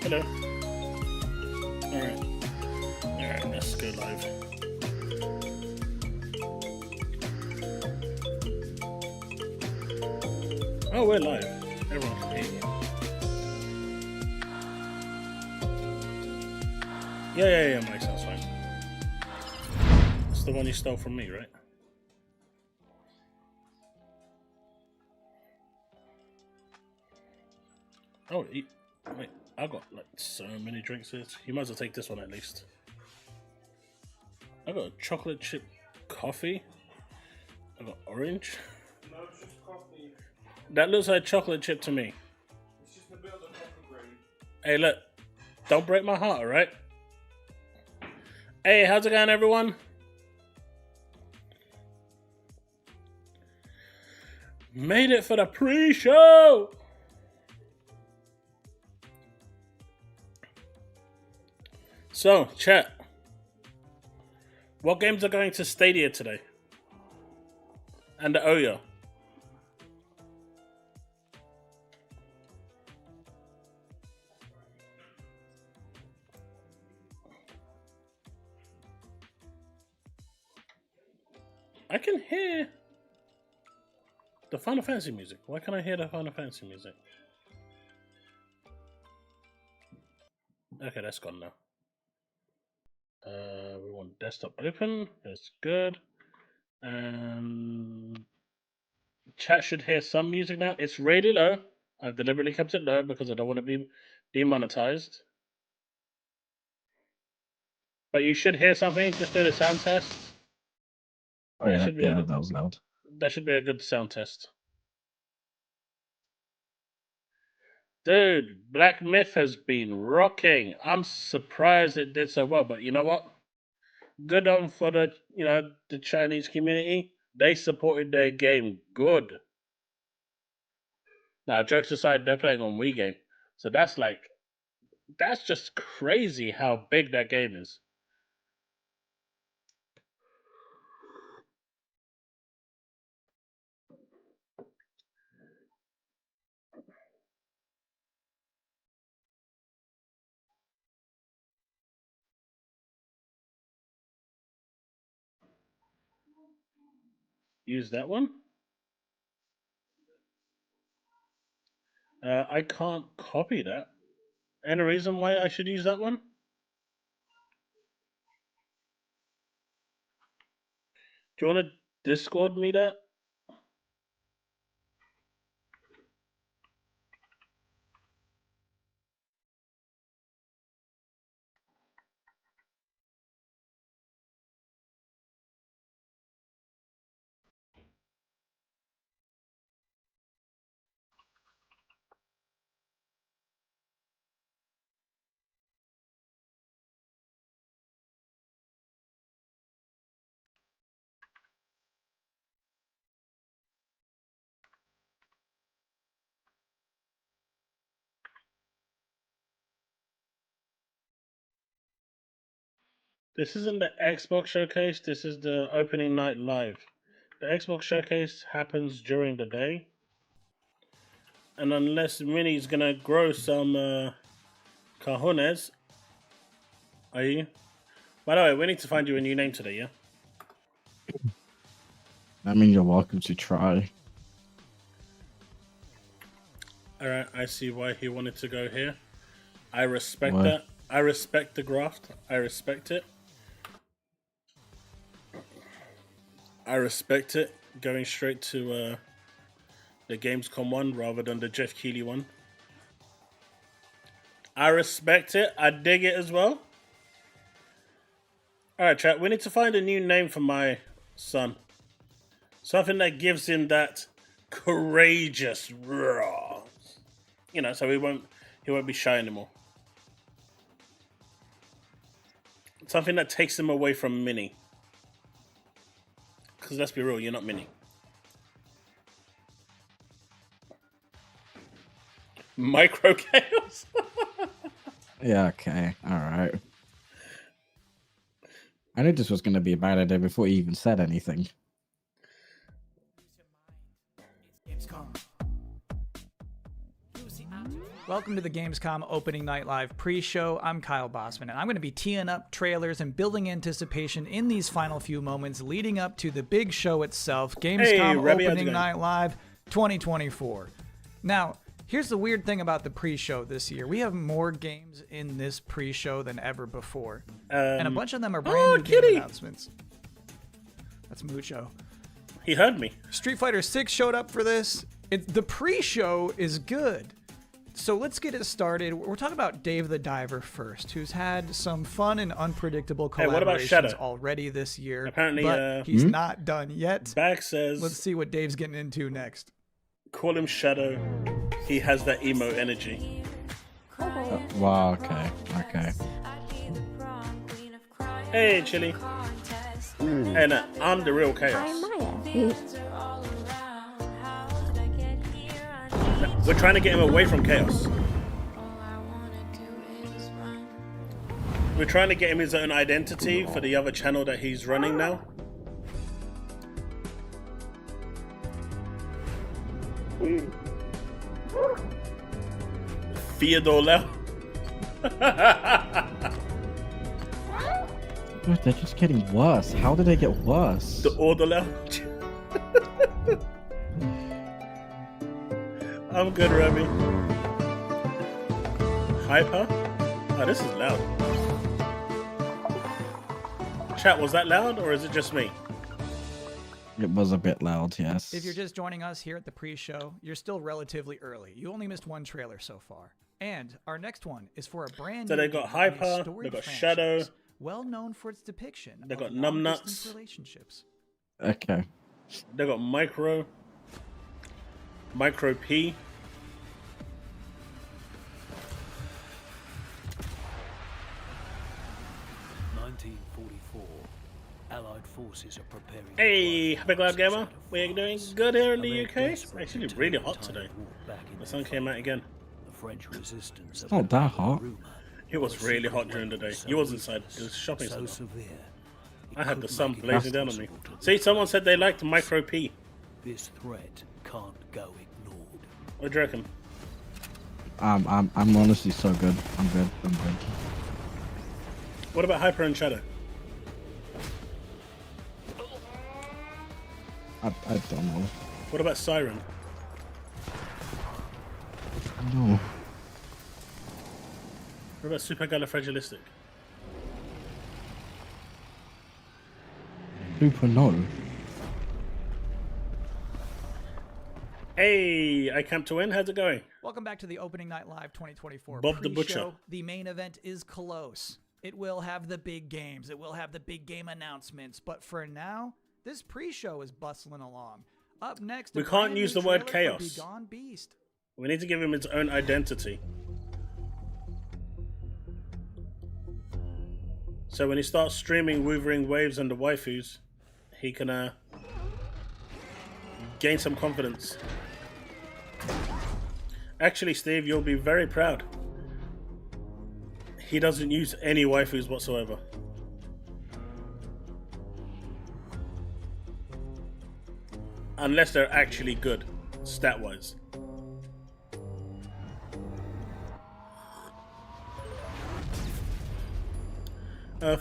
Hello. Alright. Alright, let's go live. Oh, we're live. Everyone can hear you. Yeah, Mike, sounds fine. It's the one you stole from me, right? Oh, wait, I got like so many drinks here. You might as well take this one at least. I got a chocolate chip coffee. I got orange. No, it's just coffee. That looks like chocolate chip to me. It's just a bit of the coffee grain. Hey, look. Don't break my heart, alright? Hey, how's it going, everyone? Made it for the pre-show! So, chat. What games are going to Stadia today? And the Oyo? I can hear the Final Fantasy music. Why can't I hear the Final Fantasy music? Okay, that's gone now. We want desktop open. That's good. Chat should hear some music now. It's really low. I've deliberately kept it low because I don't want to be demonetized. But you should hear something. Just do the sound test. Oh yeah, that was loud. That should be a good sound test. Dude, Black Myth has been rocking. I'm surprised it did so well, but you know what? Good on for the the Chinese community. They supported their game good. Now, jokes aside, they're playing on Wii game, so that's just crazy how big that game is. Use that one. I can't copy that. Any reason why I should use that one? Do you want to Discord me that? This isn't the Xbox showcase. This is the opening night live. The Xbox showcase happens during the day. And unless Minnie's gonna grow some cajones, are you? By the way, we need to find you a new name today, yeah? I mean, you're welcome to try. Alright, I see why he wanted to go here. I respect What? that. I respect the graft. I respect it. I respect it. Going straight to the Gamescom one rather than the Jeff Keighley one. I respect it. I dig it as well. Alright, chat. We need to find a new name for my son. Something that gives him that courageous raw. So he won't be shy anymore. Something that takes him away from Minnie. Because let's be real, you're not Minnie. Micro chaos. Yeah, okay, alright. I knew this was going to be a bad idea before he even said anything. Gamescom. Use the Welcome to the Gamescom Opening Night Live pre-show. I'm Kyle Bossman, and I'm going to be teeing up trailers and building anticipation in these final few moments leading up to the big show itself, Gamescom Opening Night Live 2024. Now, here's the weird thing about the pre-show this year. We have more games in this pre-show than ever before, and a bunch of them are brand new game announcements. That's mucho. He heard me. Street Fighter 6 showed up for this. The pre-show is good. So let's get it started. We're talking about Dave the Diver first, who's had some fun and unpredictable collaborations already this year. Apparently, but he's not done yet. Back says, let's see what Dave's getting into next. Call him Shadow. He has that emo energy. Wow, okay. Hey, Chille. Hey, no, I'm the real Chaos. We're trying to get him away from Chaos. We're trying to get him his own identity for the other channel that he's running now. Theodore Lau. They're just getting worse. How did they get worse? The Order Lounge. I'm good, Remy. Hyper? Oh, this is loud. Chat, was that loud or is it just me? It was a bit loud, yes. If you're just joining us here at the pre-show, you're still relatively early. You only missed one trailer so far. And our next one is for a brand new they got Hyper, they got Shadow, well known for its depiction they got of numbnuts relationships. Okay. They got Micro P. Allied forces are preparing. Hey, Happy Cloud Gamer. We're doing good here in the UK. It's actually really hot today. The sun came out again. The French resistance. It's not that hot. It was really hot during the day. You was inside the shopping center. I had the sun blazing down on me. See, someone said they liked Micro P. This threat can't go ignored. What do you reckon? I'm honestly so good. I'm good. What about Hyper and Shadow? I don't know. What about Siren? No. What about Supergalifragilistic? Super no. Hey, I Camp to Win. How's it going? Welcome back to the Opening Night Live 2024 Bob the Butcher. The main event is close. It will have the big games. It will have the big game announcements. But for now, this pre-show is bustling along. Up next, we can't use the word chaos. Begone Beast. We need to give him its own identity. So when he starts streaming Wuthering Waves and the waifus, he can gain some confidence. Actually, Steve, you'll be very proud. He doesn't use any waifus whatsoever. Unless they're actually good, stat-wise.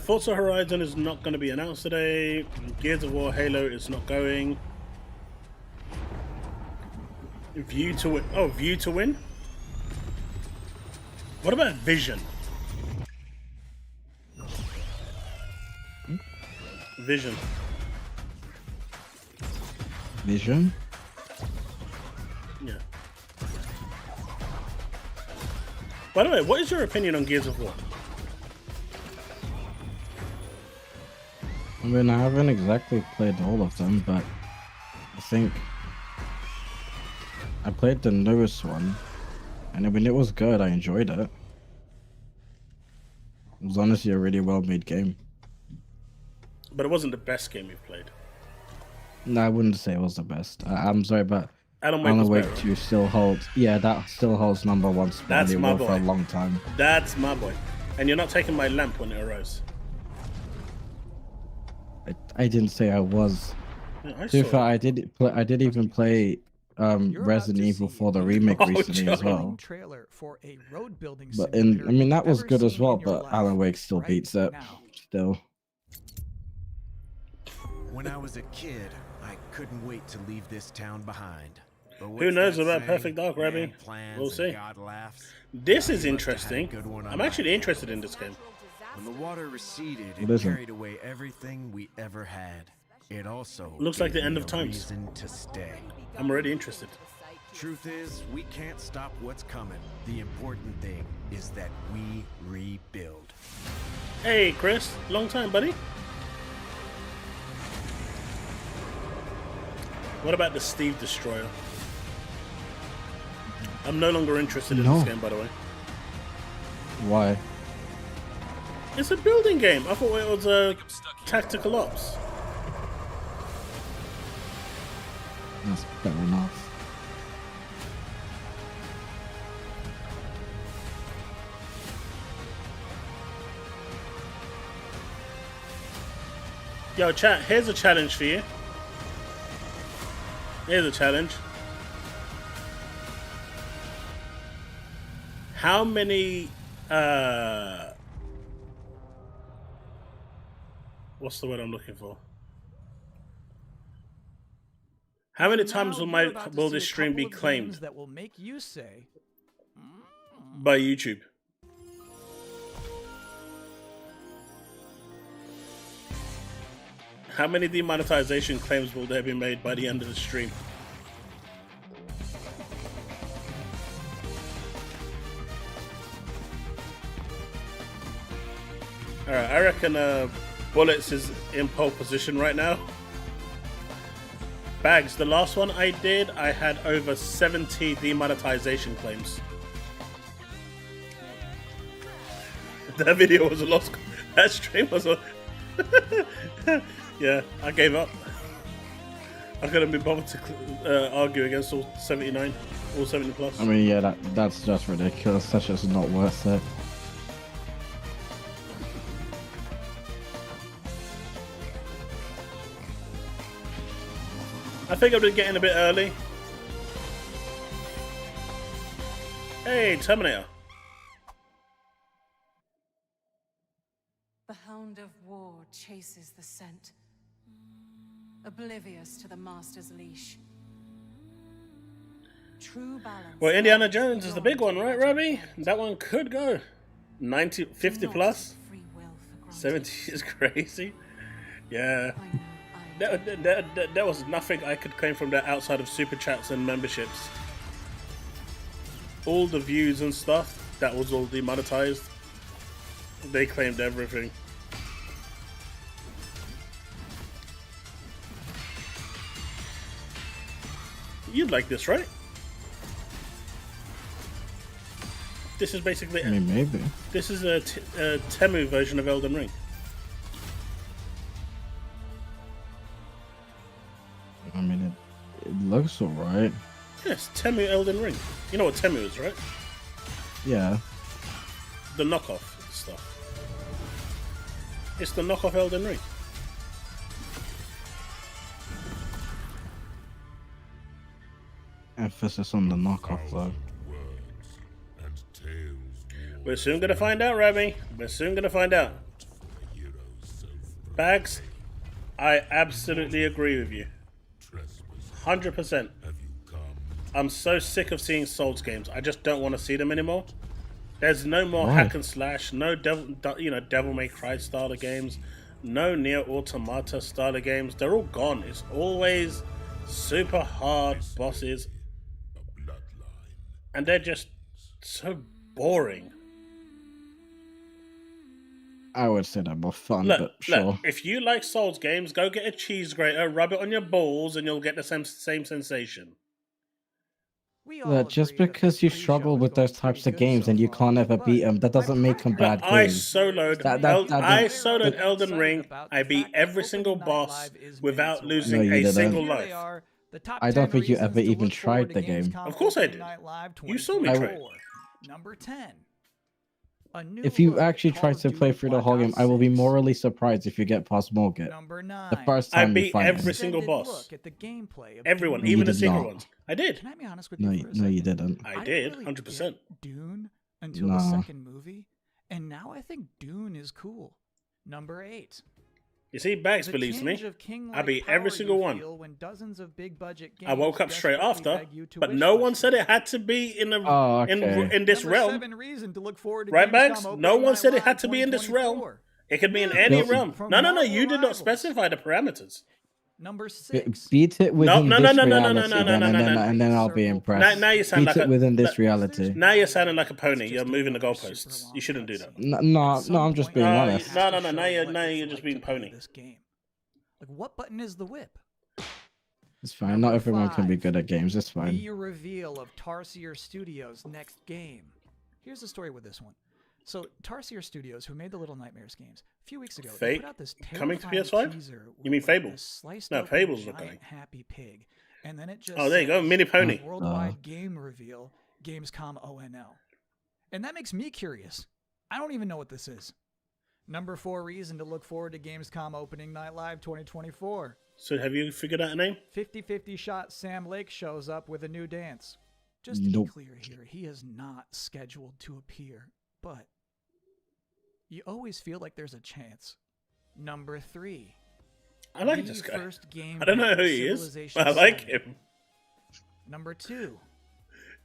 Forza Horizon is not going to be announced today. Gears of War Halo is not going. View to Win. Oh, View to Win? What about Vision? Vision. Vision? Yeah. By the way, what is your opinion on Gears of War? I mean, I haven't exactly played all of them, but I think I played the newest one, and I mean, it was good. I enjoyed it. It was honestly a really well-made game. But it wasn't the best game you've played. No, I wouldn't say it was the best. I'm sorry, but Alan Wake 2 still holds. Yeah, that still holds #1 spot. That's my boy. For a long time. That's my boy. And you're not taking my lamp when it arose. I didn't say I was. Yeah, I To be saw fair, it. I did even play You're about Resident to Evil see 4 the the remake Oh, recently as John. well. trailer for a road building But simulator I mean that you've was never good as seen well. in your But life, Alan Wake still right beats it. now. Still. When I was a kid, I couldn't wait to leave this town behind. But Who what's knows that about saying? Perfect Dark, Rabbi? Man plans We'll and see. God laughs. This is You must have had a interesting. good one on I'm my actually hands. interested in this game. When the water receded, What it is it? carried away everything we ever had. It also Looks like gave the end me of a times. reason to stay. I'm already interested. Truth is, we can't stop what's coming. The important thing is that we rebuild. Hey, Chris. Long time, buddy. What about the Steve Destroyer? I'm no longer interested in No. this game, by the way. Why? It's a building game. I thought it was a tactical ops. That's fair enough. Yo, chat, here's a challenge for you. Here's a challenge. How many, what's the word I'm looking for? How many times Now you're about to will see this a stream be couple of claimed games that will make you say, by YouTube? How many demonetization claims will there be made by the end of the stream? Alright, I reckon Bullets is in pole position right now. Bags, the last one I did, I had over 70 demonetization claims. That video was a lost. That stream was a. Yeah, I gave up. I couldn't be bothered to argue against all 79, all 70 plus. I mean, yeah, that's just ridiculous. That's just not worth it. I think I've been getting a bit early. Hey, Terminator. The hound of war chases the scent, oblivious to the master's leash. True balance. Well, Indiana Jones is the big one, right, Robbie? That one could go 90, 50 plus. 70 is crazy. Yeah. There was nothing I could claim from that outside of super chats and memberships. All the views and stuff, that was all demonetized. They claimed everything. You'd like this, right? This is basically. I mean, maybe. This is a Temu version of Elden Ring. I mean, it looks alright. Yes, Temu Elden Ring. You know what Temu is, right? Yeah. The knockoff stuff. It's the knockoff Elden Ring. Emphasis on the knockoff, though. We're soon gonna find out, Rabbi. We're soon gonna find out. Bags, I absolutely agree with you. 100%. I'm so sick of seeing Souls games. I just don't want to see them anymore. There's no more hack and slash, no Devil May Cry style of games, no Nier Automata style of games. They're all gone. It's always super hard bosses, and they're just so boring. I would say they're more fun, Look, but sure. look, if you like Souls games, go get a cheese grater, rub it on your balls, and you'll get the same sensation. Look, just because you struggle with those types of games and you can't ever beat them, that doesn't make them bad I games. soloed Elden Ring. I beat every single boss without losing No, you a didn't. single life. I don't think you ever even tried the game. Of course I did. You saw me try. Number 10. A new If you look at actually Call try of to play Duty through the whole Black game, Ops I will be 6. morally surprised if you get past Morgan. Number 9. The first I time you beat fight every him. single boss. Look at the gameplay of Everyone, Dune. You even the did secret not. ones. I did. Can I be honest with No, you for a no, you second? didn't. I didn't did, really 100%. get Dune until No. the second movie, and now I think Dune is cool. Number 8. You see, Bax The believes me. tinge of king-like I beat power every you single one. feel when dozens of big-budget I woke games up straight desperately after, beg you to but wish no list one said you. it had to be in the Oh, okay. in this Number realm. 7 reason to look forward to Right, Gamescom Banks? opening No one night said it live had to be in this realm. 2024. It could be in News any Nope. realm. from No, Marvel you did not Rivals. specify the parameters. Number 6. Beat it within no, this no, no, no, no, reality, no, no, then, no, and no, then, no. and then I'll be impressed. Now you sound Beat like it within this But- reality. Now you're sounding like a pony. It's You're just moving the another super goalposts. long You shouldn't do that. cutscene. No, At some I'm just point, being you honest. have No, to now show you're what now it's you're just like being to play pony. this game. Like, what button is the whip? It's fine. Not Number everyone can be 5. good at games. It's fine. The reveal of Tarsier Studios' next game. Here's the story with this one. So, Tarsier Studios, who made the Little Nightmares games, a few weeks ago, they Fate? put out this Coming to terrifying PS5? teaser You mean with, Fable? this sliced No, open Fable's giant looking. happy pig. And then it just Oh, there you go, says, mini pony. Worldwide game reveal, Gamescom ONL. And that makes me curious. I don't even know what this is. Number 4 reason to look forward to Gamescom opening night live 2024. So have you figured out a name? 50-50 shot Sam Lake shows up with a new dance. Just to Nope. be clear here, he is not scheduled to appear, but you always feel like there's a chance. Number 3. I like the this guy. first game I don't know who he is, Civilization but I like 7. him. Number 2.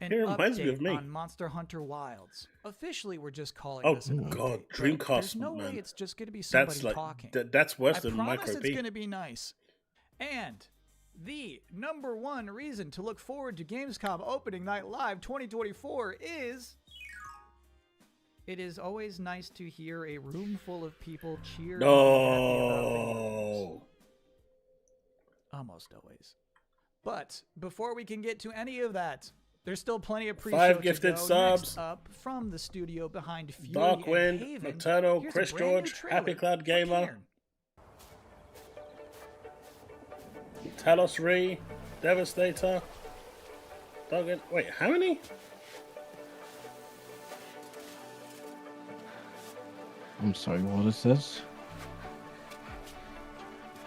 An He reminds me update of me. on Monster Hunter Wilds. Officially, we're just calling Oh this an God, update, but Dreamcast, There's no man. way it's just going to be somebody That's like talking. that's worse I than promise Micro it's P. going to be nice. And the number 1 reason to look forward to Gamescom opening night live 2024 is it is always nice to hear a room full of people cheer. and be happy about video games. No. Almost always. But before we can get to any of that, there's still plenty of pre-show 5 to gifted go. subs. Next up from the studio behind Fury Darkwind, and Haven, Nocturnal, here's a Chris brand new George, trailer Happy Cloud for Gamer. Cairn. Talos Re, Devastator. Doggen. Wait, how many? I'm sorry, what is this?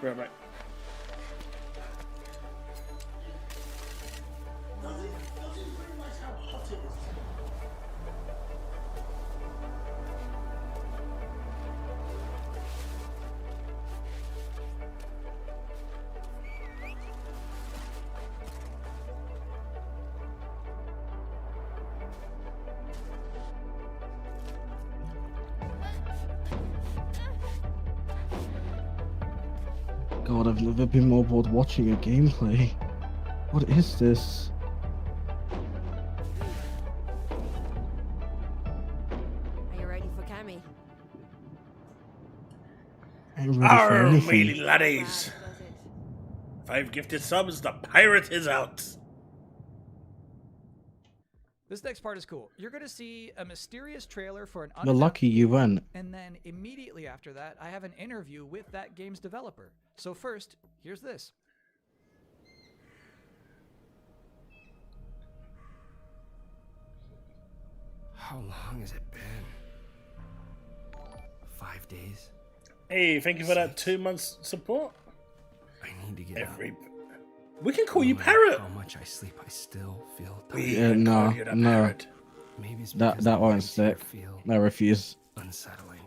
Right back. God, I've never been more bored watching a gameplay. What is this? Are you ready for Cammy? I'm ready for Arr, anything. mealy laddies. 5 gifted subs, the pirate is out. This next part is cool. You're going to see a mysterious trailer for an Well, lucky you went. and then immediately after that, I have an interview with that game's developer. So first, here's this. How long has it been? 5 days? Hey, thank you for that 2 months support. I need to get Every. up. We can call you No matter Parrot. How much I sleep, I still feel tired. We Yeah, can no, call you the no. Parrot. Maybe it's That because that the won't nights here stick. feel I refuse. unsettling.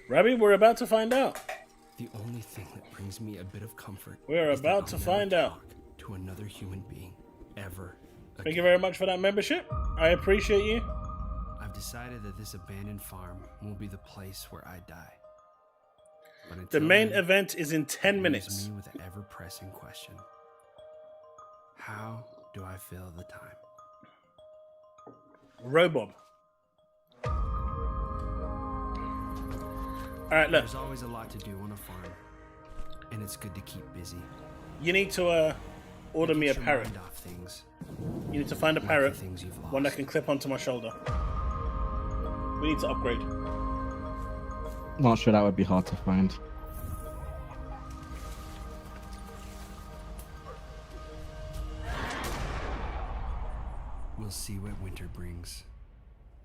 Robbie, we're about to find out. The only thing that brings me a bit of comfort. We're is that about I'll to never find out. talk to another human being ever. Thank you very much for that membership. I appreciate you. I've decided that this abandoned farm will be the place where I die. But The until main then, event is in 10 it leaves minutes. me with the ever-pressing question: how do I fill the time? Robob. Alright, look. There's always a lot to do on a farm, and it's good to keep busy. You need to order me a Get your parrot. mind off things. You need to find a like parrot. the things you've One that lost. can clip onto my shoulder. We need to upgrade. Not sure that would be hard to find. We'll see what winter brings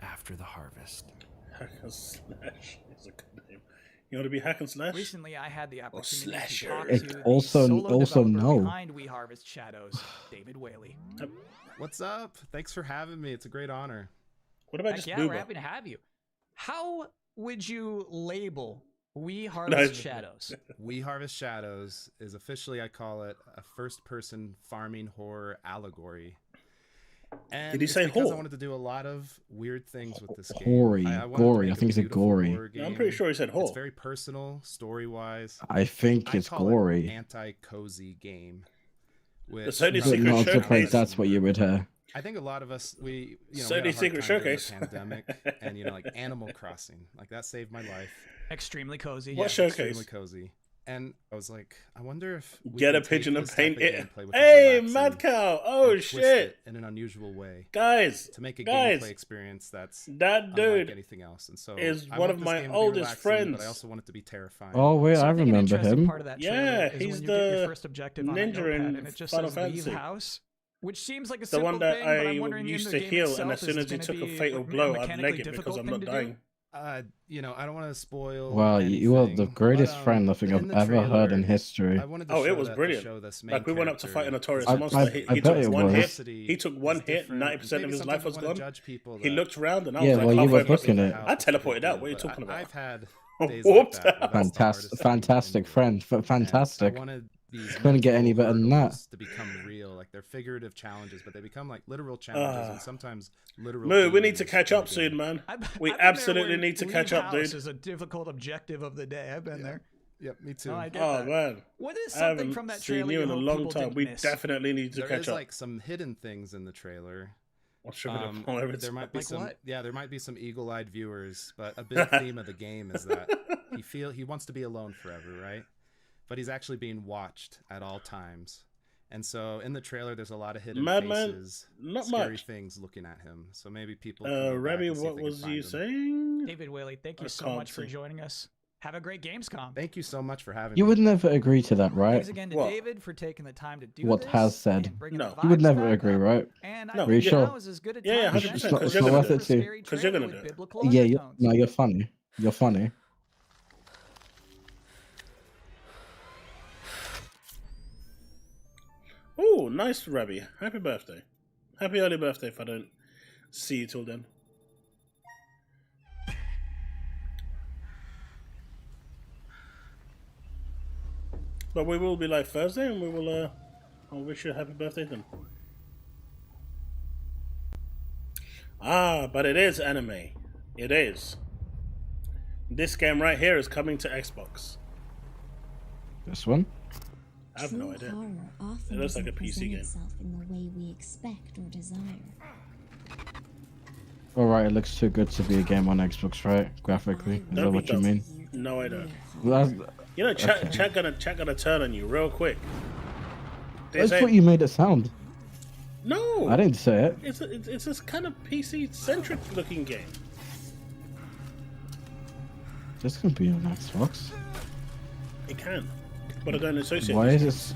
after the harvest. Hack and slash is a good name. You want to be hack and slash? Recently, I had the opportunity to slasher. talk It's to the also solo developer no. behind We Harvest Shadows, David Whaley. What's up? Thanks for having me. It's a great honor. What about Heck just yeah, Booba? we're happy to have you. How would you label We Harvest Shadows? We Harvest Shadows is officially, I call it, a first-person farming horror allegory. And Did he say because whore? I wanted to do a lot of weird things with this game. Gory, wanted to gory. make I think he said beautiful gory. horror I'm game. pretty sure he said It's whore. very personal, story-wise. I think it's call it gory. anti-cozy game. The Sony But Secret not Showcase. surprised that's what you would hear. I think a lot of us, we Sony had a hard Secret time during the Showcase. pandemic, and like Animal Crossing, like that saved my life. Extremely cozy. What yeah. showcase? Extremely cozy. And I was like, I wonder if we Get can a pigeon take and this paint type of it. gameplay, which is Hey, relaxing, Mad Cow! Oh and twist shit! it in an unusual way Guys, to make a guys, gameplay experience that's that unlike dude anything else. And so is I one want of this my game to be oldest relaxing, friends. but I also want it to be terrifying. Oh wait, So I think an remember interesting him. Part of that trailer Yeah, is he's when you get your the first objective on a ninja notepad in and it just Final says leave Fantasy. house, which seems like a The simple one that thing, but I I'm wondering used in to the game heal, itself, and as soon is as he it took gonna a be fatal a blow, I'd mechanically leg it because difficult I'm thing not to do? dying. I don't want to spoil. Well, you are the anything, greatest but, friend I think in I've the ever heard in trailer, history. I wanted to Oh, show it was that to brilliant. show this main Like we went up to fight a character. notorious I- monster. I He bet took it one was. hit. He took one hit. 90% of his life was gone. He looked around and I Yeah, was like well, you halfway were across. booking it. I teleported out. What are you talking about? I've had I days warped like that. out. where that's the hardest thing Fantastic to do. friend, fantastic. And I wanted these Couldn't get any better than that. hurdles to become real. Like they're figurative challenges, but they become like literal challenges and sometimes literal. Moo, we need to demons catch in up the soon, game. man. I've We been there absolutely where need to leave catch up, house dude. is a difficult objective of the day. I've been there. Yep, me too. No, I get Oh that. man, What is I something haven't from that seen trailer you in a hope long people time. didn't We miss? definitely need to There catch is up. like some hidden things in the trailer. I'll show you the pirates. There might be Like some. what? Yeah, there might be some eagle-eyed viewers, but a big theme of the game is that he wants to be alone forever, right? But he's actually being watched at all times. And so in the trailer, there's a lot of hidden Madman, faces, not scary much. things looking at him. So maybe people. can go back Remy, and see if what they can was find you him. saying? David Whaley, thank you I so can't much for see. joining us. Have a great Gamescom. Thank you so much for having You me. would never agree to that, right? Thanks again to What? David for taking the time to do What this has said. and bringing No. the You would vibes never back agree, up. right? And No. I Really think sure? now is as good a time Yeah, as 100%, any 'cause for you're gonna a do it. scary 'Cause you're trailer gonna with do it. biblical Yeah, undertones. no, you're funny. You're funny. Oh, nice, Rabbi. Happy birthday. Happy early birthday if I don't see you till then. But we will be live Thursday and we will, I'll wish you a happy birthday then. Ah, but it is anime. It is. This game right here is coming to Xbox. This one? I have no idea. Horror often It looks like a doesn't PC present game. itself in the way we expect or desire. Alright, it looks too good to be a game on Xbox, right? Graphically. Is Don't that be what you dumb. mean? No, I don't. That's, You know, chat gonna turn on you real quick. They that's say- what you made it sound. No, I didn't say it. It's this kind of PC centric looking game. This can be on Xbox. It can, but I don't associate. Why this. is this?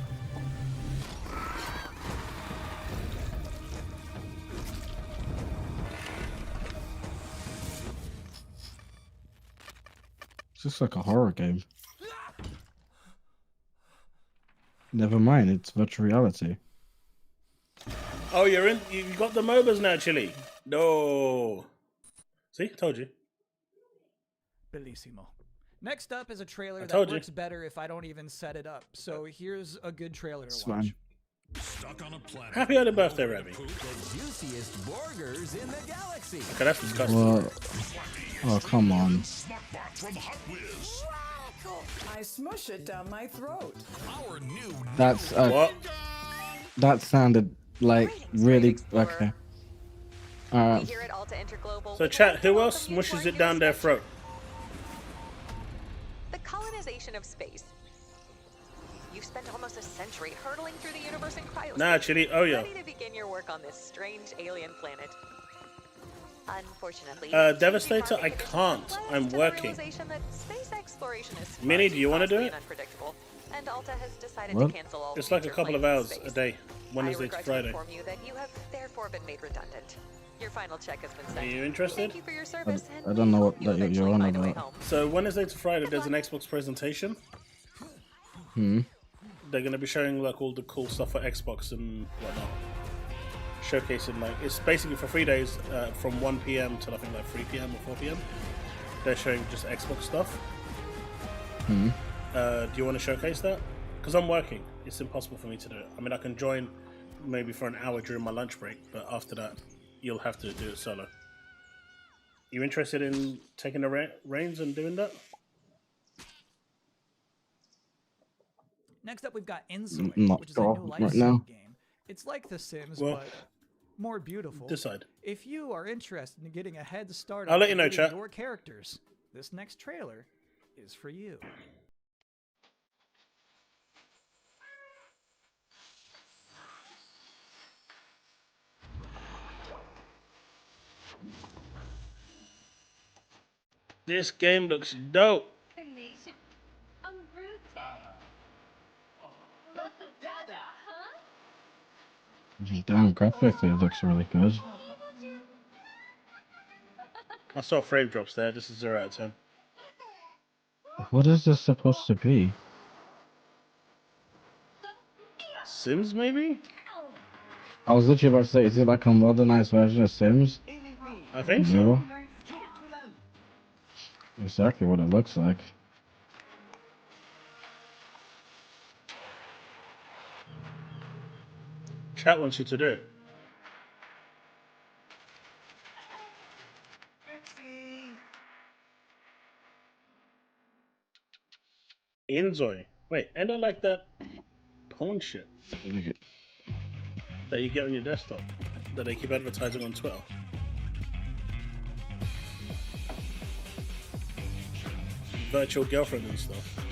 It's just like a horror game. Never mind, it's virtual reality. Oh, you're in. You got the MOBAs now, Chille. No. See, told you. Bellissimo. Next up is a trailer that told you. works better if I don't even set it up. So here's a good trailer to It's watch. fine. Stuck on a planet. Happy early birthday, Rabbi. The juiciest burgers in the galaxy. Okay, that's disgusting. Well, oh come on. Smuckbot from Hot Whiz. I smush it down my throat. Our new That's What? that sounded like really okay. Alright. Here at Alta Interglobal, So, chat. Who else smushes it down their throat? the colonization of space. You've spent almost a century hurtling through the universe in cryospace. Nah, Chille. Oh yeah. Ready to begin your work on this strange alien planet. Unfortunately, Devastator. I can't. I'm working. That space exploration is Minnie, do you want to do costly it? and unpredictable, and Alta has decided What? to cancel all It's like a future couple of plans in hours a space. day. Wednesday to regret Friday. to inform you that you have therefore been made redundant. Your final check has been Are sent. you interested? Thank you for your service, and I don't know what we hope that you you're on eventually find a way about. home. So Wednesday to Friday, there's an Xbox presentation. They're gonna be showing like all the cool stuff for Xbox and whatnot. Showcasing like it's basically for 3 days from 1 p.m. to I think like 3 p.m. or 4 p.m. They're showing just Xbox stuff. Do you want to showcase that? Because I'm working. It's impossible for me to do it. I mean, I can join maybe for an hour during my lunch break, but after that, you'll have to do it solo. You interested in taking the reins and doing that? Next up, we've got Insoy, Not which is a sure new life right now. game. It's like The Sims, Well, but more beautiful. decide. If you are interested in getting a head start I'll on let you know, creating chat. your characters, this next trailer is for you. This game looks dope. Damn, graphically it looks really good. I saw frame drops there. This is 0 out of 10. What is this supposed to be? Sims, maybe? I was literally about to say, is it like a modernized version of Sims? I think so. No. Exactly what it looks like. Chat wants you to do it. Inzoy. Wait, and I like that porn shit that you get on your desktop that they keep advertising on Twitter. Virtual girlfriend and stuff.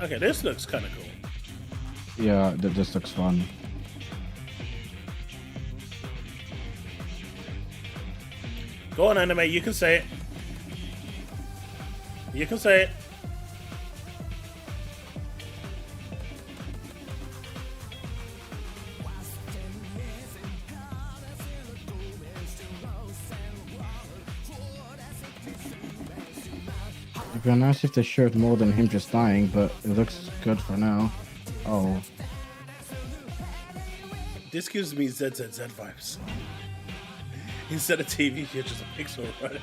Okay, this looks kind of cool. Yeah, this looks fun. Go on, anime, you can say it. You can say it. It'd be nice if they showed more than him just dying, but it looks good for now. Oh. This gives me ZZZ vibes. Instead of TV, you're just a pixel, right?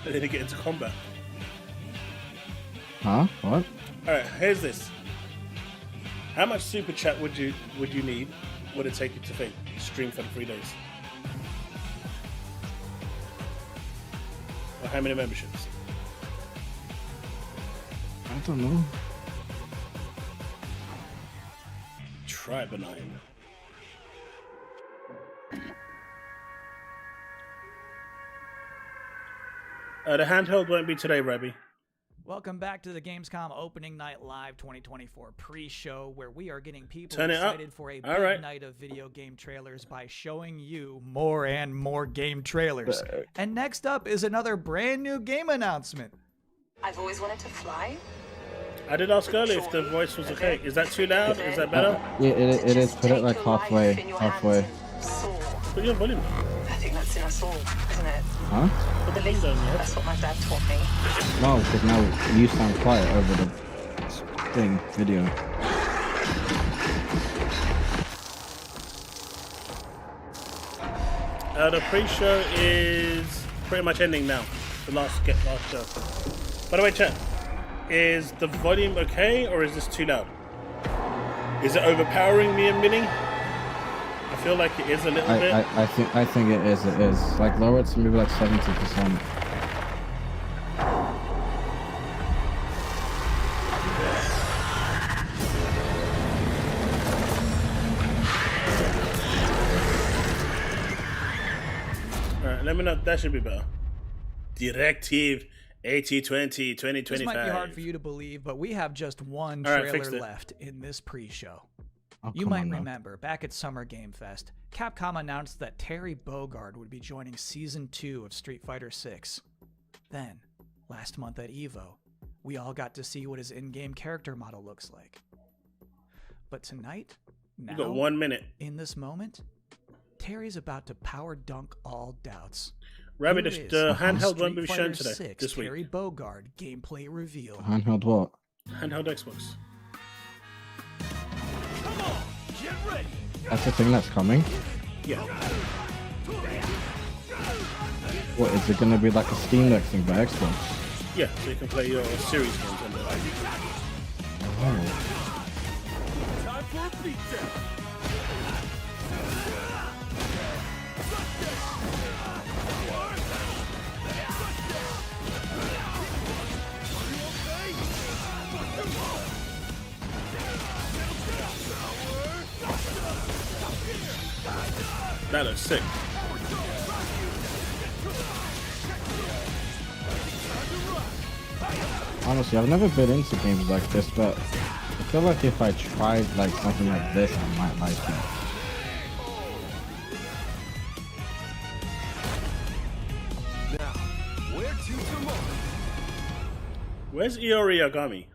And then you get into combat. Huh? What? Alright, here's this. How much super chat would you need? Would it take you to stream for 3 days? Or how many memberships? I don't know. Try benign. The handheld won't be today, Rebby. Welcome back to the Gamescom Opening Night Live 2024 pre-show, where we are getting people Turn it up. excited for a All big right. night of video game trailers by showing you more and more game trailers. And next up is another brand new game announcement. I've always wanted to fly. I did ask earlier if the voice was okay. Is that too loud? Is that better? Yeah, it is. Put it like halfway. Halfway. Put your volume down. I think that's in us all, isn't it? Huh? Put the volume down, yeah. That's what my dad taught me. No, because now you sound quiet over the thing video. The pre-show is pretty much ending now. The last show. By the way, chat, is the volume okay or is this too loud? Is it overpowering me and Minnie? I feel like it is a little bit. I think it is. It is. Like lower it to maybe like 70%. Alright, let me know. That should be better. Directive 8020 2025. This might be hard for you to believe, but we have just one All right, trailer fixed it. left in this pre-show. Oh, You come might on now. remember, back at Summer Game Fest, Capcom announced that Terry Bogard would be joining Season 2 of Street Fighter VI. Then, last month at EVO, we all got to see what his in-game character model looks like. But tonight, You got 1 minute. In this moment, Terry's about to power dunk all doubts. Rabbit, the handheld won't be shown today. 6 This week. Terry Bogard gameplay reveal. Handheld what? Handheld Xbox. Come on, get ready. That's the thing that's coming? Yeah. What, is it going to be like a Steam Deck thing by Xbox? Yeah, so you can play your series games on there. Oh. Time for a beatdown. That looks sick. Honestly, I've never been into games like this, but I feel like if I tried like something like this, I might like it. Now, where to tomorrow? Where's Iori Yagami?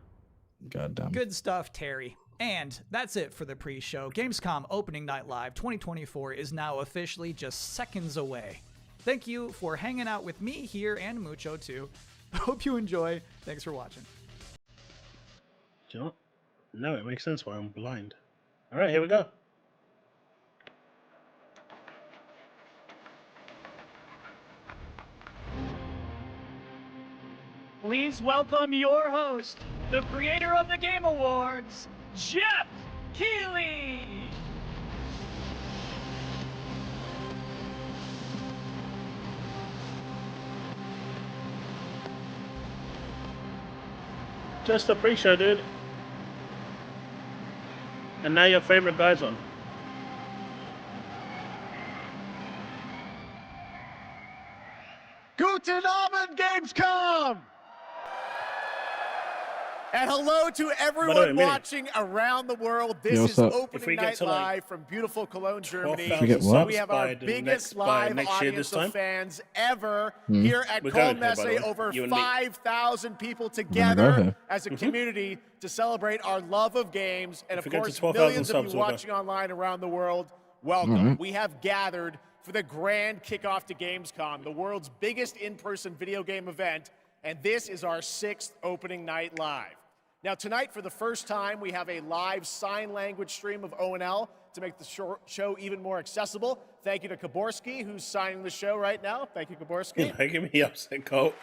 Goddamn. Good stuff, Terry. And that's it for the pre-show. Gamescom Opening Night Live 2024 is now officially just seconds away. Thank you for hanging out with me here and Mucho too. Hope you enjoy. Thanks for watching. Do you know what? No, it makes sense why I'm blind. All right, here we go. Please welcome your host, the creator of the Game Awards, Jeff Keighley! Just a pre-show, dude. And now your favorite guy's on. Guten Abend, Gamescom! And hello to everyone watching around the world. This is Opening Night Live from beautiful Cologne, Germany. We have our biggest live audience of fans ever here at Cologne Messe. Over 5,000 people together as a community to celebrate our love of games. And of course, millions of you watching online around the world. Welcome. We have gathered for the grand kickoff to Gamescom, the world's biggest in-person video game event. And this is our 6th Opening Night Live. Now tonight, for the first time, we have a live sign language stream of ONL to make the show even more accessible. Thank you to Kaborski, who's signing the show right now. Thank you, Kaborski. You're making me upset, Cole.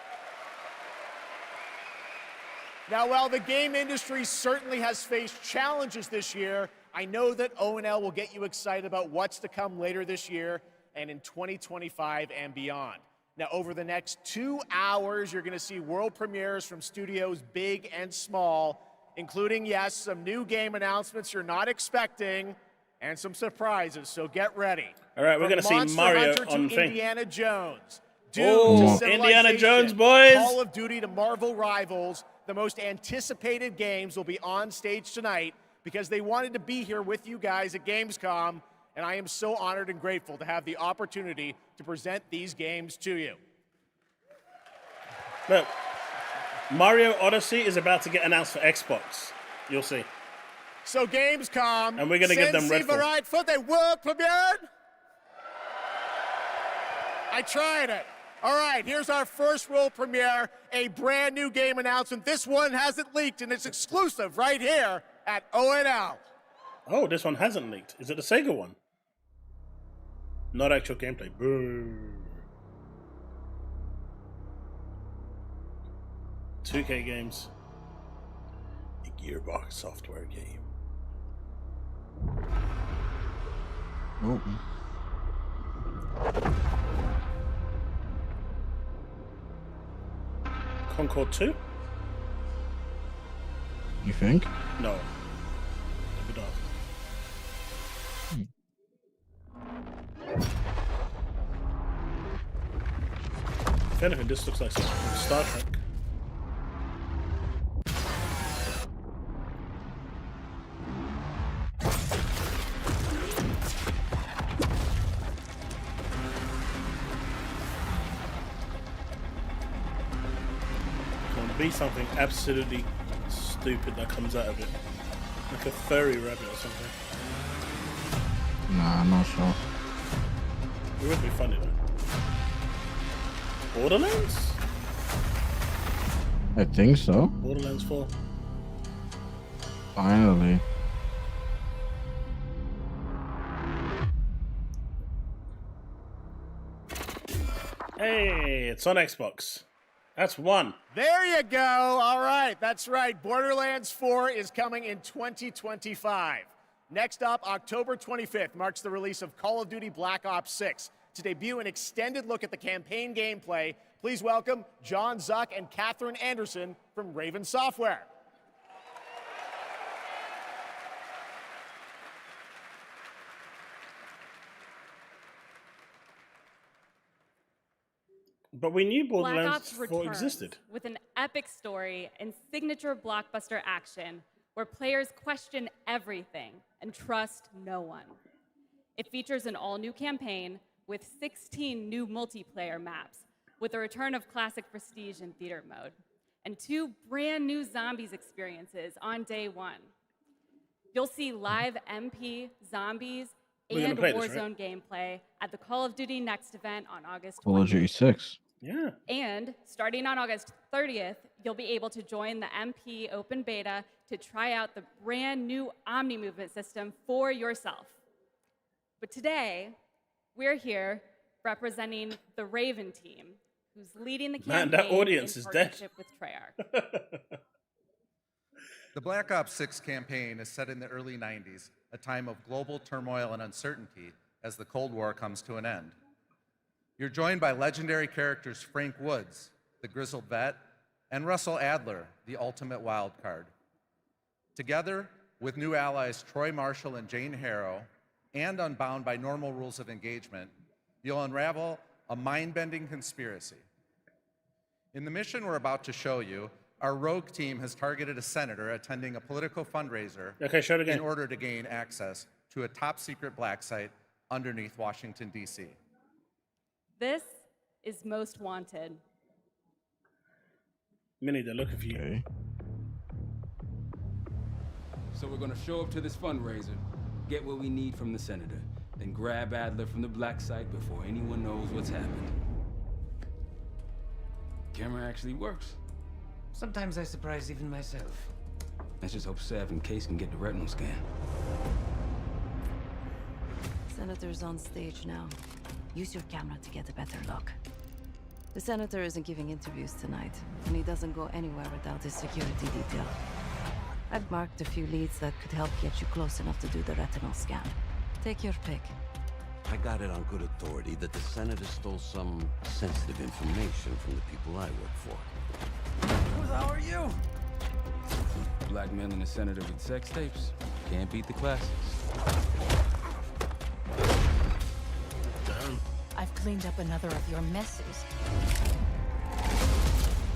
Now, while the game industry certainly has faced challenges this year, I know that ONL will get you excited about what's to come later this year and in 2025 and beyond. Now, over the next 2 hours, you're going to see world premieres from studios big and small, including, yes, some new game announcements you're not expecting, and some surprises, so get ready. All right, we're going to see Mario Hunter on to thing. Indiana Jones. Doom to Indiana Jones, boys! Call of Duty to Marvel Rivals. The most anticipated games will be on stage tonight because they wanted to be here with you guys at Gamescom. And I am so honored and grateful to have the opportunity to present these games to you. Look, Mario Odyssey is about to get announced for Xbox. You'll see. So Gamescom, and we're going to give them Redfall. Right for the world premiere. I tried it. All right, here's our first world premiere, a brand new game announcement. This one hasn't leaked, and it's exclusive right here at ONL. Oh, this one hasn't leaked. Is it the Sega one? Not actual gameplay. Boo. 2K games. A Gearbox software game. Oh. Concord 2? You think? No. Good off. If anything, this looks like something from Star Trek. There'll be something absolutely stupid that comes out of it. Like a furry rabbit or something. Nah, I'm not sure. It would be funny though. Borderlands? I think so. Borderlands 4. Finally. Hey, it's on Xbox. That's one. There you go. All right, that's right. Borderlands 4 is coming in 2025. Next up, October 25th marks the release of Call of Duty Black Ops 6. To debut an extended look at the campaign gameplay, please welcome John Zuck and Catherine Anderson from Raven Software. But we knew Black Borderlands Ops 4 returns existed. with an epic story and signature blockbuster action where players question everything and trust no one. It features an all-new campaign with 16 new multiplayer maps, with the return of classic Prestige and Theater mode, and 2 brand new zombies experiences on day 1. You'll see live MP, zombies, and Warzone gameplay at the Call of Duty Next event on August 20th. Call of Duty 6. Yeah. And starting on August 30th, you'll be able to join the MP open beta to try out the brand new Omni movement system for yourself. But today, we're here representing the Raven team, who's leading the campaign that audience in is partnership with Treyarch. The Black Ops 6 campaign is set in the early 90s, a time of global turmoil and uncertainty as the Cold War comes to an end. You're joined by legendary characters Frank Woods, the grizzled vet, and Russell Adler, the ultimate wild card. Together with new allies Troy Marshall and Jane Harrow, and unbound by normal rules of engagement, you'll unravel a mind-bending conspiracy. In the mission we're about to show you, our rogue team has targeted a senator attending a political fundraiser in order to gain access to a top-secret black site underneath Washington, D.C. This is Most Wanted. Minnie, they're looking for you. Okay. So we're gonna show up to this fundraiser, get what we need from the senator, then grab Adler from the black site before anyone knows what's happened. Camera actually works. Sometimes I surprise even myself. Let's just hope Sev and Case can get the retinal scan. Senator's on stage now. Use your camera to get a better look. The senator isn't giving interviews tonight, and he doesn't go anywhere without his security detail. I've marked a few leads that could help get you close enough to do the retinal scan. Take your pick. I got it on good authority that the senator stole some sensitive information from the people I work for. Who the hell are you? Blackmailing a senator with sex tapes. Can't beat the classics. I've cleaned up another of your messes.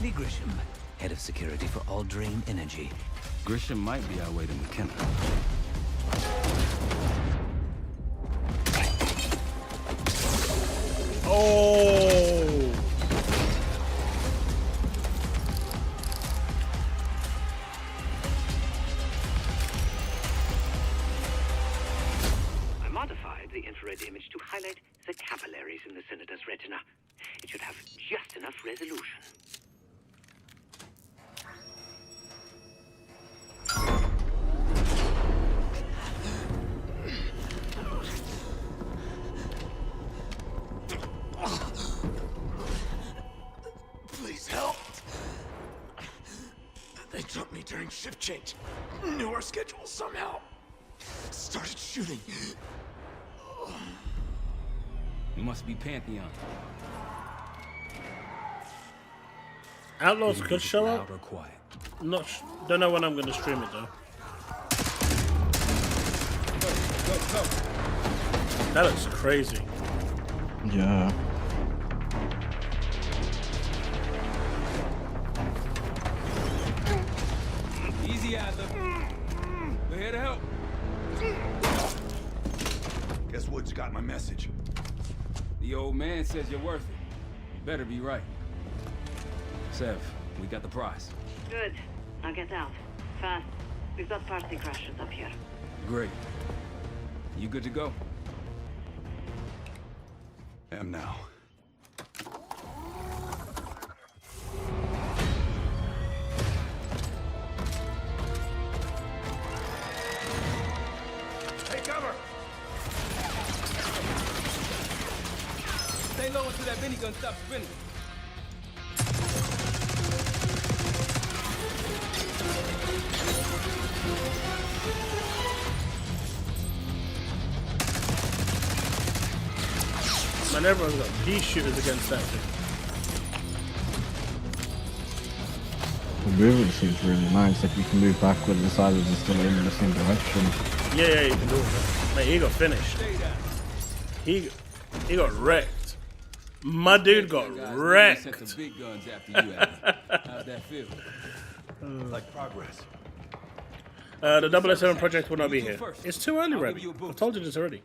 Lee Grisham, head of security for All Drain Energy. Grisham might be our way to McKenna. Oh! I modified the infrared image to highlight the capillaries in the senator's retina. It should have just enough resolution. Please help. They took me during shift change. Knew our schedule somehow. Started shooting. It must be Pantheon. Outlaws could show up. Loud or quiet. Don't know when I'm gonna stream it though. Go. That looks crazy. Yeah. Easy, Adler. We're here to help. Guess Woods got my message. The old man says you're worth it. You better be right. Sev, we got the prize. Good. Now get out. Fast. We've got party crashers up here. Great. You good to go? am now. Take cover! Stay low until that minigun stops spinning. Man, everyone's got pea shooters against that thing. The movement seems really nice. If you can move backwards, the sides are still aiming in the same direction. Yeah, you can do it. Mate, he got finished. He got wrecked. My dude got wrecked. How's that feel? Like progress. The 007 project will not be here. It's too early, Rebby. I told you this already.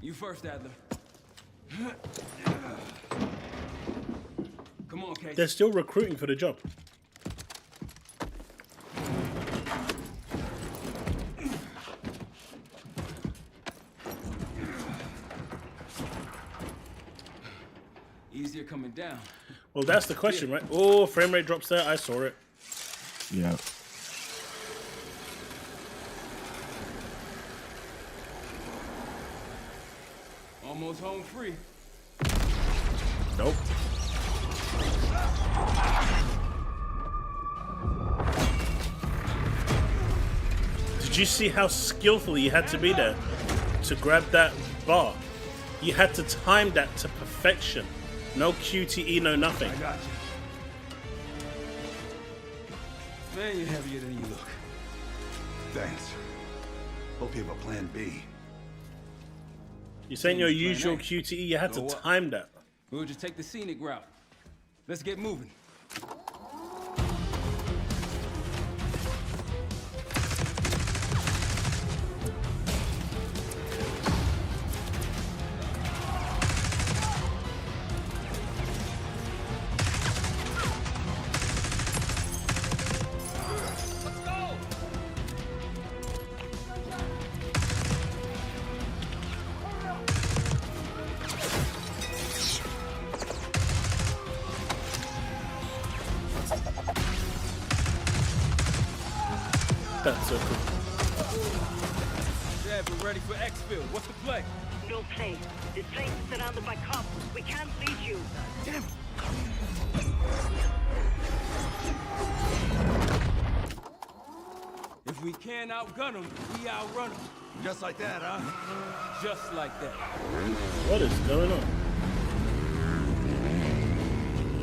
You first, Adler. Come on, Case. They're still recruiting for the job. Easier coming down. Well, that's the question, right? Oh, frame rate drops there. I saw it. Yeah. Almost home free. Nope. Did you see how skillful you had to be there to grab that bar? You had to time that to perfection. No QTE, no nothing. I got you. Man, you're heavier than you look. Thanks. Hope you have a plan B. You're saying your usual QTE, you had to time that. We'll just take the scenic route. Let's get moving. That's so cool. Yeah, we're ready for exfil. What's the play? No play. This place is surrounded by cops. We can't lead you. Damn. If we can't outgun them, we outrun them. Just like that, huh? Just like that. What is going on?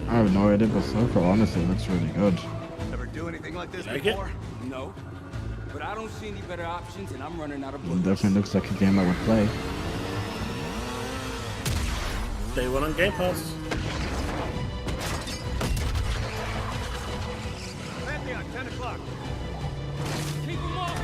I have no idea, but so far, honestly, it looks really good. Ever do anything like this Like before? No. But I don't see any better options, and I'm running out of It bullets. definitely looks like a game I would play. Day one on Game Pass. Pantheon, 10 o'clock. Keep them off.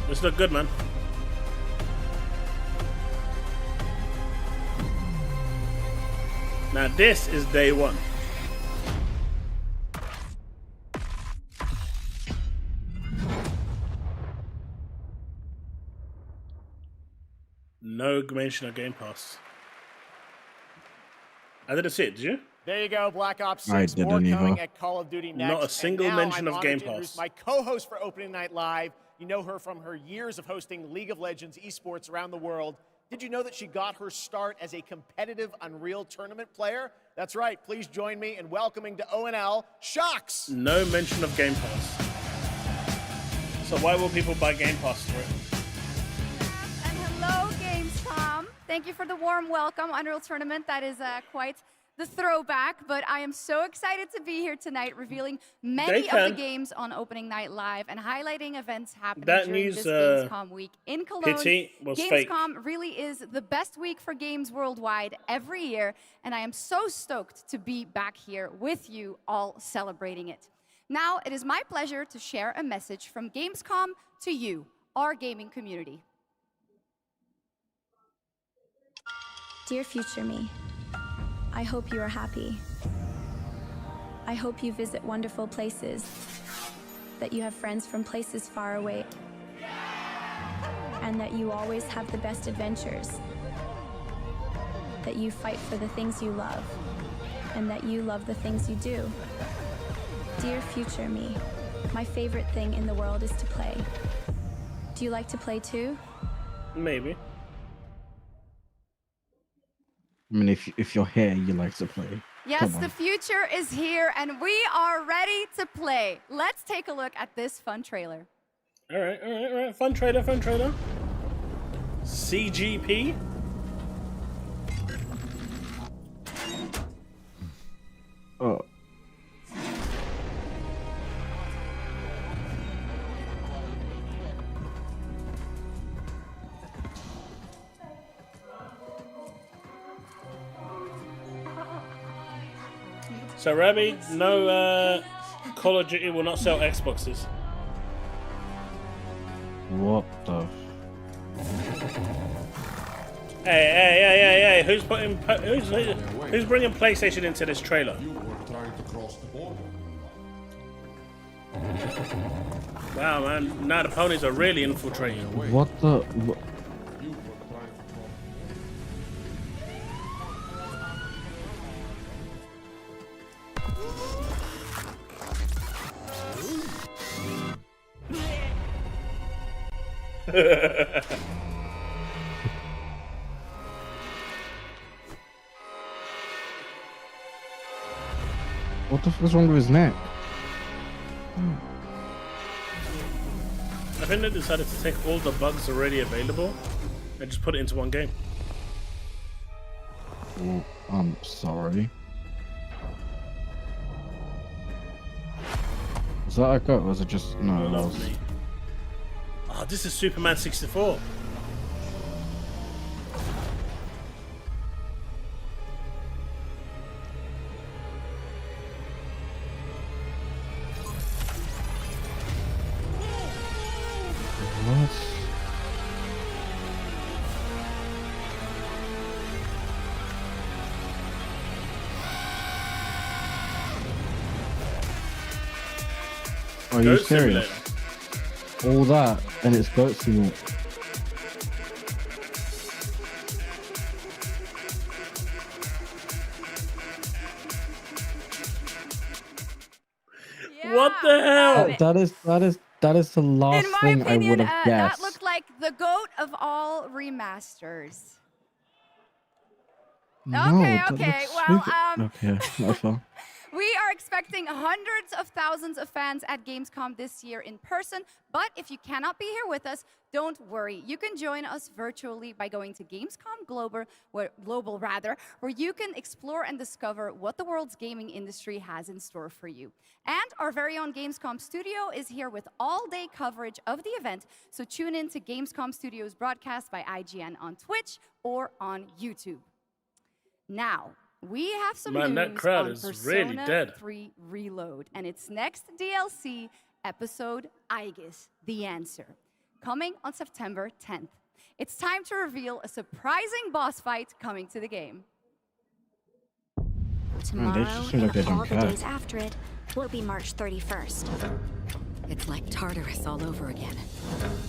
This look good, man. Now this is day one. No mention of Game Pass. I didn't see it, did you? There you go, Black Ops 6. I didn't More coming either. at Call of Duty next. Not a single And now mention I'm of Game honored to introduce Pass. My co-host for Opening Night Live. You know her from her years of hosting League of Legends esports around the world. Did you know that she got her start as a competitive Unreal Tournament player? That's right. Please join me in welcoming to ONL, Shocks. No mention of Game Pass. So why will people buy Game Pass for it? And hello, Gamescom. Thank you for the warm welcome. Unreal Tournament, that is quite the throwback, but I am so excited to be here tonight revealing many of the games on opening night live and highlighting events happening during this Gamescom week in Cologne. Gamescom really is the best week for games worldwide every year, and I am so stoked to be back here with you all celebrating it. Now, it is my pleasure to share a message from Gamescom to you, our gaming community. Dear future me, I hope you are happy. I hope you visit wonderful places, that you have friends from places far away, and that you always have the best adventures, that you fight for the things you love, and that you love the things you do. Dear future me, my favorite thing in the world is to play. Do you like to play too? Maybe. I mean, if you're here, you like to play. Yes, the future is here, and we are ready to play. Let's take a look at this fun trailer. All right. Fun trailer. CGP. Oh. So, Rabbi, no Call of Duty will not sell Xboxes. What the? Hey! Who's bringing PlayStation into this trailer? You were trying to cross the border. Wow, man! Now the ponies are really infiltrating. What the? What the fuck is wrong with his neck? I think they decided to take all the bugs already available and just put it into one game. Well, I'm sorry. Is that a go? Or was it just no? Lovely. Oh, this is Superman 64. What? Are you serious? All that and it's Goat Simulator. What the hell? That is the last thing I would have guessed. That looked like the GOAT of all remasters. No, okay. Well, okay, that's fine. We are expecting hundreds of thousands of fans at Gamescom this year in person, but if you cannot be here with us, don't worry. You can join us virtually by going to Gamescom Global, where you can explore and discover what the world's gaming industry has in store for you. And our very own Gamescom studio is here with all-day coverage of the event, so tune in to Gamescom Studios broadcast by IGN on Twitch or on YouTube. Now, we have some news that crowd on is Persona really dead. 3 Reload and its next DLC episode, Aegis, The Answer, coming on September 10th. It's time to reveal a surprising boss fight coming to the game. Tomorrow and all the days after it will be March 31st. It's like Tartarus all over again.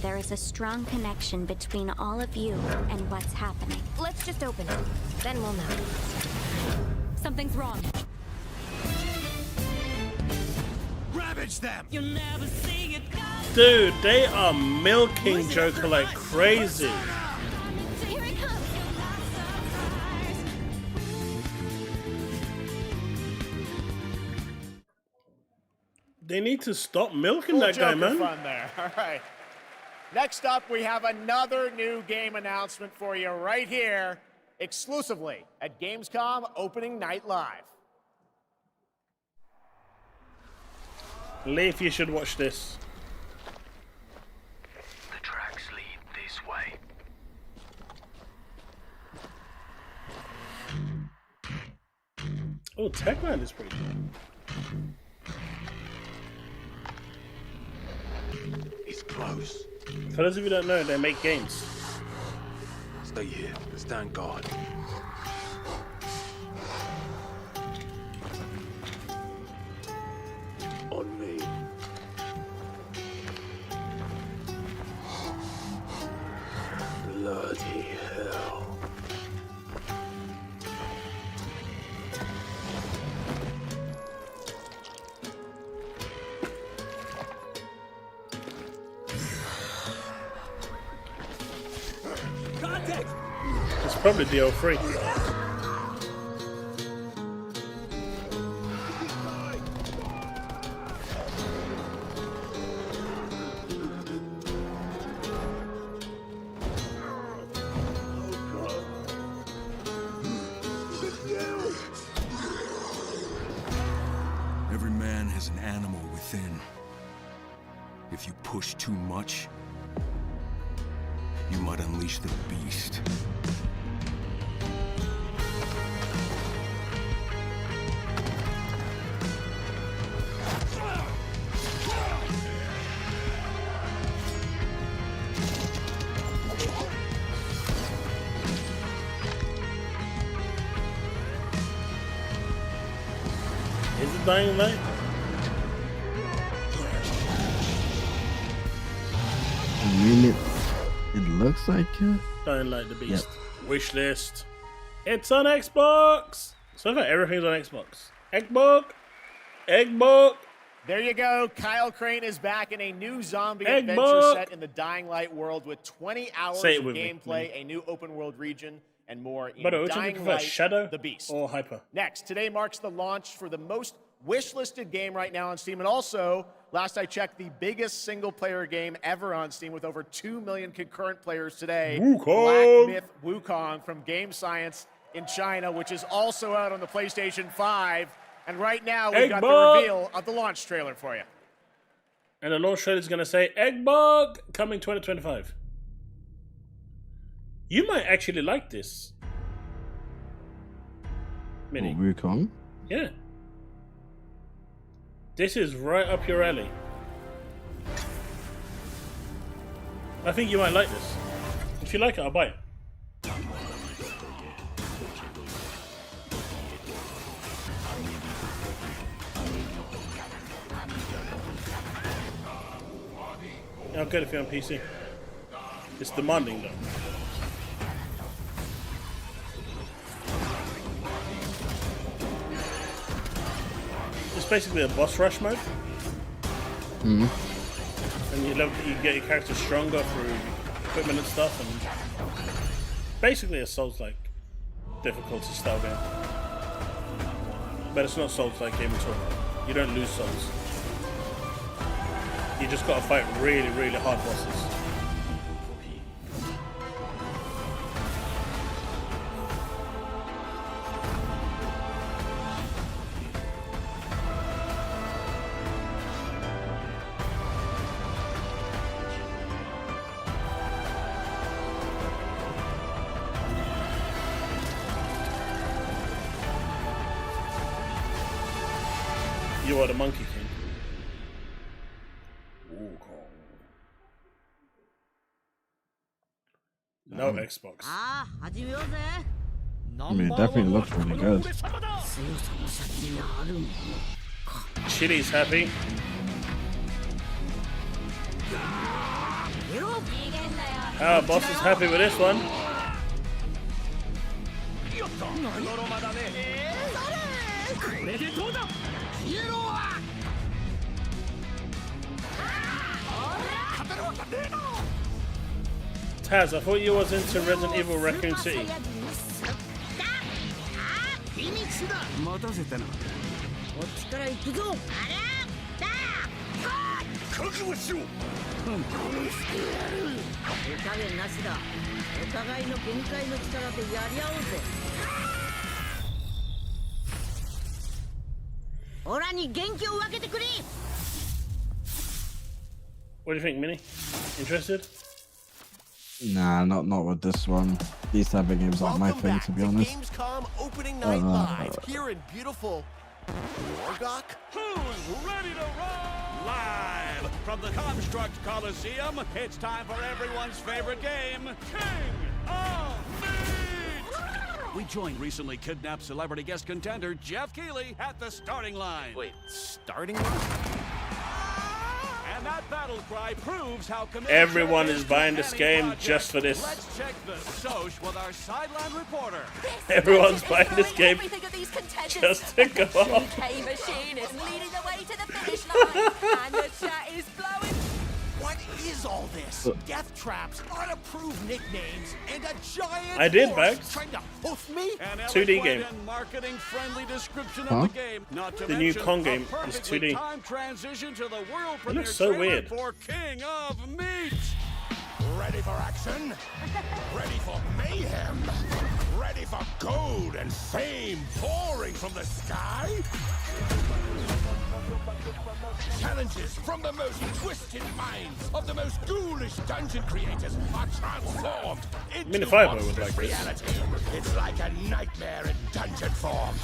There is a strong connection between all of you and what's happening. Let's just open it, then we'll know. Something's wrong. Ravage them! You'll never see it come. Dude, they are milking Joker like crazy. Here it comes! They need to stop milking that guy, man. Fun there. All right. Next up, we have another new game announcement for you right here exclusively at Gamescom Opening Night Live. Leaf, you should watch this. The tracks lead this way. Oh, Techland is pretty cool. It's close. For those of you who don't know, they make games. Stay here. Stand guard. On me. Bloody hell. It's probably DL3. Every man has an animal within. If you push too much, you might unleash the beast. Is it Dying Light? I mean, it looks like it. Dying Light the Beast. Yep. Wish list. It's on Xbox. So far, everything's on Xbox. Xbox. There you go. Kyle Crane is back in a new zombie adventure set in the Dying Light world with 20 hours of gameplay, a new open world region, and more in Dying Light, Shadow the Beast. Or Hyper. Next, today marks the launch for the most wish-listed game right now on Steam, and also, last I checked, the biggest single-player game ever on Steam with over 2 million concurrent players today. Wukong. Black Myth Wukong from Game Science in China, which is also out on the PlayStation 5. And right now, we've got the reveal of the launch trailer for you. And the launch trailer is going to say, Eggbug, coming 2025. You might actually like this. Mini. Wukong? Yeah. This is right up your alley. I think you might like this. If you like it, I'll buy it. I'll get it if you're on PC. It's demanding though. It's basically a boss rush mode. Mm-hmm. And you get your character stronger through equipment and stuff, and basically a Souls-like difficulty style game. But it's not Souls-like game at all. You don't lose souls. You just gotta fight really, really hard bosses. You are the Monkey King. No Xbox. I mean, it definitely looks really good. Chille's happy. Boss is happy with this one. Taz, I thought you was into Resident Evil Raccoon City. What do you think, Minnie? Interested? Nah, not with this one. These type of games aren't my thing, to be honest. Gamescom opening night live here in beautiful Wargok. Who's ready to roll? Live from the Construct Coliseum, it's time for everyone's favorite game, King of Meat! We joined recently kidnapped celebrity guest contender Jeff Keighley at the starting line. Wait, starting line? And that battle cry proves how committed everyone is buying this game just for this. Let's check the soch with our sideline reporter. Everyone's buying this game just to go off. Machine is leading the way to the finish line, and the chat is blowing. What is all this? Death traps, unapproved nicknames, and a giant I did, horse Bags. trying to hoof me? An 2D game. marketing friendly description Huh? of the game. Not to The new mention Kong game a is perfectly 2D. timed transition to the world It premiere looks so trailer weird. for King of Meat. Ready for action? Ready for mayhem? Ready for gold and fame pouring from the sky? Challenges from the most twisted minds of the most ghoulish dungeon creators are transformed into Minifiber would monstrous like this. reality. It's like a nightmare in dungeon form.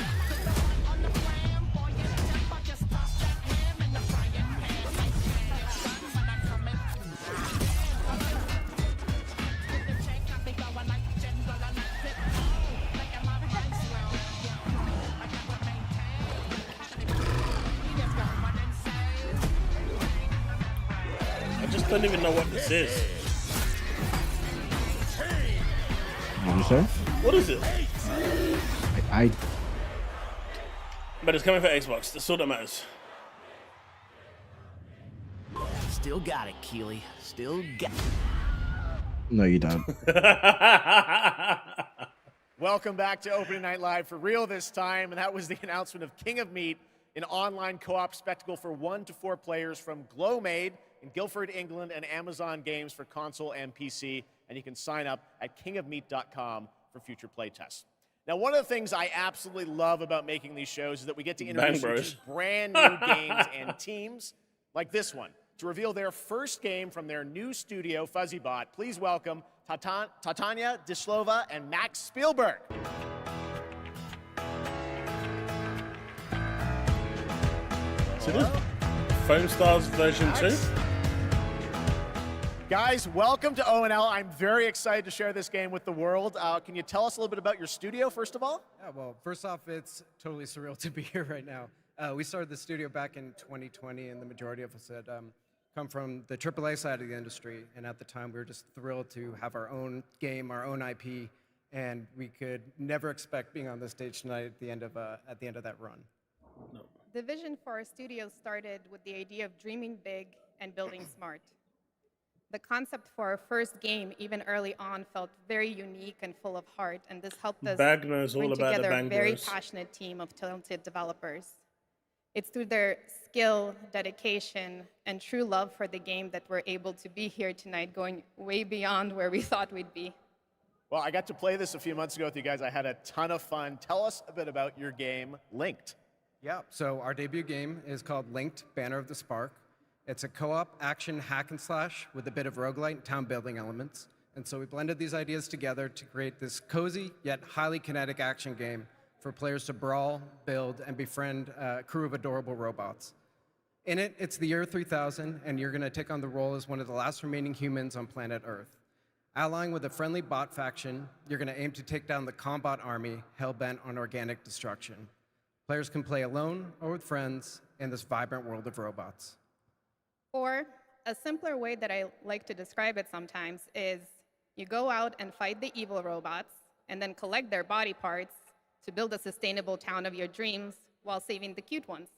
I just don't even know what this is. What did you say? What is it? I But it's coming for Xbox. That's all that matters. Still got it, Keighley. Still got it. No, you don't. Welcome back to Opening Night Live for real this time, and that was the announcement of King of Meat, an online co-op spectacle for 1 to 4 players from Glowmade in Guildford, England, and Amazon Games for console and PC, and you can sign up at kingofmeat.com for future playtests. Now, one of the things I absolutely love about making these shows is that we get to introduce you to brand new games and teams like this one. To reveal their first game from their new studio, FuzzyBot, please welcome Tatania Dislova and Max Spielberg. So this Foam Stars version 2? Guys, welcome to O&L. I'm very excited to share this game with the world. Can you tell us a little bit about your studio, first of all? Yeah, well, first off, it's totally surreal to be here right now. We started the studio back in 2020, and the majority of us had come from the AAA side of the industry. And at the time, we were just thrilled to have our own game, our own IP, and we could never expect being on this stage tonight at the end of that run. No. The vision for our studio started with the idea of dreaming big and building smart. The concept for our first game, even early on, felt very unique and full of heart, and this helped us bring together a very passionate team of talented developers. It's through their skill, dedication, and true love for the game that we're able to be here tonight, going way beyond where we thought we'd be. Well, I got to play this a few months ago with you guys. I had a ton of fun. Tell us a bit about your game, Linked. Yeah, so our debut game is called Linked, Banner of the Spark. It's a co-op action hack and slash with a bit of roguelite and town building elements. And so we blended these ideas together to create this cozy yet highly kinetic action game for players to brawl, build, and befriend a crew of adorable robots. In it, it's the year 3000, and you're going to take on the role as one of the last remaining humans on planet Earth. Allying with a friendly bot faction, you're going to aim to take down the Combot army hell-bent on organic destruction. Players can play alone or with friends in this vibrant world of robots. Or a simpler way that I like to describe it sometimes is you go out and fight the evil robots and then collect their body parts to build a sustainable town of your dreams while saving the cute ones.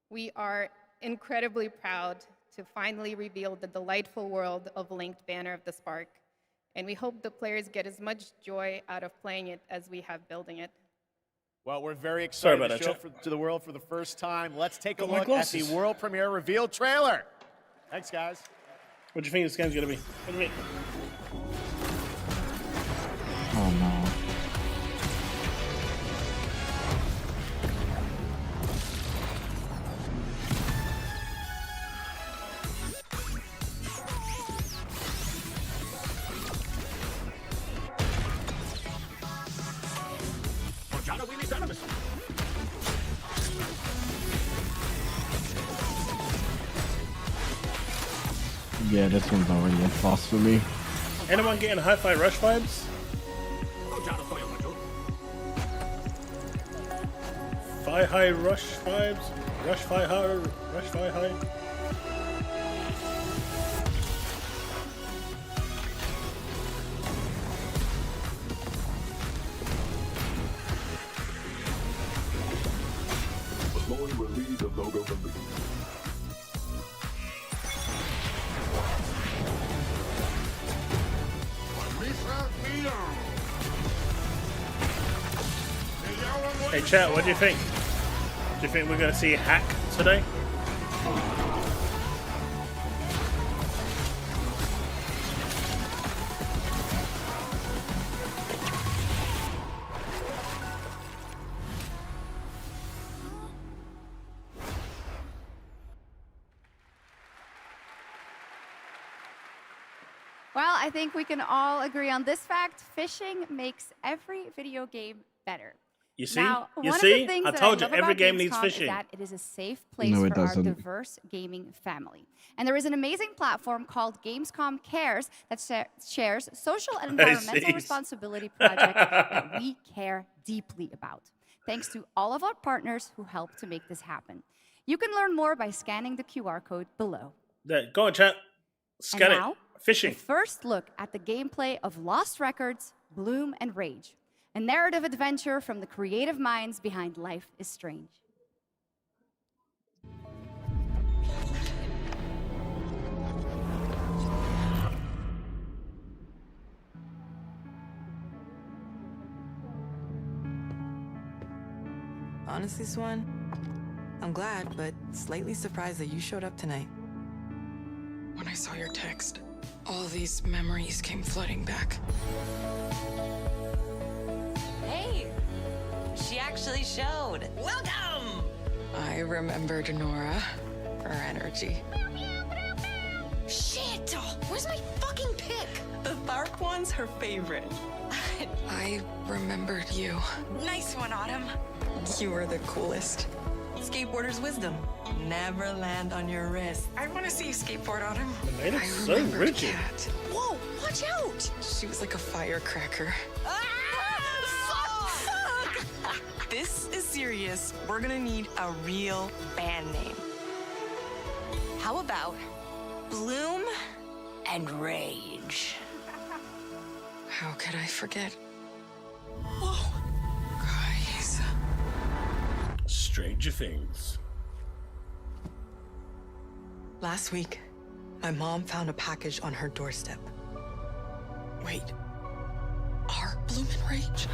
We are incredibly proud to finally reveal the delightful world of Linked Banner of the Spark, and we hope the players get as much joy out of playing it as we have building it. Well, we're very excited to show it to the world for the first time. Let's take a look at the world premiere reveal trailer. Thanks, guys. What do you think this game's gonna be? What do you think? Oh no. Yeah, this one's already a boss for me. Anyone getting Hi-Fi Rush vibes? Fi-Hi Rush vibes? Rush Fi-Hi? Rush Fi-Hi? Molyneux will lead the logo from the Hey chat, what do you think? Do you think we're gonna see a hack today? Well, I think we can all agree on this fact. Phishing makes every video game better. You see? Now, You one see? of the things I that told you, love every about game needs Gamescom is phishing. that it is a safe place No, it for our doesn't. diverse gaming family. And there is an amazing platform called Gamescom Cares that shares social and environmental responsibility projects that we care deeply about. Thanks to all of our partners who help to make this happen. You can learn more by scanning the QR code below. There, go on, chat. Scan And it. now, Phishing. the first look at the gameplay of Lost Records, Bloom and Rage, a narrative adventure from the creative minds behind Life is Strange. Honestly, Swan, I'm glad, but slightly surprised that you showed up tonight. When I saw your text, all these memories came flooding back. Hey, she actually showed. Welcome! I remembered Nora, her energy. Shit! Where's my fucking pick? The dark one's her favorite. I remembered you. Nice one, Autumn. You were the coolest. Skateboarder's wisdom. Never land on your wrist. I want to see you skateboard, Autumn. The man is so rigid. Whoa, watch out! She was like a firecracker. Fuck! This is serious. We're gonna need a real band name. How about Bloom and Rage? How could I forget? Whoa! Guys. Stranger Things. Last week, my mom found a package on her doorstep. Wait. Are Bloom and Rage?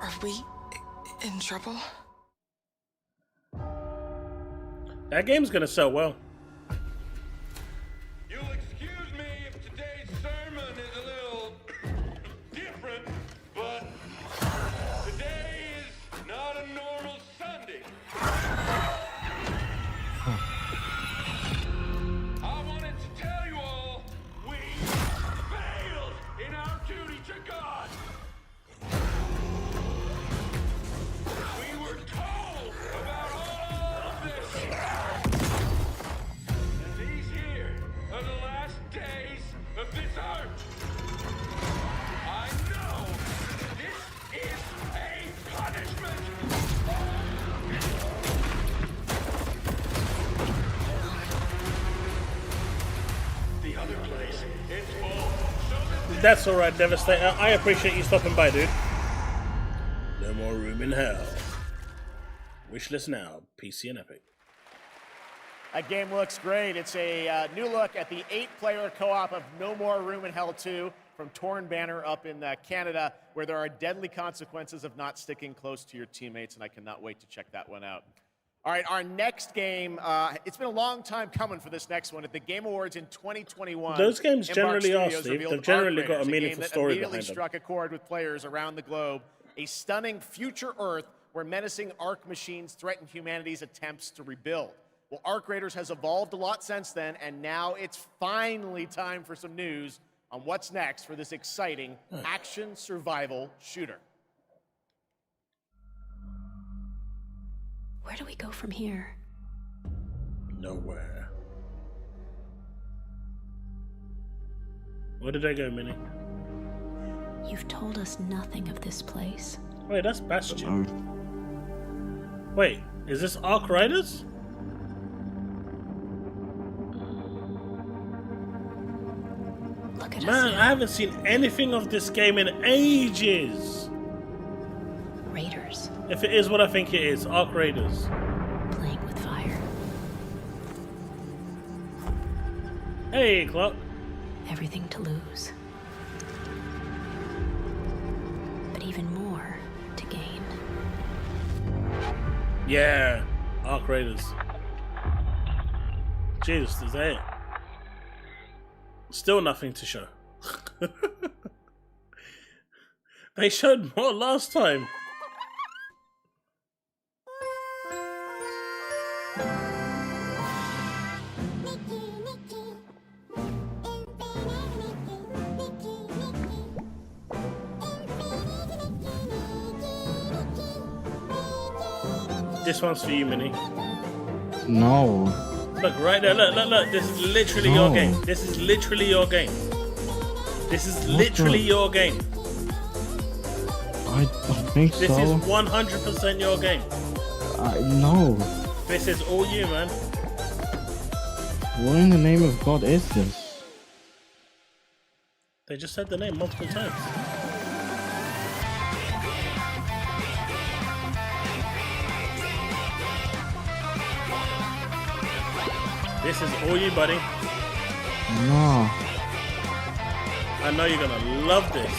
Are we in trouble? That game's gonna sell well. You'll excuse me if today's sermon is a little different, but today is not a normal Sunday. I wanted to tell you all, we failed in our duty to God. We were told about all of this. And these here are the last days of this earth. I know this is a punishment. The other place, it's full. That's alright, Devastator. I appreciate you stopping by, dude. No more room in hell. Wishlist now, PC and Epic. That game looks great. It's a new look at the 8-player co-op of No More Room in Hell 2 from Torn Banner up in Canada, where there are deadly consequences of not sticking close to your teammates, and I cannot wait to check that one out. All right, our next game, it's been a long time coming for this next one. At the Game Awards in 2021, Those games Embark generally are, Studios Steve. revealed They've generally Arc got a Raiders, meaningful game story that immediately behind them. struck a chord with players around the globe. A stunning future Earth where menacing Arc machines threaten humanity's attempts to rebuild. Well, Arc Raiders has evolved a lot since then, and now it's finally time for some news on what's next for this exciting action survival shooter. Where do we go from here? Nowhere. Where did I go, Minnie? You've told us nothing of this place. Wait, that's Bastion. Wait, is this Arc Raiders? Look at us Man, now. I haven't seen anything of this game in ages. Raiders. If it is what I think it is, Arc Raiders. Playing with fire. Hey, Clarke. Everything to lose. But even more to gain. Yeah, Arc Raiders. Jesus, is that it? Still nothing to show. They showed more last time. This one's for you, Minnie. No. Look, right there, look. This is literally your game. This is literally your game. This is literally your game. I don't think so. This is 100% your game. No. This is all you, man. What in the name of God is this? They just said the name multiple times. This is all you, buddy. No. I know you're gonna love this.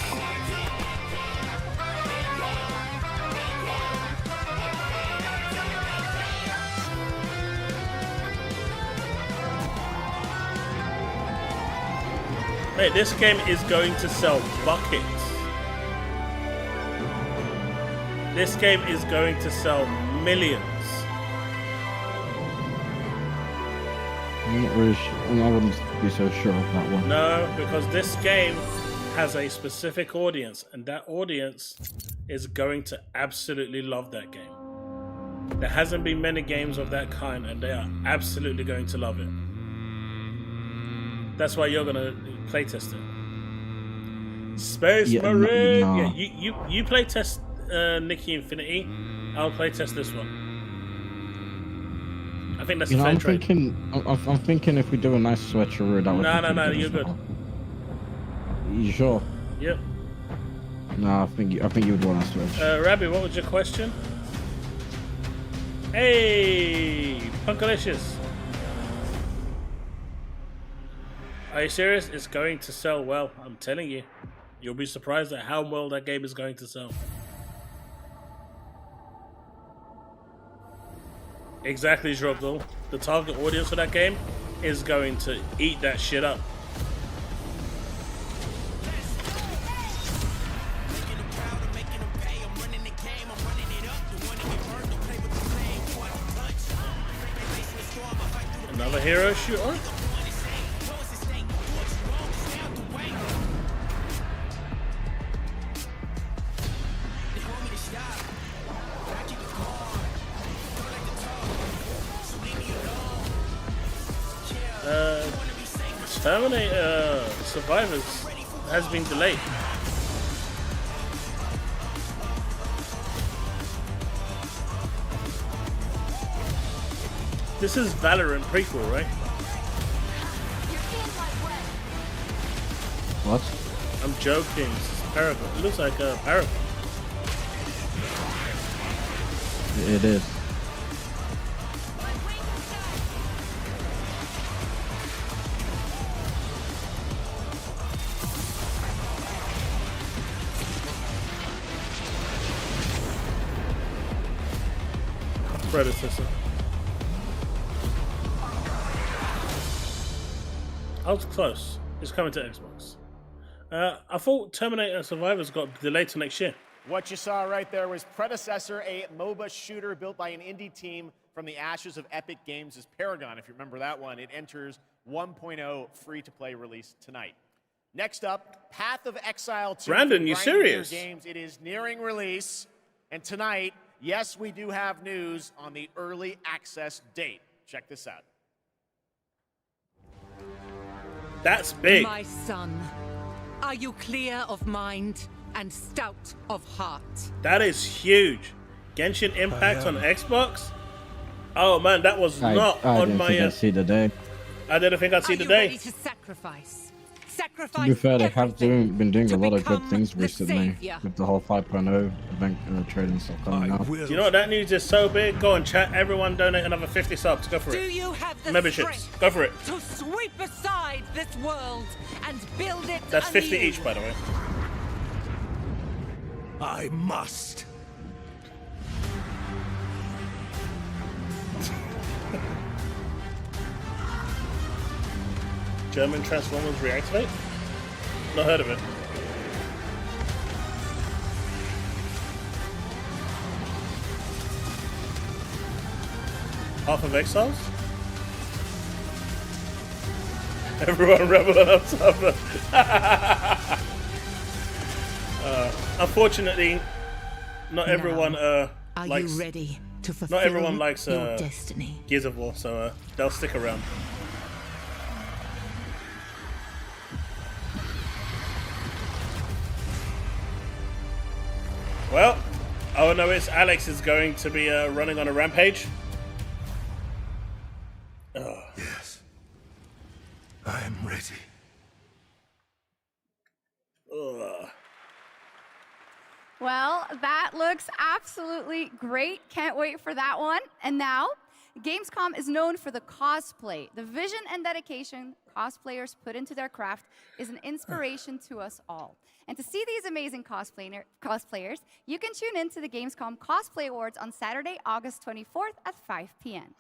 Mate, this game is going to sell buckets. This game is going to sell millions. I'm not really sure. I wouldn't be so sure of that one. No, because this game has a specific audience, and that audience is going to absolutely love that game. There hasn't been many games of that kind, and they are absolutely going to love it. That's why you're gonna playtest it. Space Marine. No. Yeah, you playtest Nikki Infinity. I'll playtest this one. I think that's a fair trade. I'm thinking if we do a nice switcheroo, that would be No, you're good. You sure? Yep. No, I think you would want to switch. Rabbi, what was your question? Hey, Punkalicious. Are you serious? It's going to sell well. I'm telling you. You'll be surprised at how well that game is going to sell. Exactly, Drogdal. The target audience for that game is going to eat that shit up. Another hero shooter? Terminator Survivors has been delayed. This is Valorant prequel, right? What? I'm joking. This is Paragon. It looks like a Paragon. It is. Predecessor. I was close. It's coming to Xbox. I thought Terminator Survivors got delayed to next year. What you saw right there was Predecessor, a MOBA shooter built by an indie team from the ashes of Epic Games' Paragon. If you remember that one, it enters 1.0 free-to-play release tonight. Next up, Path of Exile 2. Brandon, you serious? Games. It is nearing release, and tonight, yes, we do have news on the early access date. Check this out. That's big. My son, are you clear of mind and stout of heart? That is huge. Genshin Impact on Xbox? Oh man, that was not on my... I didn't see the day. I didn't think I'd see the day. Ready to sacrifice? To be fair, they have been doing a lot of good things recently with the whole 5.0 event trading stuff coming out. Do you know what? That news is so big. Go on, chat. Everyone donate another 50 subs. Go for it. Do you have the memberships? Go for it. To sweep aside this world and build it That's 50 anew? each, by the way. I must. German Transformers reactivate? Not heard of it. Half of Exiles? Everyone rebel on October. Unfortunately, not everyone likes. You ready to fulfill not everyone likes your destiny? Gears of War, so they'll stick around. Well, oh no, it's Alex is going to be running on a rampage. Oh. Yes, I am ready. Ugh. Well, that looks absolutely great. Can't wait for that one. And now, Gamescom is known for the cosplay. The vision and dedication cosplayers put into their craft is an inspiration to us all. And to see these amazing cosplayers, you can tune in to the Gamescom Cosplay Awards on Saturday, August 24th at 5 p.m.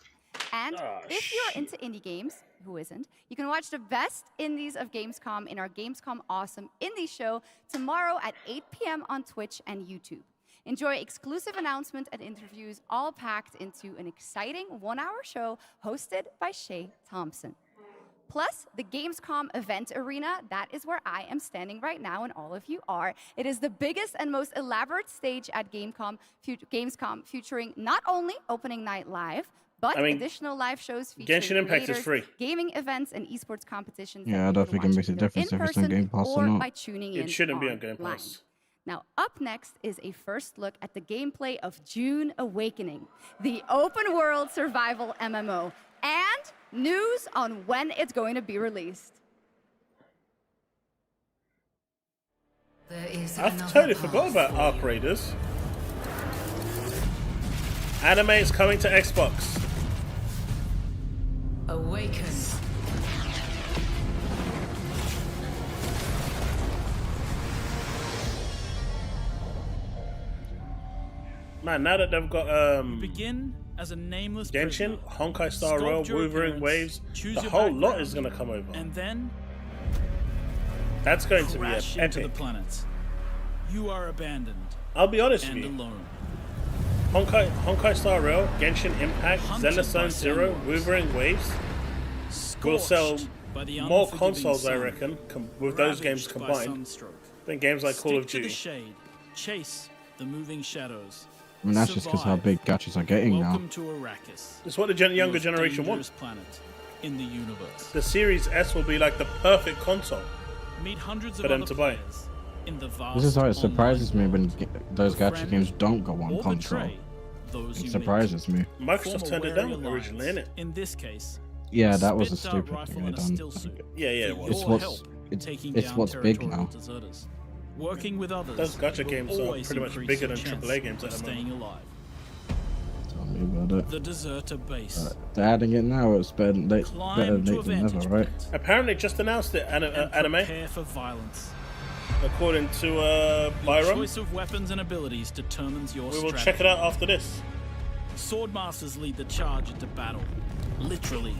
And if you're into indie games, who isn't, you can watch the best indies of Gamescom in our Gamescom Awesome Indie Show tomorrow at 8 p.m. on Twitch and YouTube. Enjoy exclusive announcements and interviews all packed into an exciting one-hour show hosted by Shay Thompson. Plus, the Gamescom event arena, that is where I am standing right now and all of you are. It is the biggest and most elaborate stage at Gamescom featuring not only opening night live, but additional live shows featuring Genshin Impact is free. Gaming events and esports competitions. Yeah, I don't think it makes a difference if it's on Game Pass or not. By tuning in it shouldn't be on Game Pass. Now, up next is a first look at the gameplay of June Awakening, the open world survival MMO, and news on when it's going to be released. I've totally forgot about Arc Raiders. Anime is coming to Xbox. Awaken. Man, now that they've got begin as a nameless Genshin, Honkai Star Rail, Wuthering Waves, the whole lot is going to come over. And then that's going to be into epic. The planet. You are abandoned. I'll be honest with you. Alone. Honkai Star Rail, Genshin Impact, Xenosaga Zero, Wuthering Waves will sell more consoles, I reckon, with those games combined, than games like Call of Duty. Shade. Chase the moving shadows. I mean, that's just because how big gachas are getting now. To Arrakis, it's what the younger generation wants. Planet in the universe. The Series S will be like the perfect console Meet hundreds for them to buy. In the vast this is how it surprises me when those gacha games don't go on console. It surprises me. Microsoft turned it down originally, innit? In this case, yeah, that was a stupid thing they done. Yeah, it was. It's what's big now. Working with others. Those gacha games are pretty much bigger than AAA games at the moment. Tell me about it. The deserter base. They're adding it now. It's better late than never, right? Apparently, just announced it. Anime. Prepare for violence. According to Byron. The choice of weapons and abilities determines your strategy. We will check it out after this. Swordmasters lead the charge into battle. Literally.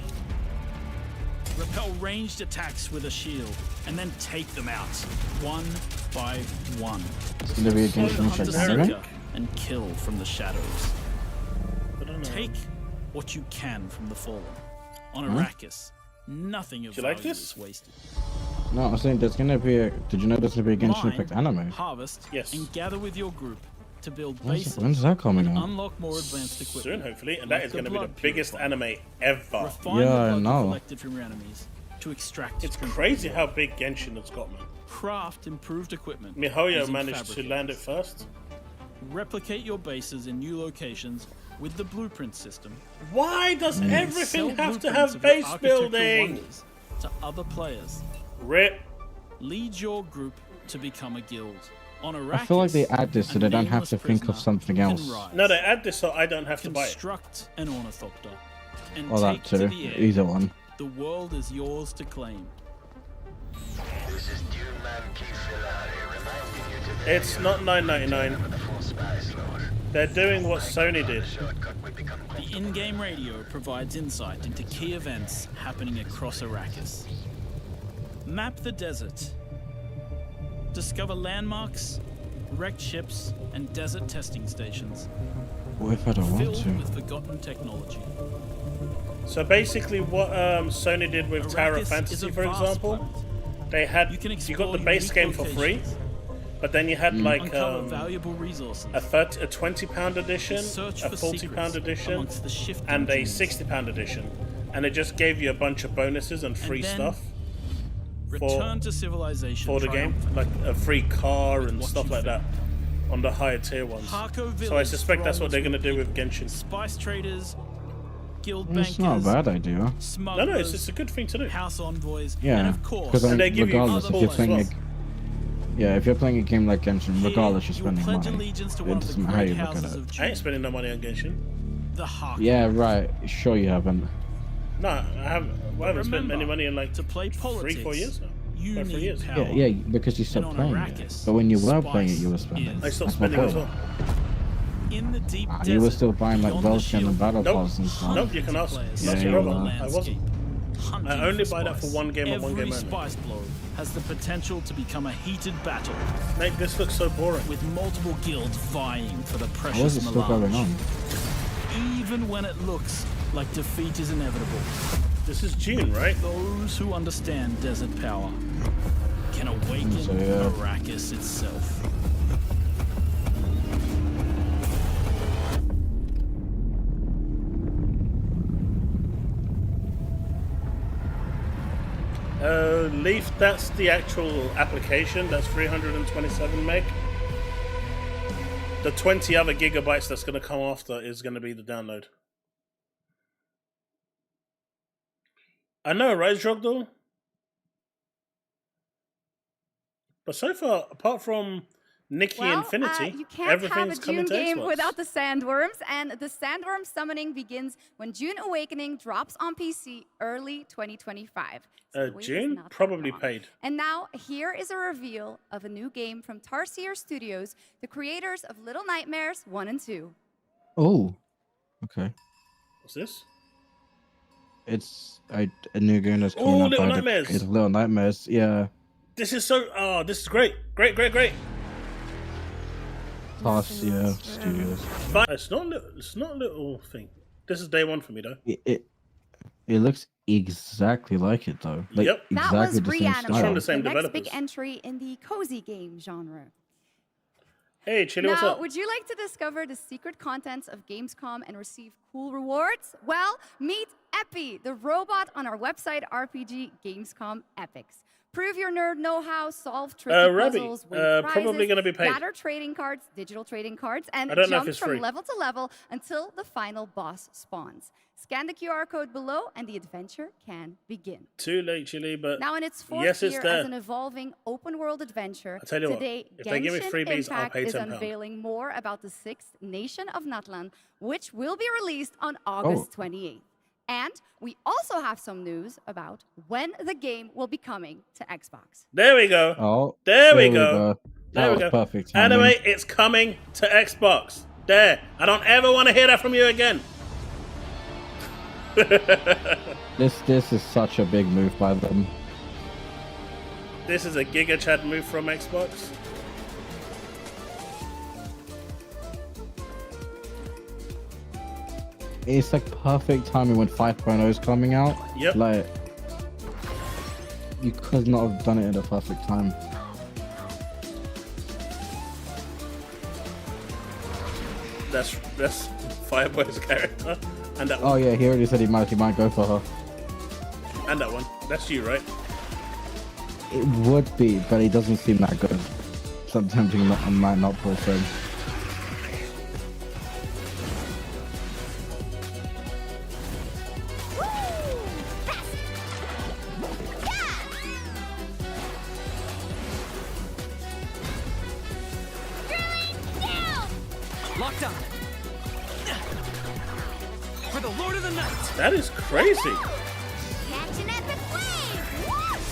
Repel ranged attacks with a shield, and then take them out, one by one. It's gonna be a Genshin Impact anime? And kill from the shadows. Take what you can from the fallen. On Arrakis, nothing of value is wasted. No, I'm saying there's gonna be a. Did you know there's gonna be a Genshin Impact anime? Harvest, and gather with your group to build When's bases that coming and out? unlock more advanced equipment. Soon, hopefully, and that is going to be the biggest anime ever. Refine Yeah, the I blood know. collected from your enemies to extract. It's crazy how big Genshin has got, man. Craft improved equipment. MiHoYo using managed to fabricators. land it first. Replicate your bases in new locations with the blueprint system. Why does And everything sell have to blueprints have of your base architectural building? wonders to other players. Rip. Lead your group to become a guild. On Arrakis, I feel like they add this so they don't have to think of something else. No, they add this so I don't have to buy it. Construct an ornithopter and Or that take to too. the air. Either one. The world is yours to claim. It's not $9.99. They're doing what Sony did. The in-game radio provides insight into key events happening across Arrakis. Map the desert. Discover landmarks, wrecked ships, and desert testing stations. What if I don't want filled to? with forgotten technology. So basically what Sony did with Tower of Arrakis Fantasy, is a for vast example, planet. they had, You can you got the explore base unique game for free, locations. but then you had like Uncover valuable resources. a £20 edition, Search a for £40 secrets edition, amongst the shifting and a dunes. £60 edition. And it just gave you a bunch of bonuses and free then stuff Return to civilization for the game, like a free car and stuff like that on the higher tier ones. Harko So I Village suspect that's what they're throngs going to do with with Genshin. Spice traders, guild bankers, It's not a bad idea. smugglers, No, it's a good thing to do. house envoys, and Yeah, of course, because And they give you regardless, if other you're pulls playing as if you're playing a game like Genshin, regardless you're you will spending pledge money. allegiance to It one of the doesn't matter how great you look houses at it. of I June, ain't spending no money on Genshin. the Harko. Yeah, right. Sure you haven't. No, I haven't spent any money in like to play 3-4 years now. You About 3 need years. power. Yeah, because you stopped on playing Arrakis, it. But when you were spice playing it, you were spending. is- I stopped That's my spending as point. well. In the deep desert, You were still buying like beyond the Vulcan and shield, Battle Nope. Pass and stuff. Nope, you can ask. players That's Yeah, your you problem. are. I wasn't. hunting I only for buy that for spice. one game and one Every game only. spice blow has the potential to become a heated battle, Mate, this looks so boring. with multiple guilds vying for the How is precious it still going melange. on? Even when it looks like defeat is inevitable, This is June, right? those who understand desert power can awaken So, yeah. Arrakis itself. Leaf, that's the actual application. That's 327 meg. The 20 other gigabytes that's going to come after is going to be the download. I know, right, Jogdal? But so far, apart from Nikki Infinity, you can't have a everything's coming June to game Xbox. without the Sandworms, and the Sandworm summoning begins when June Awakening drops on PC early 2025. So the wait is June? not that Probably long. paid. And now, here is a reveal of a new game from Tarsier Studios, the creators of Little Nightmares 1 and 2. Oh, okay. What's this? It's a new game that's coming Oh, out Little by Nightmares. It's Little Nightmares. Yeah. This is so... Oh, this is great. Great. Tarsier Studios. But it's not a little thing. This is day one for me, though. It looks exactly like it though. Like, Yep. That exactly was the same Reanimator, style. from the same next developers. big entry in the cozy game genre. Hey, Chille, what's Now, up? would you like to discover the secret contents of Gamescom and receive cool rewards? Well, meet Epi, the robot on our website RPG Gamescom Epics. Prove your nerd know-how, solve tricky Robbie, puzzles, win probably prizes, gonna be paid. gather trading cards, digital trading cards, and I don't know if jump it's from free. level to level until the final boss spawns. Scan the QR code below and the adventure can begin. Too late, Chille, but Now in its fourth yes, it's year there. as an evolving open-world adventure, tell you what, today if they give me Genshin freebies, I'll Impact pay is £10. unveiling more about the 6th Nation of Natlan, which will be released on August 28th. And we also have some news about when the game will be coming to Xbox. There we go. Oh, there we go. That There we was go. perfect timing. Anime, it's coming to Xbox. There. I don't ever want to hear that from you again. This is such a big move by them. This is a Giga Chad move from Xbox. It's like perfect timing when 5.0 is coming out. Yep. Like, you could not have done it at a perfect time. That's Fireboy's character, and that. Oh yeah, he already said he might go for her. And that one. That's you, right? It would be, but he doesn't seem that good. So I'm tempting him, I might not pull for him. Locked on. For the Lord of the Night. That is crazy. Catch an epic wave! Whoosh!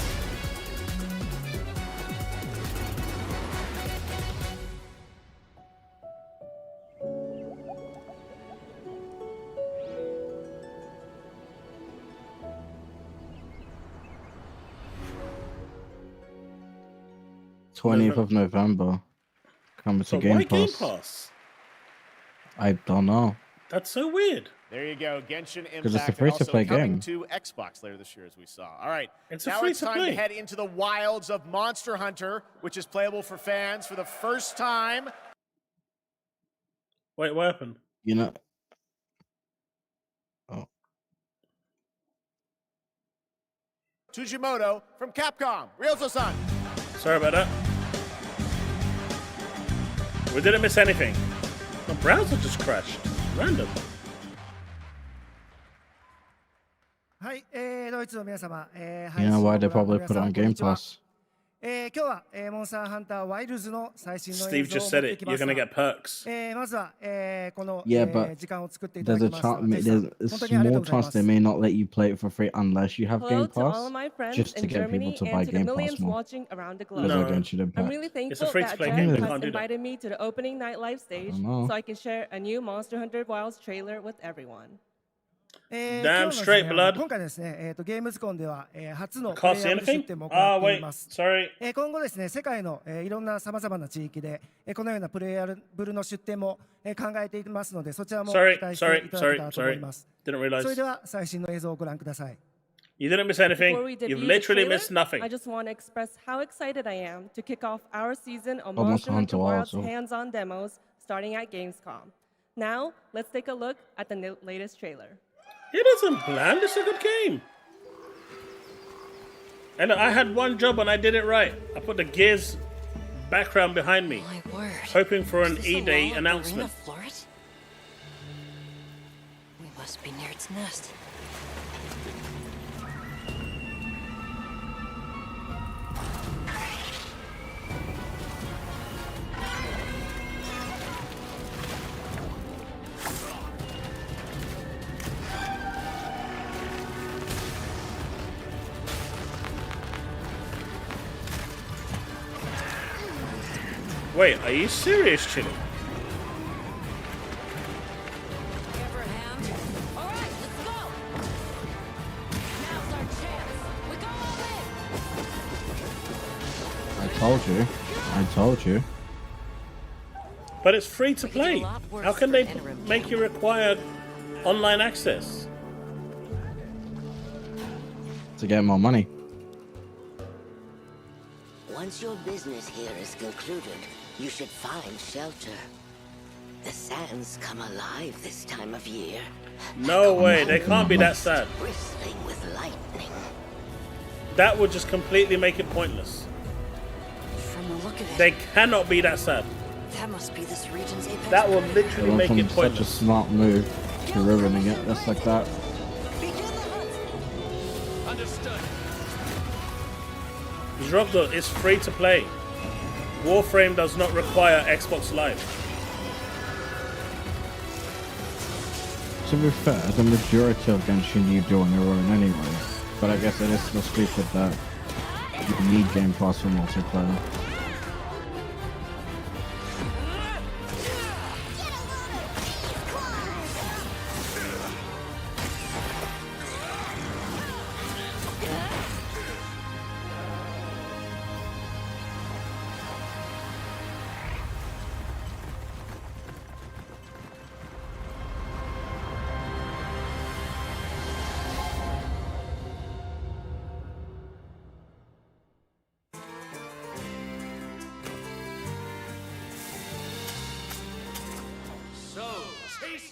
th of November. Coming to So Game why Game Pass. Pass? I don't know. That's so weird. There you go, Genshin Impact. Because it's a free-to-play also coming game. to Xbox later this year, as we saw. All right, It's a now it's time free-to-play. to head into the wilds of Monster Hunter, which is playable for fans for the first time. Wait, what happened? You know. Tsujimoto from Capcom. Ryozo-san. Sorry about that. We didn't miss anything. The browser just crashed. Random. はい、ドイツの皆様、 You know why they probably put it on Game Pass? 今日は、モンスターハンターワイルズの最新の Steve 映像を just 持 said って it. きま You're した gonna get perks. まずは、この、 Yeah, but 時間を作っていただ there's き a ました。 there's a 本当にありがと small うございま chance す。 they may not let you play it for free unless you have Hello Game to all of my Pass, friends just to in get people Germany to buy and to the Game millions Pass more. watching around the globe. Because No. they're Genshin I'm Impact. really It's a thankful free-to-play that game. Jack You has can't do that. invited me to the opening night live stage know. so I can share a new Monster Hunter Wilds trailer with everyone. Damn straight, blood. 今回ですね、ゲームズコンでは、初の Can't see 出 anything? 展も行 Ah, ってい wait. ます。 Sorry. 今後ですね、世界の、いろんな様々な地域で、このようなプレイヤブルの出展も、考えていますので、そちらも期 Sorry, 待して sorry, いただけた sorry, らと思い sorry. ます。 Didn't それ realize. では最新の映像をご覧ください。 You didn't miss anything. Before we You've debut the literally trailer, missed nothing. I just want to express how excited I am to kick off our season of Oh, Monster Hunter Monster Hunter Wilds Wilds, oh. hands-on demos starting at Gamescom. Now, let's take a look at the latest trailer. It isn't bland. It's a good game. And I had one job and I did it right. I put the Gears background behind me, hoping for an E-Day announcement. We must be near its nest. Wait, are you serious, Chille? I told you. But it's free to play. How can they make you require online access? To get more money. Once your business here is concluded, you should find shelter. The sands come alive this time of year. No way, they can't be that sad. Bristling with lightning. That would just completely make it pointless. From the look of it, They cannot be that sad. that must be this region's apex. That will predator. literally They make went it from such a pointless. smart move to ruining it. That's like that. Understood. Zrogdo is free to play. Warframe does not require Xbox Live. To be fair, the majority of Genshin you do on your own anyway. But I guess it is still stupid that you need Game Pass for multiplayer.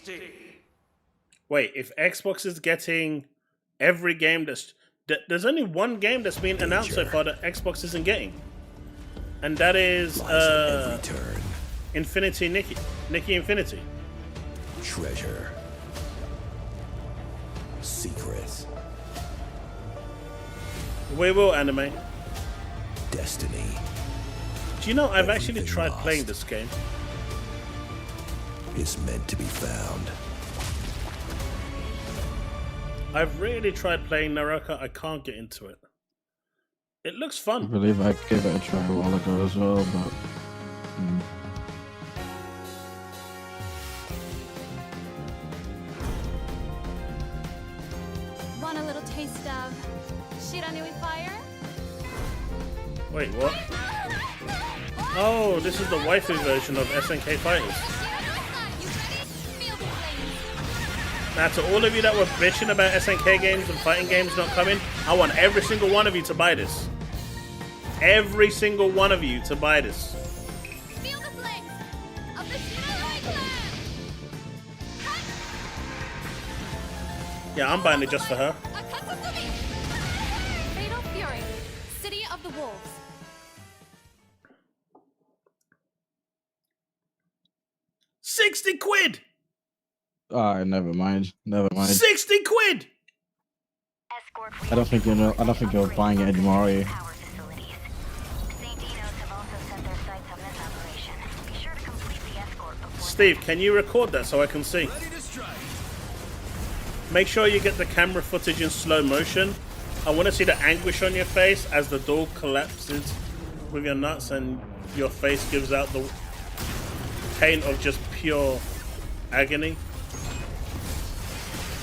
tasty. Wait, if Xbox is getting every game there's only one game that's been announced so far that Xbox isn't getting. And that is Infinity Nikki Infinity. Treasure. Secrets. We will anime. Destiny. Do you know I've actually tried playing this game? Is meant to be found. I've really tried playing Naraka. I can't get into it. It looks fun. I believe I gave it a try a while ago as well, but... Want a little taste of Shiranui fire? Wait, what? Oh, this is the waifu version of SNK Fighters. Now, to all of you that were bitching about SNK games and fighting games not coming, I want every single one of you to buy this. Every single one of you to buy this. Feel the flames of the Shiranui clan! Yeah, I'm buying it just for her. Fatal Fury, City of the Wolves. £60. Ah, never mind. Never mind. 60 quid. I don't think you're buying it anymore, are you? Steve, can you record that so I can see? Make sure you get the camera footage in slow motion. I want to see the anguish on your face as the door collapses with your nuts and your face gives out the pain of just pure agony.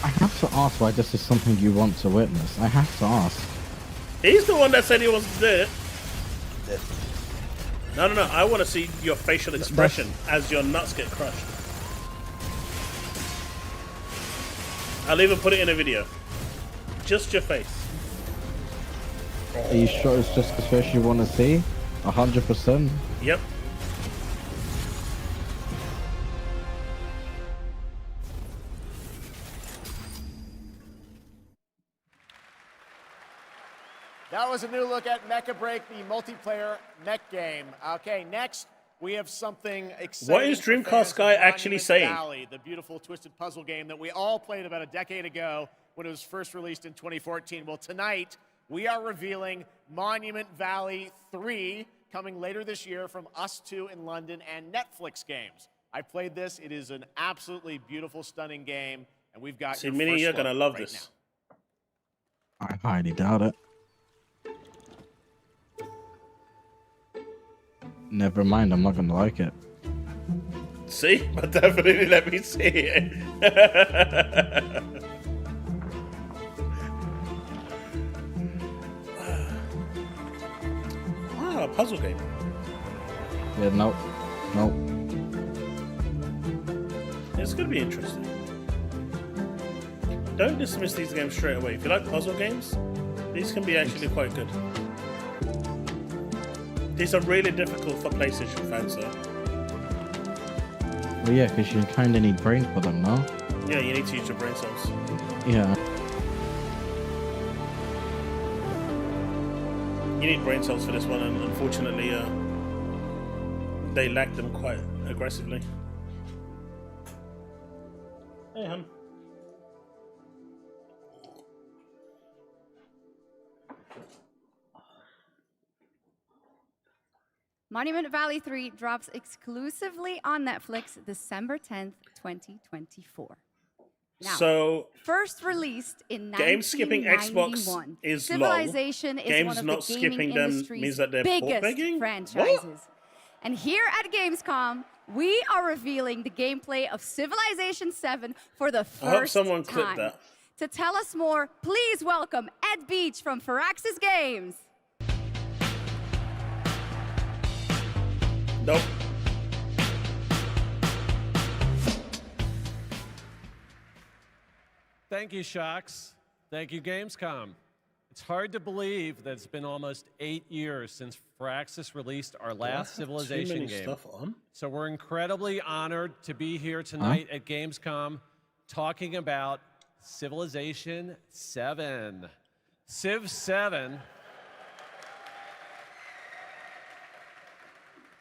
I have to ask why this is something you want to witness. I have to ask. He's the one that said he wants to do it. No. I want to see your facial expression as your nuts get crushed. I'll even put it in a video. Just your face. Are you sure it's just the face you want to see? 100%? Yep. That was a new look at Mecha Break, the multiplayer mech game. Okay, next we have something exciting. What is Dreamcast Guy actually saying? Valley, the beautiful twisted puzzle game that we all played about a decade ago when it was first released in 2014. Well, tonight we are revealing Monument Valley 3 coming later this year from Us2 in London and Netflix Games. I played this. It is an absolutely beautiful, stunning game, and we've got. See, Minnie, you're gonna love right this. Now. I highly doubt it. Never mind, I'm not gonna like it. See? But definitely let me see it. Ah, puzzle game. Yeah, nope. It's gonna be interesting. Don't dismiss these games straight away. If you like puzzle games, these can be actually quite good. These are really difficult for PlayStation fans, though. Well, yeah, because you kind of need brain for them, no? Yeah, you need to use your brain cells. Yeah. You need brain cells for this one, and unfortunately, they lack them quite aggressively. Hey, hon. Monument Valley 3 drops exclusively on Netflix December 10th, 2024 Now, so, first released in 1991, game skipping Xbox is Civilization long. is Games one of not the skipping gaming them industry's means that they're port biggest begging? franchises. What? And here at Gamescom, we are revealing the gameplay of Civilization 7 for the first I hope someone time. clipped that. To tell us more, please welcome Ed Beach from Firaxis Games. Nope. Thank you, Shocks. Thank you, Gamescom. It's hard to believe that it's been almost 8 years since Firaxis released our last Civilization game. Stuff on? So we're incredibly honored to be here tonight at Gamescom talking about Civilization 7. Civ 7.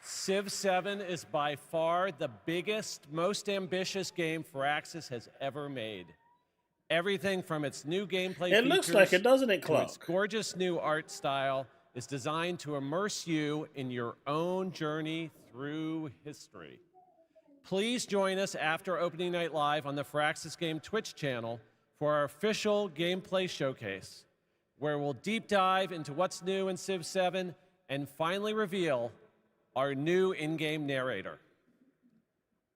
Civ 7 is by far the biggest, most ambitious game Firaxis has ever made. Everything from its new gameplay features looks like it, doesn't it, Clarke? to its gorgeous new art style is designed to immerse you in your own journey through history. Please join us after opening night live on the Firaxis Game Twitch channel for our official gameplay showcase, where we'll deep dive into what's new in Civ 7 and finally reveal our new in-game narrator.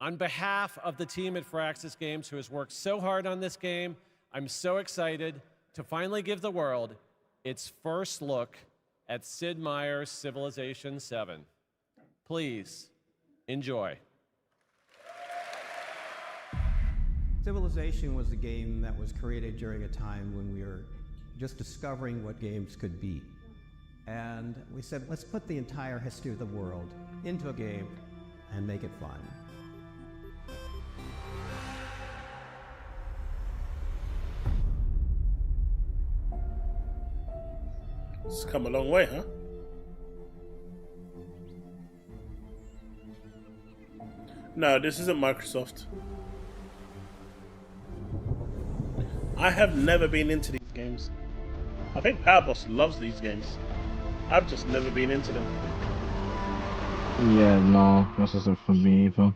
On behalf of the team at Firaxis Games who has worked so hard on this game, I'm so excited to finally give the world its first look at Sid Meier's Civilization 7. Please, enjoy. Civilization was a game that was created during a time when we were just discovering what games could be. And we said, let's put the entire history of the world into a game and make it fun. It's come a long way, huh? No, this isn't Microsoft. I have never been into these games. I think Powerboss loves these games. I've just never been into them. Yeah, no, this isn't for me either.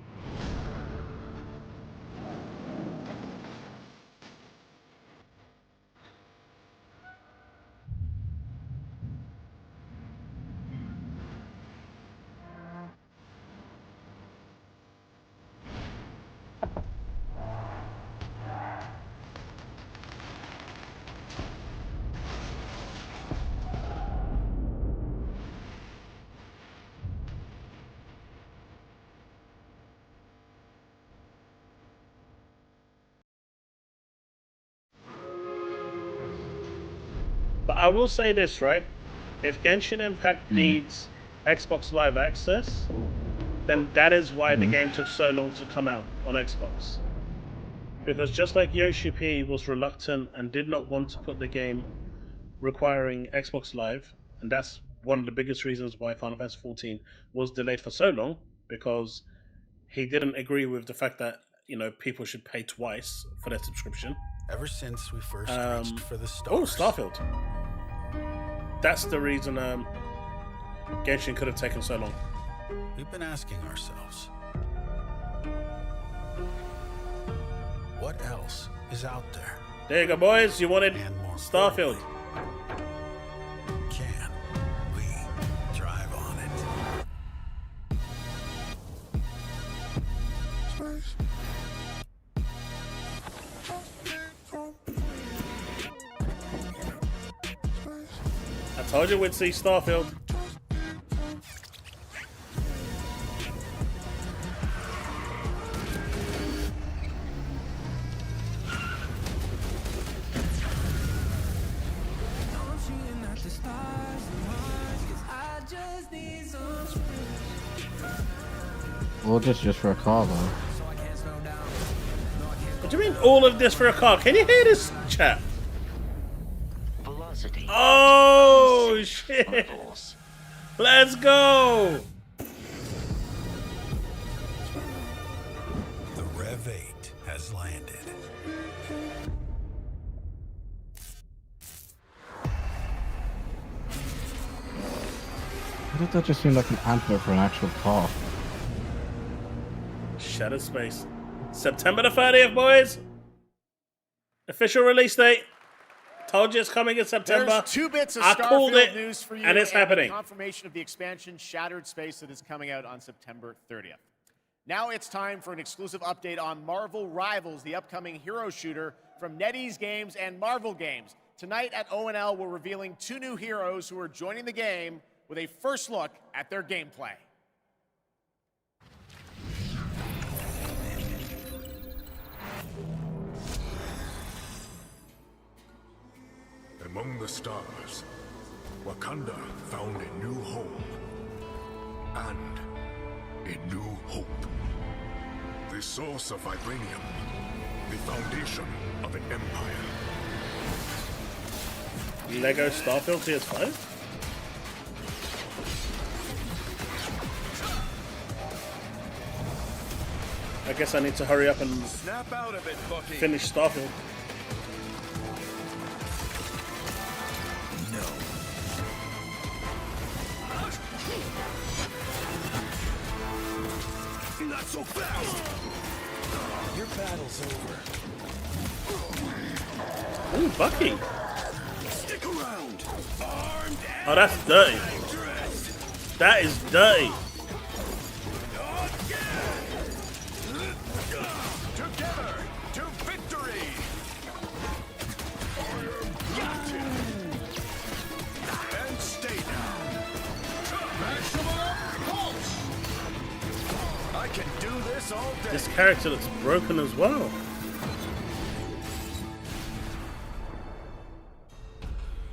But I will say this, right? If Genshin Impact needs Xbox Live Access, then that is why the game took so long to come out on Xbox. Because just like Yoshi P was reluctant and did not want to put the game requiring Xbox Live, and that's one of the biggest reasons why Final Fantasy XIV was delayed for so long, because he didn't agree with the fact that, you know, people should pay twice for their subscription. Ever since we first reached for the stars. Oh, Starfield. That's the reason Genshin could have taken so long. We've been asking ourselves, what else is out there? There you go, boys. You wanted Starfield. Can we drive on it? I told you we'd see Starfield. All this just for a car, though. What do you mean all of this for a car? Can you hear this, chat? Velocity. Oh, shit. Let's go. The Rev 8 has landed. Why did that just seem like an antler for an actual car? Shattered Space. September the 30th, boys. Official release date. Told you it's coming in September. There's 2 bits of I called Starfield it, news for you, and it's happening. Confirmation of the expansion Shattered Space that is coming out on September 30th. Now it's time for an exclusive update on Marvel Rivals, the upcoming hero shooter from NetEase Games and Marvel Games. Tonight at ONL, we're revealing 2 new heroes who are joining the game with a first look at their gameplay. Among the stars, Wakanda found a new home and a new hope. The source of vibranium, the foundation of an empire. Lego Starfield PS5? I guess I need to hurry up and snap out of it, Bucky. Finish Starfield. No. Not so fast. Your battle's over. Ooh, Bucky. Stick around. Oh, that's dirty. That is dirty. Together to victory. And stay down. Maximum pulse. I can do this all day. This character looks broken as well.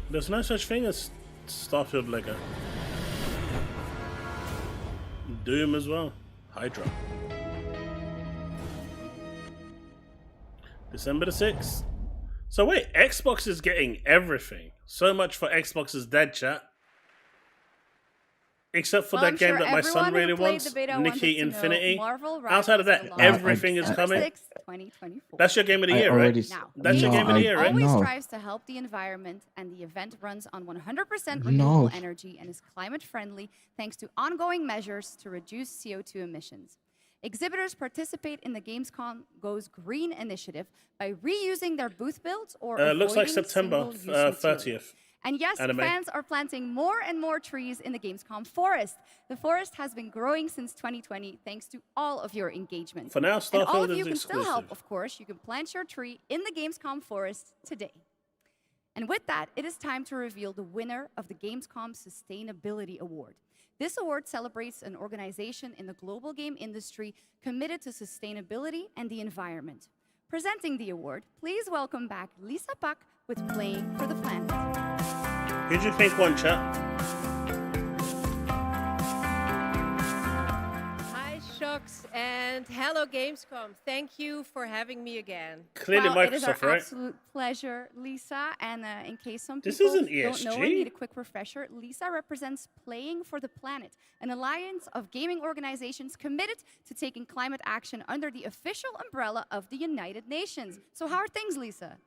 There's no such thing as Starfield Lego. Doom as well. Hydra. December the 6th. So wait, Xbox is getting everything. So much for Xbox's dead, chat. Except for that game that my son really wants, Nikki Infinity. Outside of that, everything is coming. 2024. That's your game of the year, right? That's your game of the year, right? Always strives to help the environment, and the event runs on 100% renewable energy and is climate friendly thanks to ongoing measures to reduce CO2 emissions. Exhibitors participate in the Gamescom Goes Green initiative by reusing their booth builds or looks like September 30th. And yes, Anime. fans are planting more and more trees in the Gamescom forest. The forest has been growing since 2020 thanks to all of your engagement. For now, and Starfield all of is you can exclusive. still help, of course. You can plant your tree in the Gamescom forest today. And with that, it is time to reveal the winner of the Gamescom Sustainability Award. This award celebrates an organization in the global game industry committed to sustainability and the environment. Presenting the award, please welcome back Lisa Pak with Playing for the Planet. Who do you think won, chat? Hi, Shux, and hello, Gamescom. Thank you for having me again. Clearly well, Microsoft, it is our right? absolute pleasure, Lisa. And in case some This people isn't don't know or ESG. need a quick refresher, Lisa represents Playing for the Planet, an alliance of gaming organizations committed to taking climate action under the official umbrella of the United Nations. So how are things, Lisa?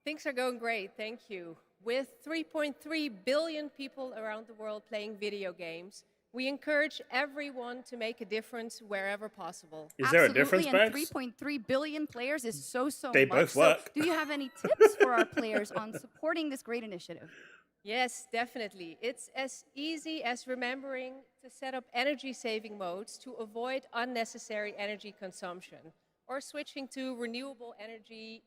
Things are going great, thank you. With 3.3 billion people around the world playing video games, we encourage everyone to make a difference wherever possible. Is there a difference, Absolutely, Bags? and 3.3 billion players is so They much. both work. So do you have any tips for our players on supporting this great initiative? Yes, definitely. It's as easy as remembering to set up energy-saving modes to avoid unnecessary energy consumption, or switching to renewable energy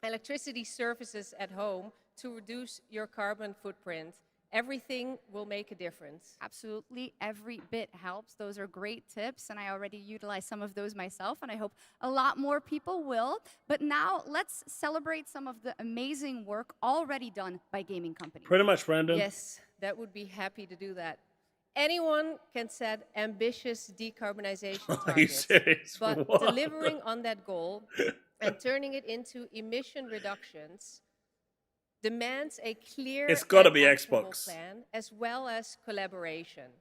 electricity services at home to reduce your carbon footprint. Everything will make a difference. Absolutely, every bit helps. Those are great tips, and I already utilize some of those myself, and I hope a lot more people will. But now, let's celebrate some of the amazing work already done by gaming companies. Pretty much, Brandon. Yes, that would be happy to do that. Anyone can set ambitious decarbonization targets, Are you serious? but What? delivering on that goal and turning it into emission reductions demands a clear It's gotta and be actionable Xbox. plan as well as collaboration.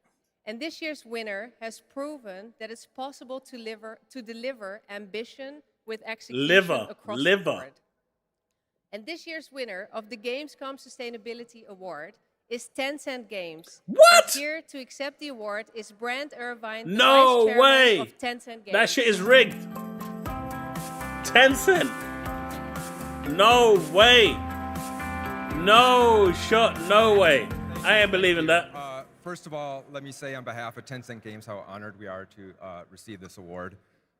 And this year's winner has proven that it's possible to deliver ambition with execution across the board. And this year's winner of the Gamescom Sustainability Award is Tencent Games. What? And here to accept the award is Brand Irvine, the No Vice Chairman way! of Tencent Games. That shit is rigged. Tencent. No way. No shot. No way. I ain't believing that. First of all, let me say on behalf of Tencent Games how honored we are to receive this award.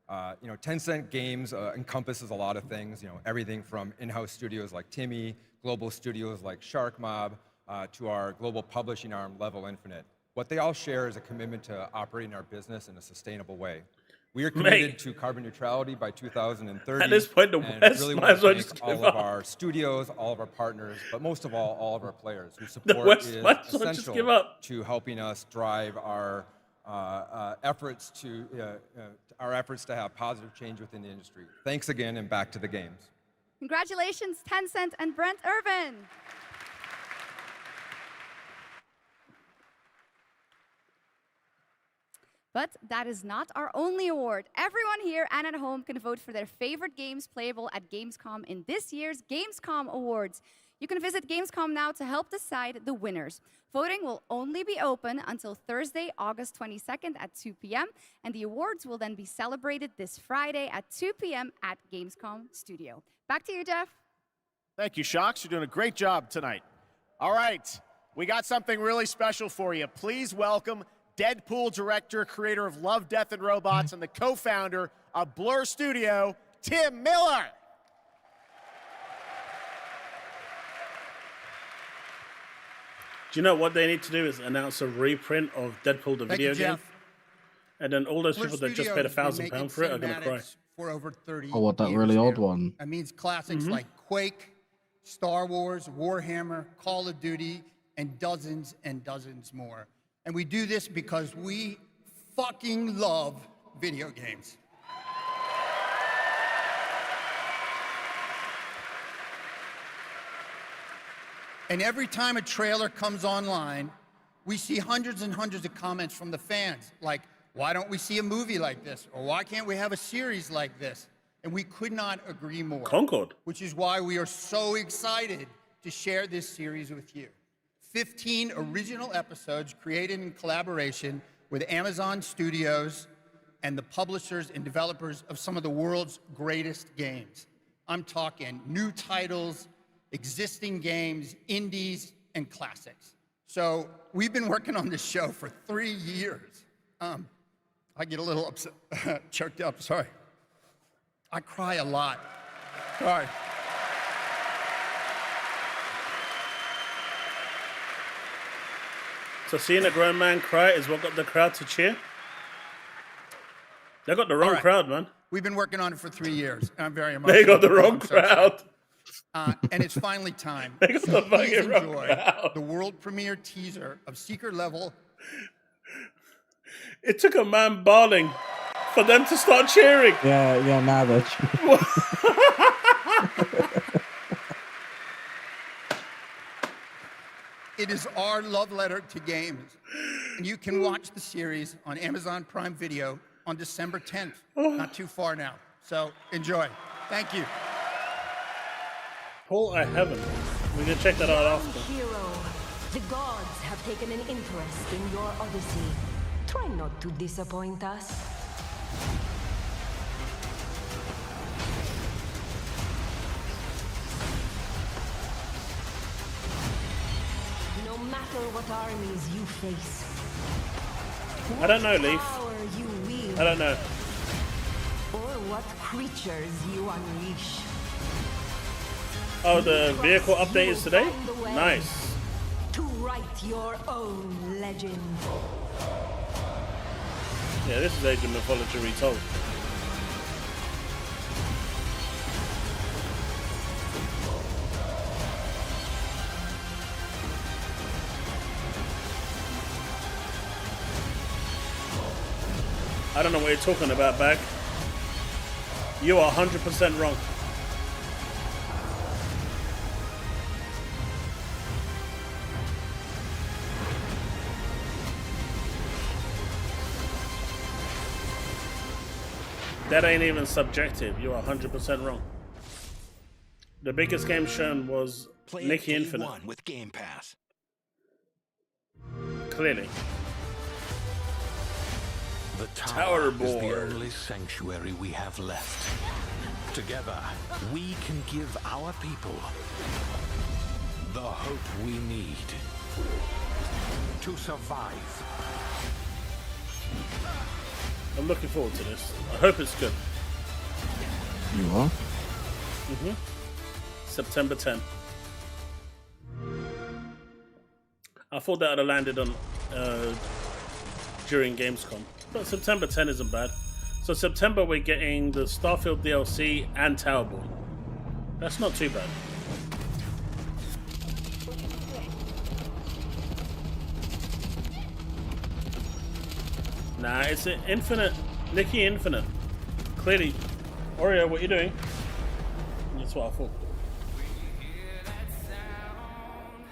Tencent Games encompasses a lot of things. Everything from in-house studios like Timmy, global studios like Shark Mob, to our global publishing arm, Level Infinite. What they all share is a commitment to operating our business in a sustainable way. We are committed to carbon neutrality by 2030. At this point, the West really might as well just all give of up. our studios, all of our partners, but most of all of our players whose support West is might as well just essential give up. to helping us drive our efforts to have positive change within the industry. Thanks again, and back to the games. Congratulations, Tencent and Brent Irvin. But that is not our only award. Everyone here and at home can vote for their favorite games playable at Gamescom in this year's Gamescom Awards. You can visit Gamescom now to help decide the winners. Voting will only be open until Thursday, August 22nd at 2 p.m. And the awards will then be celebrated this Friday at 2 p.m. at Gamescom Studio. Back to you, Jeff. Thank you, Shocks. You're doing a great job tonight. All right, we got something really special for you. Please welcome Deadpool director, creator of Love, Death, and Robots, and the co-founder of Blur Studio, Tim Miller. Do you know what they need to do is announce a reprint of Deadpool the video game? And then all those people that just paid £1,000 for it are going to cry. For over 30 Oh, what, that years really old now. one? That means classics like Quake, Star Wars, Warhammer, Call of Duty, and dozens more. And we do this because we fucking love video games. And every time a trailer comes online, we see hundreds and hundreds of comments from the fans, like, why don't we see a movie like this? Or why can't we have a series like this? And we could not agree more. Concord. Which is why we are so excited to share this series with you. 15 original episodes created in collaboration with Amazon Studios and the publishers and developers of some of the world's greatest games. I'm talking new titles, existing games, indies, and classics. So we've been working on this show for 3 years. I get a little upset, choked up, sorry. I cry a lot, sorry. So seeing a grown man cry is what got the crowd to cheer? They got the wrong crowd, man. We've been working on it for 3 years, and I'm very emotional. They got the wrong crowd. And it's finally time. They got the fucking wrong enjoy crowd. the world premiere teaser of Secret Level. It took a man bawling for them to start cheering. Yeah, now they're cheering. It is our love letter to games. And you can watch the series on Amazon Prime Video on December 10th. Not too far now. So enjoy. Thank you. Paul, I haven't. We can check that out after. Hero, the gods have taken an interest in your odyssey. Try not to disappoint us. No matter what armies you face. I don't know, Leaf. Power you wield, I don't know. or what creatures you unleash. Oh, the vehicle update is today? Nice. To write your own legend. Yeah, this is Age of Mythology retold. I don't know what you're talking about, Bag. You are 100% wrong. That ain't even subjective. You are 100% wrong. The biggest game shown was Nicky Infinite. With Game Pass. Clearly. The Tower is the Board. only sanctuary we have left. Together, we can give our people the hope we need to survive. I'm looking forward to this. I hope it's good. You are? Mm-hmm. September 10. I thought that would have landed on during Gamescom. But September 10 isn't bad. So September we're getting the Starfield DLC and Towerborn. That's not too bad. Nah, it's an Infinite. Nikki Infinite. Clearly. Oreo, what are you doing? That's what I thought.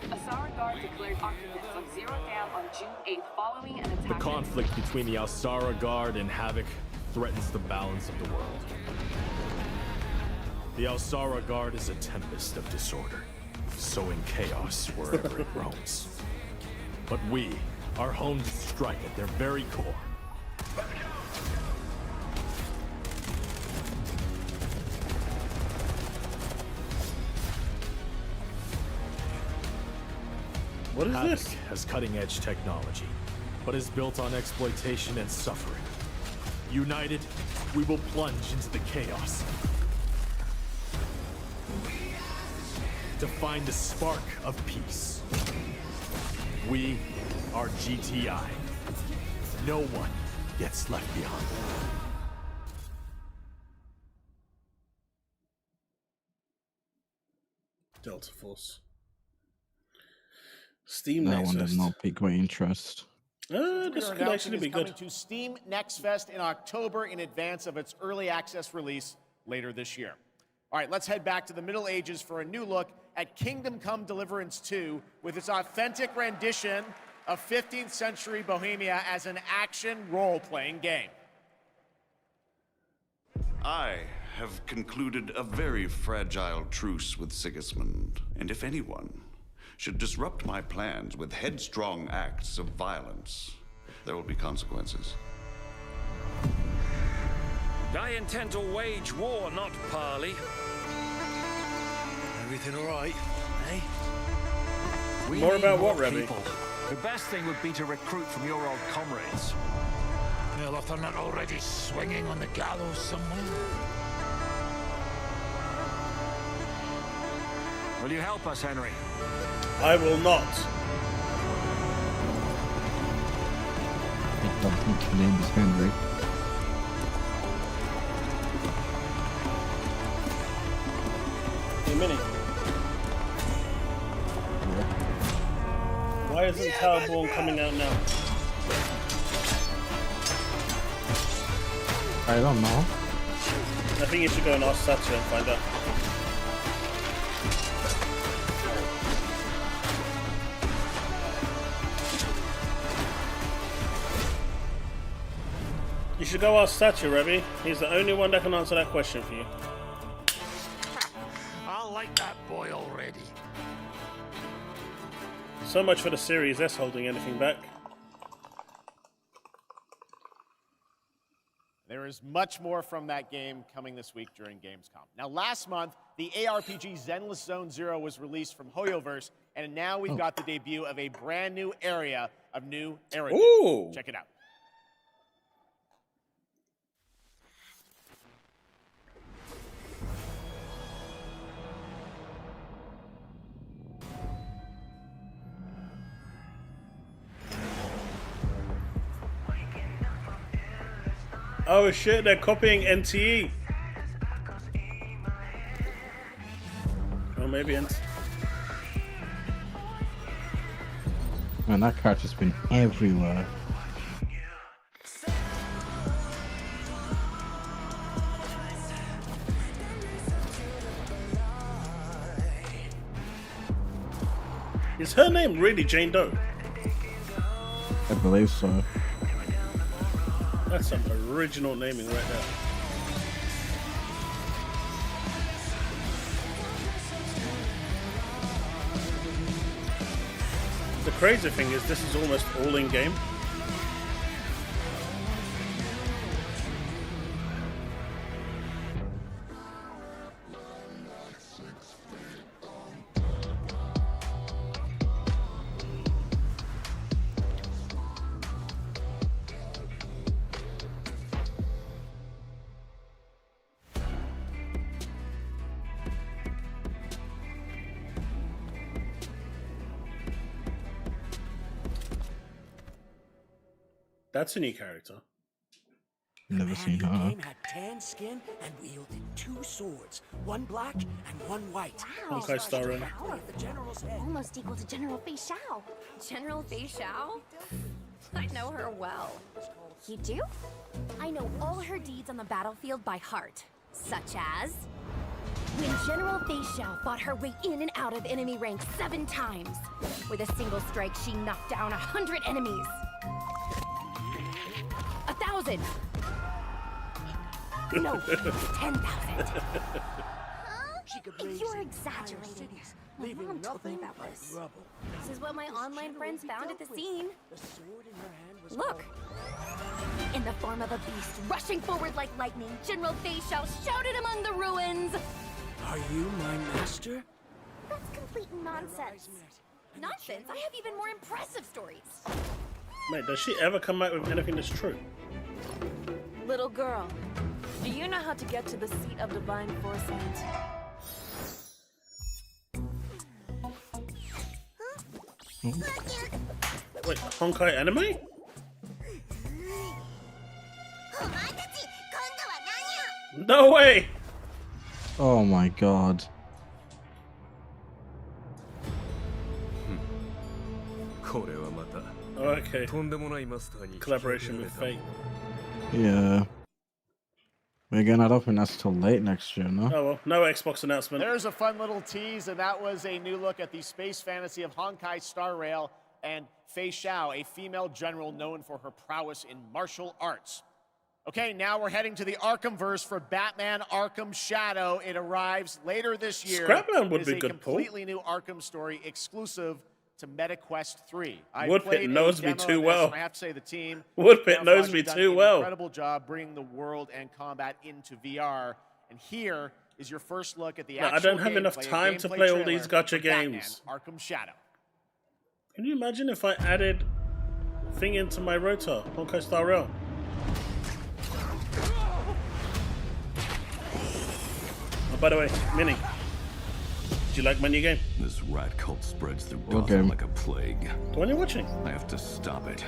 Asara Guard declared occupants of Zero Dam on June 8th following an attack. The conflict between the Asara Guard and Havoc threatens the balance of the world. The Asara Guard is a tempest of disorder, sowing chaos wherever it roams. But we are home to strike at their very core. What is Havoc this? has cutting-edge technology, but is built on exploitation and suffering. United, we will plunge into the chaos to find a spark of peace. We are GTI. No one gets left behind. Delta Force. Steam That Next one did Fest. not pique my interest. This could actually be good. Coming to Steam Next Fest in October in advance of its early access release later this year. All right, let's head back to the Middle Ages for a new look at Kingdom Come Deliverance 2 with its authentic rendition of 15th century Bohemia as an action role-playing game. I have concluded a very fragile truce with Sigismund, and if anyone should disrupt my plans with headstrong acts of violence, there will be consequences. I intend to wage war, not parley. Everything all right, eh? We More need about what, more Remy? people. The best thing would be to recruit from your old comrades. Well, if they're not already swinging on the gallows somewhere. Will you help us, Henry? I will not. I don't think her name is Henry. Hey, Minnie. Why isn't Towerborn coming out now? I don't know. I think you should go and ask Satya and find out. You should go ask Satya, Remy. He's the only one that can answer that question for you. I like that boy already. So much for the Series S holding anything back. There is much more from that game coming this week during Gamescom. Now, last month, the ARPG Zenless Zone Zero was released from Hoyoverse, and now we've got the debut of a brand new area of new era. Ooh. Check it out. Oh shit, they're copying NTE. Or maybe NTE. Man, that character's been everywhere. Is her name really Jane Doe? I believe so. That's some original naming right there. The crazy thing is this is almost all in game. That's a new character. Never seen her. Had tan skin and wielded 2 swords, one black and one white. Wow. Okay, Starring. Almost equal to General Fei Xiao. General Fei Xiao? I know her well. You do? I know all her deeds on the battlefield by heart, such as when General Fei Xiao fought her way in and out of enemy ranks 7 times. With a single strike, she knocked down 100 enemies. 1,000. No, 10,000. You're exaggerating. My mom told me about this. This is what my online friends found at the scene. Look! In the form of a beast rushing forward like lightning, General Fei Xiao shouted among the ruins. Are you my master? That's complete nonsense. Nonsense? I have even more impressive stories. Mate, does she ever come out with anything that's true? Little girl, do you know how to get to the seat of divine foresight? Wait, Honkai anime? No way! Oh my god. Oh, okay. Collaboration with Fate. Yeah. Again, I don't think that's till late next year, no? Oh well, no Xbox announcement. There's a fun little tease, and that was a new look at the space fantasy of Honkai Star Rail and Fei Xiao, a female general known for her prowess in martial arts. Okay, now we're heading to the Arkhamverse for Batman Arkham Shadow. It arrives later this year. Scrapman would be a good, completely new Arkham story exclusive to MetaQuest 3. Woodpit knows me too well. I have to say the team Woodpit knows me too well. Incredible job bringing the world and combat into VR. And here is your first look at the actual I don't have enough time to play all these gacha games. Arkham Shadow. Can you imagine if I added thing into my rotor, Honkai Star Rail? Oh, by the way, Minnie, do you like my new game? This rat cult spreads through What Gotham game? like a plague. The one you're watching? I have to stop it.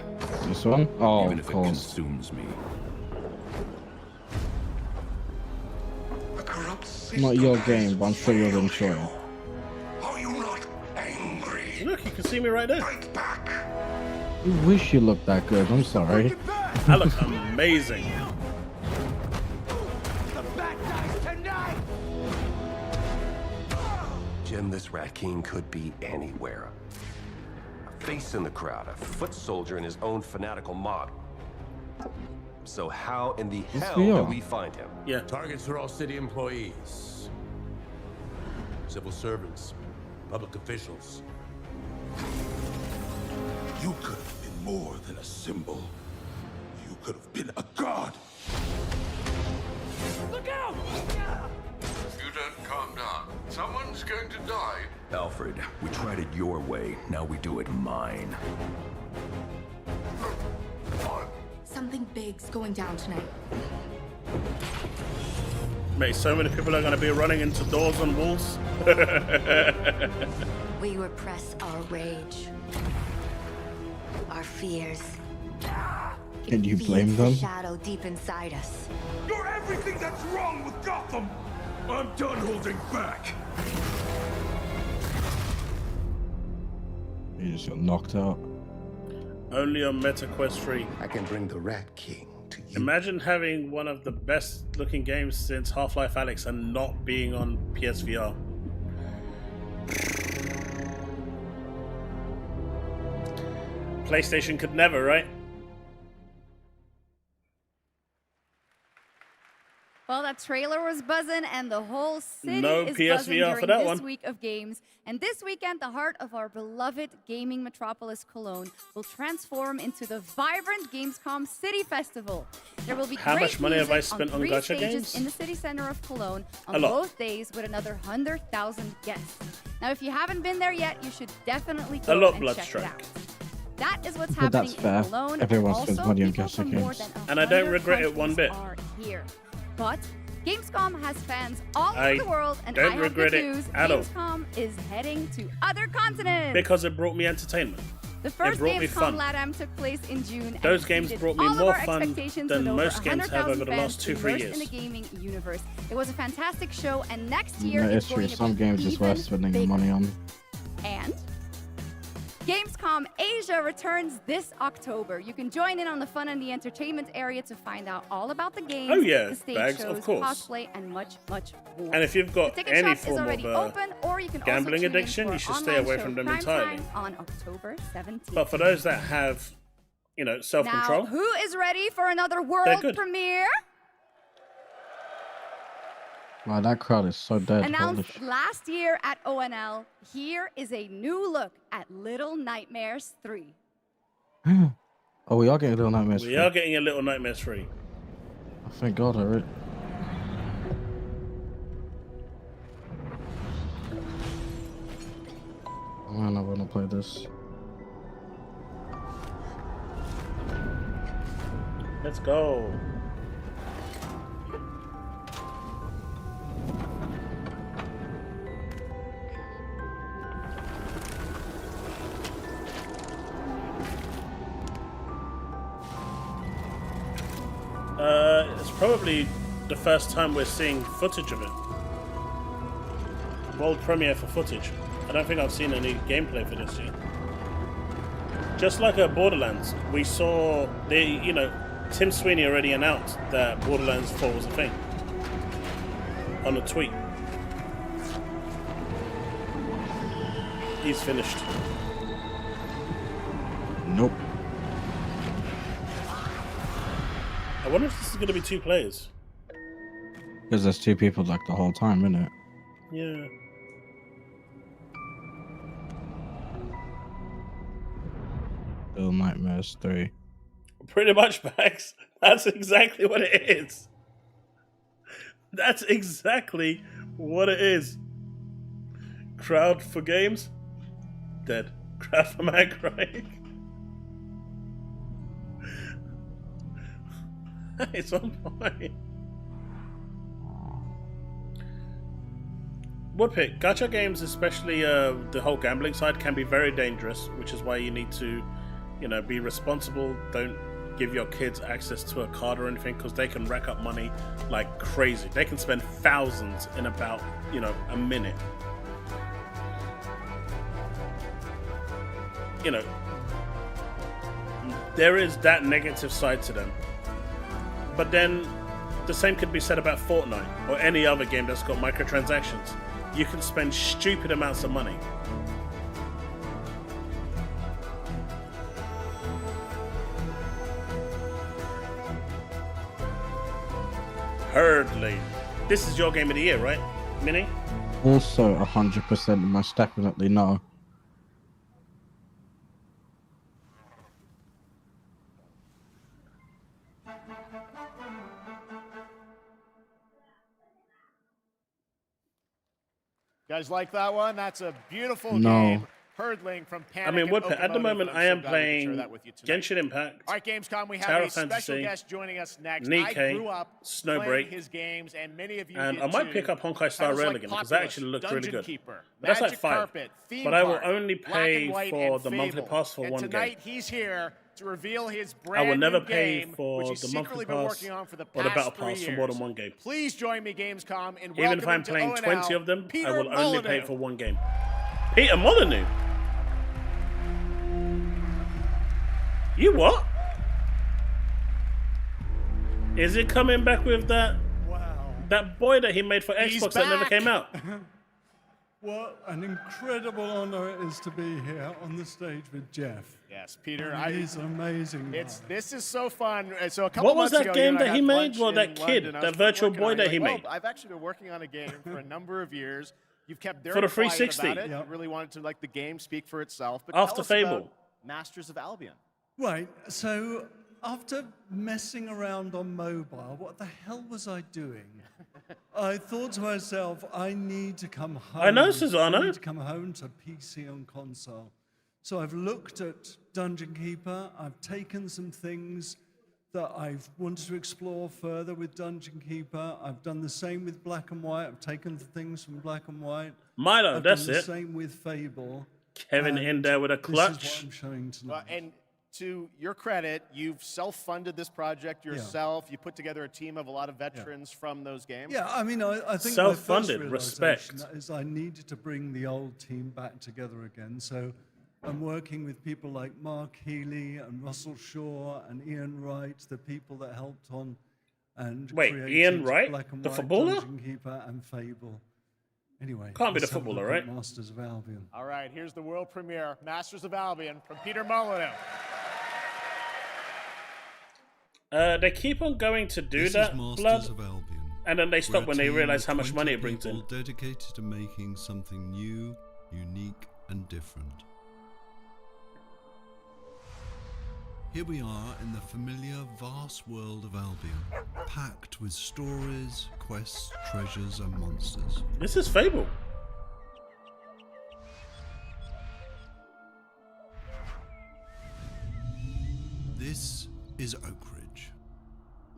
This one? Oh, even of if it course. consumes me. Not your game, but I'm sure you'll enjoy it. Look, you can see me right there. I wish you looked that good, I'm sorry. I look amazing. Jim, this Rat King could be anywhere. A face in the crowd, a foot soldier in his own fanatical mob. So how in the hell do we find him? Yeah. Targets are all city employees, civil servants, public officials. You could have been more than a symbol. You could have been a god. Look out! If you don't calm down, someone's going to die. Alfred, we tried it your way, now we do it mine. Something big's going down tonight. Mate, so many people are going to be running into doors and walls. We repress our rage, our fears. Can you blame Feeds the them? shadow deep inside us. You're everything that's wrong with Gotham! I'm done holding back! You just got knocked out. Only on MetaQuest 3. I can bring the Rat King to you. Imagine having one of the best looking games since Half-Life Alyx and not being on PSVR. PlayStation could never, right? Well, that trailer was buzzing, and the whole city No is PSVR buzzing during for that this one. week of games. And this weekend, the heart of our beloved gaming metropolis, Cologne, will transform into the vibrant Gamescom City Festival. There will be How great much money have I music spent on 3 gacha stages games? in the city center of Cologne A on lot. both days with another 100,000 guests. Now, if you haven't been there yet, you should definitely A go lot, and check it Bloodstrike. out. That is what's But happening that's fair. in Cologne. Everyone and spends also money on people gacha from more games. than And I don't 100 regret it one countries bit. are here. But Gamescom has fans all I over the world, and don't I have regret good it news. at all. Gamescom is heading to other continents. Because it brought me entertainment. The first brought me Gamescom fun. LATAM took place in June. Those and games exceeded brought me all of more our fun expectations than with over most games have 100,000 over the last fans 2-3 immersed years. in the gaming universe. It was a fantastic show, and next You year know, it's it's going true. to Some be games is even worth spending your bigger. money on. And Gamescom Asia returns this October. You can join in on the fun and the entertainment area to find out all about the games, Oh, yeah, the stage Bags, shows, of course. cosplay, and much, much more. And if you've got the ticket any shop is form already of open, or you can gambling also tune in addiction, for you should our stay online away show from them Prime entirely. Time on October 17th. But for those that have, you know, self-control, Now, who is ready for another They're world good. premiere? Wow, that crowd is so dead. Holy Announced sh- last year at ONL, here is a new look at Little Nightmares 3. Oh, we are getting Little Nightmares. we are getting a Little Nightmares free. Oh, thank God, I read. Oh man, I want to play this. Let's go. It's probably the first time we're seeing footage of it. World premiere for footage. I don't think I've seen any gameplay for this yet. Just like at Borderlands, we saw Tim Sweeney already announced that Borderlands 4 was a thing on a tweet. He's finished. Nope. I wonder if this is going to be 2 players. Because there's 2 people like the whole time, isn't it? Yeah. Little Nightmares 3. Pretty much, Max. That's exactly what it is. That's exactly what it is. Crowd for games? Dead. Crowd for man crying. It's on point. Woodpick, gacha games, especially the whole gambling side, can be very dangerous, which is why you need to, be responsible. Don't give your kids access to a card or anything, because they can rack up money like crazy. They can spend thousands in about, a minute. There is that negative side to them. But then the same could be said about Fortnite or any other game that's got microtransactions. You can spend stupid amounts of money. Hurdly. This is your game of the year, right, Minnie? Also 100% most definitely no. Guys like that one? That's a beautiful No. game. Hurdling from Panic. I mean, and Woodpit, at the Okomotive, moment and I I'm am so glad we could share playing that with you tonight. Genshin Impact. All right, Gamescom, we have Tower a special Fantasy, guest joining us next. Nikkei, I grew up Snowbreak, playing his games, and many of you and did I might too. pick up Honkai Star Titles Rail like again because that Populous, actually looked Dungeon really good. Keeper, But that's like Magic $5. Carpet, Theme But I will Park, only Black pay and White, for and the monthly Fable. pass for And one tonight game. he's here to reveal his I brand will never new pay game, for which he's the secretly monthly been pass working on for the or the past battle 3 pass for years. more than one game. Please join me, Gamescom, and Even if welcome I'm to playing ONL, 20 of them, Peter I will only pay Molyneux. for one game. Peter Molyneux? You what? Is it coming back with that boy that he made for He's Xbox that never back. came out? What an incredible honor it is to be here on the stage with Jeff. Yes, Peter. He's an amazing guy. This is so fun. So a couple What was months that ago, game you and I that he had made? lunch Well, in that kid, London. I that was virtual working boy on it. that You're he like, made. Well, I've actually been working on a game for a number of years. You've kept very For the quiet 360. about it. Yep. You really wanted to let the game speak for itself. But After tell us Fable. about Masters of Albion. Right, so after messing around on mobile, what the hell was I doing? I thought to myself, I need to come home. I know, Susanna. I need to come home to PC and console. So I've looked at Dungeon Keeper. I've taken some things that I've wanted to explore further with Dungeon Keeper. I've done the same with Black and White. I've taken the things from Black and White. Milo, I've that's done the it. same with Fable. Kevin in there with a clutch. This is what I'm showing tonight. And to your credit, you've self-funded this project yourself. You put together a team of a lot of veterans from those games. Yeah, I mean, I think self-funded, my first respect. is I needed to bring the old team back together again. So I'm working with people like Mark Healy and Russell Shaw and Ian Wright, the people that helped on and created Ian Wright, Black and the White, footballer? Dungeon Keeper and Fable. Anyway, Can't be the let's have a footballer, look at right? Masters of Albion. All right, here's the world premiere, Masters of Albion from Peter Molyneux. They keep on going to do that, Blood, and then they stop when they realize how much money it brings in. Dedicated to making something new, unique, and different. Here we are in the familiar, vast world of Albion, packed with stories, quests, treasures, and monsters. This is Fable. This is Oak Ridge.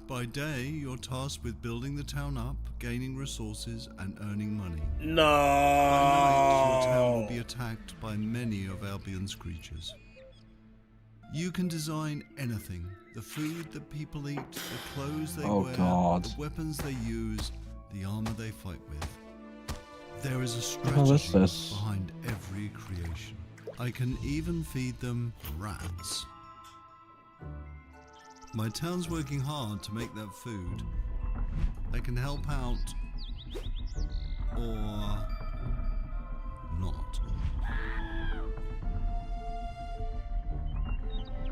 By day, you're tasked with building the town up, gaining resources, and earning money. No. By night, your town will be attacked by many of Albion's creatures. You can design anything. The food that people eat, the clothes they wear, the weapons they use, the armor they fight with. There is a strategy behind every creation. I can even feed them rats. My town's working hard to make that food. I can help out, or not.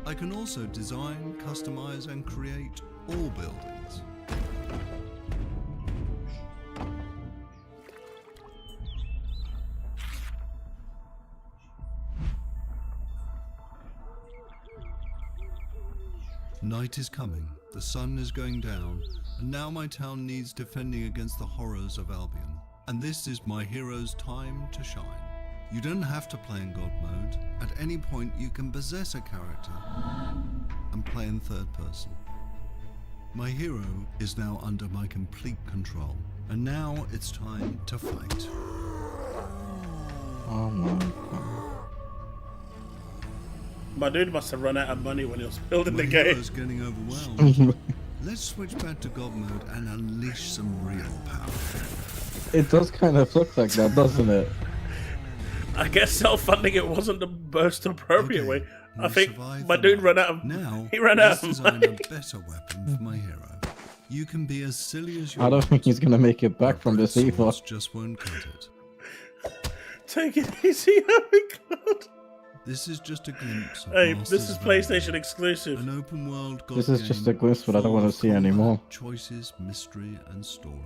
I can also design, customize, and create all buildings. Night is coming, the sun is going down, and now my town needs defending against the horrors of Albion. And this is my hero's time to shine. You don't have to play in God mode. At any point you can possess a character and play in third person. My hero is now under my complete control, and now it's time to fight. Oh my god. My dude must have run out of money when he was building the My game. hero's getting overwhelmed. Let's switch back to God mode and unleash some real power. It does kind of look like that, doesn't it? I guess self-funding it wasn't the most appropriate way. I think my dude ran out of. Now, he ran out of design money. a better weapon for my hero. You can be as silly as you I don't want. think he's gonna make it back from this evil. Swords just won't cut it. Take it easy, oh my god. This is just a glimpse of Hey, Masters this is of PlayStation Albion. exclusive. An open world God This is game just a glimpse, but I don't full want to of see combat, anymore. Choices, mystery, and story.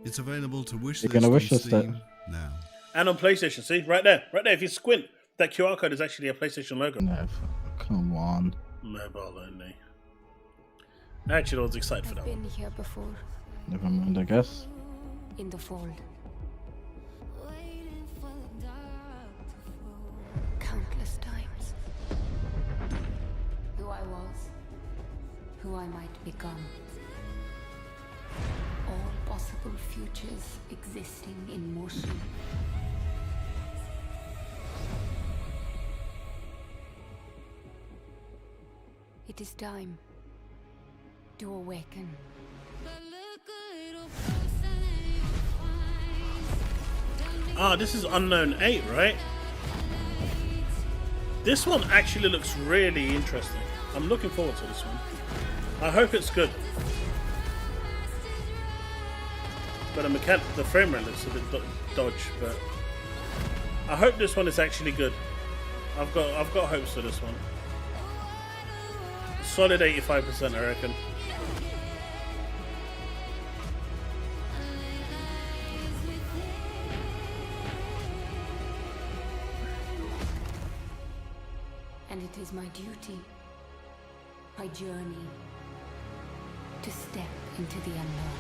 It's available to wish You're gonna wish on us that. Steam now. And on PlayStation, see? Right there. Right there. If you squint, that QR code is actually a PlayStation logo. No, come on. Mobile only. Actually, I was excited for that Been one. here before, Never mind, I guess. in the fold. Countless times. Who I was, who I might become. All possible futures existing in motion. It is time to awaken. Ah, this is Unknown 8, right? This one actually looks really interesting. I'm looking forward to this one. I hope it's good. But the frame rate looks a bit dodge, but I hope this one is actually good. I've got hopes for this one. Solid 85%, I reckon. And it is my duty, my journey, to step into the unknown.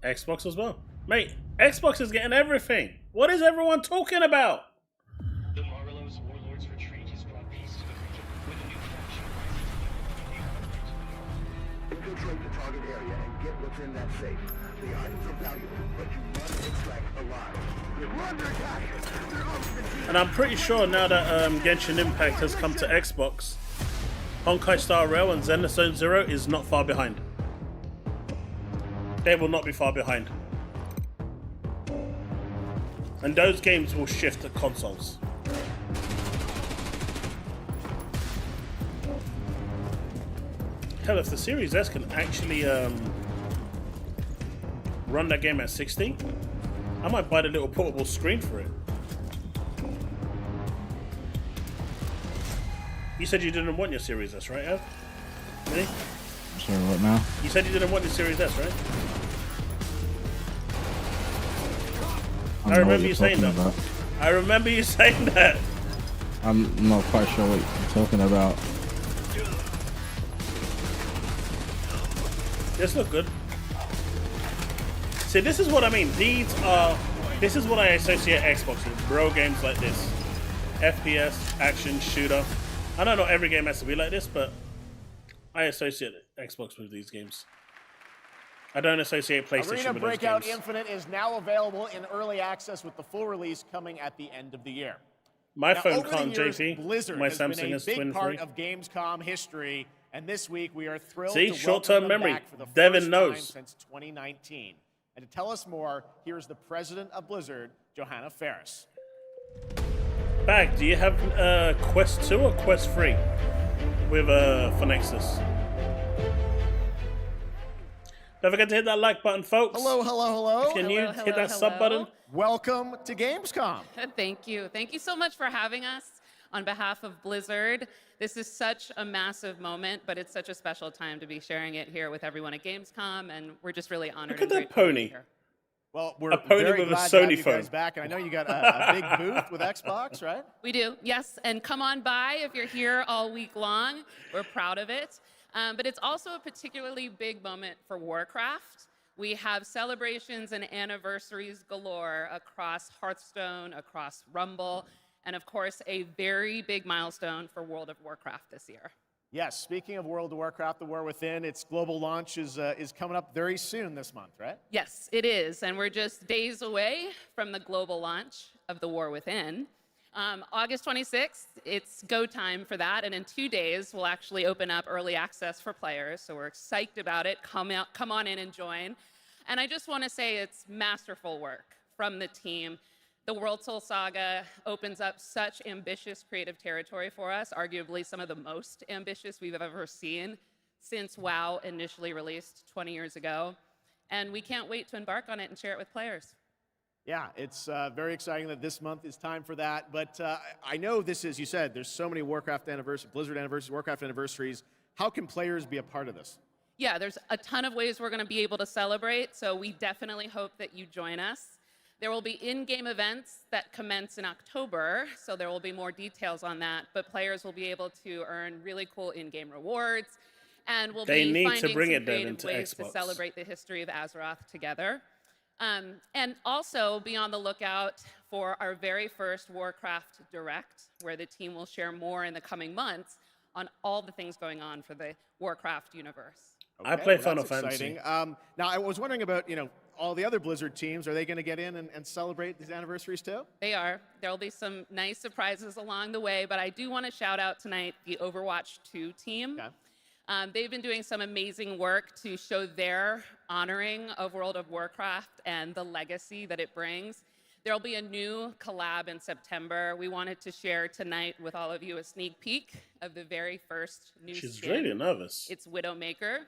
Xbox as well. Mate, Xbox is getting everything. What is everyone talking about? The Marlowe's Warlords Retreat has brought peace to the region with a new faction rising. Infiltrate the target area and get what's in that safe. The items are valuable, but you must extract And I'm pretty sure now that Genshin Impact has come to Xbox, Honkai Star Rail and Zenless Zero is not far behind. They will not be far behind. And those games will shift to consoles. Hell, if the Series S can actually run that game at 60, I might buy the little portable screen for it. You said you didn't want your Series S, right, Ev? Really? Sorry, what now? You said you didn't want your Series S, right? I remember you saying that. About. I remember you saying that. I'm not quite sure what you're talking about. This look good. See, this is what I mean. This is what I associate Xbox with. Bro games like this. FPS, action, shooter. I don't know every game has to be like this, but I associate Xbox with these games. I don't associate PlayStation Arena with Breakout those games. Infinite is now available in early access with the full release coming at the end of the year. My now, phone over can't, the years, JP. Blizzard My has Samsung been a is big twin part free. of Gamescom history, and this week we are thrilled See, to short-term welcome them memory. back for the Devin first knows. time since 2019. And to tell us more, here's the president of Blizzard, Johanna Ferris. Bag, do you have Quest 2 or Quest 3 with for Nexus? Don't forget to hit that like button, folks. Hello, hello, hello. Can you hit that sub button? Welcome to Gamescom. Thank you. Thank you so much for having us on behalf of Blizzard. This is such a massive moment, but it's such a special time to be sharing it here with everyone at Gamescom, and we're just really honored. Look at that pony. Well, we're A pony very with a glad to have Sony you phone. guys back, and I know you got a big booth with Xbox, right? We do, yes. And come on by if you're here all week long. We're proud of it. But it's also a particularly big moment for Warcraft. We have celebrations and anniversaries galore across Hearthstone, across Rumble, and of course, a very big milestone for World of Warcraft this year. Yes, speaking of World of Warcraft, The War Within, its global launch is coming up very soon this month, right? Yes, it is. And we're just days away from the global launch of The War Within. August 26th, it's go time for that. And in 2 days, we'll actually open up early access for players. So we're psyched about it. Come on in and join. And I just want to say it's masterful work from the team. The World Soul Saga opens up such ambitious creative territory for us, arguably some of the most ambitious we've ever seen since WoW initially released 20 years ago. And we can't wait to embark on it and share it with players. Yeah, it's very exciting that this month is time for that. But I know this is, you said, there's so many Warcraft anniversaries, Blizzard anniversaries, Warcraft anniversaries. How can players be a part of this? Yeah, there's a ton of ways we're going to be able to celebrate, so we definitely hope that you join us. There will be in-game events that commence in October, so there will be more details on that, but players will be able to earn really cool in-game rewards, and we'll be finding some creative ways to celebrate the history of Azeroth together. And also be on the lookout for our very first Warcraft Direct, where the team will share more in the coming months on all the things going on for the Warcraft universe. Okay, I play well, Final that's Fantasy. exciting. Now, I was wondering about, all the other Blizzard teams. Are they going to get in and celebrate these anniversaries too? They are. There'll be some nice surprises along the way, but I do want to shout out tonight the Overwatch 2 team. Okay. They've been doing some amazing work to show their honoring of World of Warcraft and the legacy that it brings. There'll be a new collab in September. We wanted to share tonight with all of you a sneak peek of the very first new She's skin. really nervous. It's Widowmaker,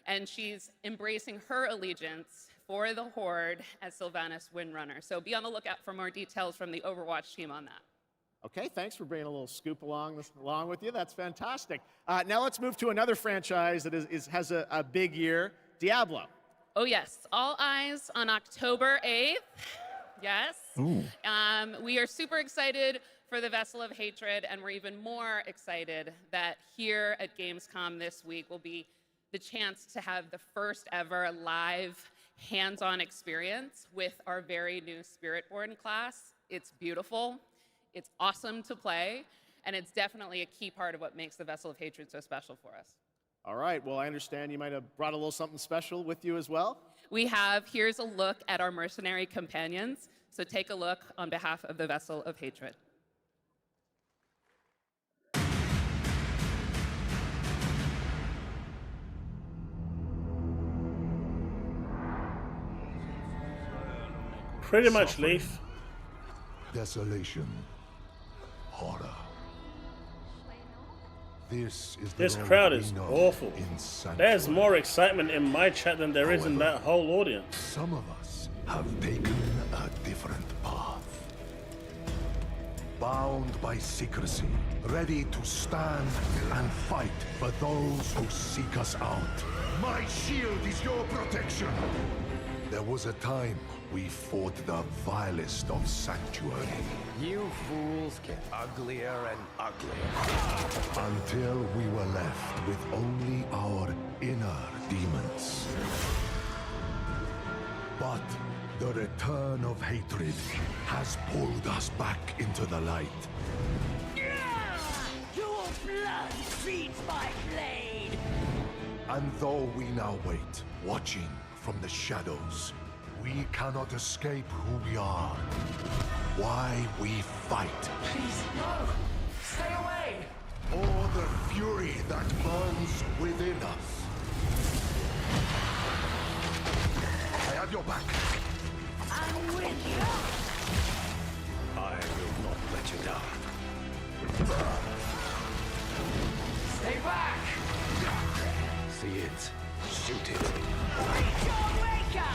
and she's embracing her allegiance for the Horde as Sylvanas Windrunner. So be on the lookout for more details from the Overwatch team on that. Okay, thanks for bringing a little scoop along with you. That's fantastic. Now let's move to another franchise that has a big year, Diablo. Oh yes, all eyes on October 8th. Yes. We are super excited for the Vessel of Hatred, and we're even more excited that here at Gamescom this week will be the chance to have the first ever live hands-on experience with our very new Spiritborn class. It's beautiful, it's awesome to play, and it's definitely a key part of what makes the Vessel of Hatred so special for us. All right, well, I understand you might have brought a little something special with you as well. We have, here's a look at our mercenary companions. So take a look on behalf of the Vessel of Hatred. Pretty much, Leaf. Desolation. Horror. This crowd is awful. There's more excitement in my chat than there is in that whole audience. Some of us have taken a different path. Bound by secrecy, ready to stand and fight for those who seek us out. My shield is your protection. There was a time we fought the vilest of sanctuary. You fools get uglier and uglier. Until we were left with only our inner demons. But the return of hatred has pulled us back into the light. Your blood feeds my blade! And though we now wait, watching from the shadows, we cannot escape who we are. Why we fight. Please, no! Stay away! Or the fury that burns within us. I have your back. I'm with you! I will not let you down. Stay back! See it. Shoot it. Reach your waker!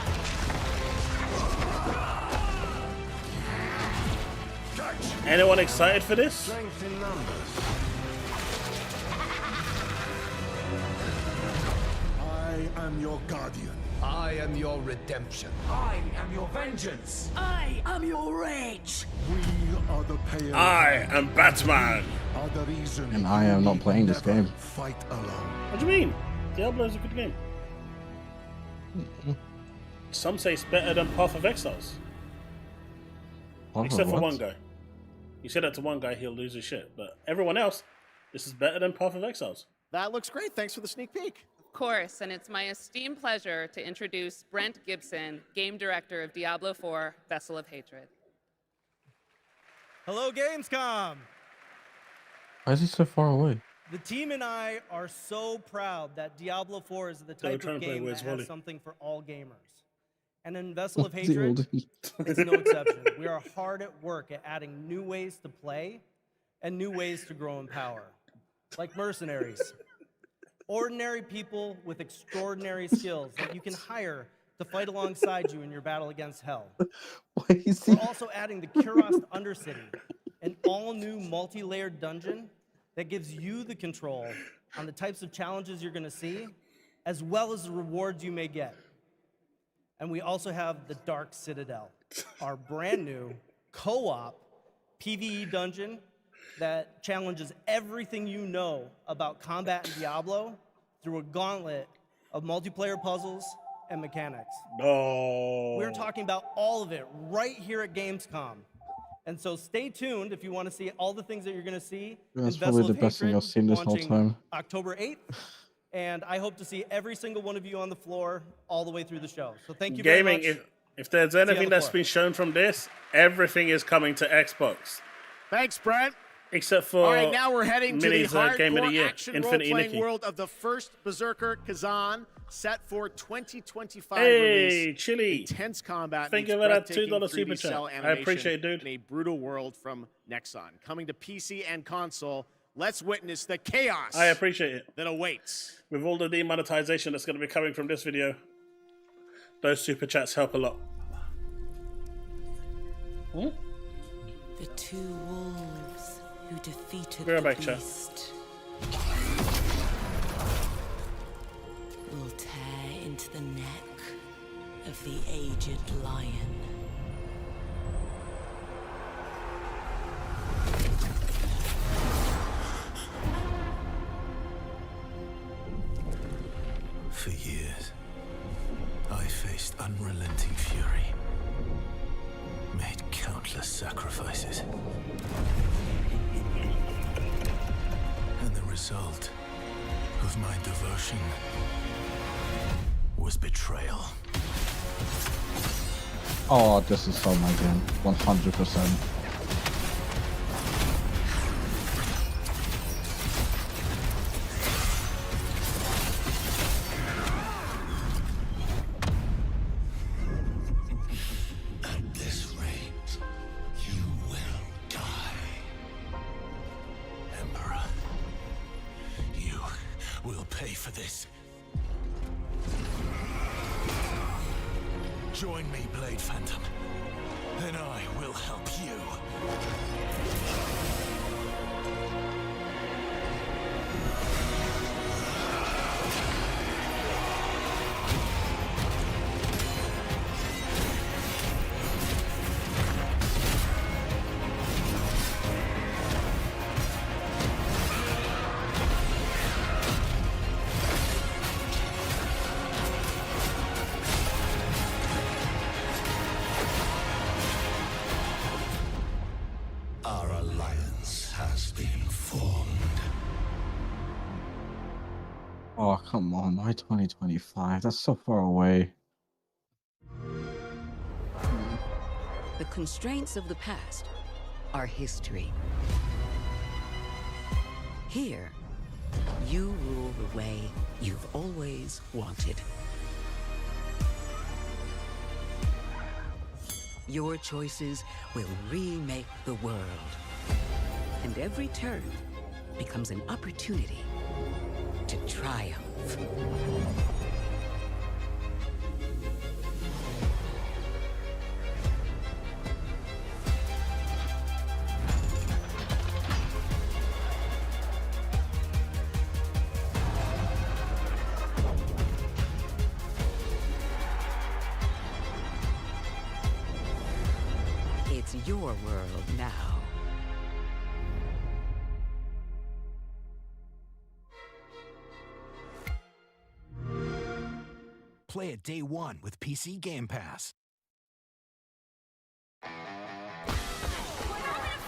Anyone excited for this? Strength in numbers. I am your guardian. I am your redemption. I am your vengeance! I am your rage! We are the pale. I am Batman. Are the reason And I am not playing this game. Fight alone. What do you mean? Diablo is a good game. Some say it's better than Path of Exiles. Except for one guy. You said that to one guy, he'll lose his shit. But everyone else, this is better than Path of Exiles. That looks great. Thanks for the sneak peek. Of course, and it's my esteemed pleasure to introduce Brent Gibson, Game Director of Diablo 4, Vessel of Hatred. Hello, Gamescom! Why is he so far away? The team and I are so proud that Diablo 4 is the type of game that has something for all gamers. And in Vessel of Hatred, it's no exception. We are hard at work at adding new ways to play and new ways to grow in power. Like mercenaries. Ordinary people with extraordinary skills that you can hire to fight alongside you in your battle against hell. We're also adding the Kurast Undercity, an all-new multi-layered dungeon that gives you the control on the types of challenges you're going to see, as well as the rewards you may get. And we also have the Dark Citadel, our brand new co-op PvE dungeon that challenges everything you know about combat in Diablo through a gauntlet of multiplayer puzzles and mechanics. No. We're talking about all of it right here at Gamescom. And so stay tuned if you want to see all the things that you're going to see. That's probably the best thing I've seen this whole time. October 8th. And I hope to see every single one of you on the floor all the way through the show. So thank you very much. If there's anything that's been shown from this, everything is coming to Xbox. Thanks, Brent. Except for all right, now we're heading to the hardcore Game of the Year, action Infinity role-playing Nikki. world of the first Berserker Kazan, set for 2025 Hey, release. Chille. Intense combat. Thank you for that $2 super chat. I appreciate it, dude. In a brutal world from Nexon. Coming to PC and console, let's witness the chaos I appreciate it. that awaits. With all the demonetization that's going to be coming from this video, those super chats help a lot. The two wolves who defeated We're the back, chat. beast will tear into the neck of the aged lion. For years, I faced unrelenting fury, made countless sacrifices. And the result of my devotion was betrayal. Oh, this is so my game. 100%. At this rate, you will die. Emperor, you will pay for this. Join me, Blade Phantom, and I will help you. Our alliance has been formed. Oh, come on. Why 2025? That's so far away. The constraints of the past are history. Here, you rule the way you've always wanted. Your choices will remake the world. And every turn becomes an opportunity to triumph. It's your world now. Play it day one with PC Game Pass.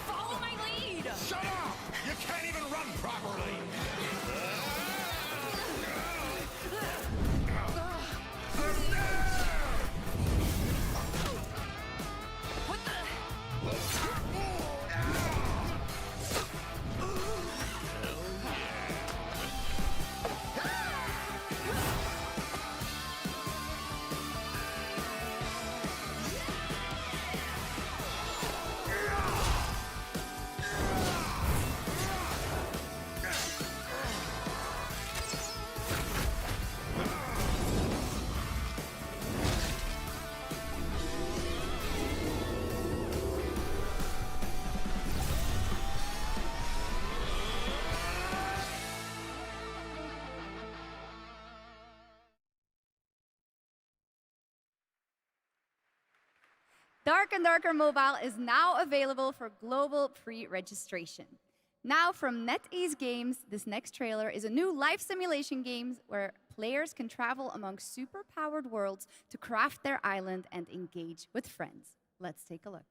Follow my lead! Shut up! You can't even run properly! What the? Dark and Darker Mobile is now available for global pre-registration. Now from NetEase Games, this next trailer is a new life simulation game where players can travel among super-powered worlds to craft their island and engage with friends. Let's take a look.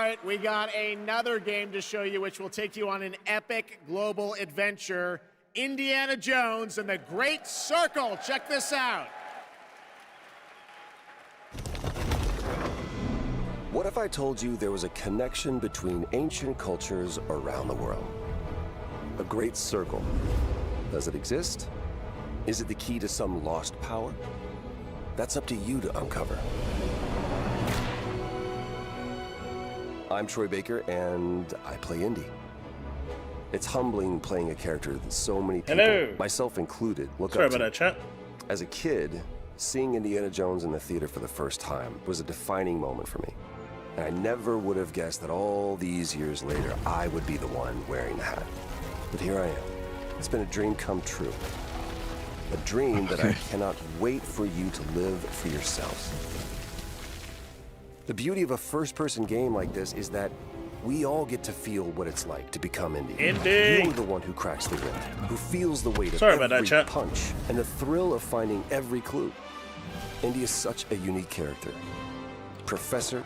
right, we got another game to show you, which will take you on an epic global adventure. Indiana Jones and the Great Circle. Check this out. What if I told you there was a connection between ancient cultures around the world? A great circle. Does it exist? Is it the key to some lost power? That's up to you to uncover. I'm Troy Baker, and I play Indy. It's humbling playing a character that so many people, myself included, look up to. Sorry about that, chat. As a kid, seeing Indiana Jones in the theater for the first time was a defining moment for me. And I never would have guessed that all these years later, I would be the one wearing the hat. But here I am. It's been a dream come true. A dream that I cannot wait for you to live for yourselves. The beauty of a first-person game like this is that we all get to feel what it's like to become Indy. You're the one who cracks the whip, who feels the weight of every punch, and the thrill of finding every clue. Indy is such a unique character. Professor,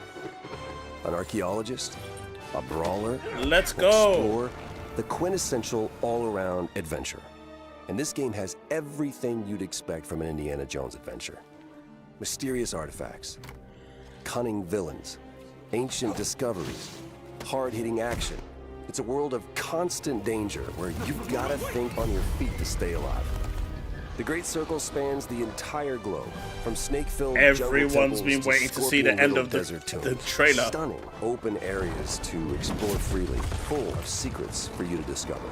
an archaeologist, a brawler, let's go, explorer, the quintessential all-around adventurer. And this game has everything you'd expect from an Indiana Jones adventure. Mysterious artifacts, cunning villains, ancient discoveries, hard-hitting action. It's a world of constant danger where you've got to think on your feet to stay alive. The Great Circle spans the entire globe, from snake-filled everyone's been waiting to see the end of the trailer. Stunning open areas to explore freely, full of secrets for you to discover.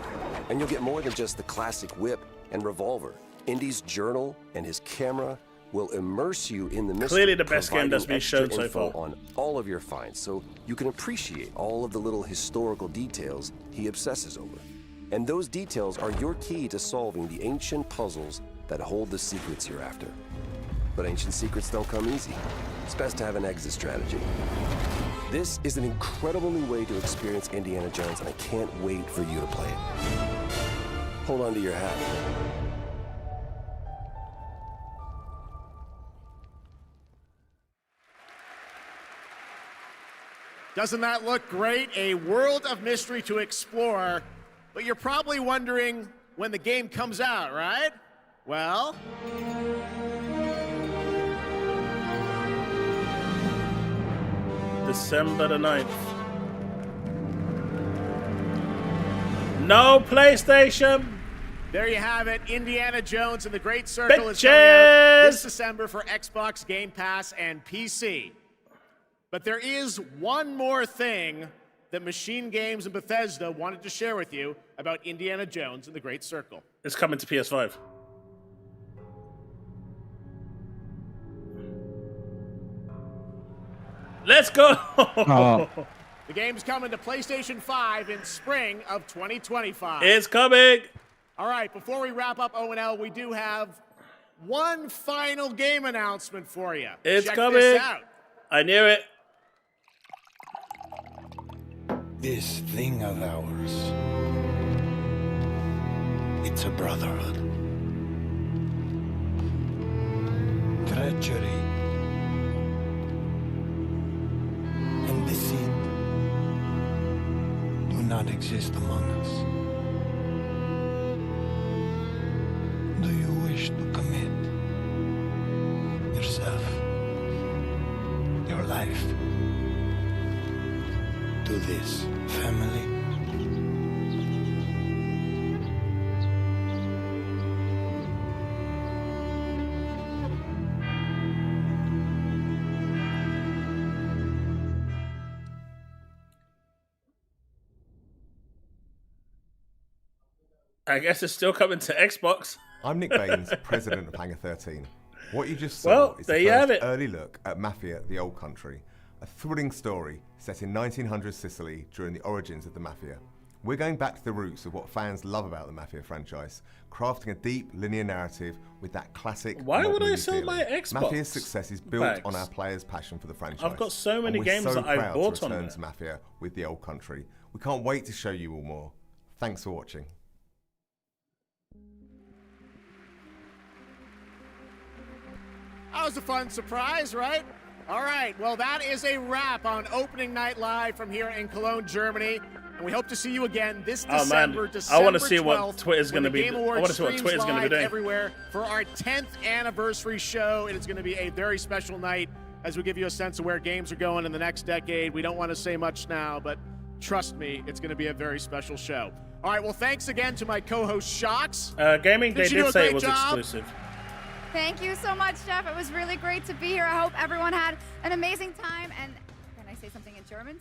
And you'll get more than just the classic whip and revolver. Indy's journal and his camera will immerse you in the mystery. Clearly the best game that's been shown so far. On all of your finds, so you can appreciate all of the little historical details he obsesses over. And those details are your key to solving the ancient puzzles that hold the secrets you're after. But ancient secrets don't come easy. It's best to have an exit strategy. This is an incredible new way to experience Indiana Jones, and I can't wait for you to play it. Hold on to your hat. Doesn't that look great? A world of mystery to explore. But you're probably wondering when the game comes out, right? Well, December the 9th. No PlayStation. There you have it. Indiana Jones and the Great Circle is coming out this December for Xbox, Game Pass, and PC. But there is one more thing that Machine Games and Bethesda wanted to share with you about Indiana Jones and the Great Circle. It's coming to PS5. Let's go! Oh. The game's coming to PlayStation 5 in spring of 2025. It's coming! All right, before we wrap up O&L, we do have one final game announcement for you. It's Check coming! This out. I knew it. This thing of ours, it's a brotherhood. Treachery and deceit do not exist among us. Do you wish to commit yourself, your life, to this family? I guess it's still coming to Xbox. I'm Nick Baines, president of Hangar 13. What you just saw is the first early look at Mafia: The Old Country, a thrilling story set in 1900s Sicily during the origins of the Mafia. We're going back to the roots of what fans love about the Mafia franchise, crafting a deep linear narrative with that classic. Why would I sell my Xbox? Mafia's success is built on our players' passion for the franchise. I've got so many games that I've bought on it. We're so proud to return to Mafia with The Old Country. We can't wait to show you all more. Thanks for watching. That was a fun surprise, right? All right, well, that is a wrap on opening night live from here in Cologne, Germany. And we hope to see you again this December, December 12th. I want to see what Twitter's going to be. I want to see what Twitter's going to be doing everywhere for our 10th anniversary show. It is going to be a very special night as we give you a sense of where games are going in the next decade. We don't want to say much now, but trust me, it's going to be a very special show. All right, well, thanks again to my co-host Shocks. Gaming, they did say it was exclusive. Thank you so much, Jeff. It was really great to be here. I hope everyone had an amazing time. And can I say something in German?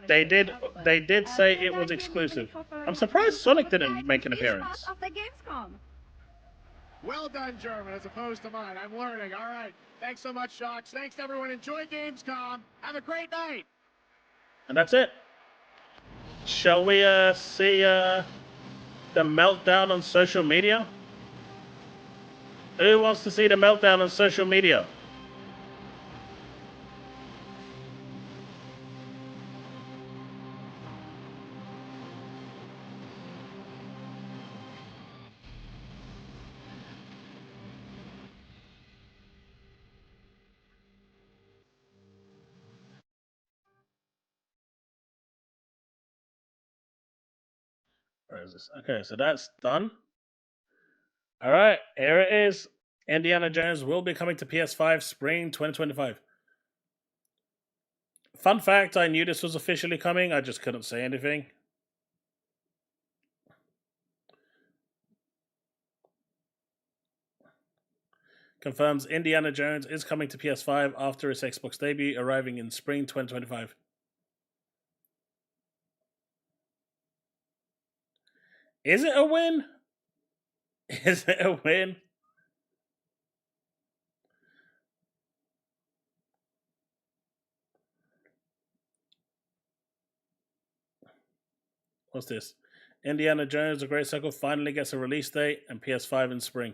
They did say it was exclusive. I'm surprised Sonic didn't make an appearance. Well done, German, as opposed to mine. I'm learning. All right. Thanks so much, Shocks. Thanks to everyone. Enjoy Gamescom. Have a great night. And that's it. Shall we see the meltdown on social media? Who wants to see the meltdown on social media? Where is this? Okay, so that's done. All right, here it is. Indiana Jones will be coming to PS5 spring 2025. Fun fact, I knew this was officially coming, I just couldn't say anything. Confirms Indiana Jones is coming to PS5 after its Xbox debut, arriving in spring 2025. Is it a win? Is it a win? What's this? Indiana Jones, A Great Circle finally gets a release date and PS5 in spring.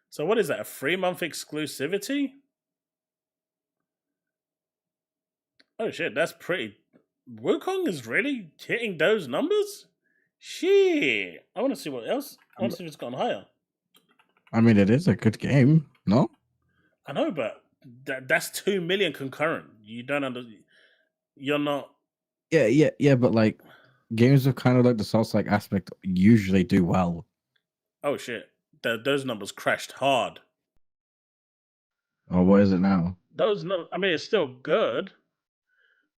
So what is that, a 3-month exclusivity? Oh shit, that's pretty... Wukong is really hitting those numbers? Shit. I want to see what else. I want to see if it's gone higher. I mean, it is a good game, no? I know, but that's 2 million concurrent. You don't You're not... Yeah, but like... Games of kind of like the Souls-like aspect usually do well. Oh shit. Those numbers crashed hard. Oh, what is it now? I mean, it's still good.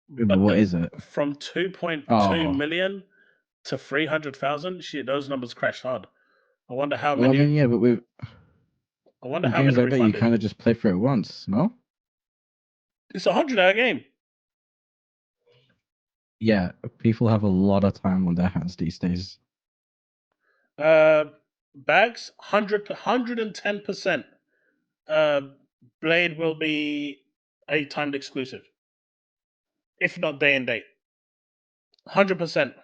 But what is it? From 2.2 million to 300,000, shit, those numbers crashed hard. I wonder how many... I mean, yeah, but I wonder how games many like that, you kind of just play through it once, no? It's a 100-hour game. Yeah, people have a lot of time on their hands these days. Bags, 110%. Blade will be a timed exclusive. If not day and date. 100%.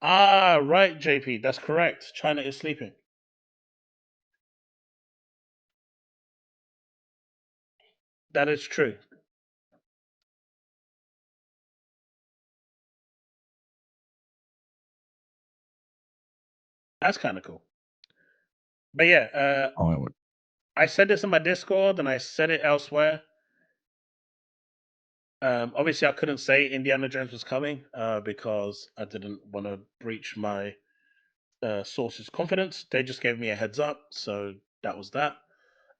Ah, right, JP. That's correct. China is sleeping. That is true. That's kind of cool. But yeah, I said this in my Discord and I said it elsewhere. Obviously, I couldn't say Indiana Jones was coming because I didn't want to breach my sources' confidence. They just gave me a heads up, so that was that.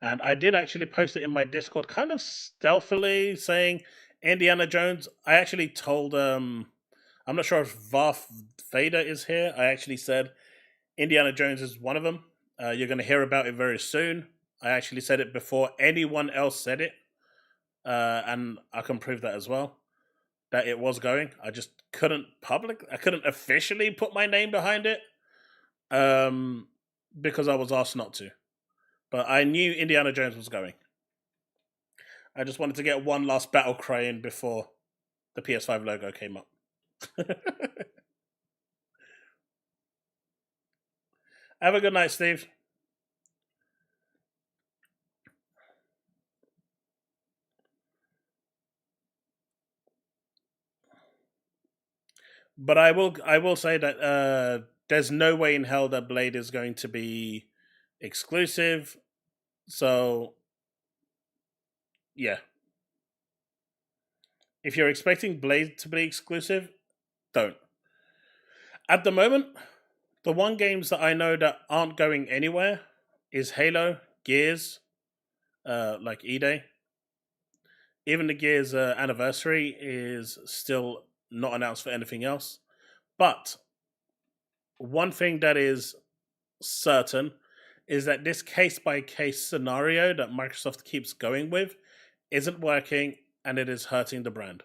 And I did actually post it in my Discord, kind of stealthily, saying Indiana Jones. I actually told, I'm not sure if Varth Vader is here. I actually said Indiana Jones is one of them. You're going to hear about it very soon. I actually said it before anyone else said it. And I can prove that as well, that it was going. I just couldn't I couldn't officially put my name behind it because I was asked not to. But I knew Indiana Jones was going. I just wanted to get one last battle cry in before the PS5 logo came up. Have a good night, Steve. But I will say that there's no way in hell that Blade is going to be exclusive. So yeah. If you're expecting Blade to be exclusive, don't. At the moment, the one games that I know that aren't going anywhere is Halo, Gears, like E-Day. Even the Gears anniversary is still not announced for anything else. But one thing that is certain is that this case-by-case scenario that Microsoft keeps going with isn't working, and it is hurting the brand.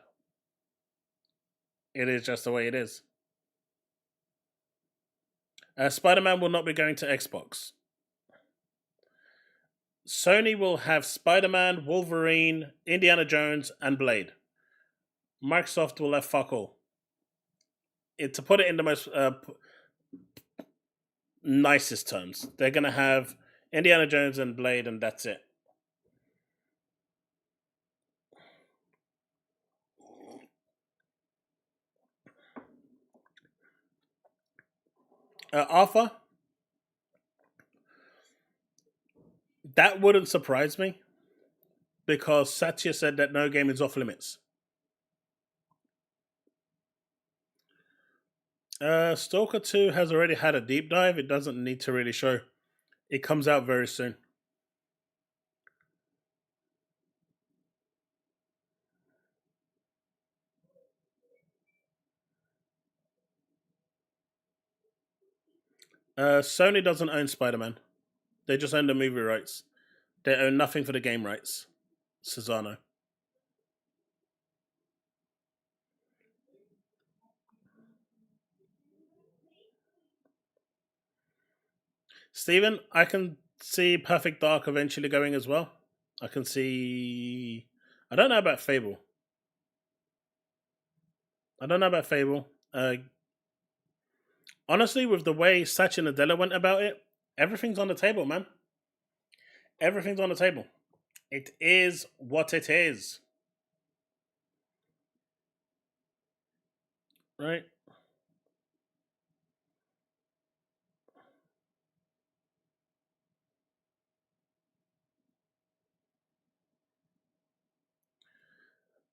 It is just the way it is. Spider-Man will not be going to Xbox. Sony will have Spider-Man, Wolverine, Indiana Jones, and Blade. Microsoft will have fuck all. To put it in the most nicest terms, they're going to have Indiana Jones and Blade, and that's it. Arthur, that wouldn't surprise me, because Satya said that no game is off limits. Stalker 2 has already had a deep dive. It doesn't need to really show. It comes out very soon. Sony doesn't own Spider-Man. They just own the movie rights. They own nothing for the game rights. Cesano. Steven, I can see Perfect Dark eventually going as well. I can see... I don't know about Fable. Honestly, with the way Satya Nadella went about it, everything's on the table, man. Everything's on the table. It is what it is. Right?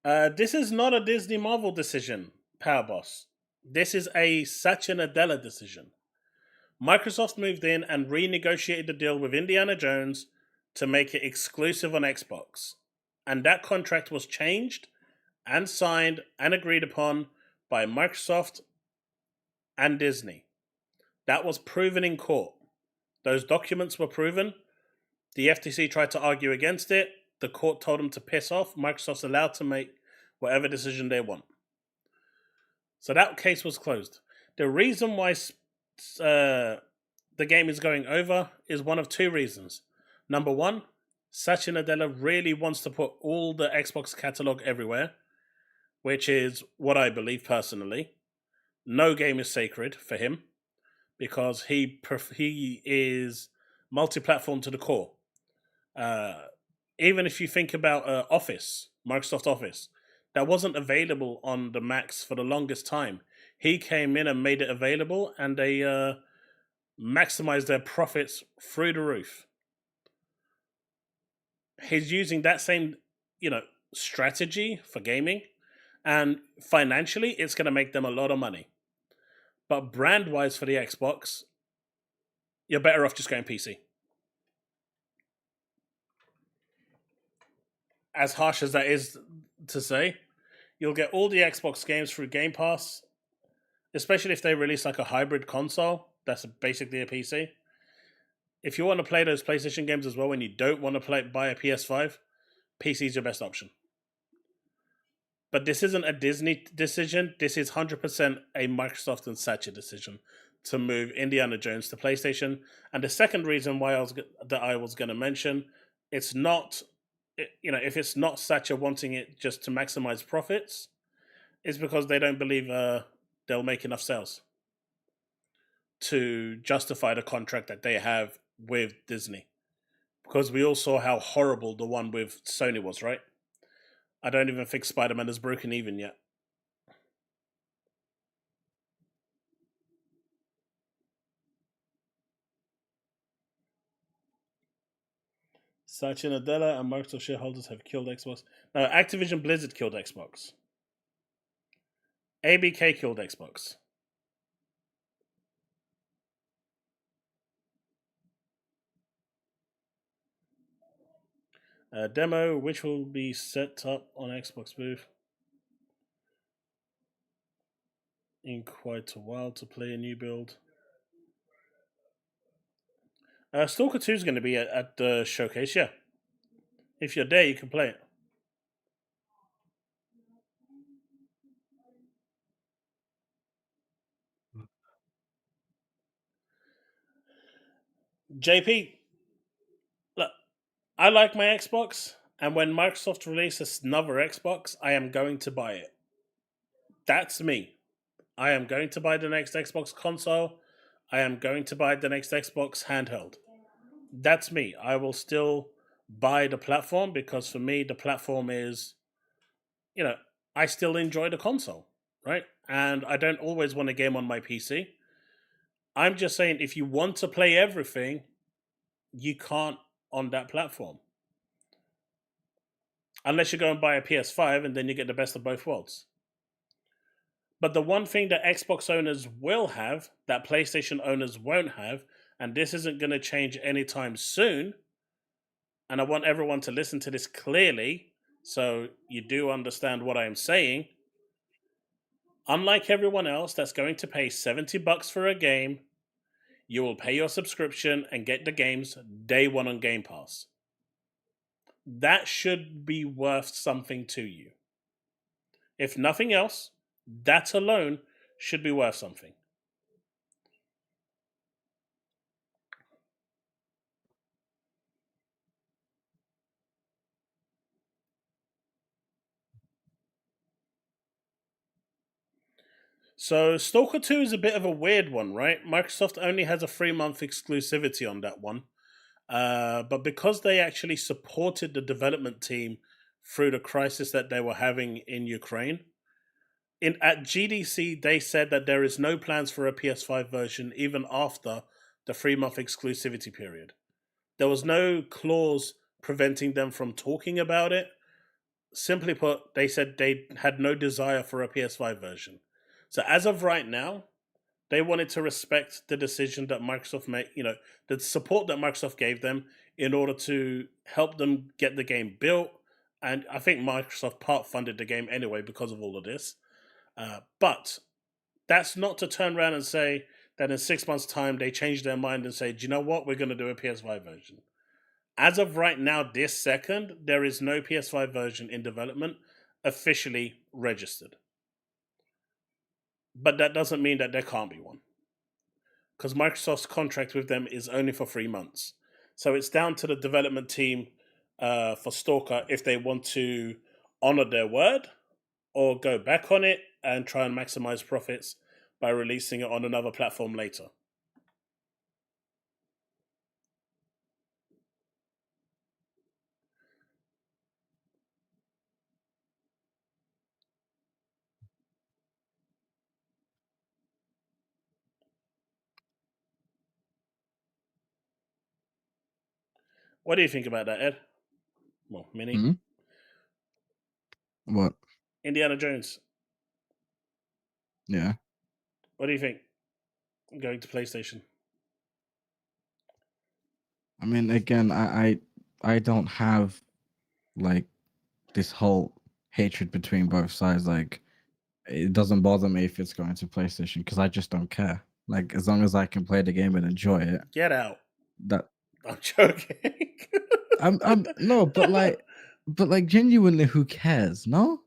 This is not a Disney Marvel decision, Power Boss. This is a Satya Nadella decision. Microsoft moved in and renegotiated the deal with Indiana Jones to make it exclusive on Xbox. And that contract was changed and signed and agreed upon by Microsoft and Disney. That was proven in court. Those documents were proven. The FTC tried to argue against it. The court told them to piss off. Microsoft's allowed to make whatever decision they want. So that case was closed. The reason why the game is going over is one of two reasons. Number one, Satya Nadella really wants to put all the Xbox catalog everywhere, which is what I believe personally. No game is sacred for him because he is multi-platform to the core. Even if you think about Office, Microsoft Office, that wasn't available on the Macs for the longest time. He came in and made it available, and they maximized their profits through the roof. He's using that same, strategy for gaming, and financially, it's going to make them a lot of money. But brand-wise for the Xbox, you're better off just going PC. As harsh as that is to say, you'll get all the Xbox games through Game Pass, especially if they release like a hybrid console that's basically a PC. If you want to play those PlayStation games as well and you don't want to buy a PS5, PC is your best option. But this isn't a Disney decision. This is 100% a Microsoft and Satya decision to move Indiana Jones to PlayStation. And the second reason why I was going to mention, it's not... if it's not Satya wanting it just to maximize profits, it's because they don't believe they'll make enough sales to justify the contract that they have with Disney. Because we all saw how horrible the one with Sony was, right? I don't even think Spider-Man has broken even yet. Satya Nadella and Microsoft shareholders have killed Xbox. No, Activision Blizzard killed Xbox. ABK killed Xbox. Demo, which will be set up on Xbox booth in quite a while to play a new build. Stalker 2 is going to be at the showcase, yeah. If you're there, you can play it. JP, look, I like my Xbox, and when Microsoft releases another Xbox, I am going to buy it. That's me. I am going to buy the next Xbox console. I am going to buy the next Xbox handheld. That's me. I will still buy the platform because for me, the platform is, I still enjoy the console, right? And I don't always want a game on my PC. I'm just saying, if you want to play everything, you can't on that platform. Unless you go and buy a PS5 and then you get the best of both worlds. But the one thing that Xbox owners will have, that PlayStation owners won't have, and this isn't going to change anytime soon, and I want everyone to listen to this clearly so you do understand what I am saying. Unlike everyone else that's going to pay $70 for a game, you will pay your subscription and get the games day one on Game Pass. That should be worth something to you. If nothing else, that alone should be worth something. So Stalker 2 is a bit of a weird one, right? Microsoft only has a 3-month exclusivity on that one. But because they actually supported the development team through the crisis that they were having in Ukraine, at GDC, they said that there is no plans for a PS5 version even after the 3-month exclusivity period. There was no clause preventing them from talking about it. Simply put, they said they had no desire for a PS5 version. So as of right now, they wanted to respect the decision that Microsoft made, the support that Microsoft gave them in order to help them get the game built. And I think Microsoft part funded the game anyway because of all of this. But that's not to turn around and say that in 6 months' time they change their mind and say, do you know what, we're going to do a PS5 version. As of right now, this second, there is no PS5 version in development officially registered. But that doesn't mean that there can't be one. Because Microsoft's contract with them is only for 3 months. So it's down to the development team for Stalker if they want to honor their word or go back on it and try and maximize profits by releasing it on another platform later. What do you think about that, Ed? Well, Minnie? Mm-hmm. What? Indiana Jones. Yeah. What do you think? Going to PlayStation. I mean, again, I don't have like this whole hatred between both sides. Like, it doesn't bother me if it's going to PlayStation because I just don't care. Like, as long as I can play the game and enjoy it. Get out. That I'm joking. I'm no, but like genuinely, who cares? No.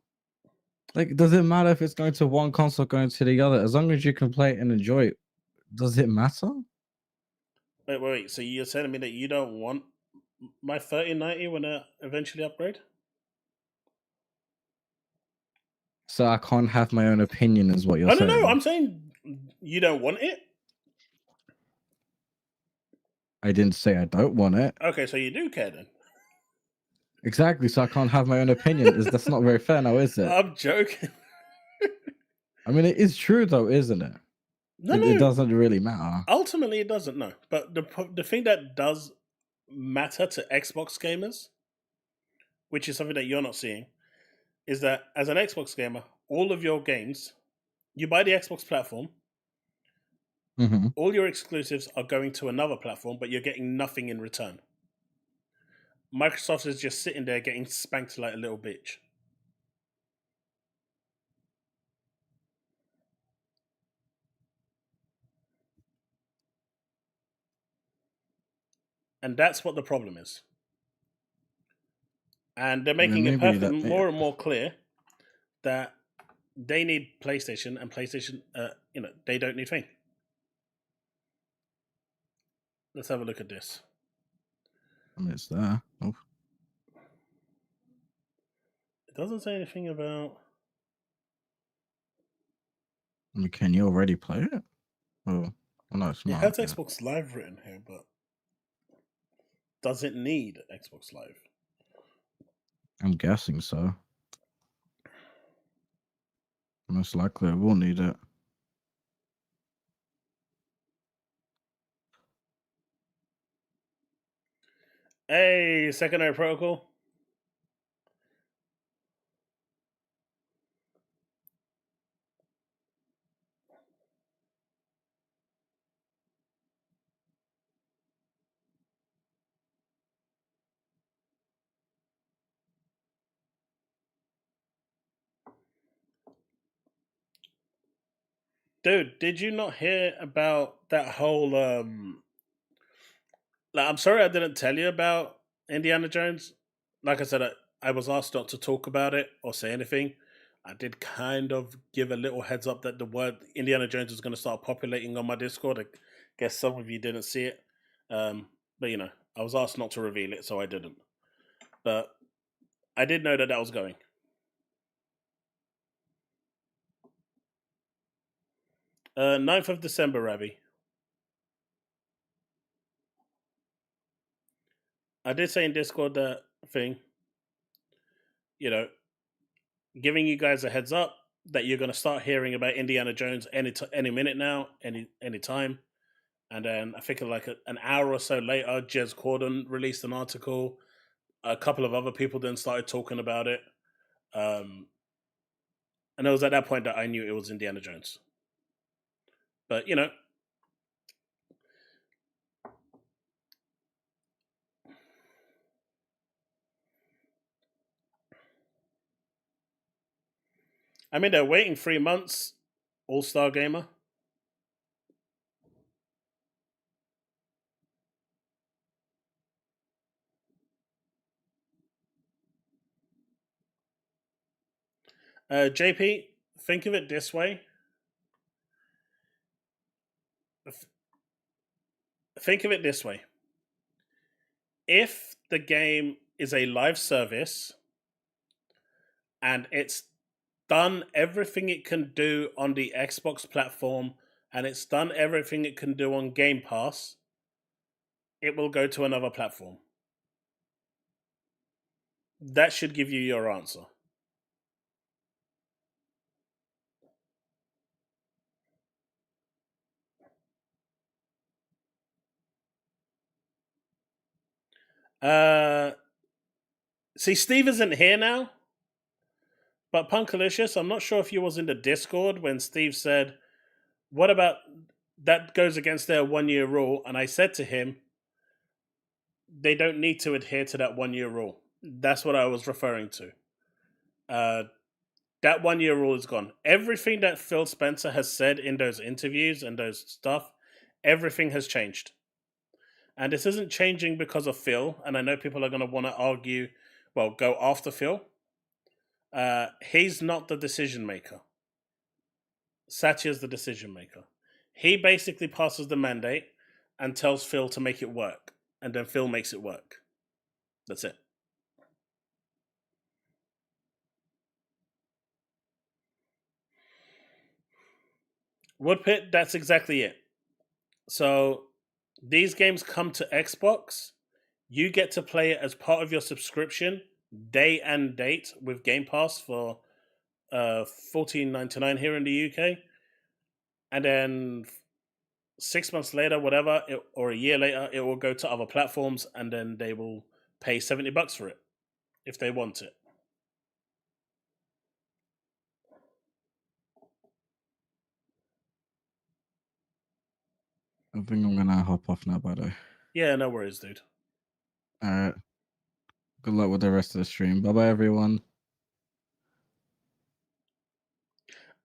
Like, does it matter if it's going to one console, going to the other? As long as you can play it and enjoy it, does it matter? Wait. So you're telling me that you don't want my 3090 when I eventually upgrade? So I can't have my own opinion, is what you're saying. No. I'm saying you don't want it. I didn't say I don't want it. Okay, so you do care then. Exactly. So I can't have my own opinion. That's not very fair, now, is it? I'm joking. I mean, it is true, though, isn't it? No. It doesn't really matter. Ultimately, it doesn't. No, but the thing that does matter to Xbox gamers, which is something that you're not seeing, is that as an Xbox gamer, all of your games, you buy the Xbox platform, all your exclusives are going to another platform, but you're getting nothing in return. Microsoft is just sitting there getting spanked like a little bitch. And that's what the problem is. And they're making it more and more clear that they need PlayStation, and PlayStation, they don't need thing. Let's have a look at this. I mean, it's there. Oh. It doesn't say anything about... I mean, can you already play it? Oh, no, it's not. It has Xbox Live written here, but does it need Xbox Live? I'm guessing so. Most likely, it will need it. Hey, Secondary Protocol. Dude, did you not hear about that whole I'm sorry I didn't tell you about Indiana Jones. Like I said, I was asked not to talk about it or say anything. I did kind of give a little heads up that the word Indiana Jones is going to start populating on my Discord. I guess some of you didn't see it. But, I was asked not to reveal it, so I didn't. But I did know that was going. 9th of December, Ravi. I did say in Discord that thing, giving you guys a heads up that you're going to start hearing about Indiana Jones any minute now, any time. And then I think like an hour or so later, Jez Corden released an article. A couple of other people then started talking about it. And it was at that point that I knew it was Indiana Jones. But, I mean, they're waiting 3 months, All-Star Gamer. JP, think of it this way. Think of it this way. If the game is a live service and it's done everything it can do on the Xbox platform and it's done everything it can do on Game Pass, it will go to another platform. That should give you your answer. See, Steve isn't here now, but Punkalicious, I'm not sure if you was in the Discord when Steve said, what about that goes against their 1 year rule? And I said to him, they don't need to adhere to that 1 year rule. That's what I was referring to. That 1 year rule is gone. Everything that Phil Spencer has said in those interviews and those stuff, everything has changed. And this isn't changing because of Phil. And I know people are going to want to argue, well, go after Phil. He's not the decision maker. Satya's the decision maker. He basically passes the mandate and tells Phil to make it work. And then Phil makes it work. That's it. Woodpit, that's exactly it. So these games come to Xbox. You get to play it as part of your subscription, day and date, with Game Pass for $14.99 here in the UK. And then 6 months later, whatever, or a year later, it will go to other platforms, and then they will pay $70 for it if they want it. I think I'm gonna hop off now, by the way. Yeah, no worries, dude. All right. Good luck with the rest of the stream. Bye bye, everyone.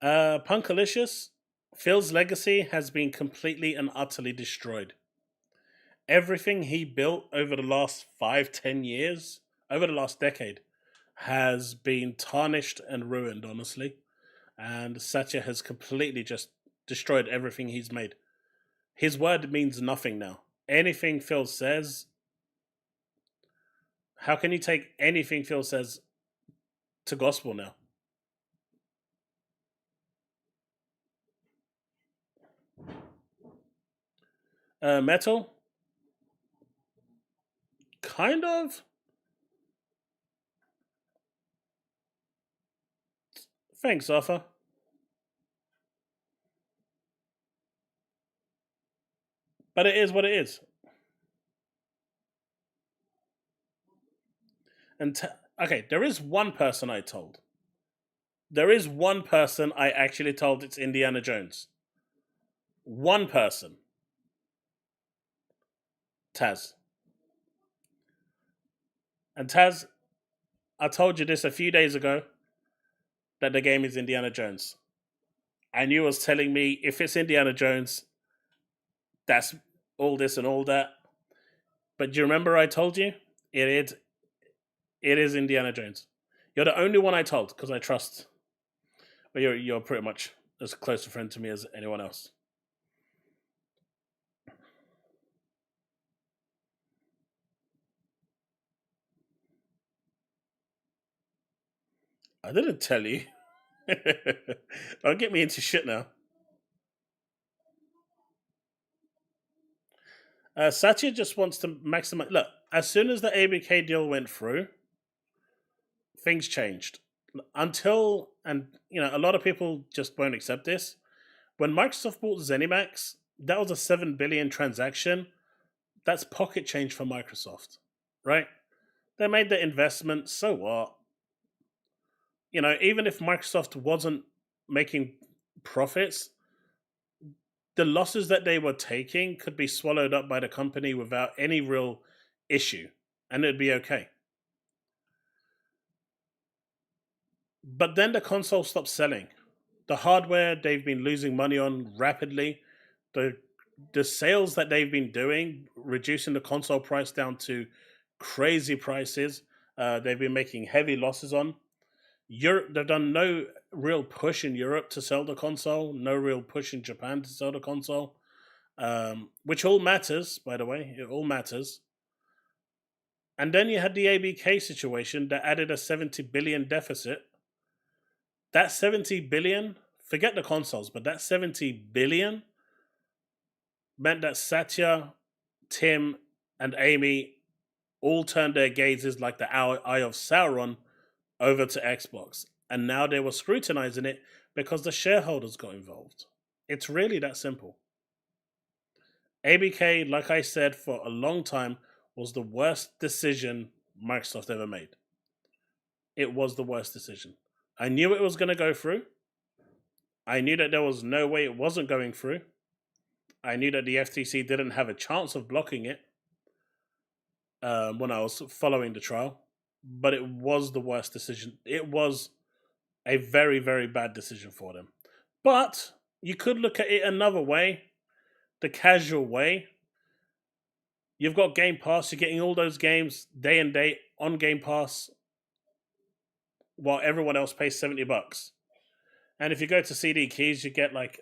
Punkalicious, Phil's legacy has been completely and utterly destroyed. Everything he built over the last 5-10 years, over the last decade, has been tarnished and ruined, honestly. And Satya has completely just destroyed everything he's made. His word means nothing now. Anything Phil says, how can you take anything Phil says to gospel now? Metal? Kind of. Thanks, Arthur. But it is what it is. And okay, there is one person I told. There is one person I actually told it's Indiana Jones. One person. Taz. And Taz, I told you this a few days ago, that the game is Indiana Jones. And you was telling me, if it's Indiana Jones, that's all this and all that. But do you remember I told you? It is Indiana Jones. You're the only one I told, because I trust. But you're pretty much as close a friend to me as anyone else. I didn't tell you. Don't get me into shit now. Satya just wants to maximize. Look, as soon as the ABK deal went through, things changed. Until, and a lot of people just won't accept this. When Microsoft bought ZeniMax, that was a 7 billion transaction. That's pocket change for Microsoft, right? They made the investment, so what? Even if Microsoft wasn't making profits, the losses that they were taking could be swallowed up by the company without any real issue, and it'd be okay. But then the console stopped selling. The hardware they've been losing money on rapidly. The sales that they've been doing, reducing the console price down to crazy prices. They've been making heavy losses on. Europe, they've done no real push in Europe to sell the console, no real push in Japan to sell the console, which all matters, by the way. It all matters. And then you had the ABK situation that added a 70 billion deficit. That 70 billion, forget the consoles, but that 70 billion meant that Satya, Tim, and Amy all turned their gazes like the Eye of Sauron over to Xbox. And now they were scrutinizing it because the shareholders got involved. It's really that simple. ABK, like I said for a long time, was the worst decision Microsoft ever made. It was the worst decision. I knew it was going to go through. I knew that there was no way it wasn't going through. I knew that the FTC didn't have a chance of blocking it when I was following the trial. But it was the worst decision. It was a very, very bad decision for them. But you could look at it another way, the casual way. You've got Game Pass. You're getting all those games day and date on Game Pass while everyone else pays $70. And if you go to CD Keys, you get like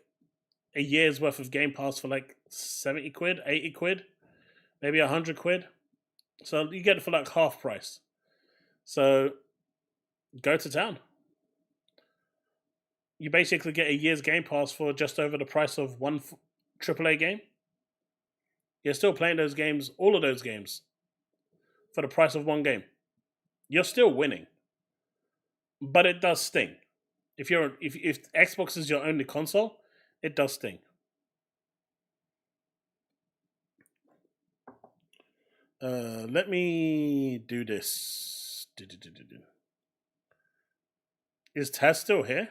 a year's worth of Game Pass for like 70 quid, 80 quid, maybe 100 quid. So you get it for like half price. So go to town. You basically get a year's Game Pass for just over the price of one AAA game. You're still playing those games, all of those games, for the price of one game. You're still winning. But it does sting. If Xbox is your only console, it does sting. Let me do this. Is Taz still here?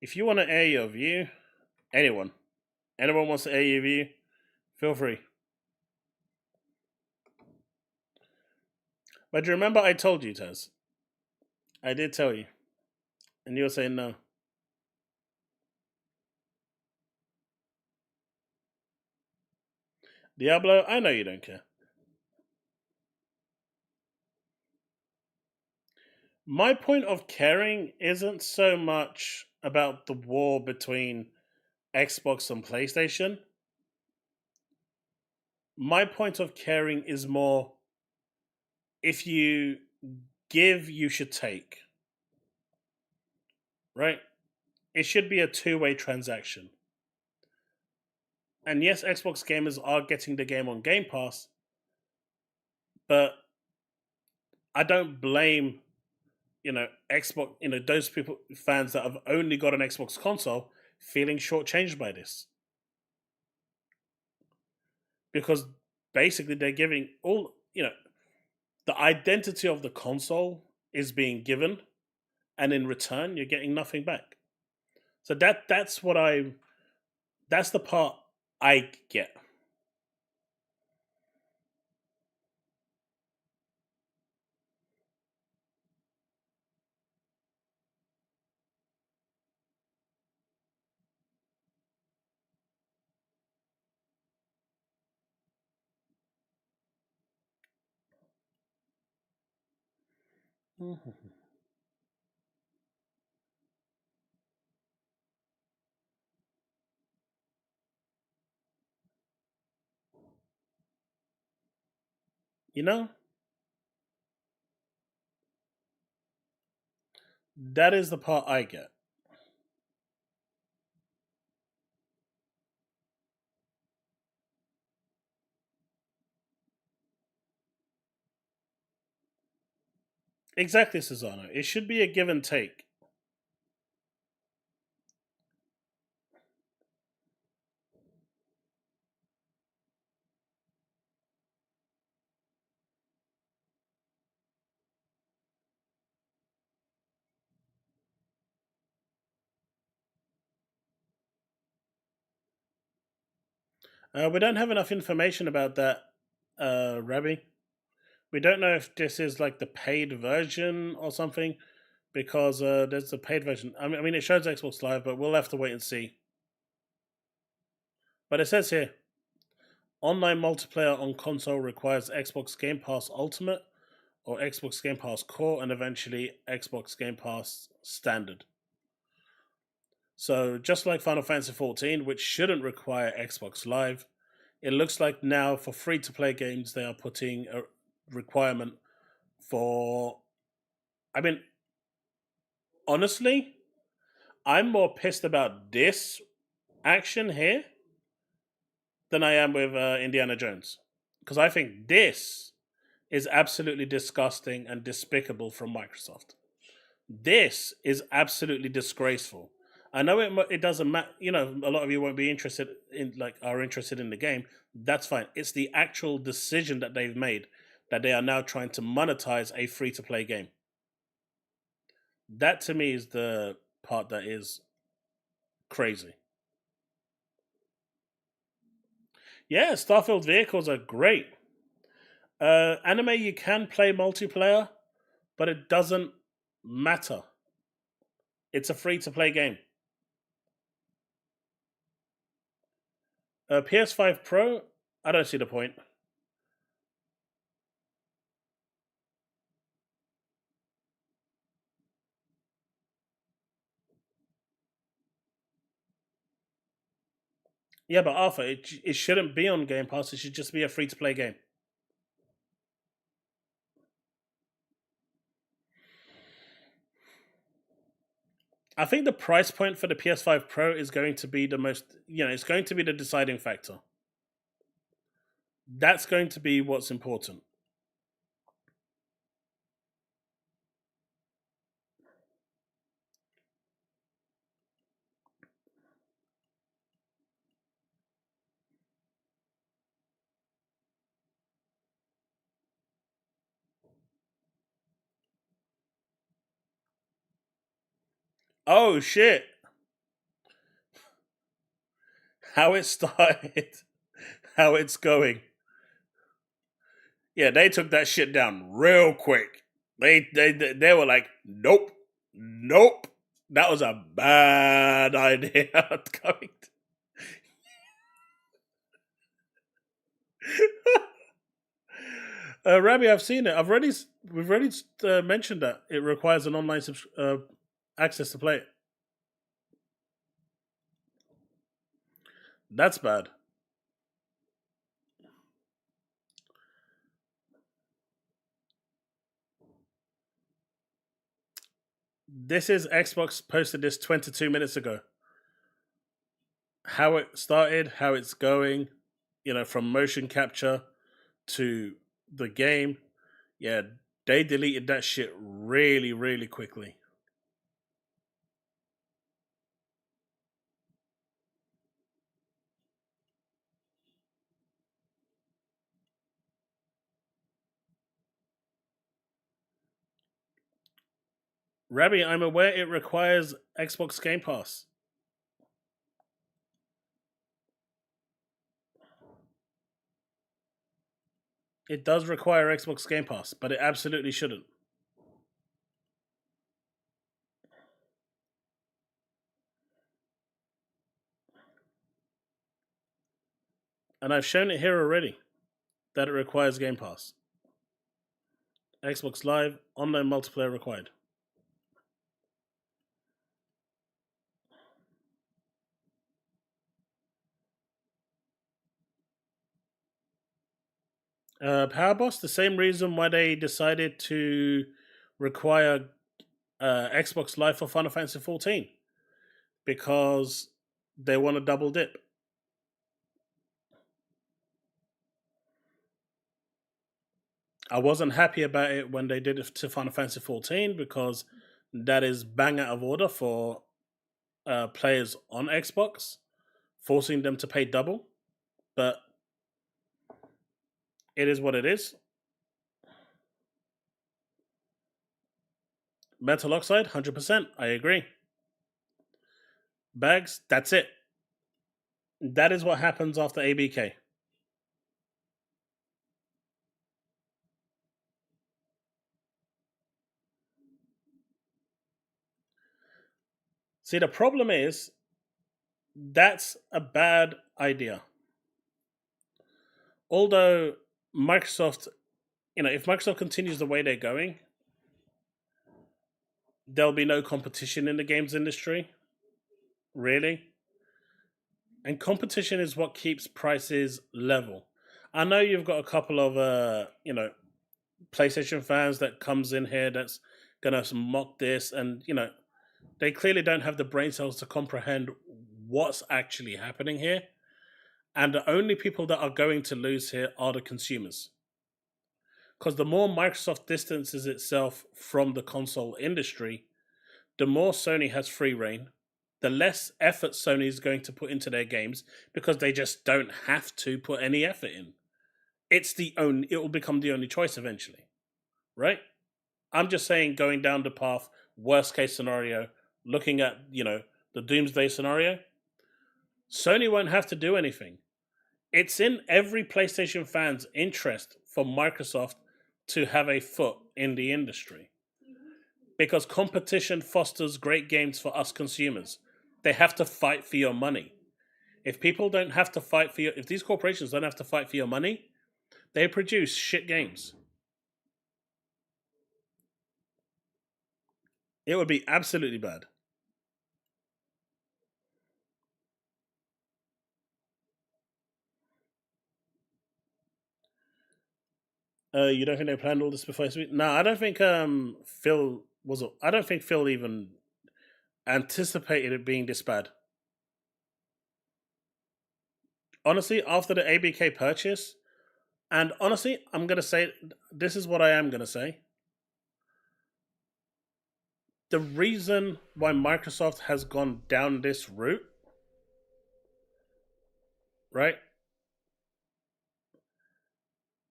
If you want to air your view, anyone wants to air your view, feel free. But do you remember I told you, Taz? I did tell you. And you were saying no. Diablo, I know you don't care. My point of caring isn't so much about the war between Xbox and PlayStation. My point of caring is more, if you give, you should take. Right? It should be a two-way transaction. And yes, Xbox gamers are getting the game on Game Pass, but I don't blame, Xbox, those fans that have only got an Xbox console feeling shortchanged by this. Because basically they're giving all, the identity of the console is being given, and in return you're getting nothing back. So that's the part I get. Mm-hmm. That is the part I get. Exactly, Susano. It should be a give and take. We don't have enough information about that, Rabbi. We don't know if this is like the paid version or something, because there's the paid version. I mean, it shows Xbox Live, but we'll have to wait and see. But it says here, online multiplayer on console requires Xbox Game Pass Ultimate or Xbox Game Pass Core, and eventually Xbox Game Pass Standard. So just like Final Fantasy XIV, which shouldn't require Xbox Live, it looks like now for free-to-play games they are putting a requirement for... I mean, honestly, I'm more pissed about this action here than I am with Indiana Jones. Because I think this is absolutely disgusting and despicable from Microsoft. This is absolutely disgraceful. I know it doesn't matter. A lot of you won't be interested in, are interested in the game. That's fine. It's the actual decision that they've made, that they are now trying to monetize a free-to-play game. That to me is the part that is crazy. Yeah, Starfield vehicles are great. Anime, you can play multiplayer, but it doesn't matter. It's a free-to-play game. PS5 Pro, I don't see the point. Yeah, but Arthur, it shouldn't be on Game Pass. It should just be a free-to-play game. I think the price point for the PS5 Pro is going to be the most, it's going to be the deciding factor. That's going to be what's important. Oh shit. How it started, how it's going. Yeah, they took that shit down real quick. They were like, nope. That was a bad idea. Rabbi, I've seen it. We've already mentioned that it requires an online access to play it. That's bad. This is Xbox posted this 22 minutes ago. How it started, how it's going, from motion capture to the game. Yeah, they deleted that shit really, really quickly. Rabbi, I'm aware it requires Xbox Game Pass. It does require Xbox Game Pass, but it absolutely shouldn't. And I've shown it here already that it requires Game Pass. Xbox Live, online multiplayer required. Power Boss, the same reason why they decided to require Xbox Live for Final Fantasy 14. Because they want to double dip. I wasn't happy about it when they did it to Final Fantasy 14 because that is bang out of order for players on Xbox, forcing them to pay double. But it is what it is. Metal Oxide, 100%. I agree. Bags, that's it. That is what happens after ABK. See, the problem is that's a bad idea. Although Microsoft, if Microsoft continues the way they're going, there'll be no competition in the games industry, really. And competition is what keeps prices level. I know you've got a couple of, PlayStation fans that comes in here that's going to mock this. And, they clearly don't have the brain cells to comprehend what's actually happening here. And the only people that are going to lose here are the consumers. Because the more Microsoft distances itself from the console industry, the more Sony has free reign, the less effort Sony is going to put into their games because they just don't have to put any effort in. It will become the only choice eventually, right? I'm just saying, going down the path, worst case scenario, looking at, the doomsday scenario, Sony won't have to do anything. It's in every PlayStation fan's interest for Microsoft to have a foot in the industry. Because competition fosters great games for us consumers. They have to fight for your money. If people don't have to fight for if these corporations don't have to fight for your money, they produce shit games. It would be absolutely bad. You don't think they planned all this before this week? No, I don't think Phil even anticipated it being this bad. Honestly, after the ABK purchase, And honestly, I'm going to say, this is what I am going to say. The reason why Microsoft has gone down this route, right?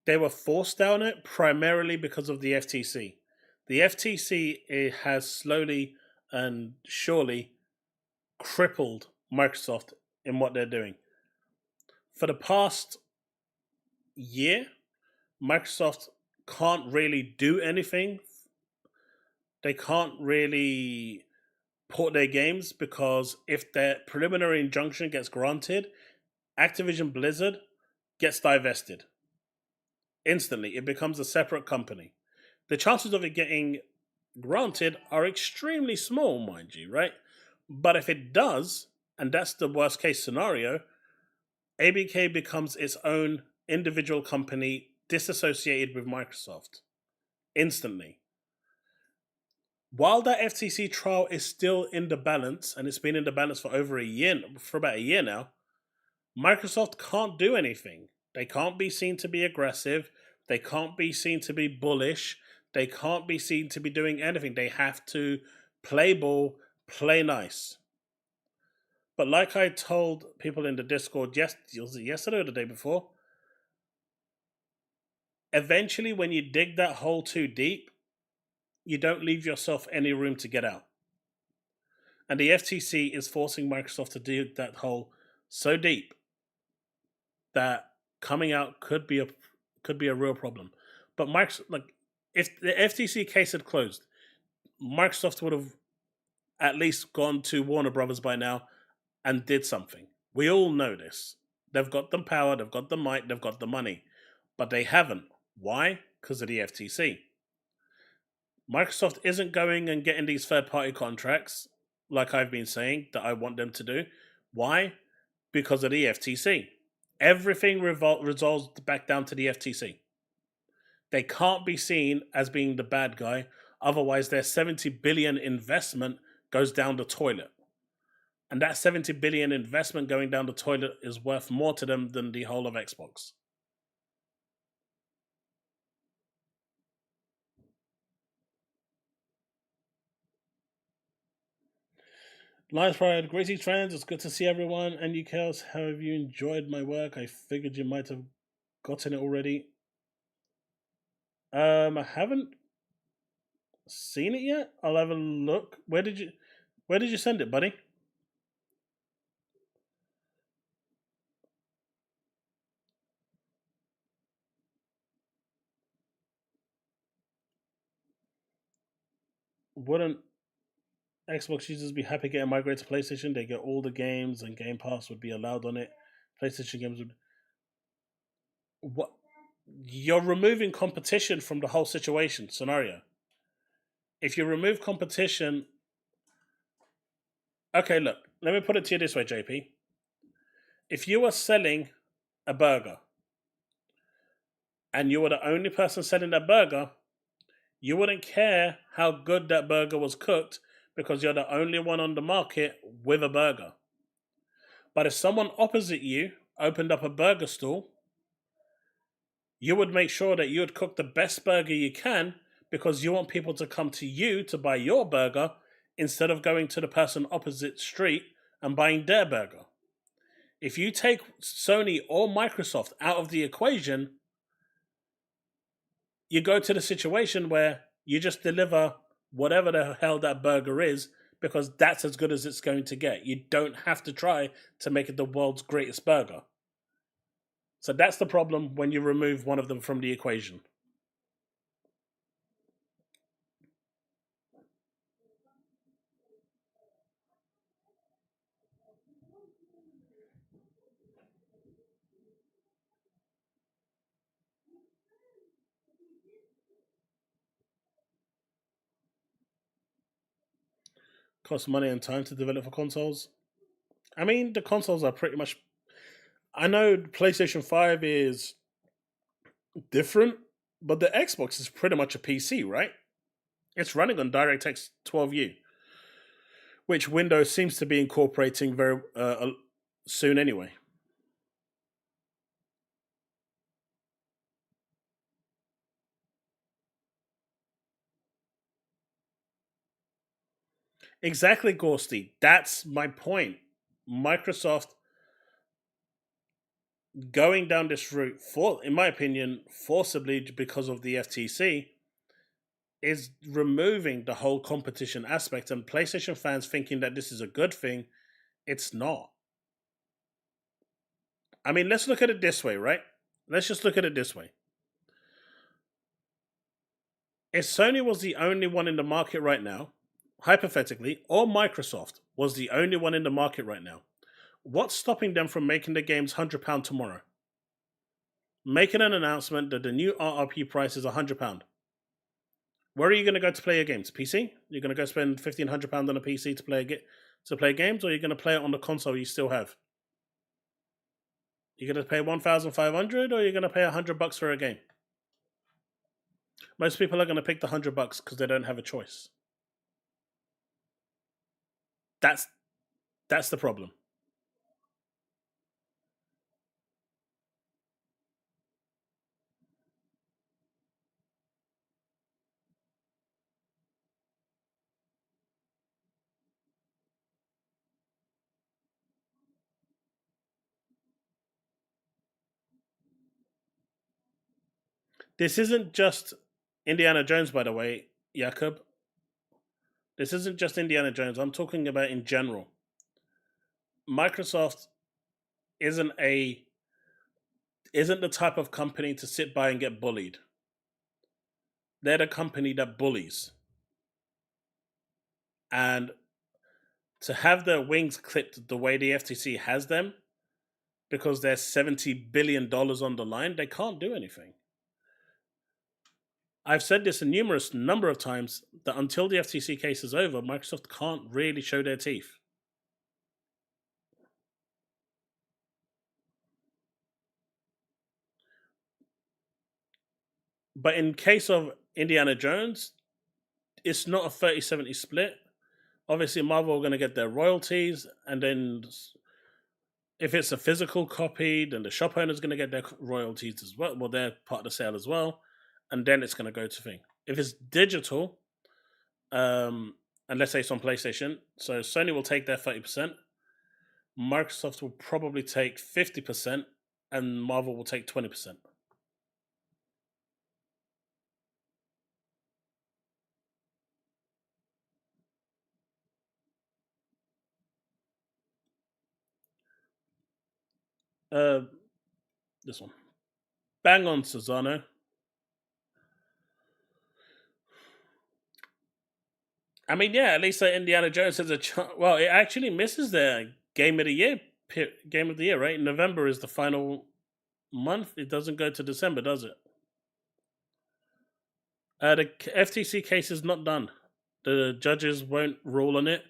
They were forced down it primarily because of the FTC. The FTC has slowly and surely crippled Microsoft in what they're doing. For the past year, Microsoft can't really do anything. They can't really port their games because if their preliminary injunction gets granted, Activision Blizzard gets divested. Instantly, it becomes a separate company. The chances of it getting granted are extremely small, mind you, right? But if it does, and that's the worst case scenario, ABK becomes its own individual company disassociated with Microsoft. Instantly. While that FTC trial is still in the balance, and it's been in the balance for about a year now, Microsoft can't do anything. They can't be seen to be aggressive. They can't be seen to be bullish. They can't be seen to be doing anything. They have to play ball, play nice. But like I told people in the Discord yesterday or the day before, eventually when you dig that hole too deep, you don't leave yourself any room to get out. And the FTC is forcing Microsoft to dig that hole so deep that coming out could be a real problem. But Microsoft, if the FTC case had closed, Microsoft would have at least gone to Warner Brothers by now and did something. We all know this. They've got the power, they've got the might, they've got the money. But they haven't. Why? Because of the FTC. Microsoft isn't going and getting these third-party contracts, like I've been saying, that I want them to do. Why? Because of the FTC. Everything resolves back down to the FTC. They can't be seen as being the bad guy, otherwise their $70 billion investment goes down the toilet. And that $70 billion investment going down the toilet is worth more to them than the whole of Xbox. Lions Pride, greetings friends, it's good to see everyone. And you, Chaos, how have you enjoyed my work? I figured you might have gotten it already. I haven't seen it yet. I'll have a look. Where did you send it, buddy? Wouldn't Xbox users be happy getting migrated to PlayStation? They get all the games and Game Pass would be allowed on it. PlayStation games would... What? You're removing competition from the whole scenario. If you remove competition... Okay, look. Let me put it to you this way, JP. If you were selling a burger and you were the only person selling that burger, you wouldn't care how good that burger was cooked because you're the only one on the market with a burger. But if someone opposite you opened up a burger stall, you would make sure that you would cook the best burger you can because you want people to come to you to buy your burger instead of going to the person opposite street and buying their burger. If you take Sony or Microsoft out of the equation, you go to the situation where you just deliver whatever the hell that burger is because that's as good as it's going to get. You don't have to try to make it the world's greatest burger. So that's the problem when you remove one of them from the equation. Costs money and time to develop for consoles. I mean, the consoles are pretty much... I know PlayStation 5 is different, but the Xbox is pretty much a PC, right? It's running on DirectX 12U, which Windows seems to be incorporating very soon anyway. Exactly, Gorsty. That's my point. Microsoft going down this route, in my opinion, forcibly because of the FTC, is removing the whole competition aspect, and PlayStation fans thinking that this is a good thing. It's not. I mean, let's look at it this way, right? Let's just look at it this way. If Sony was the only one in the market right now, hypothetically, or Microsoft was the only one in the market right now, what's stopping them from making the games £100 tomorrow? Making an announcement that the new RRP price is £100. Where are you going to go to play your games? PC? You're going to go spend £1,500 on a PC to play games, or you're going to play it on the console you still have? You're going to pay $1,500, or you're going to pay $100 for a game? Most people are going to pick the $100 because they don't have a choice. That's the problem. This isn't just Indiana Jones, by the way, Jakob. This isn't just Indiana Jones. I'm talking about in general. Microsoft isn't the type of company to sit by and get bullied. They're the company that bullies. And to have their wings clipped the way the FTC has them, because there's $70 billion on the line, they can't do anything. I've said this a number of times, that until the FTC case is over, Microsoft can't really show their teeth. But in case of Indiana Jones, it's not a 30-70 split. Obviously, Marvel are going to get their royalties, and then if it's a physical copy, then the shop owner is going to get their royalties as well. Well, they're part of the sale as well, and then it's going to go to thing. If it's digital, and let's say it's on PlayStation, so Sony will take their 30%, Microsoft will probably take 50%, and Marvel will take 20%. This one. Bang on, Susano. I mean, yeah, at least Indiana Jones has a chance. Well, it actually misses their Game of the Year. Game of the Year, right? November is the final month. It doesn't go to December, does it? The FTC case is not done. The judges won't rule on it.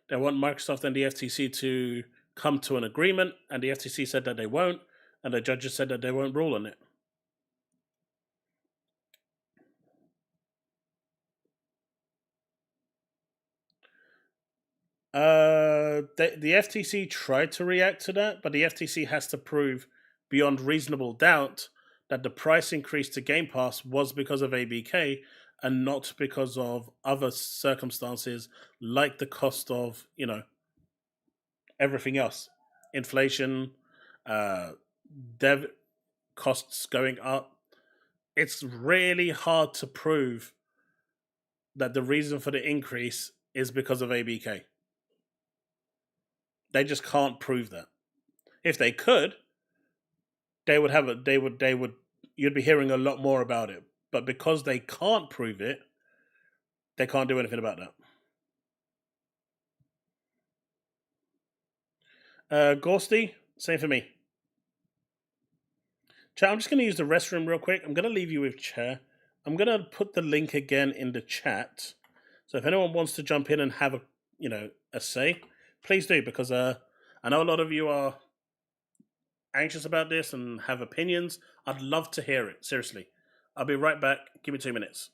They want Microsoft and the FTC to come to an agreement, and the FTC said that they won't, and the judges said that they won't rule on it. The FTC tried to react to that, but the FTC has to prove beyond reasonable doubt that the price increase to Game Pass was because of ABK and not because of other circumstances like the cost of, everything else. Inflation, dev costs going up. It's really hard to prove that the reason for the increase is because of ABK. They just can't prove that. If they could, you'd be hearing a lot more about it. But because they can't prove it, they can't do anything about that. Gorsty, same for me. Chat, I'm just going to use the restroom real quick. I'm going to leave you with Chair. I'm going to put the link again in the chat. So if anyone wants to jump in and have a say, please do, because I know a lot of you are anxious about this and have opinions. I'd love to hear it. Seriously. I'll be right back. Give me 2 minutes.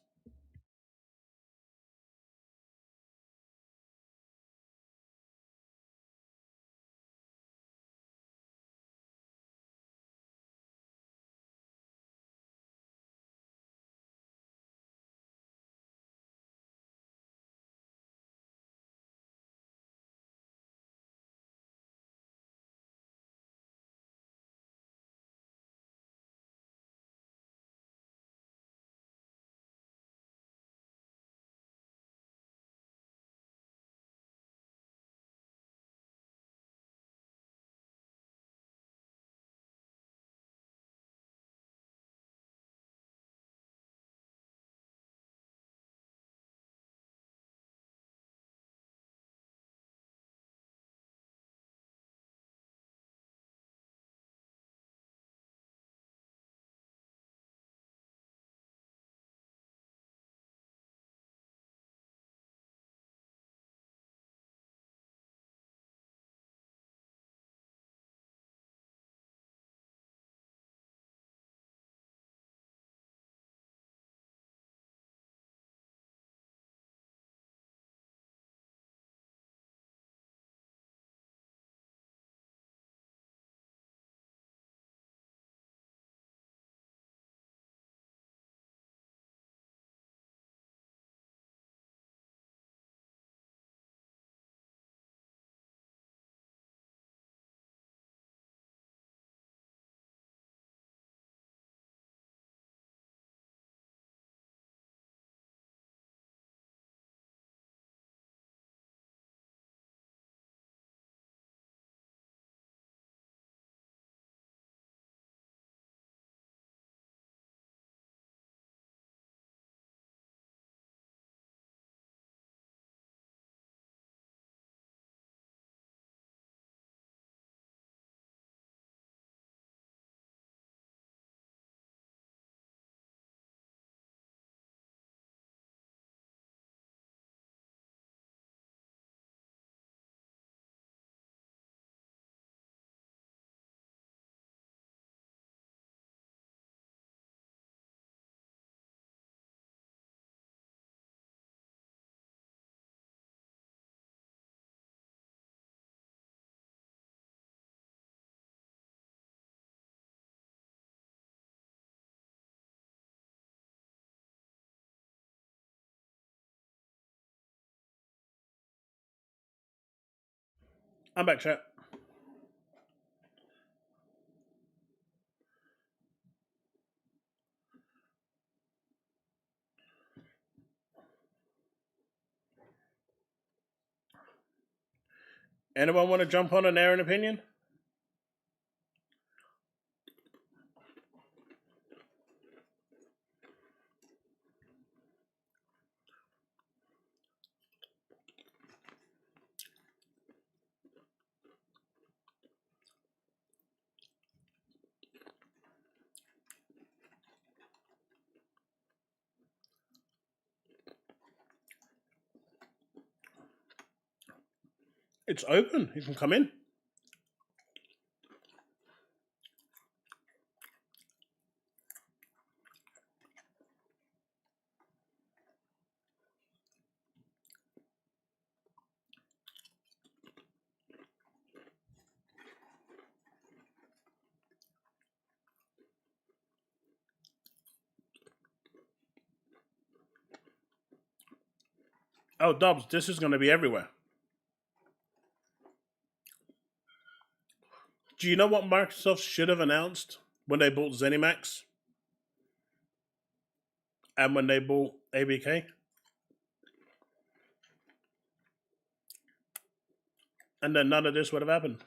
I'm back, chat. Anyone want to jump on and air an opinion? It's open. You can come in. Oh, Dubs, this is going to be everywhere. Do you know what Microsoft should have announced when they bought ZeniMax? And when they bought ABK? And then none of this would have happened.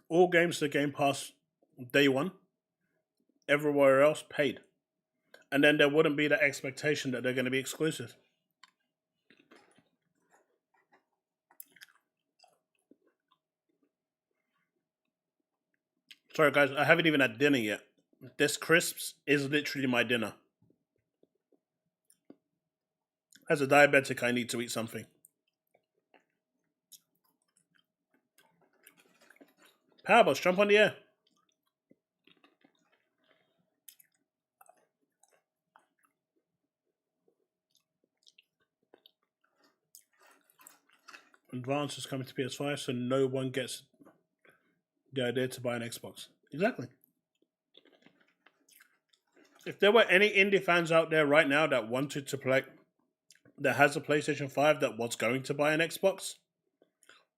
All games to Game Pass day one. Everywhere else paid. And then there wouldn't be the expectation that they're going to be exclusive. Sorry guys, I haven't even had dinner yet. This crisps is literally my dinner. As a diabetic, I need to eat something. Powerboss, jump on the air. Advance is coming to PS5, so no one gets the idea to buy an Xbox. Exactly. If there were any indie fans out there right now that wanted to play, that has a PlayStation 5 that was going to buy an Xbox,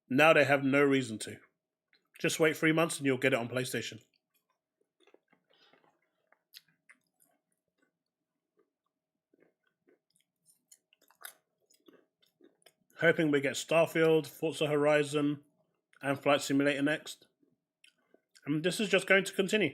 now they have no reason to. Just wait 3 months and you'll get it on PlayStation. Hoping we get Starfield, Forza Horizon, and Flight Simulator next. And this is just going to continue.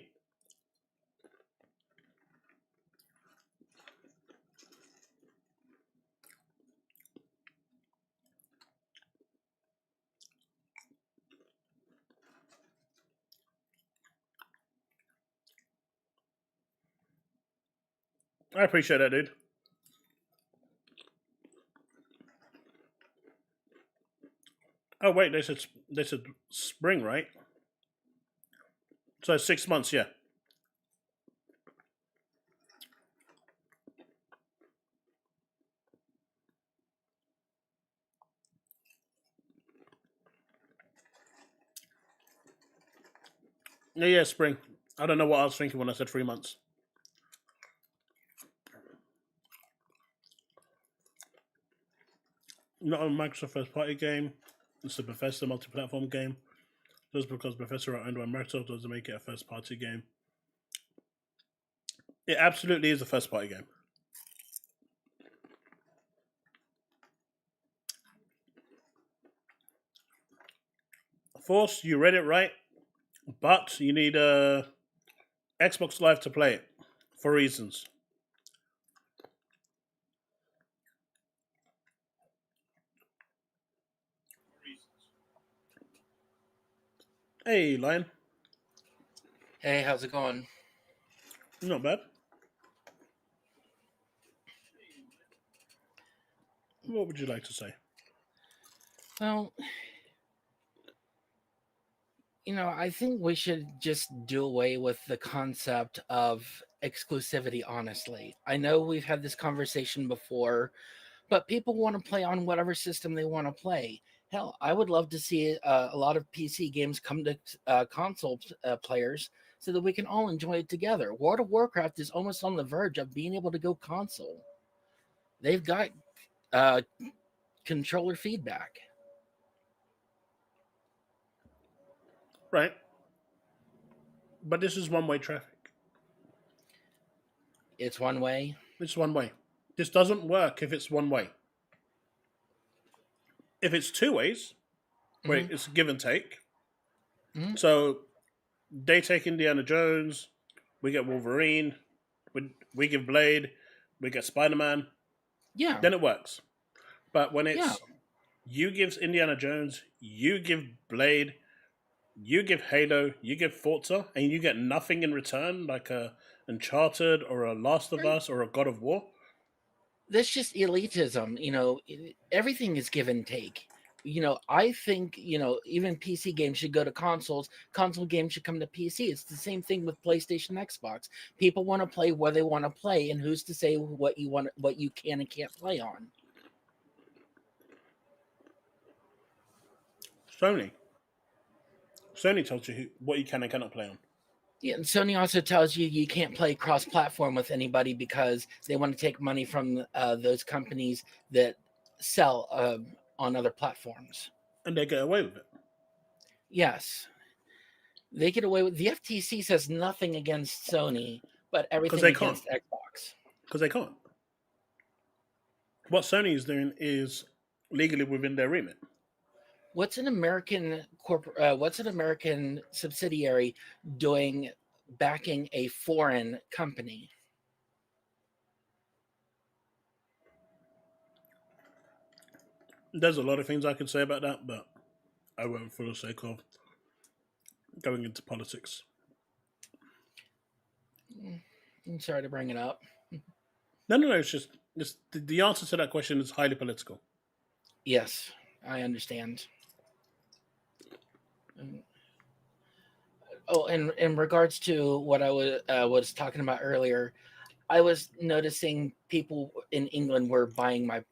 I appreciate that, dude. Oh wait, they said spring, right? So 6 months, yeah. Yeah, spring. I don't know what I was thinking when I said 3 months. Not a Microsoft first-party game. It's a Bethesda multi-platform game. Just because Bethesda are owned by Microsoft doesn't make it a first-party game. It absolutely is a first-party game. Force, you read it right, but you need Xbox Live to play it for reasons. Hey, Lion. Hey, how's it going? Not bad. What would you like to say? Well, you know, I think we should just do away with the concept of exclusivity, honestly. I know we've had this conversation before, but people want to play on whatever system they want to play. Hell, I would love to see a lot of PC games come to console players so that we can all enjoy it together. World of Warcraft is almost on the verge of being able to go console. They've got controller feedback. Right. But this is one-way traffic. It's one way? It's one way. This doesn't work if it's one way. If it's two ways, wait, it's give and take. So they take Indiana Jones, we get Wolverine, we give Blade, we get Spider-Man. Yeah. Then it works. But when it's you give Indiana Jones, you give Blade, you give Halo, you give Forza, and you get nothing in return, like a Uncharted or a Last of Us or a God of War. That's just elitism. Everything is give and take. I think, even PC games should go to consoles. Console games should come to PC. It's the same thing with PlayStation, Xbox. People want to play where they want to play, and who's to say what you can and can't play on? Sony tells you what you can and cannot play on. Yeah, and Sony also tells you can't play cross-platform with anybody because they want to take money from those companies that sell on other platforms. And they get away with it. Yes. They get away with... The FTC says nothing against Sony, but everything against Xbox. Because they can't. What Sony is doing is legally within their remit. What's an American subsidiary doing backing a foreign company? There's a lot of things I could say about that, but I won't for the sake of going into politics. I'm sorry to bring it up. No. It's just the answer to that question is highly political. Yes, I understand. Oh, and in regards to what I was talking about earlier, I was noticing people in England were buying my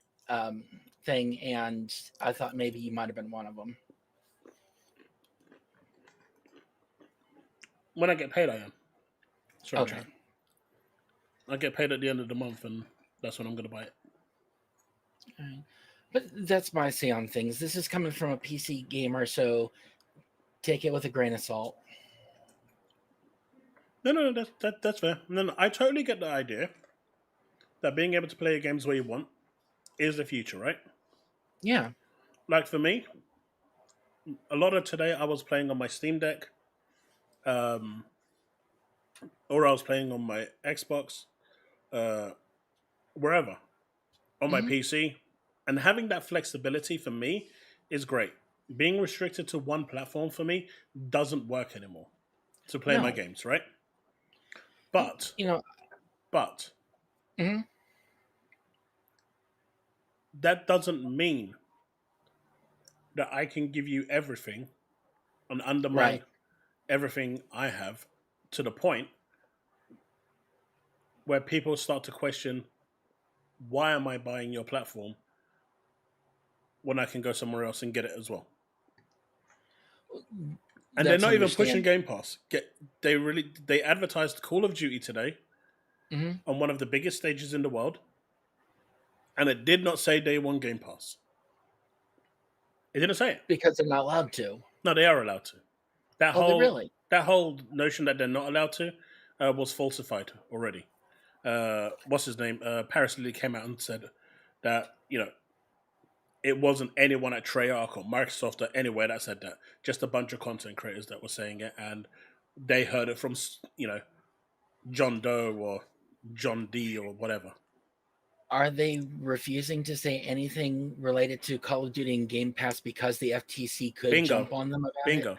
thing, and I thought maybe you might have been one of them. When I get paid, I am. Sorry, okay. I get paid at the end of the month, and that's when I'm going to buy it. All right. But that's my say on things. This is coming from a PC gamer, so take it with a grain of salt. No, that's fair. No, I totally get the idea that being able to play your games where you want is the future, right? Yeah. Like for me, a lot of today I was playing on my Steam Deck, or I was playing on my Xbox, wherever, on my PC. And having that flexibility for me is great. Being restricted to one platform for me doesn't work anymore to play my games, right? But that doesn't mean that I can give you everything and undermine everything I have to the point where people start to question, why am I buying your platform when I can go somewhere else and get it as well? And they're not even pushing Game Pass. They advertised Call of Duty today on one of the biggest stages in the world, and it did not say day one Game Pass. It didn't say it because they're not allowed to. No, they are allowed to. That whole notion that they're not allowed to was falsified already. What's his name? Paris Lee came out and said that it wasn't anyone at Treyarch or Microsoft or anywhere that said that. Just a bunch of content creators that were saying it, and they heard it from, John Doe or John D or whatever. Are they refusing to say anything related to Call of Duty and Game Pass because the FTC could jump on them about it?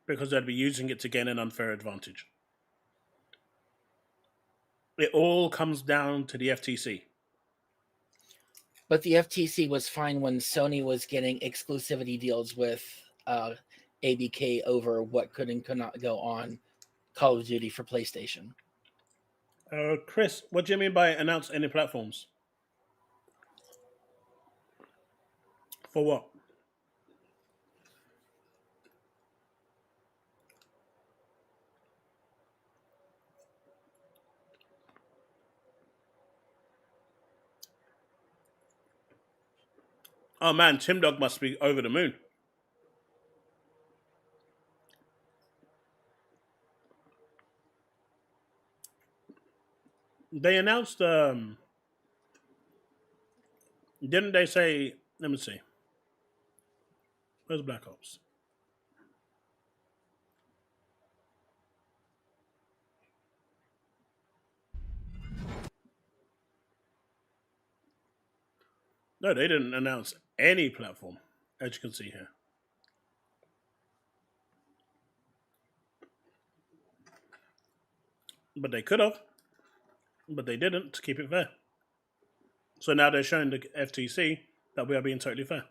Because they'd be using it to gain an unfair advantage. It all comes down to the FTC. But the FTC was fine when Sony was getting exclusivity deals with ABK over what could and could not go on Call of Duty for PlayStation. Chris, what do you mean by announce any platforms? For what? Oh man, Tim Dog must be over the moon. They announced. Didn't they say? Let me see. Where's Black Ops? No, they didn't announce any platform, as you can see here. But they could have. But they didn't, to keep it fair. So now they're showing the FTC that we are being totally fair.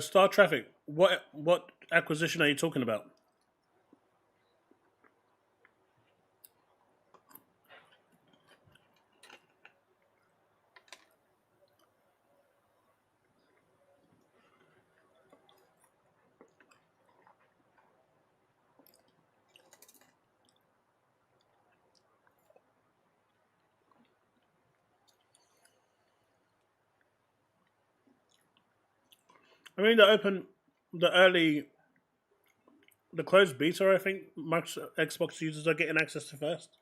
Star Traffic, what acquisition are you talking about? I mean, the closed beta, I think Xbox users are getting access to first.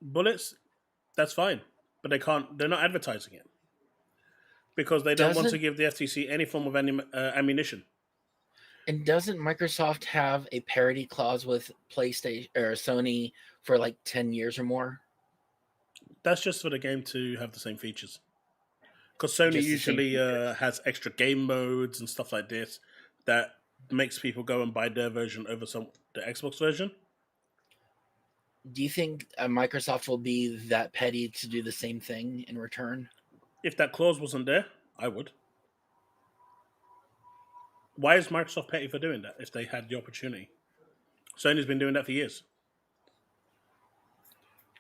Bullets, that's fine, but they're not advertising it because they don't want to give the FTC any form of ammunition. And doesn't Microsoft have a parity clause with PlayStation or Sony for like 10 years or more? That's just for the game to have the same features. Because Sony usually has extra game modes and stuff like this that makes people go and buy their version over the Xbox version. Do you think Microsoft will be that petty to do the same thing in return? If that clause wasn't there, I would. Why is Microsoft petty for doing that if they had the opportunity? Sony's been doing that for years.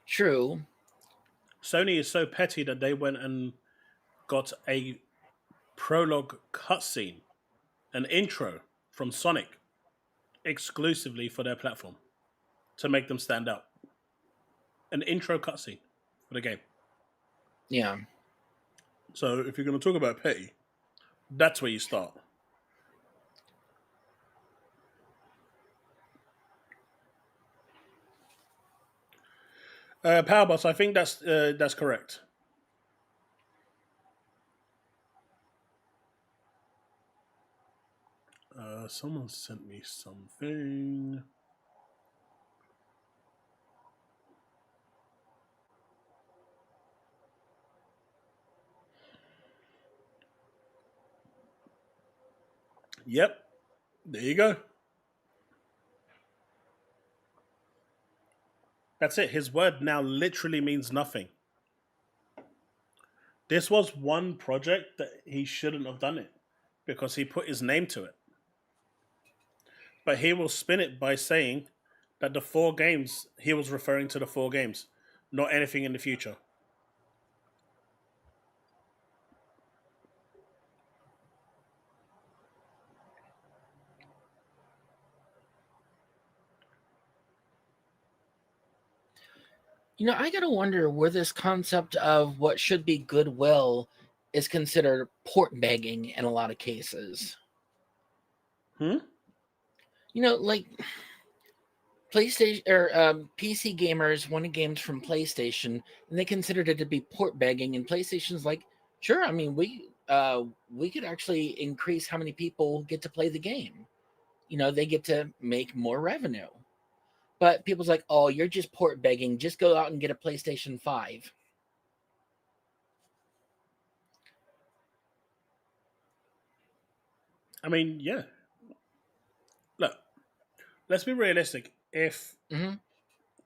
True. Sony is so petty that they went and got a prologue cutscene, an intro from Sonic, exclusively for their platform to make them stand out. An intro cutscene for the game. Yeah. So if you're going to talk about petty, that's where you start. Powerboss, I think that's correct. Someone sent me something. Yep. There you go. That's it. His word now literally means nothing. This was one project that he shouldn't have done it because he put his name to it. But he will spin it by saying that the 4 games, he was referring to the 4 games, not anything in the future. You know, I gotta wonder where this concept of what should be goodwill is considered port begging in a lot of cases. You know, like PlayStation or PC gamers wanted games from PlayStation, and they considered it to be port begging. And PlayStation's like, sure, I mean, we could actually increase how many people get to play the game. You know, they get to make more revenue. But people's like, oh, you're just port begging. Just go out and get a PlayStation 5. I mean, yeah. Look, let's be realistic. If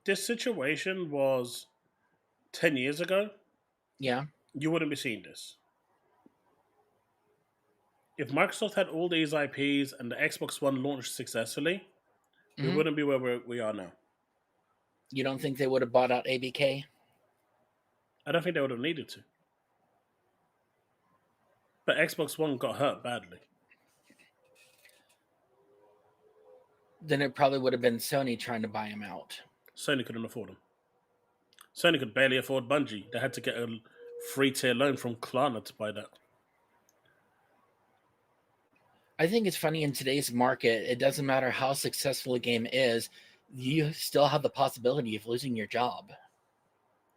this situation was 10 years ago, yeah, you wouldn't be seeing this. if Microsoft had all these IPs and the Xbox One launched successfully, we wouldn't be where we are now. You don't think they would have bought out ABK? I don't think they would have needed to. But Xbox One got hurt badly. Then it probably would have been Sony trying to buy him out. Sony couldn't afford him. Sony could barely afford Bungie. They had to get a free tier loan from Klarna to buy that. I think it's funny in today's market, it doesn't matter how successful a game is, you still have the possibility of losing your job.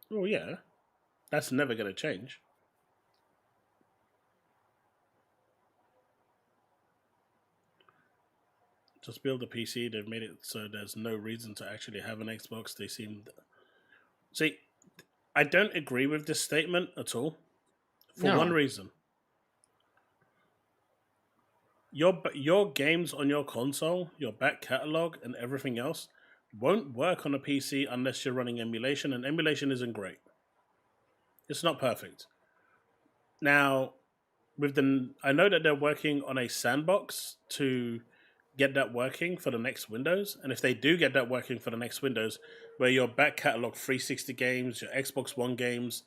Oh, yeah. That's never going to change. Just build a PC. They've made it so there's no reason to actually have an Xbox. They seem... See, I don't agree with this statement at all. For one reason. Your games on your console, your back catalog, and everything else won't work on a PC unless you're running emulation, and emulation isn't great. It's not perfect. Now, I know that they're working on a sandbox to get that working for the next Windows, and if they do get that working for the next Windows, where your back catalog 360 games, your Xbox One games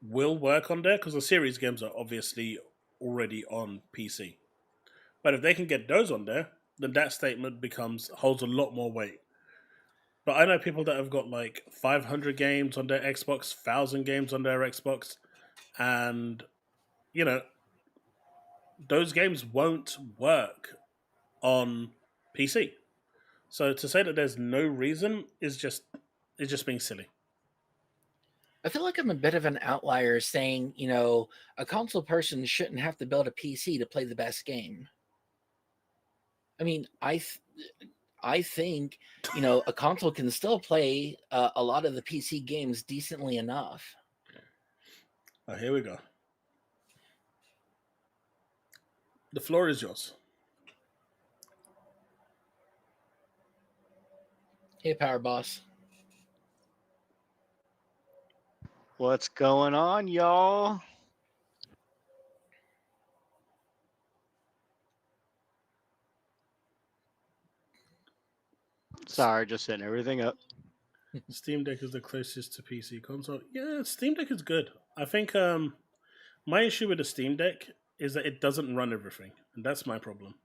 will work on there, because the series games are obviously already on PC. But if they can get those on there, then that statement holds a lot more weight. But I know people that have got like 500 games on their Xbox, 1,000 games on their Xbox, and, you know, those games won't work on PC. So to say that there's no reason is just being silly. I feel like I'm a bit of an outlier saying, you know, a console person shouldn't have to build a PC to play the best game. I mean, I think, you know, a console can still play a lot of the PC games decently enough. Oh, here we go. The floor is yours. Hey, Power Boss. What's going on, y'all? Sorry, just setting everything up. Steam Deck is the closest to PC console. Yeah, Steam Deck is good. I think my issue with the Steam Deck is that it doesn't run everything, and that's my problem.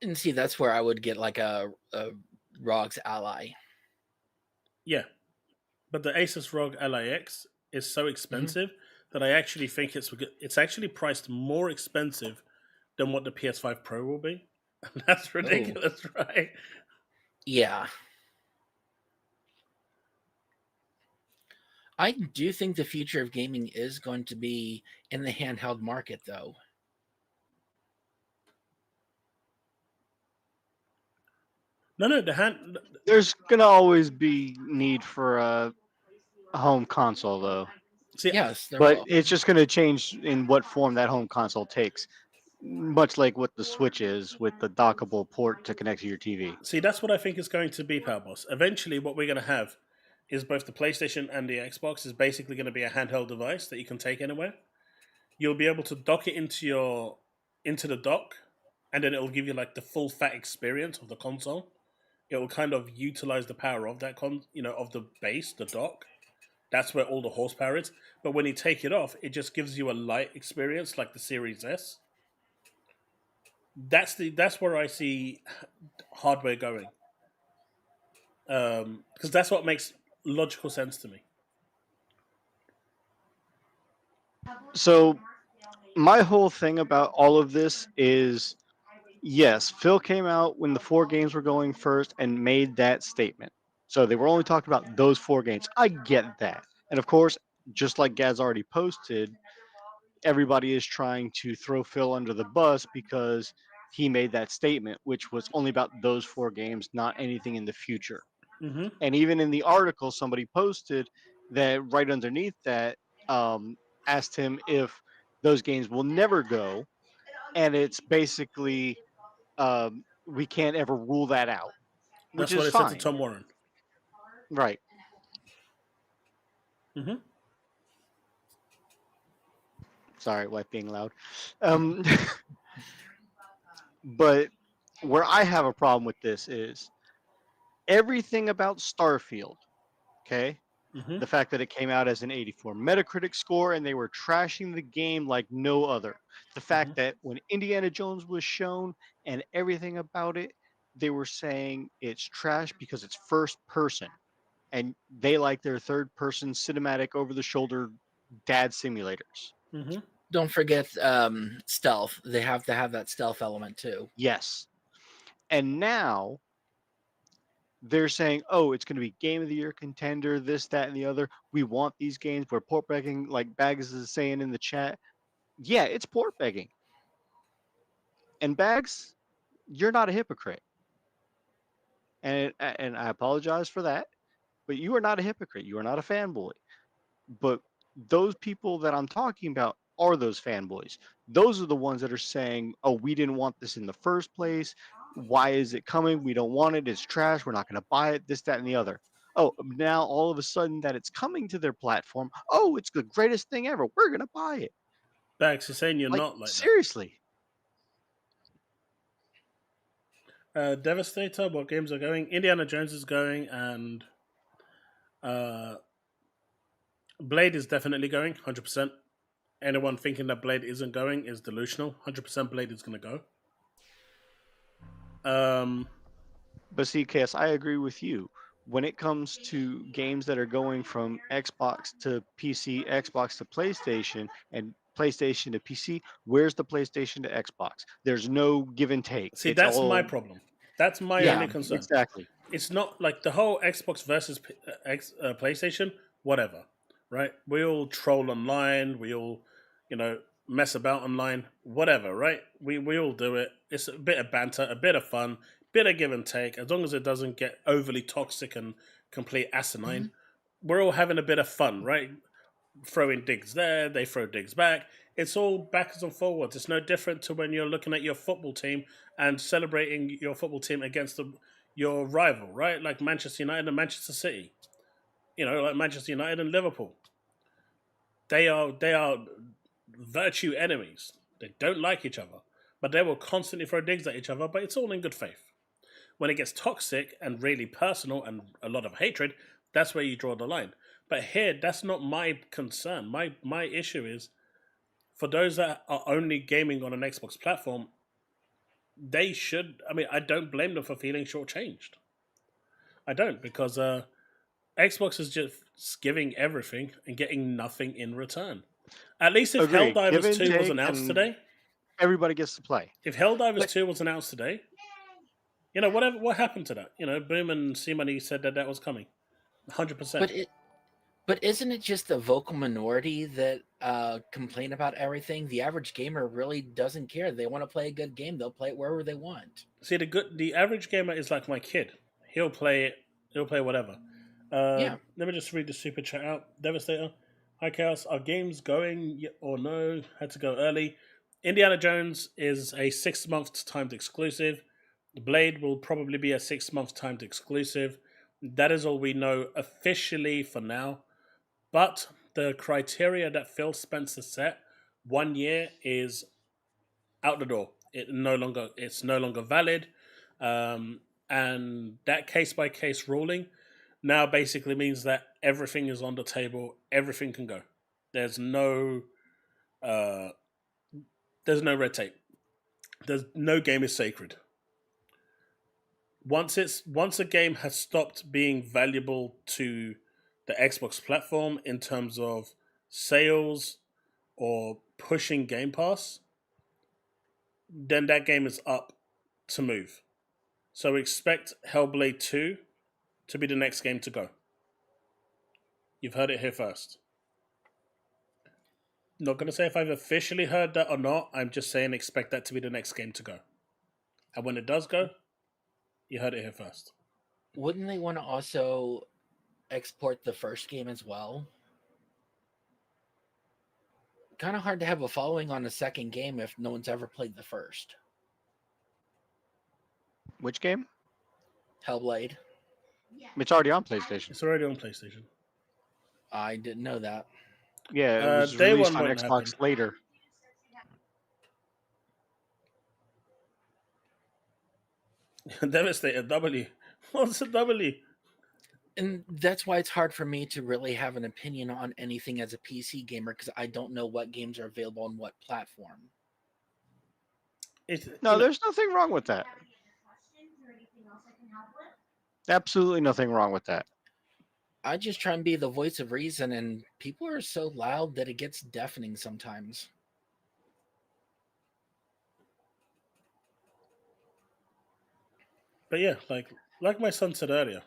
And see, that's where I would get like a ROG's Ally. Yeah, but the Asus ROG Ally X is so expensive that I actually think it's actually priced more expensive than what the PS5 Pro will be. That's ridiculous, right? Yeah. I do think the future of gaming is going to be in the handheld market, though. No, there's gonna always be need for a home console, though. See, yes, but it's just gonna change in what form that home console takes. Much like what the Switch is with the dockable port to connect to your TV. See, that's what I think is going to be, Power Boss. Eventually, what we're going to have is both the PlayStation and the Xbox is basically going to be a handheld device that you can take anywhere. You'll be able to dock it into the dock, and then it'll give you like the full fat experience of the console. It will kind of utilize the power of that of the base, the dock. That's where all the horsepower is. But when you take it off, it just gives you a light experience like the Series S. That's where I see hardware going, because that's what makes logical sense to me. So my whole thing about all of this is, yes, Phil came out when the 4 games were going first and made that statement. So they were only talking about those 4 games. I get that. And of course, just like Gaz already posted, everybody is trying to throw Phil under the bus because he made that statement, which was only about those 4 games, not anything in the future. Mm-hmm. And even in the article, somebody posted that right underneath that asked him if those games will never go. And it's basically, we can't ever rule that out. That's what I said to Tom Warren. Right. Mm-hmm. Sorry, wife being loud. But where I have a problem with this is everything about Starfield, okay? The fact that it came out as an 84 Metacritic score and they were trashing the game like no other. The fact that when Indiana Jones was shown and everything about it, they were saying it's trash because it's first person. And they like their third person cinematic over the shoulder dad simulators. Don't forget stealth. They have to have that stealth element too. Yes. And now they're saying, oh, it's going to be game of the year contender, this, that, and the other. We want these games. We're port begging, like Bags is saying in the chat. Yeah, it's port begging. And Bags, you're not a hypocrite. And I apologize for that, but you are not a hypocrite. You are not a fanboy. But those people that I'm talking about are those fanboys. Those are the ones that are saying, oh, we didn't want this in the first place. Why is it coming? We don't want it. It's trash. We're not going to buy it. This, that, and the other. Oh, now all of a sudden that it's coming to their platform. Oh, it's the greatest thing ever. We're going to buy it. Bax, you're saying you're not like seriously. That. Devastator, what games are going? Indiana Jones is going, and Blade is definitely going, 100%. Anyone thinking that Blade isn't going is delusional. 100% Blade is going to go. But see, Cass, I agree with you. When it comes to games that are going from Xbox to PC, Xbox to PlayStation, and PlayStation to PC, where's the PlayStation to Xbox? There's no give and take. See, that's my problem. That's my only concern. Exactly. It's not like the whole Xbox versus PlayStation, whatever, right? We all troll online. We all, mess about online, whatever, right? We all do it. It's a bit of banter, a bit of fun, bit of give and take. As long as it doesn't get overly toxic and complete asinine, we're all having a bit of fun, right? Throwing digs there, they throw digs back. It's all backwards and forwards. It's no different to when you're looking at your football team and celebrating your football team against your rival, right? Like Manchester United and Manchester City. Like Manchester United and Liverpool. They are virtue enemies. They don't like each other, but they will constantly throw digs at each other, but it's all in good faith. When it gets toxic and really personal and a lot of hatred, that's where you draw the line. But here, that's not my concern. My issue is, for those that are only gaming on an Xbox platform, they should... I don't blame them for feeling shortchanged. I don't, because Xbox is just giving everything and getting nothing in return. At least if Helldivers 2 was announced today... Everybody gets to play. If Helldivers 2 was announced today, what happened to that? Boom and C-Money said that was coming. 100%. But isn't it just the vocal minority that complain about everything? The average gamer really doesn't care. They want to play a good game. They'll play it wherever they want. See, the average gamer is like my kid. He'll play it. He'll play whatever. Let me just read the super chat out. Devastator. Hi, Chaos. Are games going or no? Had to go early. Indiana Jones is a 6-month timed exclusive. Blade will probably be a 6-month timed exclusive. That is all we know officially for now. But the criteria that Phil Spencer set, 1 year, is out the door. It's no longer valid. And that case-by-case ruling now basically means that everything is on the table. Everything can go. There's no red tape. There's no game is sacred. Once a game has stopped being valuable to the Xbox platform in terms of sales or pushing Game Pass, then that game is up to move. So expect Hellblade 2 to be the next game to go. You've heard it here first. Not going to say if I've officially heard that or not. I'm just saying expect that to be the next game to go. And when it does go, you heard it here first. Wouldn't they want to also export the first game as well? Kind of hard to have a following on a second game if no one's ever played the first. Which game? Hellblade. It's already on PlayStation. It's already on PlayStation. I didn't know that. Yeah, it was released on Xbox later. Devastated W. What's a W? And that's why it's hard for me to really have an opinion on anything as a PC gamer, because I don't know what games are available on what platform. No, there's nothing wrong with that. Absolutely nothing wrong with that. I just try and be the voice of reason, and people are so loud that it gets deafening sometimes. But yeah, like my son said earlier,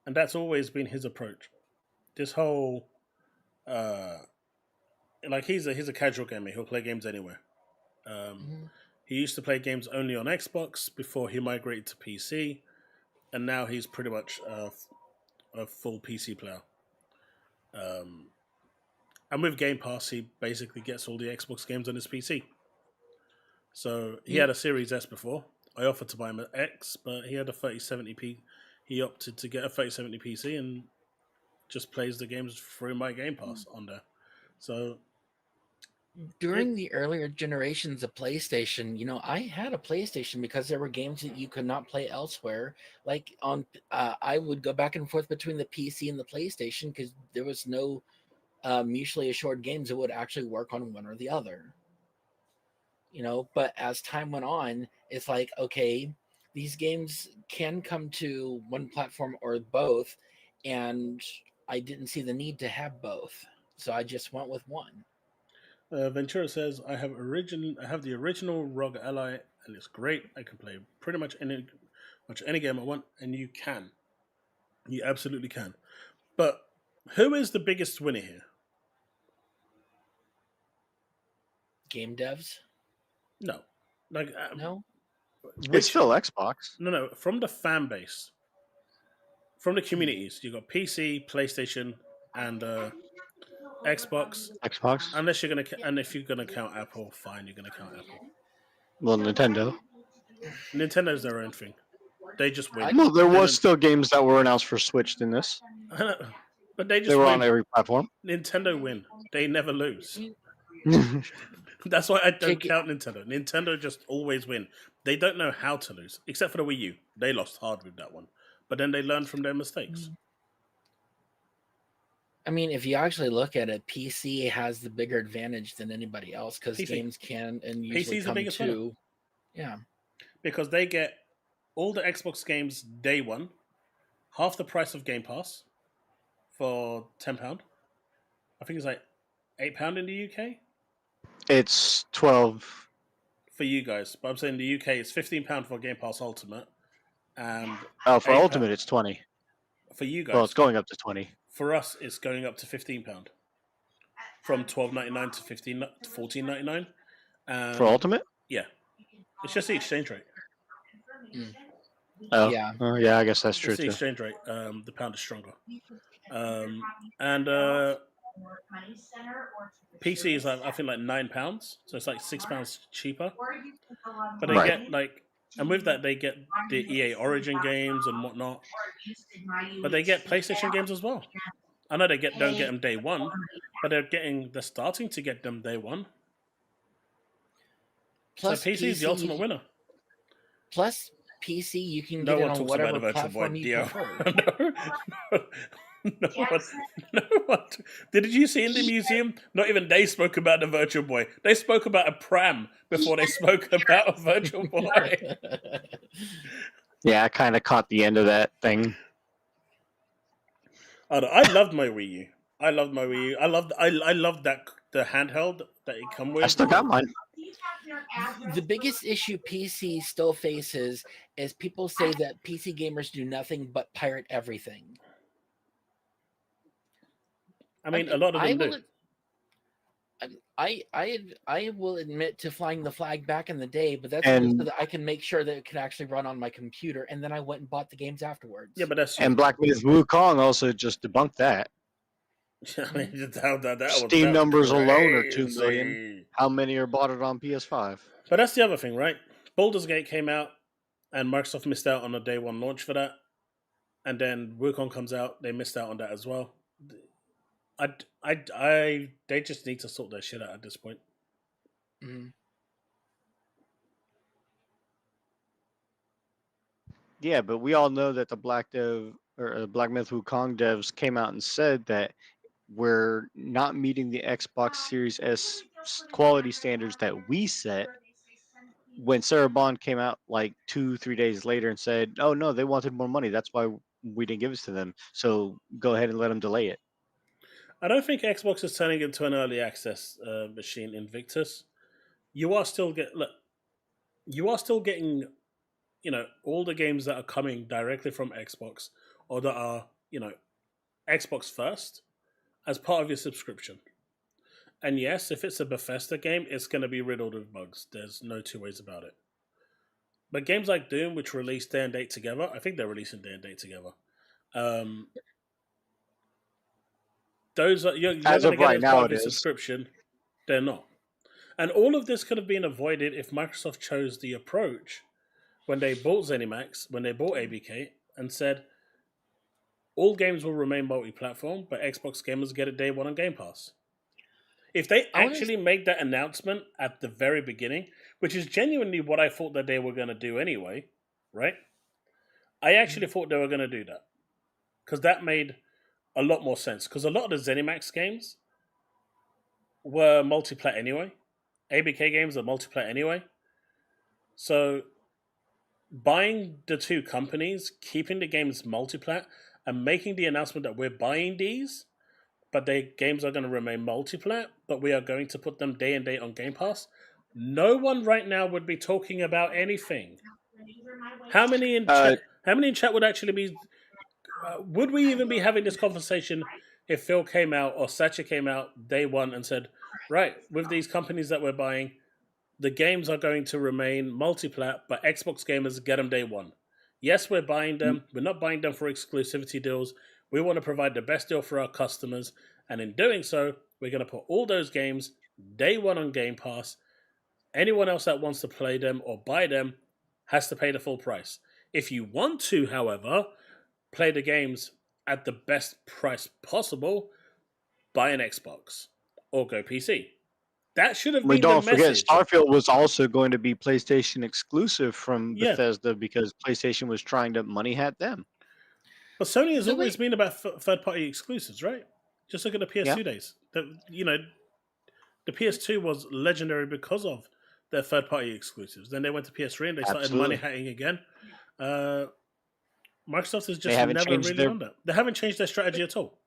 and that's always been his approach. This whole, like he's a casual gamer. He'll play games anywhere. He used to play games only on Xbox before he migrated to PC, and now he's pretty much a full PC player. And with Game Pass, he basically gets all the Xbox games on his PC. So he had a Series S before. I offered to buy him an X, but he had a 3070p. He opted to get a 3070 PC and just plays the games through my Game Pass on there. So during the earlier generations of PlayStation, you know, I had a PlayStation because there were games that you could not play elsewhere. Like on, I would go back and forth between the PC and the PlayStation because there was no mutually assured games that would actually work on one or the other. You know, but as time went on, it's like, okay, these games can come to one platform or both, and I didn't see the need to have both, so I just went with one. Ventura says, I have the original ROG Ally, and it's great. I can play pretty much any game I want, and you can. You absolutely can. But who is the biggest winner here? Game devs? No. No? It's still Xbox. No. From the fan base. From the communities. You've got PC, PlayStation, and Xbox. Unless you're gonna, if you're gonna count Apple, fine, you're gonna count Apple. Well, Nintendo. Nintendo's their own thing. They just win. Well, there was still games that were announced for Switch in this. But they were win. On every platform. Nintendo win. They never lose. That's why I don't count Nintendo. Nintendo just always win. They don't know how to lose, except for the Wii U. They lost hard with that one, but then they learn from their mistakes. I mean, if you actually look at it, PC has the bigger advantage than anybody else because games can and usually PC's come the biggest to, winner. yeah, because they get all the Xbox games day one, half the price of Game Pass for £10. I think it's like £8 in the UK. It's 12 for you guys, but I'm saying the UK it's £15 for Game Pass Ultimate, and for Ultimate it's 20. For you guys, well, it's going up to 20. For us, it's going up to £15 from $12.99 to $14.99. For Ultimate? Yeah, it's just the exchange rate. Oh yeah, yeah. I guess that's true it's the too. Exchange rate. The pound is stronger, and PC is I think like £9, so it's like £6 cheaper. But they get and with that they get the EA Origin games and whatnot. But they get PlayStation games as well. I know don't get them day one, but they're starting to get them day one. Plus, so PC is the ultimate winner. Plus PC, you can get it on whatever platform you prefer. No one. Did you see in the museum? Not even they spoke about the Virtual Boy. They spoke about a pram before they spoke about a Virtual Boy. Yeah, I kind of caught the end of that thing. I loved my Wii U. I loved that the handheld that it come with. I still got mine. The biggest issue PC still faces is people say that PC gamers do nothing but pirate everything. I mean, a lot of them do. I will admit to flying the flag back in the day, but that's so that I can make sure that it can actually run on my computer, and then I went and bought the games afterwards. Yeah, but that's and Black Myth Wukong also just debunked that. I mean, that Steam numbers alone are 2 million. How many are bought it on PS5? But that's the other thing, right? Baldur's Gate came out, and Microsoft missed out on a day one launch for that. And then Wukong comes out, they missed out on that as well. They just need to sort their shit out at this point. Mm-hmm. Yeah, but we all know that the Black Myth Wukong devs came out and said that we're not meeting the Xbox Series S quality standards that we set. When Sarah Bond came out like 2-3 days later and said, "Oh no, they wanted more money. That's why we didn't give it to them. So go ahead and let them delay it." I don't think Xbox is turning into an early access machine, Invictus. You are still getting, all the games that are coming directly from Xbox or that are, Xbox first as part of your subscription. And yes, if it's a Bethesda game, it's going to be riddled with bugs. There's no two ways about it. But games like Doom, which release day and date together, I think they're releasing day and date together. Those are you're going to get as part of your subscription. They're not. And all of this could have been avoided if Microsoft chose the approach when they bought ZeniMax, when they bought ABK, and said all games will remain multi-platform, but Xbox gamers get it day one on Game Pass. If they actually made that announcement at the very beginning, which is genuinely what I thought that they were going to do anyway, right? I actually thought they were going to do that. Because that made a lot more sense. Because a lot of the ZeniMax games were multiplat anyway. ABK games are multiplat anyway. So buying the two companies, keeping the games multiplat, and making the announcement that we're buying these, but the games are going to remain multiplat, but we are going to put them day and date on Game Pass. No one right now would be talking about anything. How many in chat? How many in chat would actually be? Would we even be having this conversation if Phil came out or Satya came out day one and said, "Right, with these companies that we're buying, the games are going to remain multiplat, but Xbox gamers get them day one. Yes, we're buying them. We're not buying them for exclusivity deals. We want to provide the best deal for our customers. And in doing so, we're going to put all those games day one on Game Pass. Anyone else that wants to play them or buy them has to pay the full price. If you want to, however, play the games at the best price possible, buy an Xbox or go PC." That should have been the message. Don't forget, Starfield was also going to be PlayStation exclusive from Bethesda because PlayStation was trying to money hat them. But Sony has always been about third-party exclusives, right? Just look at the PS2 days. The PS2 was legendary because of their third-party exclusives. Then they went to PS3 and they started money hatting again. Microsoft has just never really done that. They haven't changed their strategy at all.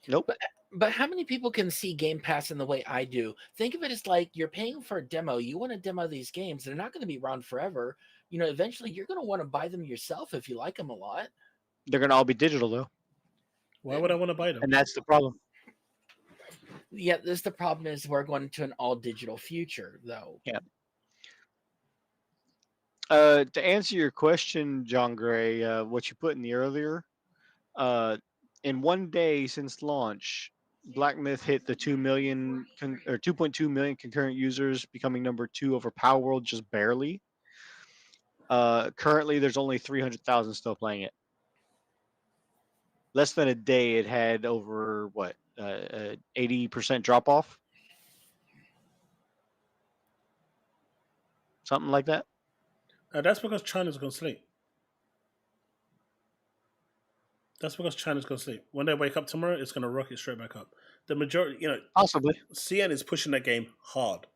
Nope. But how many people can see Game Pass in the way I do? Think of it as like you're paying for a demo. You want to demo these games. They're not going to be around forever. Eventually you're going to want to buy them yourself if you like them a lot. They're going to all be digital, though. Why would I want to buy them? And that's the problem. Yeah, the problem is we're going to an all-digital future, though. Yeah. To answer your question, John Gray, what you put in the earlier, in one day since launch, Black Myth hit the 2 million or 2.2 million concurrent users, becoming number 2 over Power World just barely. Currently, there's only 300,000 still playing it. Less than a day, it had over 80% drop off, something like that. That's because China's gonna sleep. That's because China's gonna sleep. When they wake up tomorrow, it's gonna rocket straight back up. The majority, possibly. CN is pushing that game hard.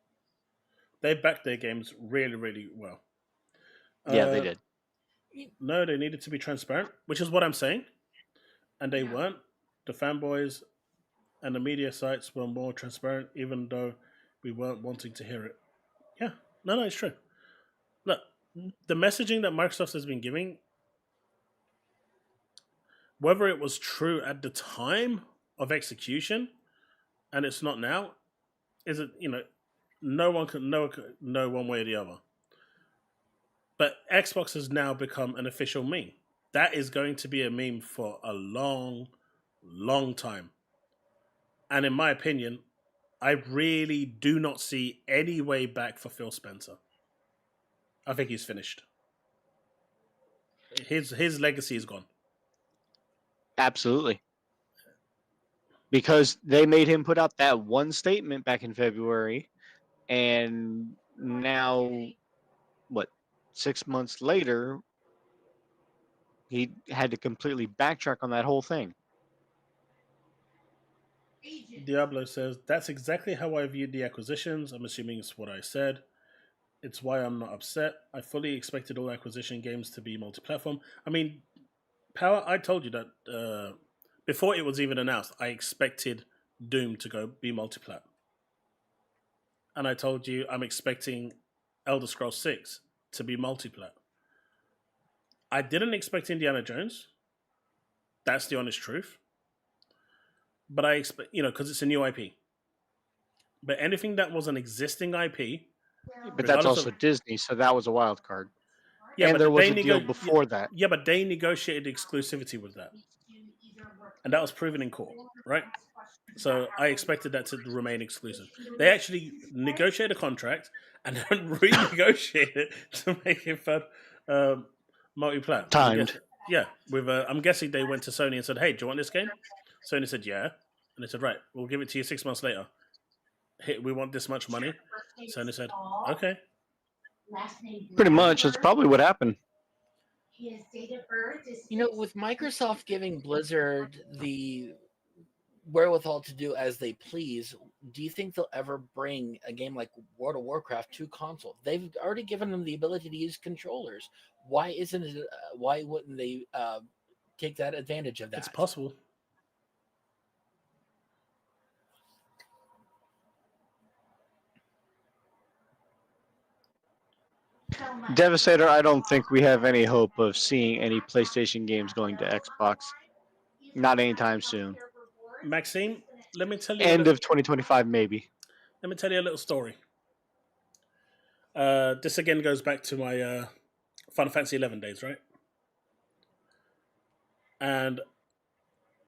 They backed their games really, really well. Yeah, they did. No, they needed to be transparent, which is what I'm saying. And they weren't. The fanboys and the media sites were more transparent, even though we weren't wanting to hear it. Yeah, no, it's true. Look, the messaging that Microsoft has been giving, whether it was true at the time of execution, and it's not now, is it? No one can know one way or the other. But Xbox has now become an official meme. That is going to be a meme for a long, long time. And in my opinion, I really do not see any way back for Phil Spencer. I think he's finished. His legacy is gone. Absolutely. Because they made him put out that one statement back in February, and now, 6 months later, He had to completely backtrack on that whole thing. Diablo says, that's exactly how I viewed the acquisitions. I'm assuming it's what I said. It's why I'm not upset. I fully expected all acquisition games to be multi-platform. I mean, Power, I told you that before it was even announced, I expected Doom to be multi-plat. And I told you I'm expecting Elder Scrolls 6 to be multi-plat. I didn't expect Indiana Jones. That's the honest truth. But I expect, because it's a new IP. But anything that was an existing IP... But that's also Disney, so that was a wild card. Yeah, and there was a deal before that. Yeah, but they negotiated exclusivity with that. And that was proven in court, right? So I expected that to remain exclusive. They actually negotiated a contract and then renegotiated it to make it multi-plat. Timed. I'm guessing they went to Sony and said, hey, do you want this game? Sony said, yeah. And they said, right, we'll give it to you 6 months later. Hey, we want this much money. Sony said, okay. Pretty much. That's probably what happened. With Microsoft giving Blizzard the wherewithal to do as they please, do you think they'll ever bring a game like World of Warcraft to console? They've already given them the ability to use controllers. Why wouldn't they take that advantage of that? It's possible. Devastator, I don't think we have any hope of seeing any PlayStation games going to Xbox. Not anytime soon. Maxime, let me tell you... End of 2025, maybe. Let me tell you a little story. This again goes back to my Final Fantasy 11 days, right? And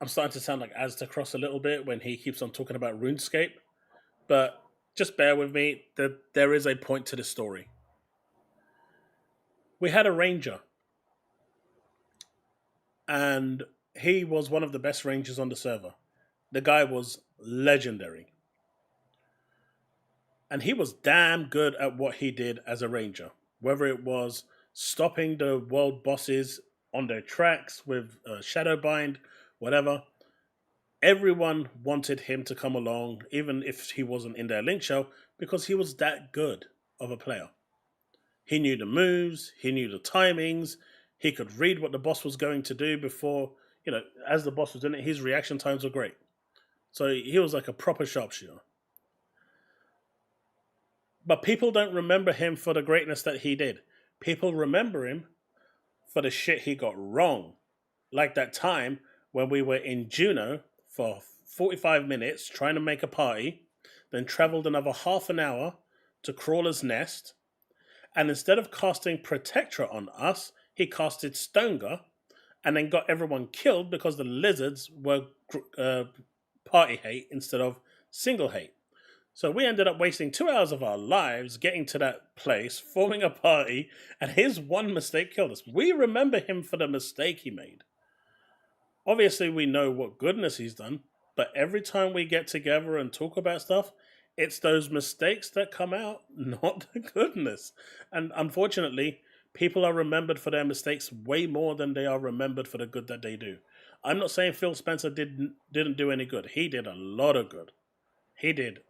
I'm starting to sound like Aztecross a little bit when he keeps on talking about RuneScape. But just bear with me. There is a point to the story. We had a ranger. And he was one of the best rangers on the server. The guy was legendary. And he was damn good at what he did as a ranger. Whether it was stopping the world bosses on their tracks with Shadowbind, whatever. Everyone wanted him to come along, even if he wasn't in their link show, because he was that good of a player. He knew the moves, he knew the timings, he could read what the boss was going to do before, as the boss was doing it, his reaction times were great. So he was like a proper sharpshooter. But people don't remember him for the greatness that he did. People remember him for the shit he got wrong. Like that time when we were in Juneau for 45 minutes trying to make a party, then traveled another half an hour to Crawler's Nest, and instead of casting Protectorate on us, he casted Stonegar, and then got everyone killed because the lizards were party hate instead of single hate. So we ended up wasting 2 hours of our lives getting to that place, forming a party, and his one mistake killed us. We remember him for the mistake he made. Obviously, we know what goodness he's done, but every time we get together and talk about stuff, it's those mistakes that come out, not the goodness. And unfortunately, people are remembered for their mistakes way more than they are remembered for the good that they do. I'm not saying Phil Spencer didn't do any good. He did a lot of good. He did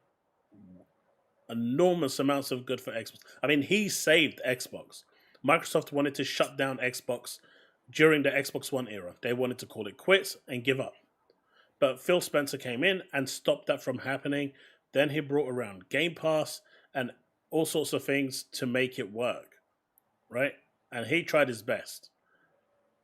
enormous amounts of good for Xbox. I mean, he saved Xbox. Microsoft wanted to shut down Xbox during the Xbox One era. They wanted to call it quits and give up. But Phil Spencer came in and stopped that from happening. Then he brought around Game Pass and all sorts of things to make it work, right? And he tried his best.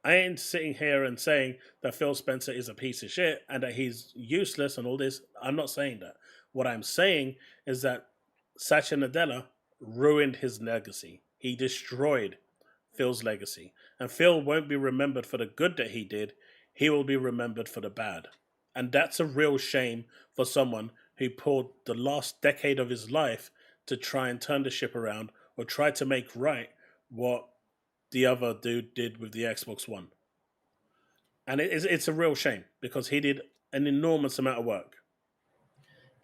I ain't sitting here and saying that Phil Spencer is a piece of shit and that he's useless and all this. I'm not saying that. What I'm saying is that Satya Nadella ruined his legacy. He destroyed Phil's legacy. And Phil won't be remembered for the good that he did. He will be remembered for the bad. And that's a real shame for someone who poured the last decade of his life to try and turn the ship around or try to make right what the other dude did with the Xbox One. And it's a real shame because he did an enormous amount of work.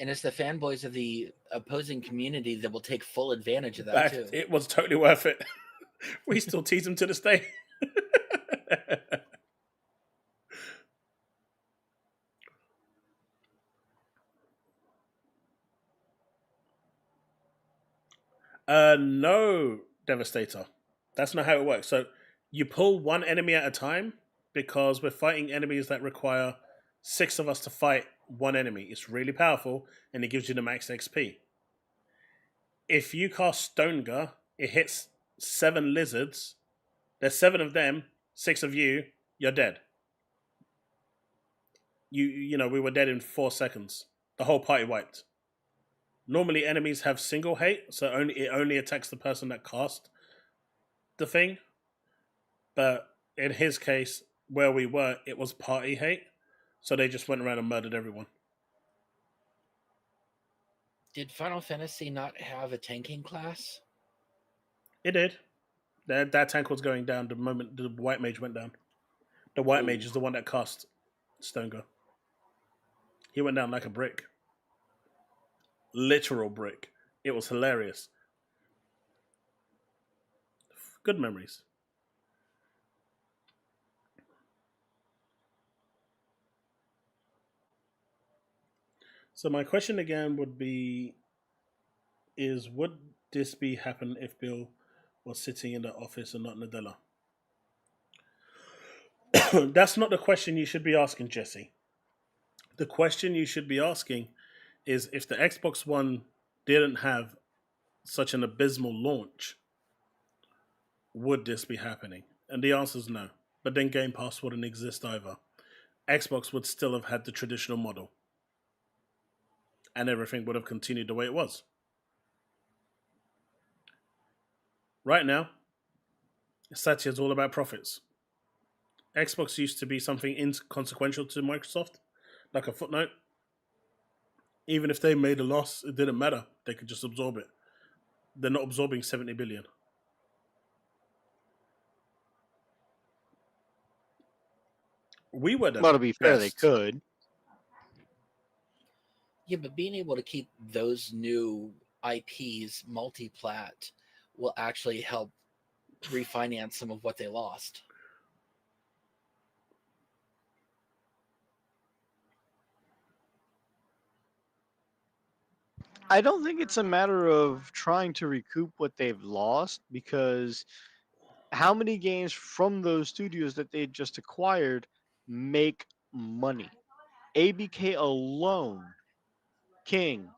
And it's the fanboys of the opposing community that will take full advantage of that, too. It was totally worth it. We still tease him to this day. No, Devastator. That's not how it works. So you pull one enemy at a time because we're fighting enemies that require 6 of us to fight one enemy. It's really powerful and it gives you the max XP. If you cast Stonegar, it hits 7 lizards. There's 7 of them, 6 of you, you're dead. We were dead in 4 seconds. The whole party wiped. Normally enemies have single hate, so it only attacks the person that cast the thing. But in his case, where we were, it was party hate. So they just went around and murdered everyone. Did Final Fantasy not have a tanking class? It did. That tank was going down the moment the white mage went down. The white mage is the one that cast Stonegar. He went down like a brick. Literal brick. It was hilarious. Good memories. So my question again would be, would this be happen if Bill was sitting in the office and not Nadella? That's not the question you should be asking, Jesse. The question you should be asking is, if the Xbox One didn't have such an abysmal launch, would this be happening? And the answer is no. But then Game Pass wouldn't exist either. Xbox would still have had the traditional model. And everything would have continued the way it was. Right now, Satya is all about profits. Xbox used to be something inconsequential to Microsoft, like a footnote. Even if they made a loss, it didn't matter. They could just absorb it. They're not absorbing 70 billion. We were the Well, to be fair, they could. Yeah, but being able to keep those new IPs multi-plat will actually help refinance some of what they lost. I don't think it's a matter of trying to recoup what they've lost, because how many games from those studios that they just acquired make money? ABK alone, King,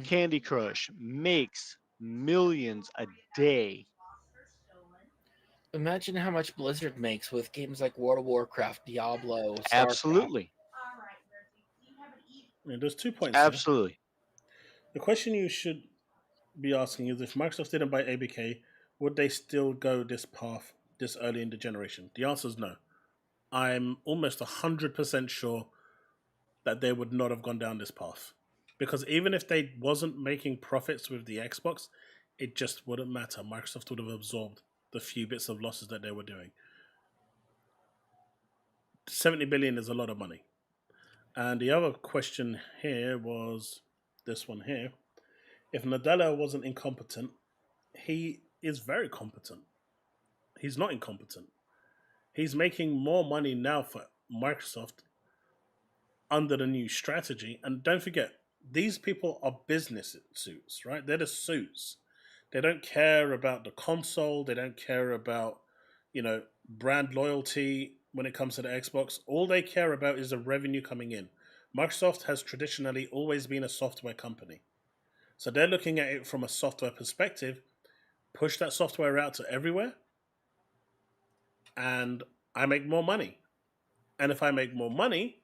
Candy Crush, makes millions a day. Imagine how much Blizzard makes with games like World of Warcraft, Diablo, StarCraft. Absolutely. Yeah, there's 2 points. Absolutely. There. The question you should be asking is, if Microsoft didn't buy ABK, would they still go this path this early in the generation? The answer is no. I'm almost 100% sure that they would not have gone down this path. Because even if they wasn't making profits with the Xbox, it just wouldn't matter. Microsoft would have absorbed the few bits of losses that they were doing. 70 billion is a lot of money. And the other question here was this one here. If Nadella wasn't incompetent, he is very competent. He's not incompetent. He's making more money now for Microsoft under the new strategy. And don't forget, these people are business suits, right? They're the suits. They don't care about the console. They don't care about, brand loyalty when it comes to the Xbox. All they care about is the revenue coming in. Microsoft has traditionally always been a software company. So they're looking at it from a software perspective, push that software out to everywhere, and I make more money. And if I make more money,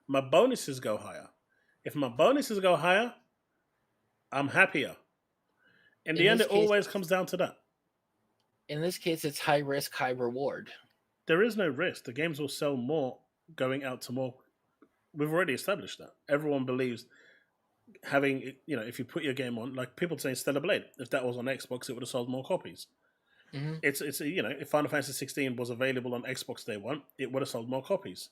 my bonuses go higher. If my bonuses go higher, I'm happier. In the end, it always comes down to that. In this case, it's high risk, high reward. There is no risk. The games will sell more going out to more. We've already established that. Everyone believes having, if you put your game on, like people saying Stellar Blade, if that was on Xbox, it would have sold more copies. Mm-hmm. It's if Final Fantasy 16 was available on Xbox Day 1, it would have sold more copies.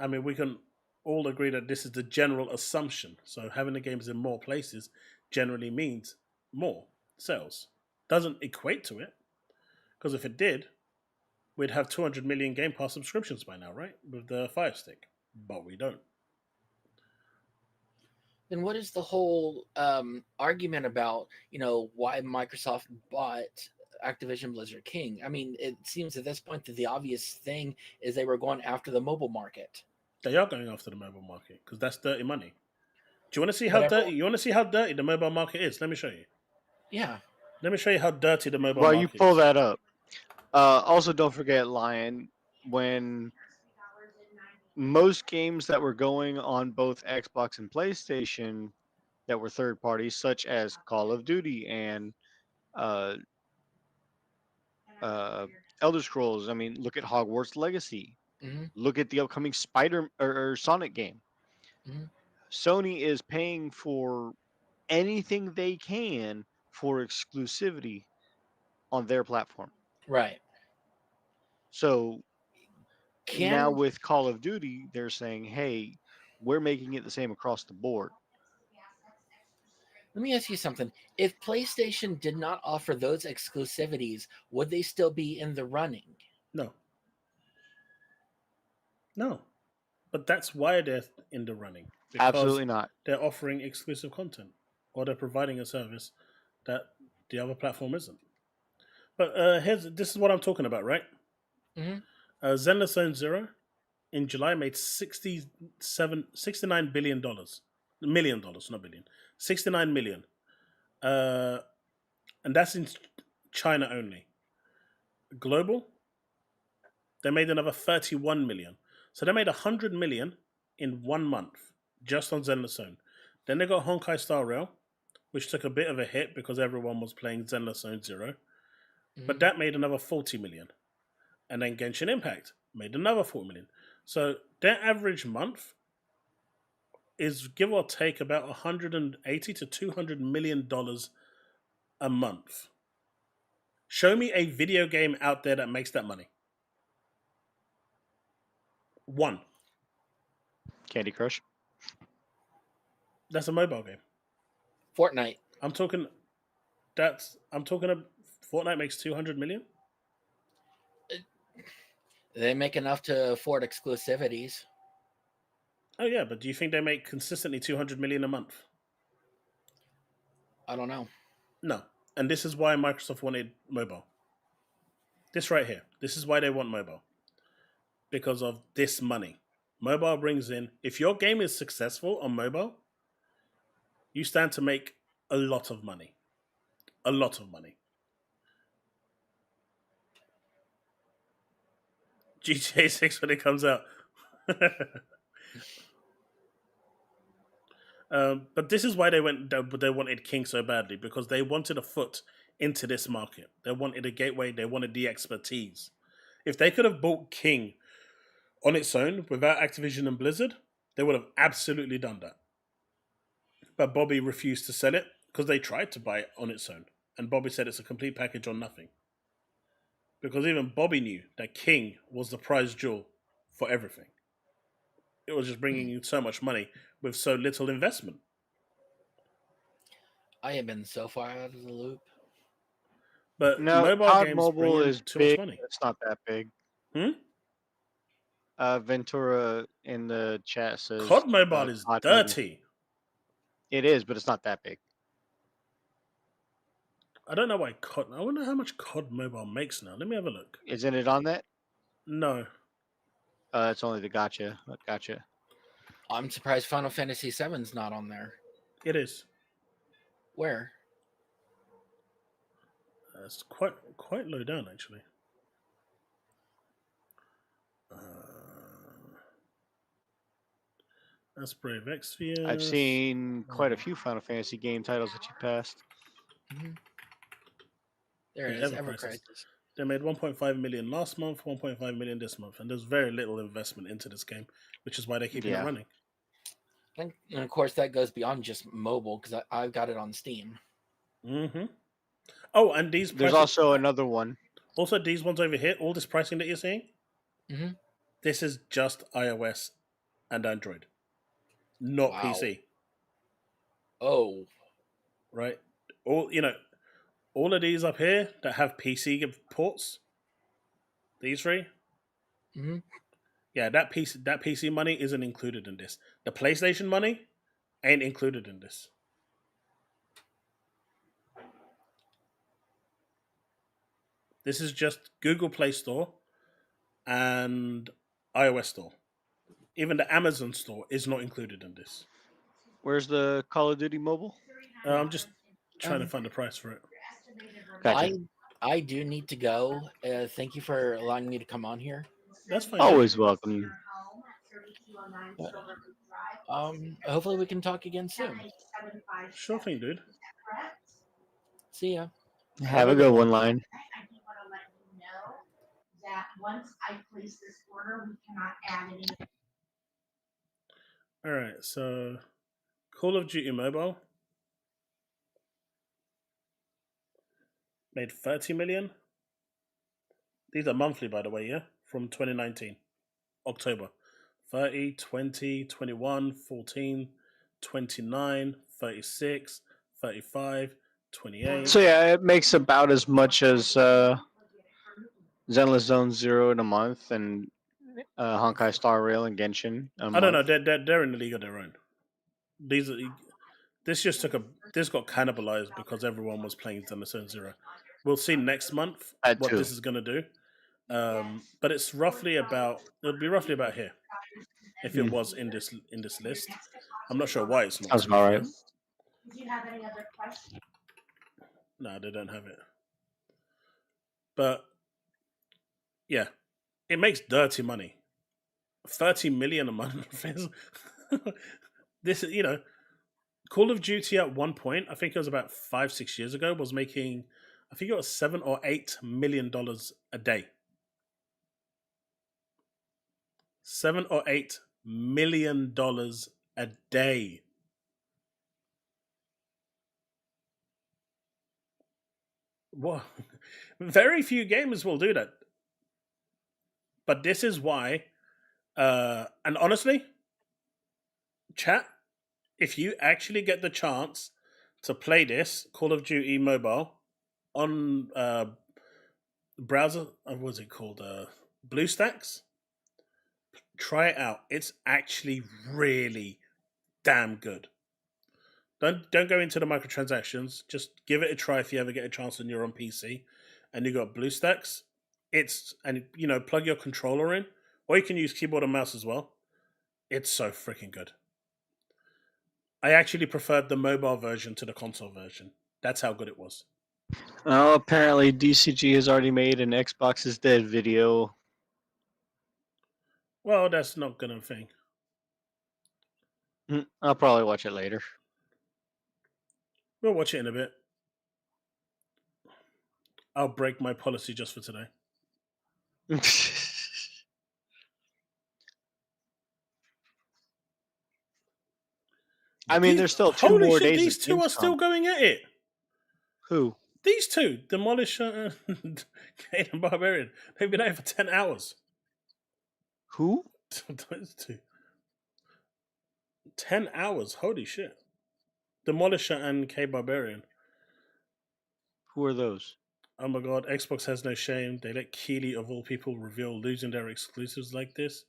I mean, we can all agree that this is the general assumption. So having the games in more places generally means more sales. Doesn't equate to it, because if it did, we'd have 200 million Game Pass subscriptions by now, right? With the Fire Stick. But we don't. Then what is the whole argument about, why Microsoft bought Activision Blizzard King? I mean, it seems at this point that the obvious thing is they were going after the mobile market. They are going after the mobile market because that's dirty money. Do you want to see how dirty? You want to see how dirty the mobile market is? Let me show you. Yeah. Let me show you how dirty the mobile market is. While you pull that up, also don't forget, Lion, when most games that were going on both Xbox and PlayStation that were third parties, such as Call of Duty and Elder Scrolls. I mean, look at Hogwarts Legacy. Mm-hmm. Look at the upcoming Spider or Sonic game. Mm-hmm. Sony is paying for anything they can for exclusivity on their platform. Right. So now with Call of Duty, they're saying, hey, we're making it the same across the board. Let me ask you something. If PlayStation did not offer those exclusivities, would they still be in the running? No. No. But that's why they're in the running. Absolutely not. They're offering exclusive content or they're providing a service that the other platform isn't. But this is what I'm talking about, right? Mm-hmm. Zenless Zone Zero in July made $69 billion. $1 million, not billion. 69 million. And that's in China only. Global, they made another 31 million. So they made 100 million in 1 month just on Zenless Zone. Then they got Honkai Star Rail, which took a bit of a hit because everyone was playing Zenless Zone Zero. Mm-hmm. But that made another 40 million. And then Genshin Impact made another 4 million. So their average month is give or take about $180 to $200 million a month. Show me a video game out there that makes that money. One. Candy Crush. That's a mobile game. Fortnite. I'm talking Fortnite makes 200 million. They make enough to afford exclusivities. Oh yeah, but do you think they make consistently 200 million a month? I don't know. No. And this is why Microsoft wanted mobile. This right here. This is why they want mobile. Because of this money. Mobile brings in, if your game is successful on mobile, you stand to make a lot of money. A lot of money. GTA 6 when it comes out. But this is why they wanted King so badly, because they wanted a foot into this market. They wanted a gateway. They wanted the expertise. If they could have bought King on its own without Activision and Blizzard, they would have absolutely done that. But Bobby refused to sell it because they tried to buy it on its own. And Bobby said it's a complete package on nothing. Because even Bobby knew that King was the prize jewel for everything. It was just bringing in so much money with so little investment. I have been so far out of the loop. But no, mobile COD games Mobile is too big. much money. It's not that big. Hmm? Ventura in the chat says COD Mobile is COD dirty. Mobile. It is, but it's not that big. I don't know why COD. I wonder how much COD Mobile makes now. Let me have a look. Isn't it on that? No. It's only the gotcha. Gotcha. I'm surprised Final Fantasy VII's not on there. It is. Where? It's quite low down, actually. That's Brave Exvius. I've seen quite a few Final Fantasy game titles that you passed. Mm-hmm. There it is, Ever Crisis. They made 1.5 million last month, 1.5 million this month, and there's very little investment into this game, which is why they're keeping it running. And of course, that goes beyond just mobile, because I've got it on Steam. Mm-hmm. Oh, and these there's also another one. Also, these ones over here, all this pricing that you're seeing, this is just iOS and Android, not PC. Oh. Right? All of these up here that have PC ports, these three, yeah, that PC money isn't included in this. The PlayStation money ain't included in this. This is just Google Play Store and iOS Store. Even the Amazon Store is not included in this. Where's the Call of Duty mobile? I'm just trying to find the price for it. Gotcha. I do need to go. Thank you for allowing me to come on here. That's fine. Always welcome. Hopefully we can talk again soon. Sure thing, dude. See ya. Have a good one, Line. That once I place this order, we cannot add any. All right, so Call of Duty Mobile made 30 million. These are monthly, by the way, yeah? From 2019, October. 30, 20, 21, 14, 29, 36, 35, 28. So yeah, it makes about as much as Zenless Zone Zero in a month and Honkai Star Rail and Genshin. I don't know. They're in the league of their own. This got cannibalized because everyone was playing Zenless Zone Zero. We'll see next month what this is going to do. But it's roughly about. It'll be roughly about here. If it was in this list, I'm not sure why it's not. Sounds about right. Do you have any other questions? No, they don't have it. But yeah, it makes dirty money. 30 million a month. This is, Call of Duty at one point, I think it was about 5-6 years ago, was making, I think it was $7 or $8 million a day. $7 or $8 million a day. What? Very few gamers will do that. But this is why, and honestly, chat, if you actually get the chance to play this Call of Duty Mobile on browser, what's it called? BlueStacks. Try it out. It's actually really damn good. Don't go into the microtransactions. Just give it a try if you ever get a chance and you're on PC and you got BlueStacks. Plug your controller in, or you can use keyboard and mouse as well. It's so freaking good. I actually preferred the mobile version to the console version. That's how good it was. Oh, apparently DCG has already made an Xbox is Dead video. Well, that's not gonna thing. I'll probably watch it later. We'll watch it in a bit. I'll break my policy just for today. I mean, there's still two more days. These two are still going at it. Who? These two, Demolisher and Caden Barbarian. They've been out for 10 hours. Who? Those two. 10 hours. Holy shit. Demolisher and K Barbarian. Who are those? Oh my god, Xbox has no shame. They let Keighley, of all people, reveal losing their exclusives like this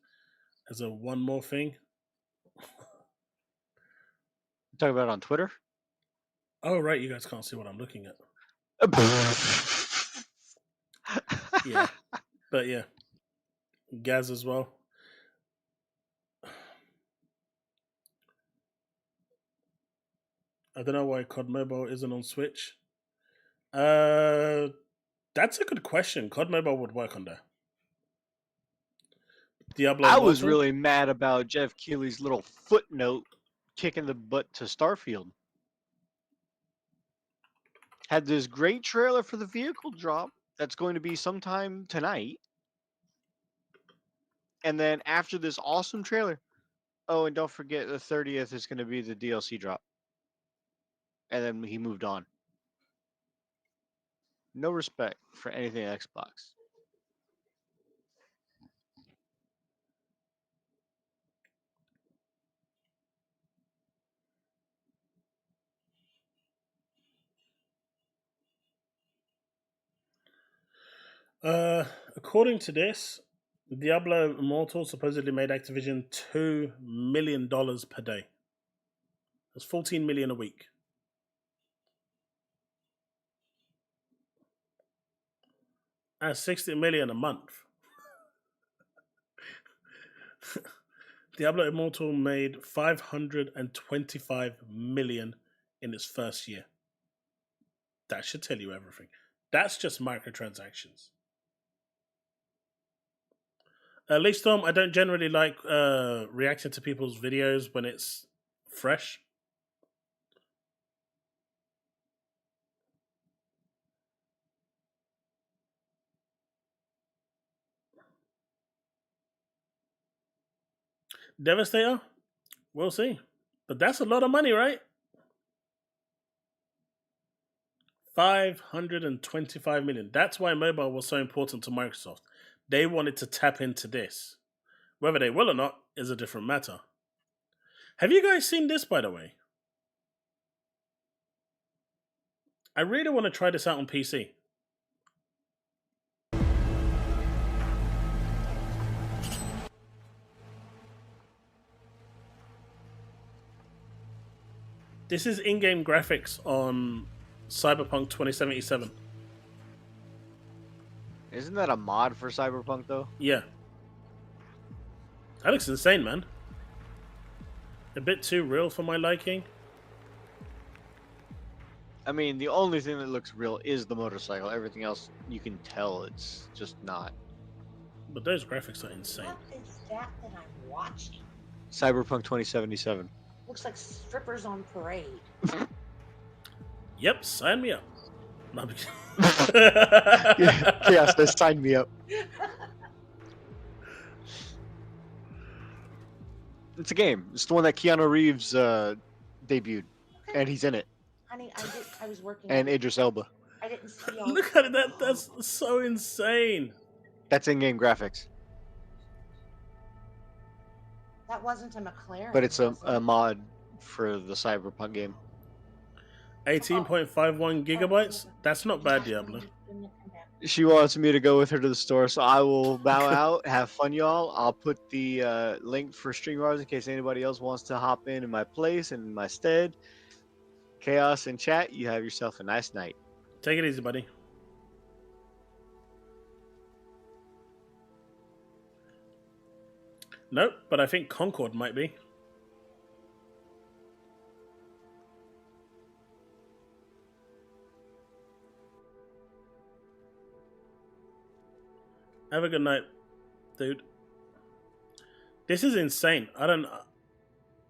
as a one more thing. Talking about on Twitter? Oh, right. You guys can't see what I'm looking at. Yeah. But yeah. Gaz as well. I don't know why COD Mobile isn't on Switch. That's a good question. COD Mobile would work on there. Diablo. I was really mad about Jeff Keighley's little footnote kicking the butt to Starfield. Had this great trailer for the vehicle drop that's going to be sometime tonight. And then after this awesome trailer, oh, and don't forget the 30th is going to be the DLC drop. And then he moved on. No respect for anything Xbox. According to this, Diablo Immortal supposedly made Activision $2 million per day. That's 14 million a week. That's 60 million a month. Diablo Immortal made 525 million in its first year. That should tell you everything. That's just microtransactions. At least, I don't generally like reacting to people's videos when it's fresh. Devastator? We'll see. But that's a lot of money, right? 525 million. That's why mobile was so important to Microsoft. They wanted to tap into this. Whether they will or not is a different matter. Have you guys seen this, by the way? I really want to try this out on PC. This is in-game graphics on Cyberpunk 2077. Isn't that a mod for Cyberpunk, though? Yeah. That looks insane, man. A bit too real for my liking. I mean, the only thing that looks real is the motorcycle. Everything else, you can tell it's just not. But those graphics are insane. What is that I'm watching? Cyberpunk 2077. Looks like strippers on parade. Yep, sign me up. No, Chaos does sign me up. It's a game. It's the one that Keanu Reeves debuted, and he's in it. Honey, I was working. And Idris Elba. I didn't see all. Look at it. That's so insane. That's in-game graphics. That wasn't a McLaren. But it's a mod for the Cyberpunk game. 18.51 gigabytes? That's not bad, Diablo. She wants me to go with her to the store, so I will bow out. Have fun, y'all. I'll put the link for StreamYards in case anybody else wants to hop in my place and in my stead. Chaos and chat, you have yourself a nice night. Take it easy, buddy. Nope, but I think Concord might be. Have a good night, dude. This is insane. I don't...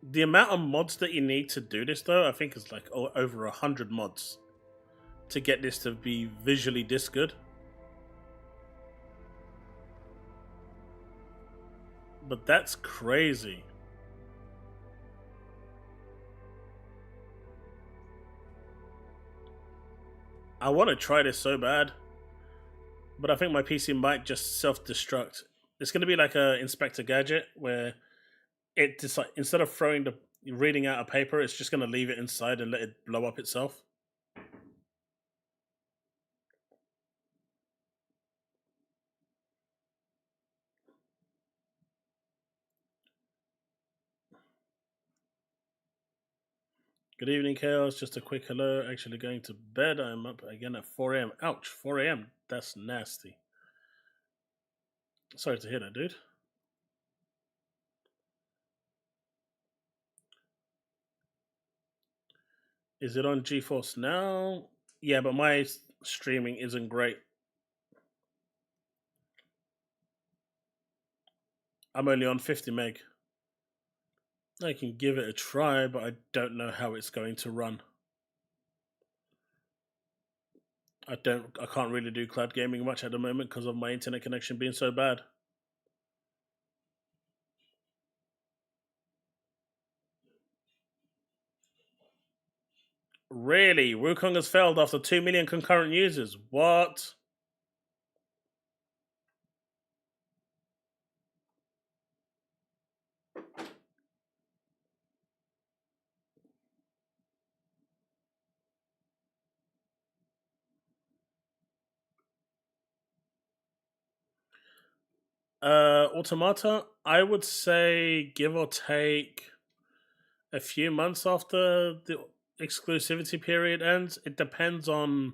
The amount of mods that you need to do this, though, I think is like over 100 mods to get this to be visually this good. But that's crazy. I want to try this so bad. But I think my PC might just self-destruct. It's going to be like a Inspector Gadget where it just like, instead of reading out a paper, it's just going to leave it inside and let it blow up itself. Good evening, Chaos. Just a quick hello. Actually going to bed. I'm up again at 4 a.m. Ouch, 4 a.m. That's nasty. Sorry to hear that, dude. Is it on GeForce now? Yeah, but my streaming isn't great. I'm only on 50 meg. I can give it a try, but I don't know how it's going to run. I can't really do cloud gaming much at the moment because of my internet connection being so bad. Really? Wukong has failed after 2 million concurrent users. What? Automata, I would say give or take a few months after the exclusivity period ends. It depends on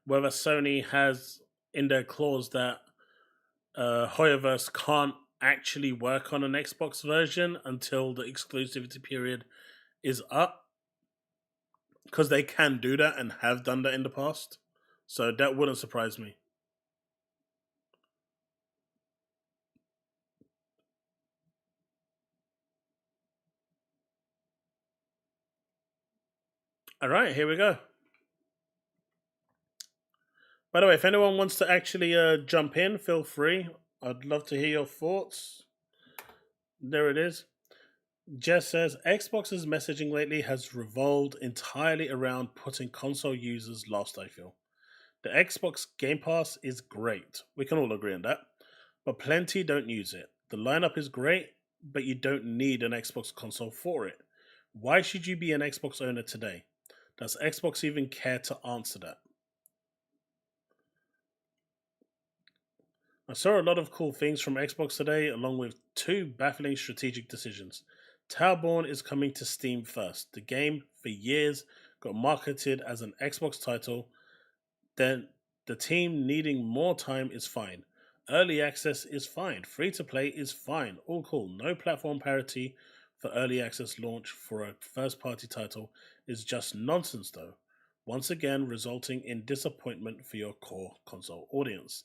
whether Sony has in their clause that Hoyoverse can't actually work on an Xbox version until the exclusivity period is up, because they can do that and have done that in the past. So that wouldn't surprise me. All right, here we go. By the way, if anyone wants to actually jump in, feel free. I'd love to hear your thoughts. There it is. Jess says, Xbox's messaging lately has revolved entirely around putting console users last, I feel. The Xbox Game Pass is great. We can all agree on that. But plenty don't use it. The lineup is great, but you don't need an Xbox console for it. Why should you be an Xbox owner today? Does Xbox even care to answer that? I saw a lot of cool things from Xbox today, along with 2 baffling strategic decisions. Towerborn is coming to Steam first. The game, for years, got marketed as an Xbox title. Then the team needing more time is fine. Early access is fine. Free-to-play is fine. All cool. No platform parity for early access launch for a first-party title is just nonsense, though. Once again, resulting in disappointment for your core console audience.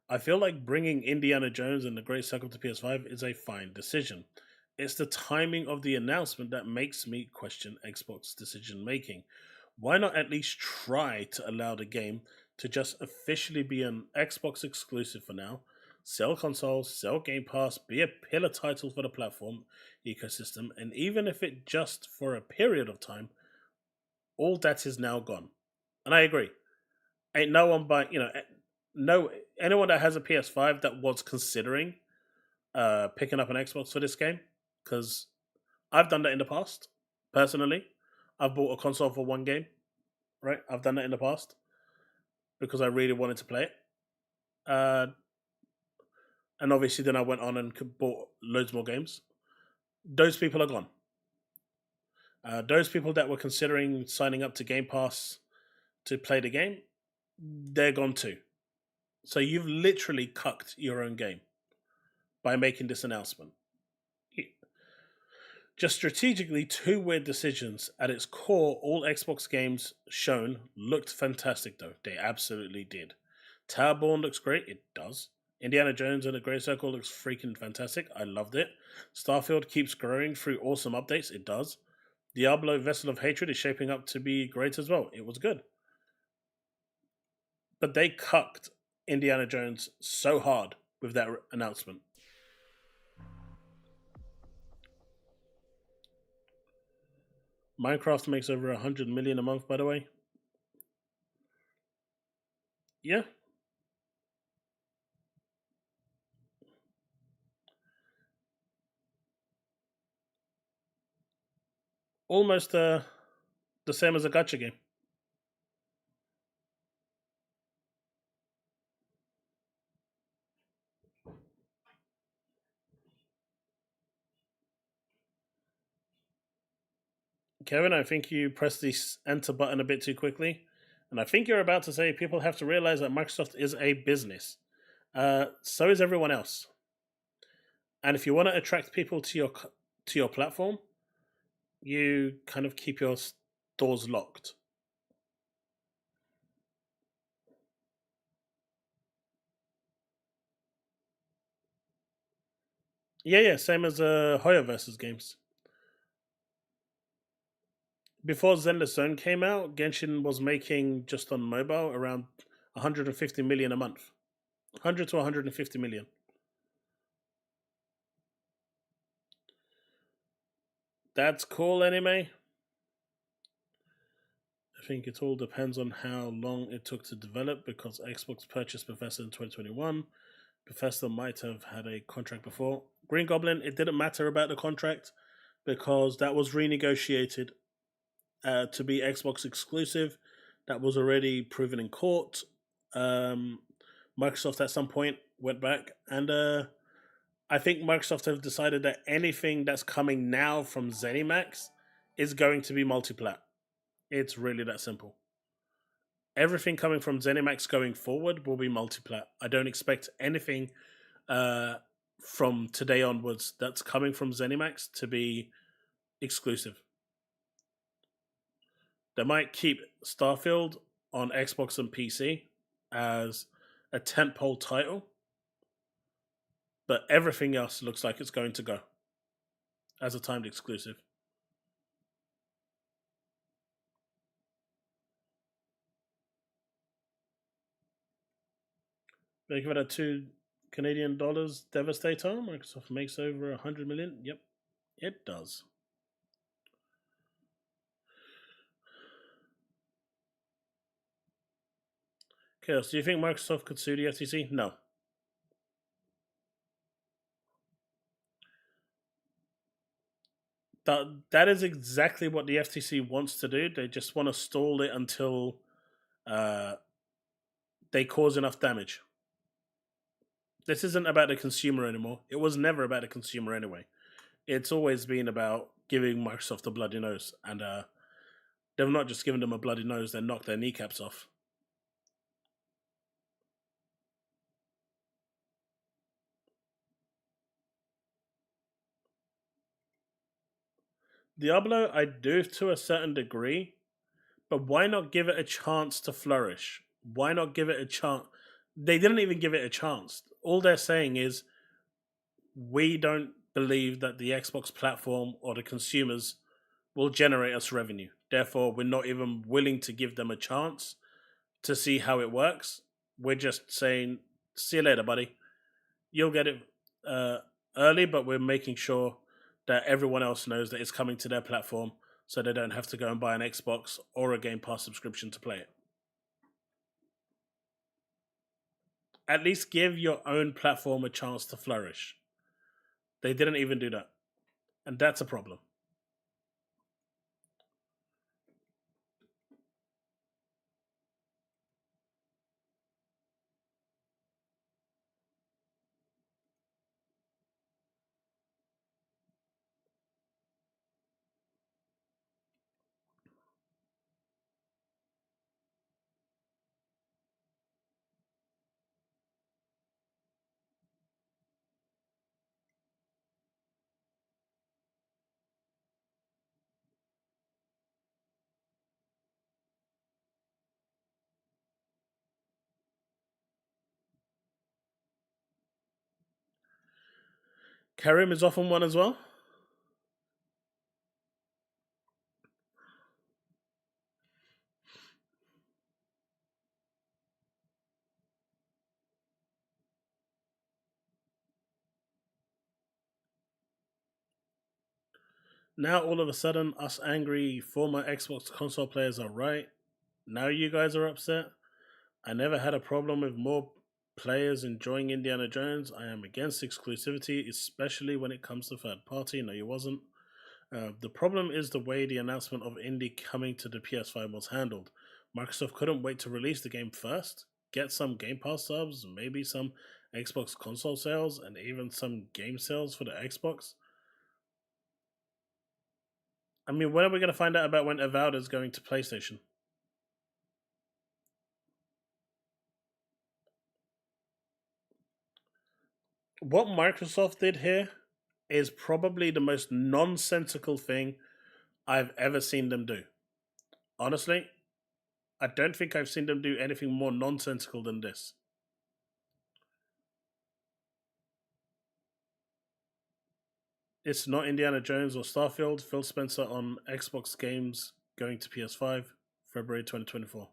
I feel like bringing Indiana Jones and the Great Circle to PS5 is a fine decision. It's the timing of the announcement that makes me question Xbox decision making. Why not at least try to allow the game to just officially be an Xbox exclusive for now? Sell consoles, sell Game Pass, be a pillar title for the platform ecosystem, and even if it just for a period of time, all that is now gone. And I agree. Ain't no one buying, anyone that has a PS5 that was considering picking up an Xbox for this game, because I've done that in the past, personally. I've bought a console for one game, right? I've done that in the past because I really wanted to play it. And obviously then I went on and bought loads more games. Those people are gone. Those people that were considering signing up to Game Pass to play the game, they're gone too. So you've literally cucked your own game by making this announcement. Just strategically, 2 weird decisions. At its core, all Xbox games shown looked fantastic, though. They absolutely did. Towerborn looks great. It does. Indiana Jones and the Great Circle looks freaking fantastic. I loved it. Starfield keeps growing through awesome updates. It does. Diablo Vessel of Hatred is shaping up to be great as well. It was good. But they cucked Indiana Jones so hard with that announcement. Minecraft makes over 100 million a month, by the way. Yeah. Almost the same as a gacha game. Kevin, I think you pressed the enter button a bit too quickly. And I think you're about to say people have to realize that Microsoft is a business. So is everyone else. And if you want to attract people to your platform, you kind of keep your doors locked. Yeah, same as Hoyoverse's games. Before Zenless Zone came out, Genshin was making, just on mobile, around 150 million a month. 100 to 150 million. That's cool, anime. I think it all depends on how long it took to develop, because Xbox purchased Bethesda in 2021. Bethesda might have had a contract before. Green Goblin, it didn't matter about the contract because that was renegotiated to be Xbox exclusive. That was already proven in court. Microsoft at some point went back, and I think Microsoft have decided that anything that's coming now from ZeniMax is going to be multiplat. It's really that simple. Everything coming from ZeniMax going forward will be multiplat. I don't expect anything from today onwards that's coming from ZeniMax to be exclusive. They might keep Starfield on Xbox and PC as a tentpole title, but everything else looks like it's going to go as a timed exclusive. They give it a $2 Canadian Devastator. Microsoft makes over 100 million. Yep, it does. Chaos, do you think Microsoft could sue the FTC? No. That is exactly what the FTC wants to do. They just want to stall it until they cause enough damage. This isn't about the consumer anymore. It was never about the consumer anyway. It's always been about giving Microsoft a bloody nose. And they've not just given them a bloody nose, they knocked their kneecaps off. Diablo, I do to a certain degree, but why not give it a chance to flourish? Why not give it a chance? They didn't even give it a chance. All they're saying is, we don't believe that the Xbox platform or the consumers will generate us revenue. Therefore, we're not even willing to give them a chance to see how it works. We're just saying, see you later, buddy. You'll get it early, but we're making sure that everyone else knows that it's coming to their platform so they don't have to go and buy an Xbox or a Game Pass subscription to play it. At least give your own platform a chance to flourish. They didn't even do that. And that's a problem. Karim is off on one as well. Now all of a sudden, us angry former Xbox console players are right. Now you guys are upset. I never had a problem with more players enjoying Indiana Jones. I am against exclusivity, especially when it comes to third party. No, you wasn't. The problem is the way the announcement of Indy coming to the PS5 was handled. Microsoft couldn't wait to release the game first, get some Game Pass subs, maybe some Xbox console sales, and even some game sales for the Xbox. I mean, when are we going to find out about when Avowed is going to PlayStation? What Microsoft did here is probably the most nonsensical thing I've ever seen them do. Honestly, I don't think I've seen them do anything more nonsensical than this. It's not Indiana Jones or Starfield. Phil Spencer on Xbox games going to PS5, February 2024.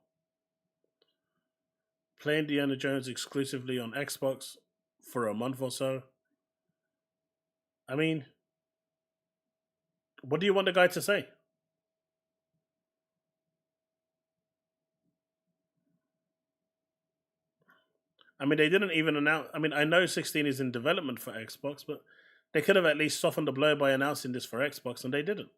Play Indiana Jones exclusively on Xbox for a month or so. I mean, what do you want the guy to say? I mean, they didn't even announce. I mean, I know 16 is in development for Xbox, but they could have at least softened the blow by announcing this for Xbox, and they didn't.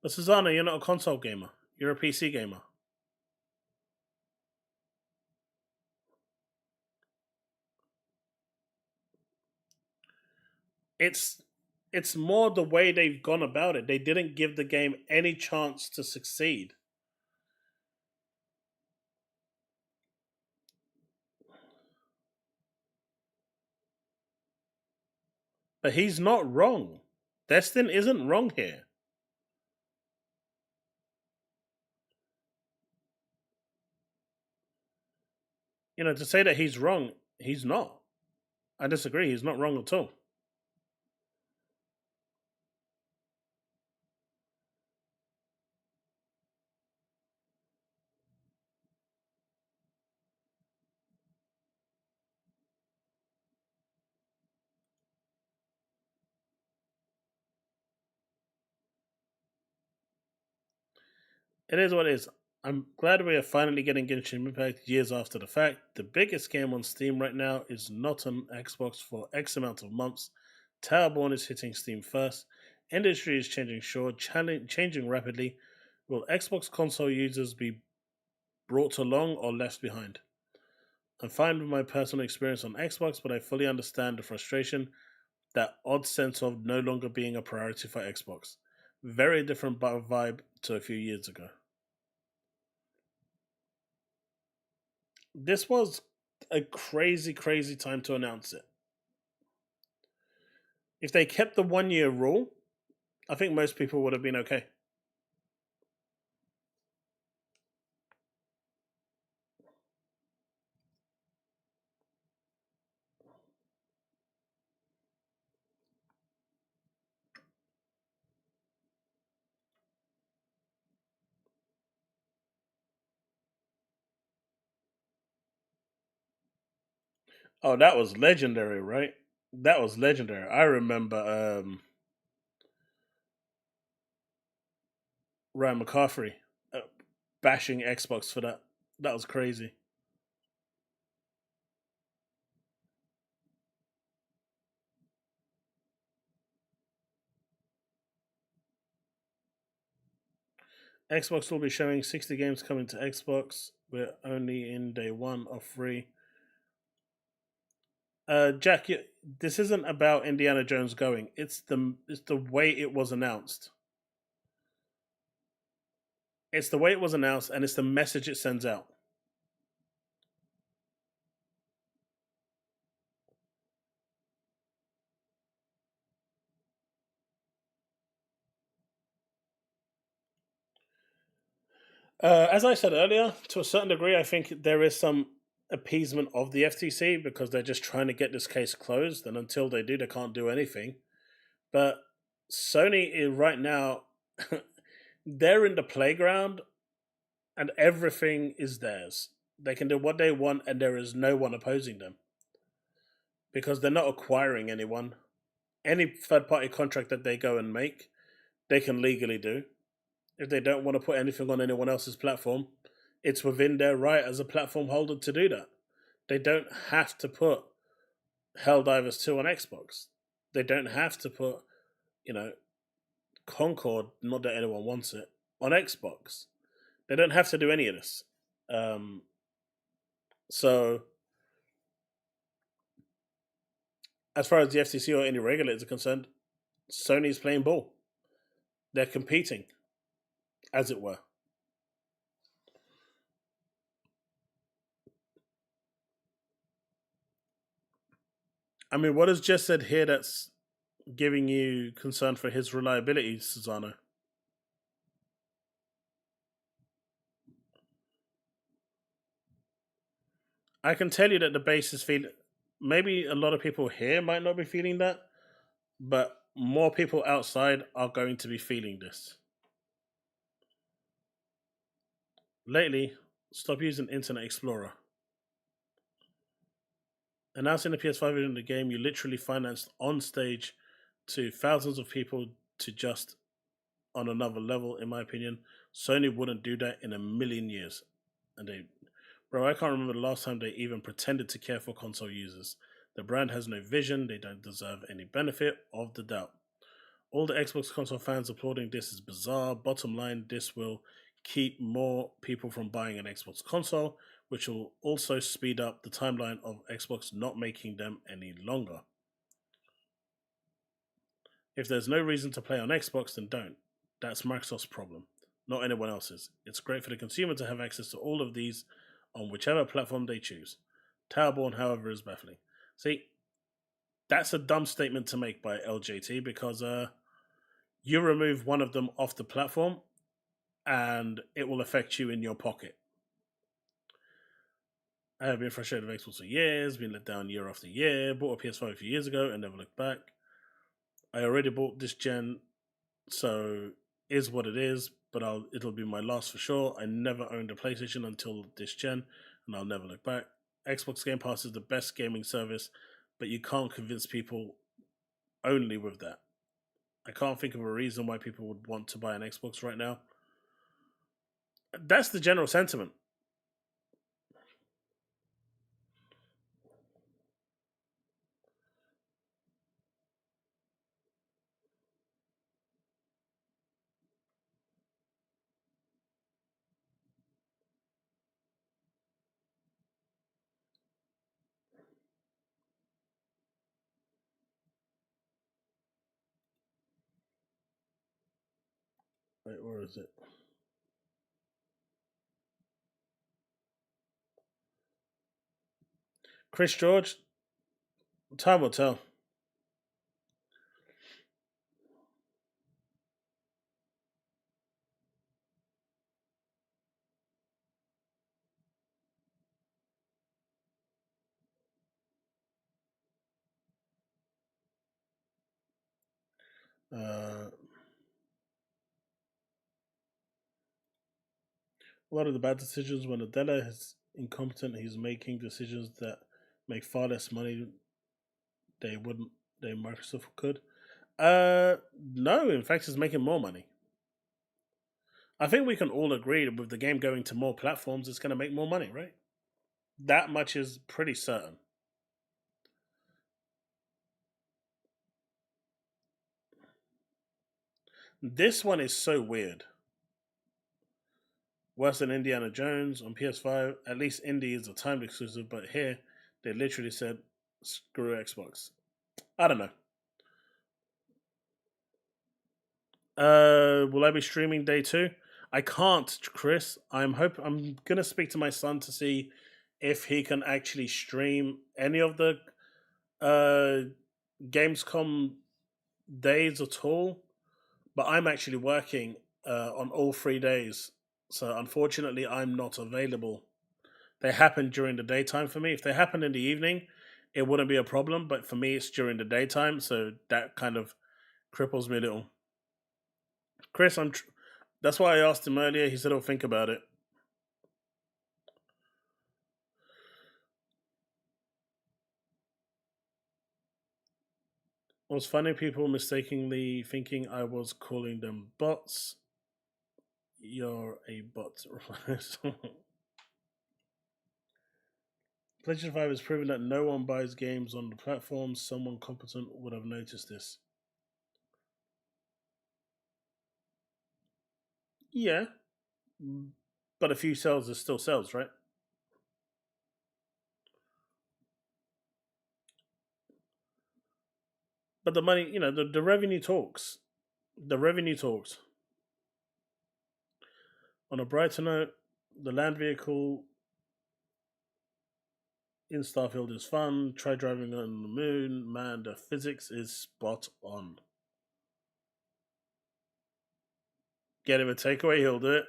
But Susanna, you're not a console gamer. You're a PC gamer. It's more the way they've gone about it. They didn't give the game any chance to succeed. But he's not wrong. Destin isn't wrong here. You know, to say that he's wrong, he's not. I disagree. He's not wrong at all. It is what it is. I'm glad we are finally getting Genshin Impact years after the fact. The biggest game on Steam right now is not on Xbox for X amount of months. Towerborn is hitting Steam first. Industry is changing changing rapidly. Will Xbox console users be brought along or left behind? I'm fine with my personal experience on Xbox, but I fully understand the frustration, that odd sense of no longer being a priority for Xbox. Very different vibe to a few years ago. This was a crazy, crazy time to announce it. If they kept the 1 year rule, I think most people would have been okay. Oh, that was legendary, right? That was legendary. I remember Ryan McCaffrey bashing Xbox for that. That was crazy. Xbox will be showing 60 games coming to Xbox. We're only in day one of free. Jack, this isn't about Indiana Jones going. It's the way it was announced. It's the way it was announced, and it's the message it sends out. As I said earlier, to a certain degree, I think there is some appeasement of the FTC because they're just trying to get this case closed, and until they do, they can't do anything. But Sony is right now, they're in the playground, and everything is theirs. They can do what they want, and there is no one opposing them because they're not acquiring anyone. Any third-party contract that they go and make, they can legally do. If they don't want to put anything on anyone else's platform, it's within their right as a platform holder to do that. They don't have to put Helldivers 2 on Xbox. They don't have to put, Concord, not that anyone wants it, on Xbox. They don't have to do any of this. So, as far as the FTC or any regulators are concerned, Sony's playing ball. They're competing, as it were. I mean, what has Jess said here that's giving you concern for his reliability, Susano? I can tell you that the base is feeling... Maybe a lot of people here might not be feeling that, but more people outside are going to be feeling this. Lately, stop using Internet Explorer. Announcing the PS5 version of the game, you literally financed on stage to thousands of people to just on another level, in my opinion. Sony wouldn't do that in a million years. And I can't remember the last time they even pretended to care for console users. The brand has no vision, they don't deserve any benefit of the doubt. All the Xbox console fans applauding this is bizarre. Bottom line, this will keep more people from buying an Xbox console, which will also speed up the timeline of Xbox not making them any longer. If there's no reason to play on Xbox, then don't. That's Microsoft's problem, not anyone else's. It's great for the consumer to have access to all of these on whichever platform they choose. Towerborn, however, is baffling. See, that's a dumb statement to make by LJT because you remove one of them off the platform and it will affect you in your pocket. I have been frustrated with Xbox for years, been let down year after year, bought a PS5 a few years ago and never looked back. I already bought this gen, so is what it is, but it'll be my last for sure. I never owned a PlayStation until this gen, and I'll never look back. Xbox Game Pass is the best gaming service, but you can't convince people only with that. I can't think of a reason why people would want to buy an Xbox right now. That's the general sentiment. Wait, where is it? Chris George, time will tell. A lot of the bad decisions when Adela is incompetent, he's making decisions that make far less money than Microsoft could. No, in fact, he's making more money. I think we can all agree that with the game going to more platforms, it's going to make more money, right? That much is pretty certain. This one is so weird. Worse than Indiana Jones on PS5. At least Indie is a timed exclusive, but here they literally said, screw Xbox. I don't know. Will I be streaming day 2? I can't, Chris. I'm gonna speak to my son to see if he can actually stream any of the Gamescom days at all. But I'm actually working on all 3 days. So unfortunately I'm not available. They happen during the daytime for me. If they happen in the evening, it wouldn't be a problem, but for me it's during the daytime, so that kind of cripples me a little. Chris, that's why I asked him earlier. He said he'll think about it. It was funny, people mistakenly thinking I was calling them bots. You're a bot. PlayStation 5 has proven that no one buys games on the platform. Someone competent would have noticed this. Yeah. But a few sales is still sales, right? But the money, the revenue talks. The revenue talks. On a brighter note, the land vehicle in Starfield is fun. Try driving on the moon. Man, the physics is spot on. Get him a takeaway, he'll do it.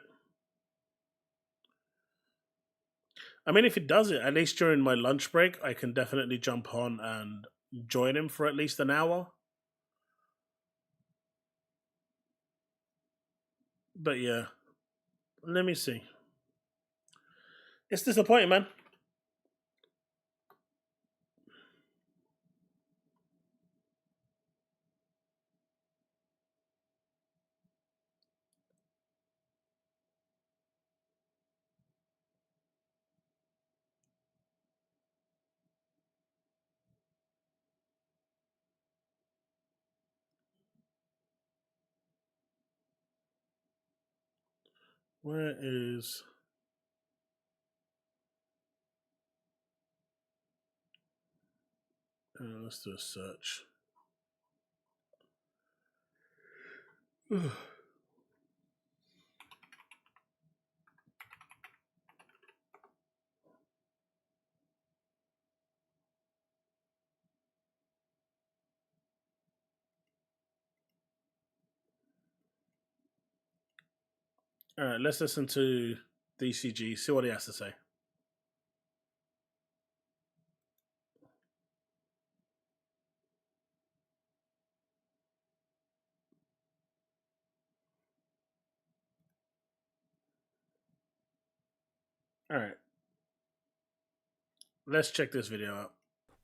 I mean, if he does it, at least during my lunch break, I can definitely jump on and join him for at least an hour. But yeah, let me see. It's disappointing, man. Where is... let's do a search. All right, let's listen to DCG, see what he has to say. All right. Let's check this video out.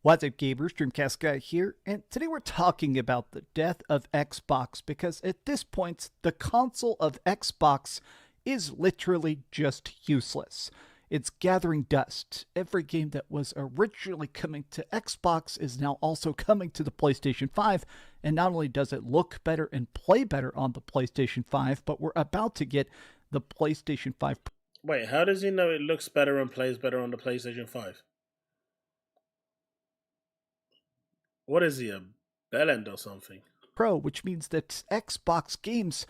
What's up, gamers? Dreamcast Guy here, and today we're talking about the death of Xbox, because at this point, the console of Xbox is literally just useless. It's gathering dust. Every game that was originally coming to Xbox is now also coming to the PlayStation 5, and not only does it look better and play better on the PlayStation 5, but we're about to get the PlayStation 5. Wait, how does he know it looks better and plays better on the PlayStation 5? What is he, a bellend or something? Pro, which means that Xbox games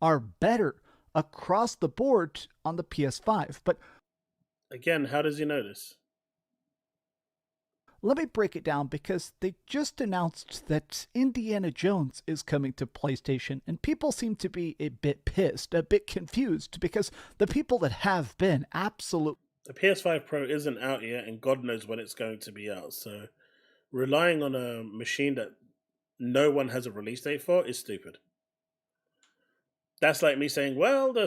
are better across the board on the PS5. But again, how does he know this? Let me break it down, because they just announced that Indiana Jones is coming to PlayStation, and people seem to be a bit pissed, a bit confused, because the people that have been absolute... The PS5 Pro isn't out yet, and God knows when it's going to be out, so relying on a machine that no one has a release date for is stupid. That's like me saying, well, the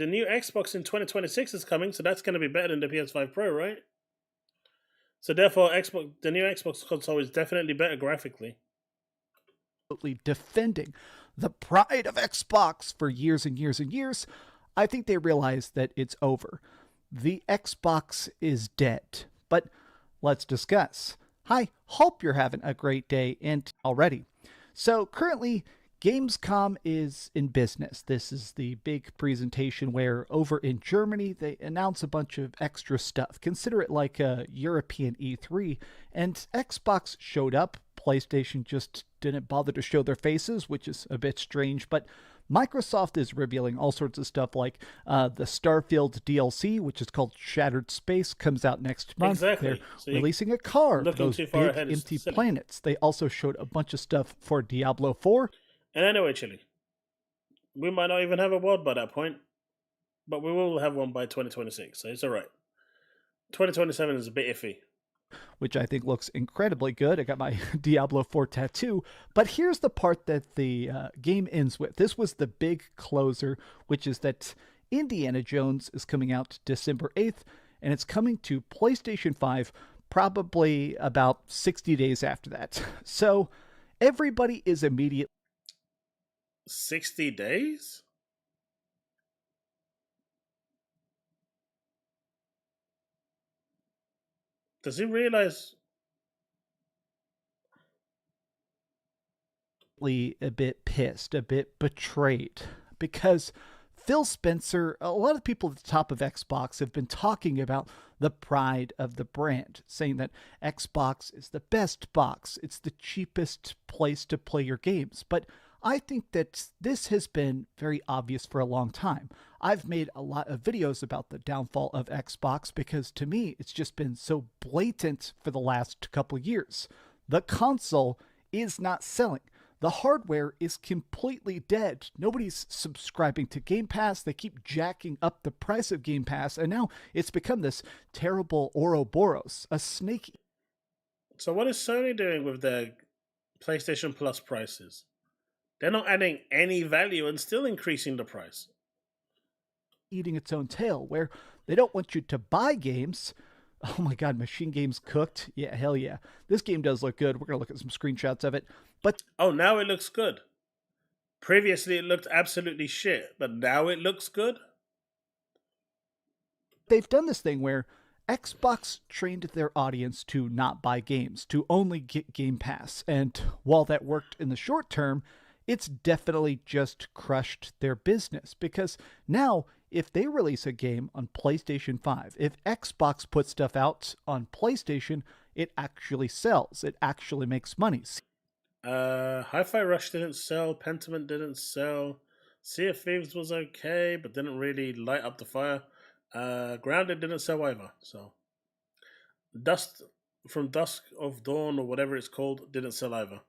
new Xbox in 2026 is coming, so that's going to be better than the PS5 Pro, right? So therefore, the new Xbox console is definitely better graphically. Defending the pride of Xbox for years and years and years, I think they realize that it's over. The Xbox is dead. But let's discuss. Hi, hope you're having a great day and already. So currently, Gamescom is in business. This is the big presentation where over in Germany, they announce a bunch of extra stuff. Consider it like a European E3. And Xbox showed up. PlayStation just didn't bother to show their faces, which is a bit strange. But Microsoft is revealing all sorts of stuff, like the Starfield DLC, which is called Shattered Space, comes out next month. Exactly. They're releasing a car, those big empty silly. planets. They also showed a bunch of stuff for Diablo 4. And anyway, Chille, we might not even have a world by that point, but we will have one by 2026, so it's all right. 2027 is a bit iffy. Which I think looks incredibly good. I got my Diablo 4 tattoo. But here's the part that the game ends with. This was the big closer, which is that Indiana Jones is coming out December 8th, and it's coming to PlayStation 5 probably about 60 days after that. So everybody is immediately... 60 days? Does he realize? A bit pissed, a bit betrayed, because Phil Spencer, a lot of people at the top of Xbox have been talking about the pride of the brand, saying that Xbox is the best box, it's the cheapest place to play your games. But I think that this has been very obvious for a long time. I've made a lot of videos about the downfall of Xbox because to me, it's just been so blatant for the last couple of years. The console is not selling. The hardware is completely dead. Nobody's subscribing to Game Pass. They keep jacking up the price of Game Pass, and now it's become this terrible Ouroboros, a snake. So what is Sony doing with their PlayStation Plus prices? They're not adding any value and still increasing the price. Eating its own tail, where they don't want you to buy games. Oh my god, Machine Games Cooked? Yeah, hell yeah. This game does look good. We're going to look at some screenshots of it. But oh, now it looks good. Previously it looked absolutely shit, but now it looks good? They've done this thing where Xbox trained their audience to not buy games, to only get Game Pass. And while that worked in the short term, it's definitely just crushed their business, because now if they release a game on PlayStation 5, if Xbox puts stuff out on PlayStation, it actually sells. It actually makes money. Hi-Fi Rush didn't sell. Pentiment didn't sell. Sea of Thieves was okay, but didn't really light up the fire. Grounded didn't sell either. So Dusk of Dawn or whatever it's called didn't sell either.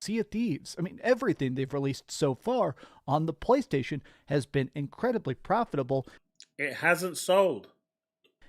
Sea of Thieves. I mean, everything they've released so far on the PlayStation has been incredibly profitable. It hasn't sold.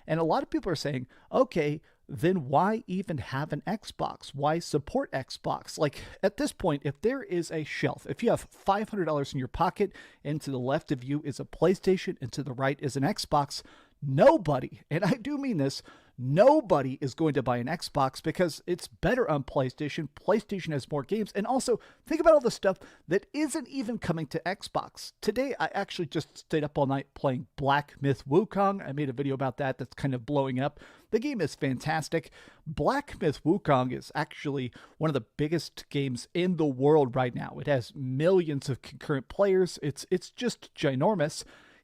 And a lot of people are saying, okay, then why even have an Xbox? Why support Xbox? Like, at this point, if there is a shelf, if you have $500 in your pocket, and to the left of you is a PlayStation, and to the right is an Xbox, nobody, and I do mean this, nobody is going to buy an Xbox because it's better on PlayStation. PlayStation has more games. And also, think about all the stuff that isn't even coming to Xbox. Today, I actually just stayed up all night playing Black Myth Wukong. I made a video about that that's kind of blowing up. The game is fantastic. Black Myth Wukong is actually one of the biggest games in the world right now. It has millions of concurrent players. It's just ginormous.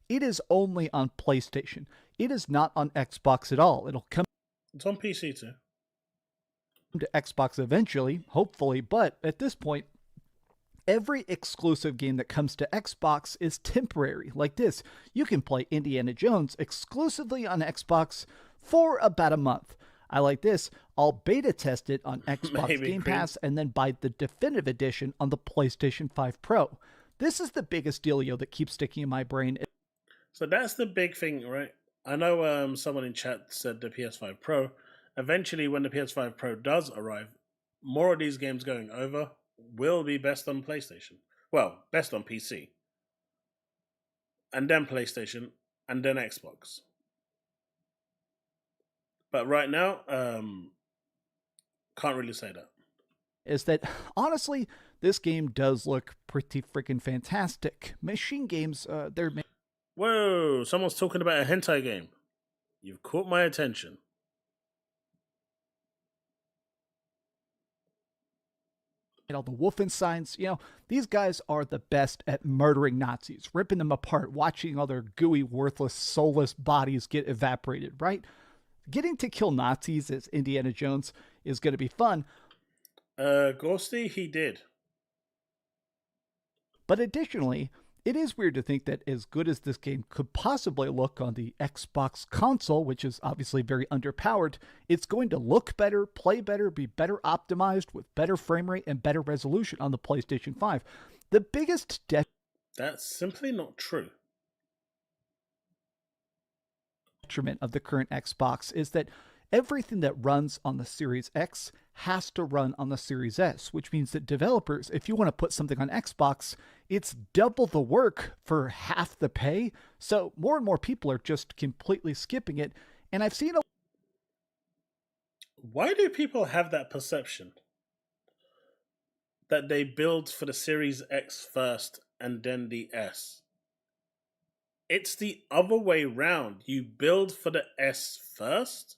It is only on PlayStation. It is not on Xbox at all. It'll come. It's on PC too. To Xbox eventually, hopefully, but at this point, every exclusive game that comes to Xbox is temporary. Like this, you can play Indiana Jones exclusively on Xbox for about a month. I like this. I'll beta test it on Xbox Game Pass and then buy the definitive edition on the PlayStation 5 Pro. This is the biggest dealio that keeps sticking in my brain. So that's the big thing, right? I know someone in chat said the PS5 Pro. Eventually, when the PS5 Pro does arrive, more of these games going over will be best on PlayStation. Well, best on PC. And then PlayStation, and then Xbox. But right now, can't really say that. Is that, honestly, this game does look pretty freaking fantastic. Machine games, they're... Whoa, someone's talking about a hentai game. You've caught my attention. And all the Wolfensteins, you know, these guys are the best at murdering Nazis, ripping them apart, watching all their gooey, worthless, soulless bodies get evaporated, right? Getting to kill Nazis as Indiana Jones is going to be fun. Ghosty, he did. But additionally, it is weird to think that as good as this game could possibly look on the Xbox console, which is obviously very underpowered, it's going to look better, play better, be better optimized with better frame rate and better resolution on the PlayStation 5. The biggest That's simply not true. Detriment of the current Xbox is that everything that runs on the Series X has to run on the Series S, which means that developers, if you want to put something on Xbox, it's double the work for half the pay. So more and more people are just completely skipping it. And I've seen Why do people have that perception that they build for the Series X first and then the S? It's the other way round. You build for the S first,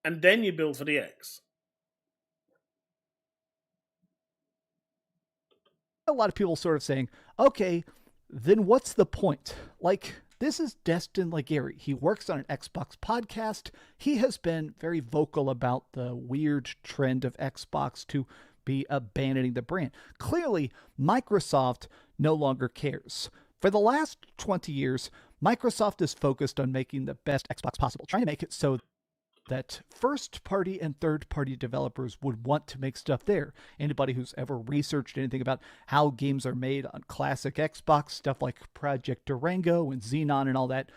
and then you build for the X. A lot of people sort of saying, okay, then what's the point? Like, this is Destin Legary. He works on an Xbox podcast. He has been very vocal about the weird trend of Xbox to be abandoning the brand. Clearly, Microsoft no longer cares. For the last 20 years, Microsoft is focused on making the best Xbox possible, trying to make it so that first-party and third-party developers would want to make stuff there. Anybody who's ever researched anything about how games are made on classic Xbox, stuff like Project Durango and Xenon and all that,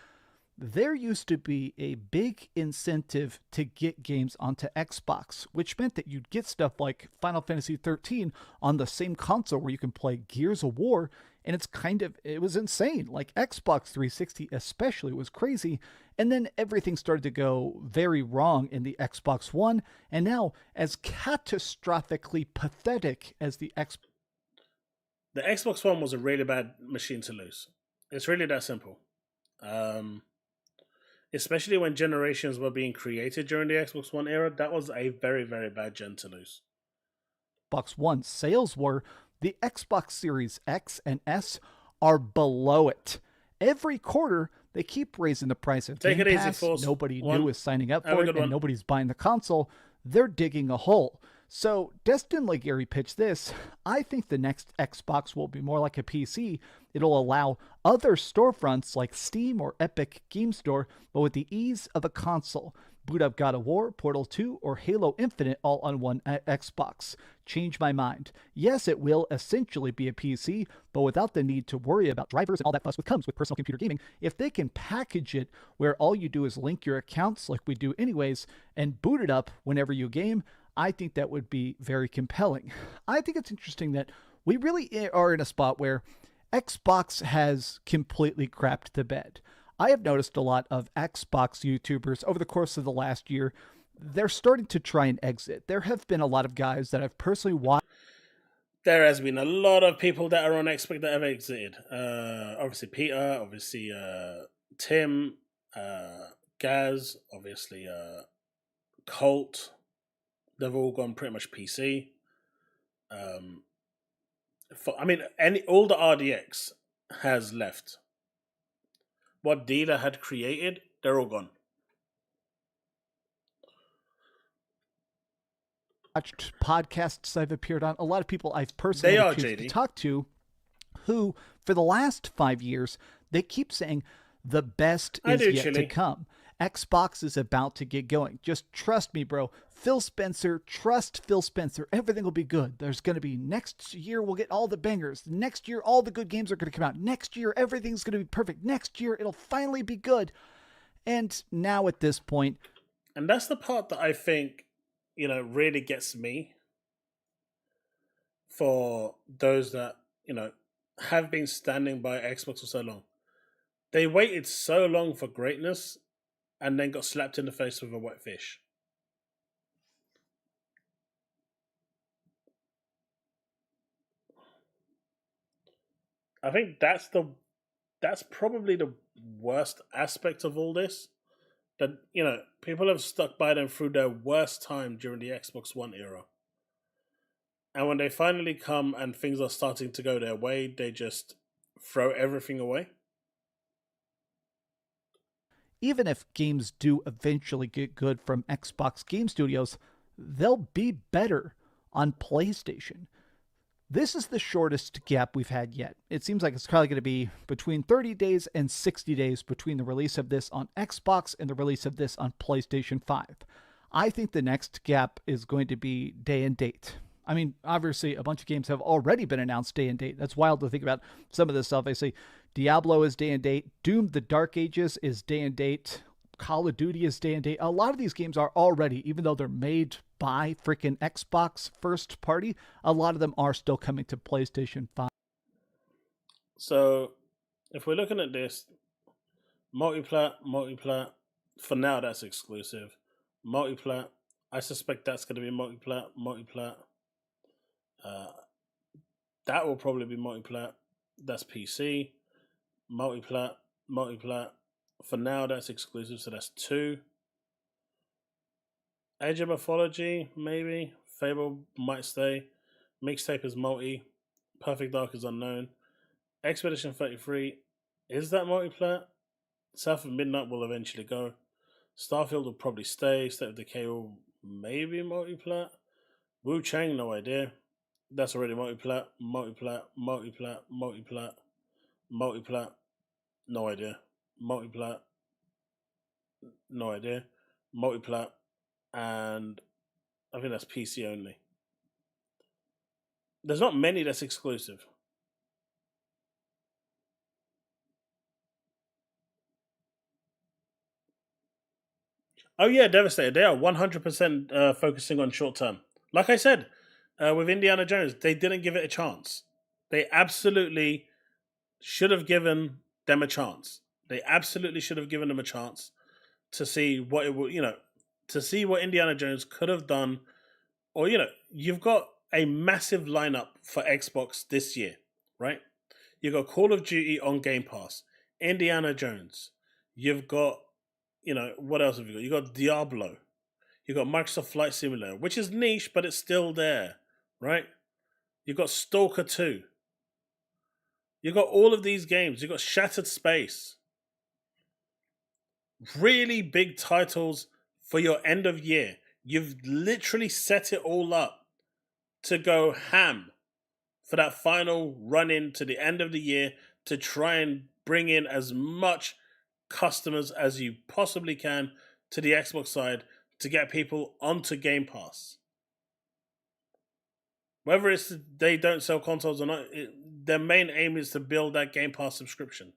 there used to be a big incentive to get games onto Xbox, which meant that you'd get stuff like Final Fantasy XIII on the same console where you can play Gears of War, and it was insane. Like, Xbox 360 especially was crazy, and then everything started to go very wrong in the Xbox One, and now as catastrophically pathetic as the Xbox One was a really bad machine to lose. It's really that simple. Especially when generations were being created during the Xbox One era, that was a very, very bad gen to lose. Xbox One sales were, the Xbox Series X and S are below it. Every quarter, they keep raising the price of Game Pass. Nobody new is signing up for it, and nobody's buying the console. They're digging a hole. So, Destin Legary pitched this. I think the next Xbox will be more like a PC. It'll allow other storefronts like Steam or Epic Game Store, but with the ease of a console. Boot up God of War, Portal 2, or Halo Infinite all on one Xbox. Change my mind. Yes, it will essentially be a PC, but without the need to worry about drivers and all that fuss that comes with personal computer gaming. If they can package it where all you do is link your accounts like we do anyways, and boot it up whenever you game, I think that would be very compelling. I think it's interesting that we really are in a spot where Xbox has completely crapped the bed. I have noticed a lot of Xbox YouTubers over the course of the last year. They're starting to try and exit. There have been a lot of guys that I've personally watched. There has been a lot of people that are on Xbox that have exited. Obviously Peter, obviously Tim, Gaz, obviously Colt. They've all gone pretty much PC. All the RDX has left. What Dealer had created, they're all gone. Watched podcasts I've appeared on, a lot of people I've personally talked to who, for the last 5 years, they keep saying the best is yet to come. Xbox is about to get going. Just trust me, bro. Phil Spencer, trust Phil Spencer. Everything will be good. There's going to be next year, we'll get all the bangers. Next year, all the good games are going to come out. Next year, everything's going to be perfect. Next year, it'll finally be good. And now at this point. And that's the part that I think, really gets me for those that, have been standing by Xbox for so long. They waited so long for greatness and then got slapped in the face with a wet fish. I think that's probably the worst aspect of all this. That, people have stuck by them through their worst time during the Xbox One era. And when they finally come and things are starting to go their way, they just throw everything away. Even if games do eventually get good from Xbox Game Studios, they'll be better on PlayStation. This is the shortest gap we've had yet. It seems like it's probably going to be between 30 days and 60 days between the release of this on Xbox and the release of this on PlayStation 5. I think the next gap is going to be day and date. I mean, obviously, a bunch of games have already been announced day and date. That's wild to think about some of this stuff. I say Diablo is day and date. Doom, the Dark Ages is day and date. Call of Duty is day and date. A lot of these games are already, even though they're made by freaking Xbox first party, a lot of them are still coming to PlayStation 5. So, if we're looking at this, multiplat, for now that's exclusive. Multiplat, I suspect that's going to be multiplat. That will probably be multiplat. That's PC. Multiplat. For now, that's exclusive, so that's 2. Age of Mythology, maybe. Fable might stay. Mixtape is multi. Perfect Dark is unknown. Expedition 33, is that multiplat? South of Midnight will eventually go. Starfield will probably stay. State of Decay will maybe multiplat. Wu Chang, no idea. That's already multiplat. Multiplat. No idea. Multiplat. No idea. Multiplat. And I think that's PC only. There's not many that's exclusive. Oh yeah, Devastated. They are 100% focusing on short term. Like I said, with Indiana Jones, they didn't give it a chance. They absolutely should have given them a chance. They absolutely should have given them a chance to see what it would, to see what Indiana Jones could have done. Or, you've got a massive lineup for Xbox this year, right? You've got Call of Duty on Game Pass, Indiana Jones. You've got, what else have you got? You've got Diablo. You've got Microsoft Flight Simulator, which is niche, but it's still there, right? You've got Stalker 2. You've got all of these games. You've got Shattered Space. Really big titles for your end of year. You've literally set it all up to go ham for that final run in to the end of the year to try and bring in as much customers as you possibly can to the Xbox side to get people onto Game Pass. Whether it's they don't sell consoles or not, their main aim is to build that Game Pass subscription.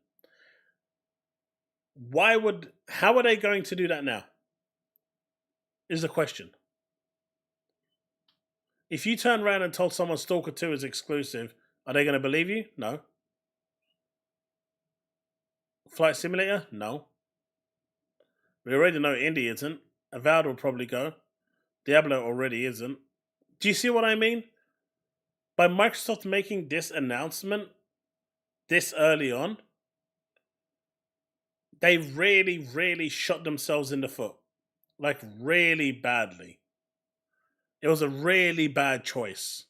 How are they going to do that now? Is the question. If you turn around and told someone Stalker 2 is exclusive, are they going to believe you? No. Flight Simulator? No. We already know Indie isn't. Avowed will probably go. Diablo already isn't. Do you see what I mean? By Microsoft making this announcement this early on, they really, really shot themselves in the foot. Like, really badly. It was a really bad choice.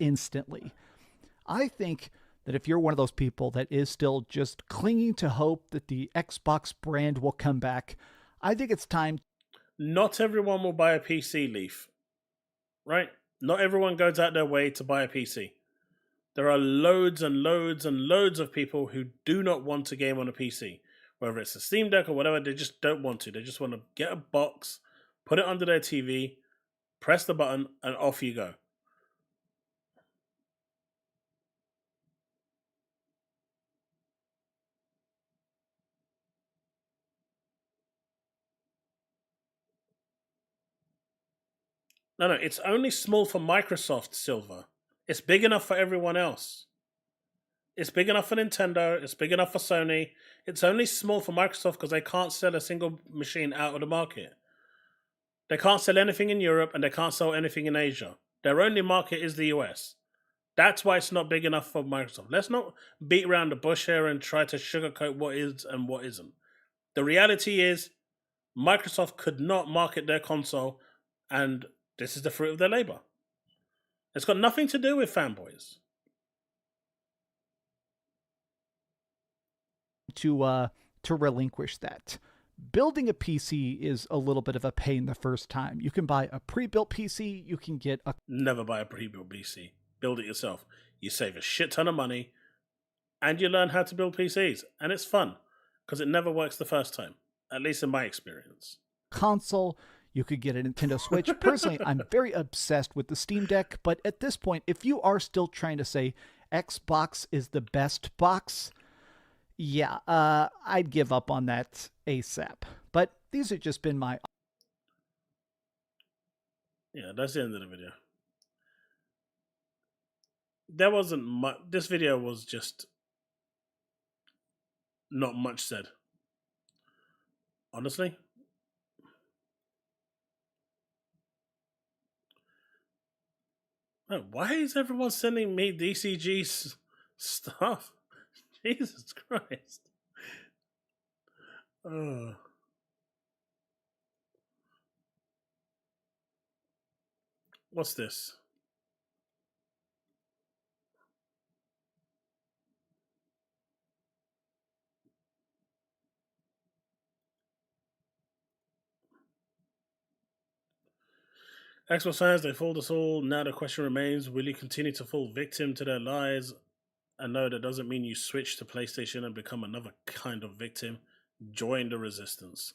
Instantly. I think that if you're one of those people that is still just clinging to hope that the Xbox brand will come back, I think it's time. Not everyone will buy a PC, Leaf. Right? Not everyone goes out their way to buy a PC. There are loads and loads and loads of people who do not want to game on a PC. Whether it's a Steam Deck or whatever, they just don't want to. They just want to get a box, put it under their TV, press the button, and off you go. No, it's only small for Microsoft, Silver. It's big enough for everyone else. It's big enough for Nintendo. It's big enough for Sony. It's only small for Microsoft because they can't sell a single machine out of the market. They can't sell anything in Europe and they can't sell anything in Asia. Their only market is the US. That's why it's not big enough for Microsoft. Let's not beat around the bush here and try to sugarcoat what is and what isn't. The reality is Microsoft could not market their console, and this is the fruit of their labor. It's got nothing to do with fanboys. To relinquish that. Building a PC is a little bit of a pain the first time. You can buy a pre-built PC, you can get a... Never buy a pre-built PC. Build it yourself. You save a shit ton of money, and you learn how to build PCs. And it's fun, because it never works the first time. At least in my experience. Console, you could get a Nintendo Switch. Personally, I'm very obsessed with the Steam Deck, but at this point, if you are still trying to say Xbox is the best box... yeah, I'd give up on that ASAP. But these have just been my... Yeah, that's the end of the video. There wasn't much... This video was just... not much said. Honestly. Man, why is everyone sending me DCG stuff? Jesus Christ. What's this? Xbox fans, they fooled us all. Now the question remains, will you continue to fall victim to their lies? And no, that doesn't mean you switch to PlayStation and become another kind of victim. Join the resistance.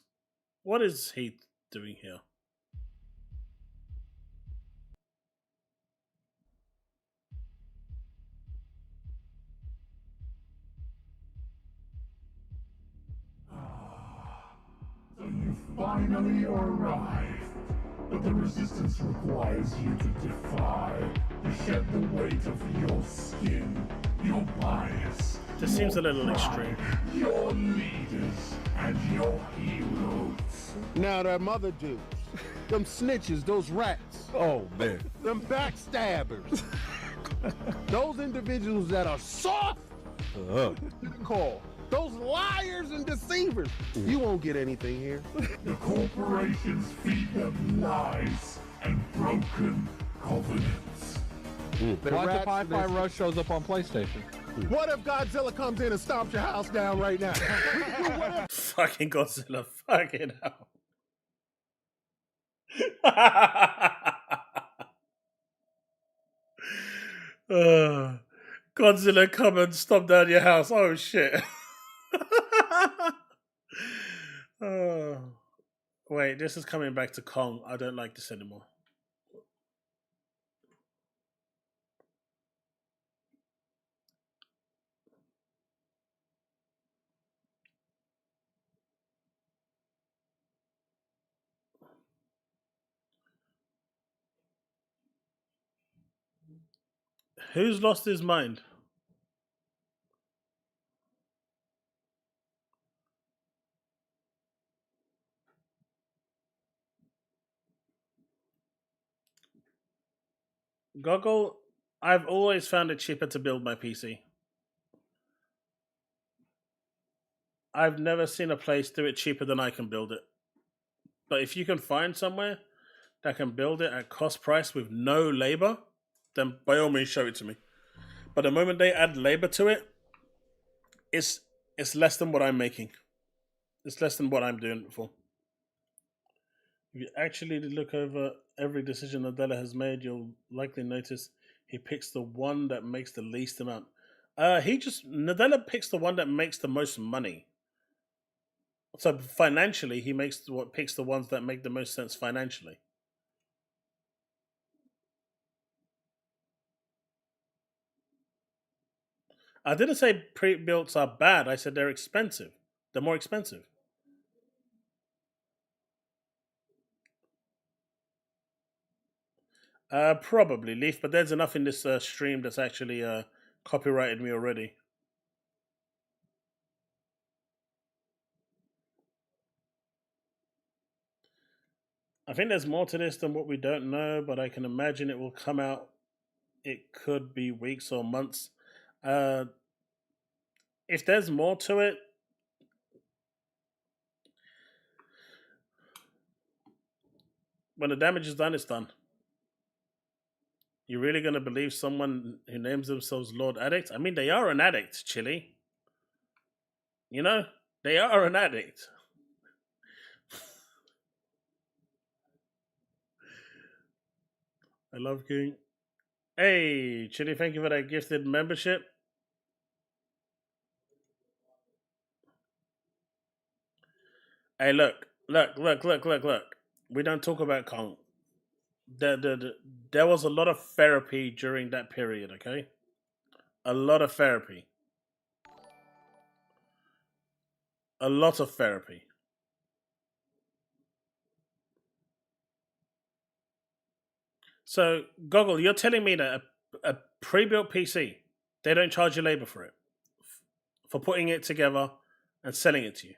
What is he doing here? So you finally arrived. But the resistance requires you to defy, to shed the weight of your skin, your bias. This seems a little extreme. Your leaders and your heroes. Now that mother dudes, them snitches, those rats. Oh man. Them backstabbers. Those individuals that are soft. Call. Those liars and deceivers. You won't get anything here. The corporations feed them lies and broken covenants. Watch if Hi-Fi Rush shows up on PlayStation. What if Godzilla comes in and stomps your house down right now? Fucking Godzilla, fucking hell. Godzilla, come and stomp down your house. Oh shit. Wait, this is coming back to Kong. I don't like this anymore. Who's lost his mind? Goggle, I've always found it cheaper to build my PC. I've never seen a place do it cheaper than I can build it. But if you can find somewhere that can build it at cost price with no labor, then by all means show it to me. But the moment they add labor to it, it's less than what I'm making. It's less than what I'm doing it for. If you actually look over every decision Nadella has made, you'll likely notice he picks the one that makes the least amount. Nadella picks the one that makes the most money. So financially, he picks the ones that make the most sense financially. I didn't say pre-builts are bad. I said they're expensive. They're more expensive. Probably, Leaf, but there's enough in this stream that's actually copyrighted me already. I think there's more to this than what we don't know, but I can imagine it will come out. It could be weeks or months. If there's more to it, when the damage is done, it's done. You really going to believe someone who names themselves Lord Addict? I mean, they are an addict, Chille. You know? They are an addict. I love King. Hey, Chille, thank you for that gifted membership. Hey, look. We don't talk about Kong. There was a lot of therapy during that period, okay? A lot of therapy. A lot of therapy. So, Goggle, you're telling me that a pre-built PC, they don't charge you labor for it? For putting it together and selling it to you?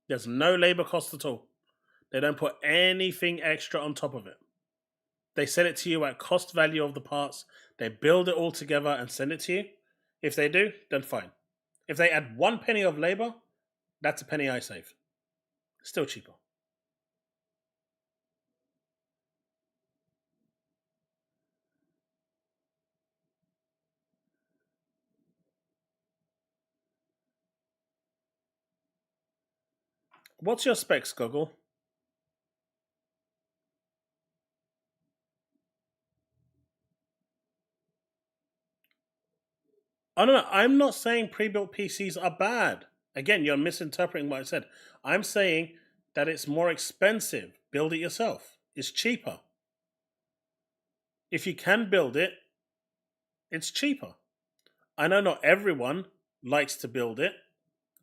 There's no labor cost at all. They don't put anything extra on top of it. They sell it to you at cost value of the parts. They build it all together and send it to you. If they do, then fine. If they add 1 penny of labor, that's a penny I save. Still cheaper. What's your specs, Goggle? Oh, no, I'm not saying pre-built PCs are bad. Again, you're misinterpreting what I said. I'm saying that it's more expensive. Build it yourself. It's cheaper. If you can build it, it's cheaper. I know not everyone likes to build it,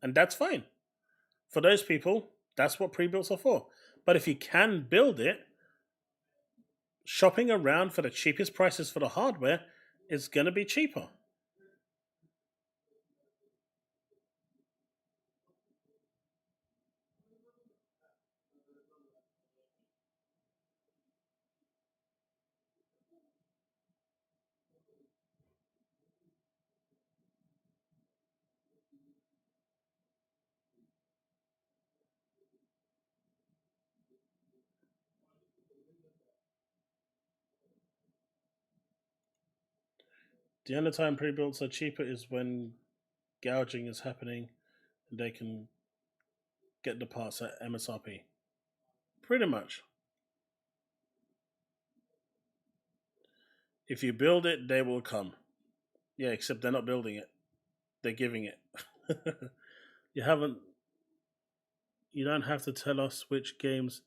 and that's fine. For those people, that's what pre-builts are for. But if you can build it, shopping around for the cheapest prices for the hardware is going to be cheaper. The only time pre-builts are cheaper is when gouging is happening and they can get the parts at MSRP. Pretty much. If you build it, they will come. Yeah, except they're not building it. They're giving it. You don't have to tell us which games,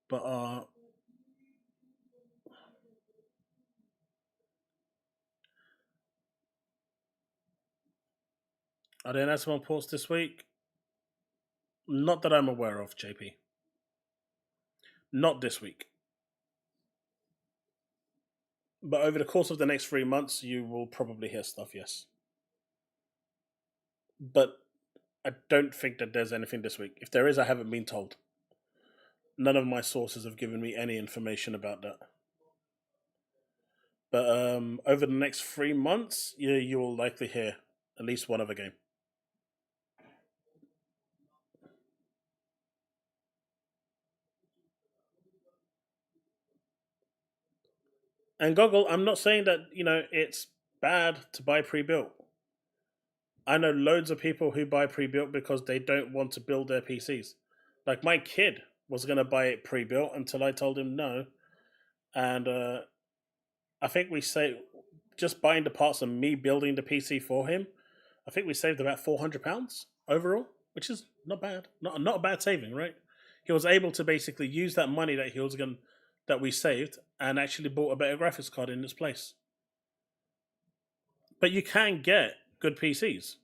but are there announcement ports this week? Not that I'm aware of, JP. Not this week. But over the course of the next 3 months, you will probably hear stuff, yes. But I don't think that there's anything this week. If there is, I haven't been told. None of my sources have given me any information about that. But over the next 3 months, you will likely hear at least one other game. And Goggle, I'm not saying that, it's bad to buy pre-built. I know loads of people who buy pre-built because they don't want to build their PCs. Like my kid was going to buy it pre-built until I told him no. And I think we say just buying the parts and me building the PC for him, I think we saved about £400 overall, which is not bad. Not a bad saving, right? He was able to basically use that money that we saved and actually bought a better graphics card in its place. But you can get good PCs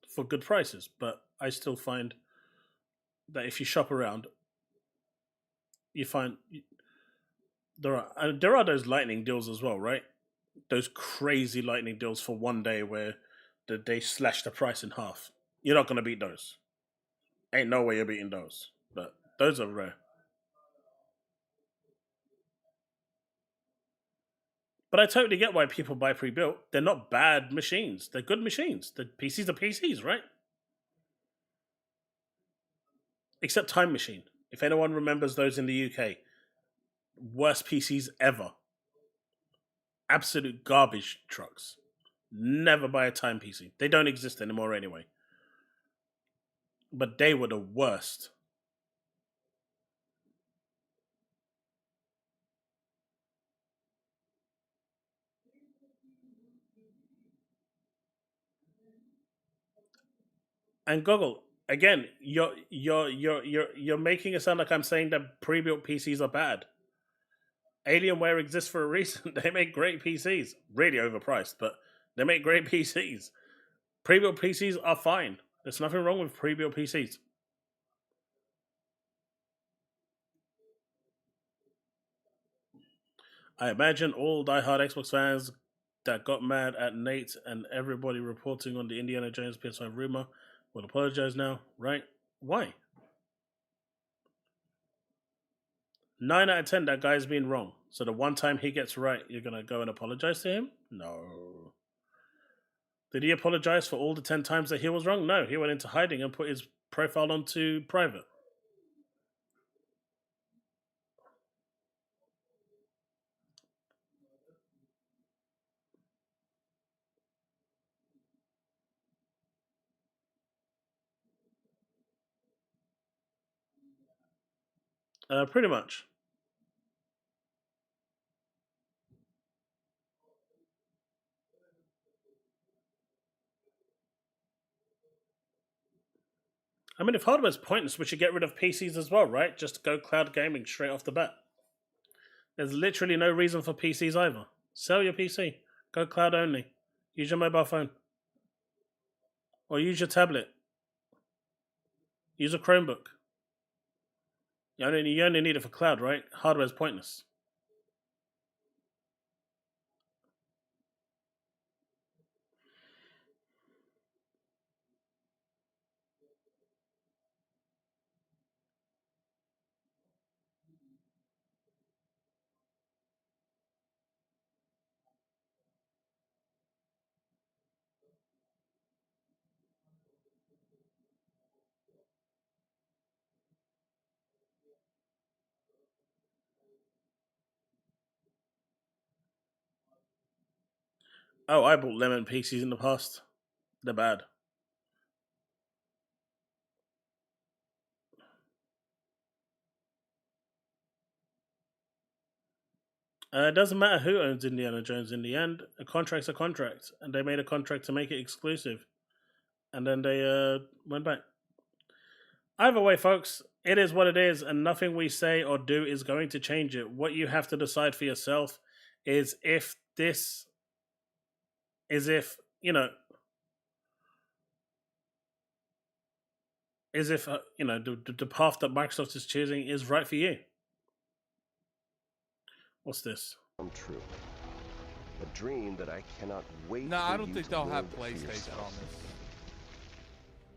for good prices, but I still find that if you shop around, you find there are those lightning deals as well, right? Those crazy lightning deals for one day where they slash the price in half. You're not going to beat those. Ain't no way you're beating those. But those are rare. But I totally get why people buy pre-built. They're not bad machines. They're good machines. The PCs are PCs, right? Except Time Machine. If anyone remembers those in the UK. Worst PCs ever. Absolute garbage trucks. Never buy a Time PC. They don't exist anymore anyway. But they were the worst. And Goggle, again, you're making it sound like I'm saying that pre-built PCs are bad. Alienware exists for a reason. They make great PCs. Really overpriced, but they make great PCs. Pre-built PCs are fine. There's nothing wrong with pre-built PCs. I imagine all diehard Xbox fans that got mad at Nate and everybody reporting on the Indiana Jones PS5 rumor will apologize now, right? Why? 9 out of 10, that guy's been wrong. So the one time he gets right, you're going to go and apologize to him? No. Did he apologize for all the 10 times that he was wrong? No, he went into hiding and put his profile onto private. Pretty much. I mean, if hardware's pointless, we should get rid of PCs as well, right? Just go cloud gaming straight off the bat. There's literally no reason for PCs either. Sell your PC. Go cloud only. Use your mobile phone. Or use your tablet. Use a Chromebook. You only need it for cloud, right? Hardware's pointless. Oh, I bought Lemon PCs in the past. They're bad. It doesn't matter who owns Indiana Jones in the end. A contract's a contract, and they made a contract to make it exclusive, and then they went back. Either way, folks, it is what it is, and nothing we say or do is going to change it. What you have to decide for yourself is if this is if you know is if the path that Microsoft is choosing is right for you. What's this? Come true. A dream that I cannot wait. No, for I don't you think to they'll live have for PlayStation yourself. on this.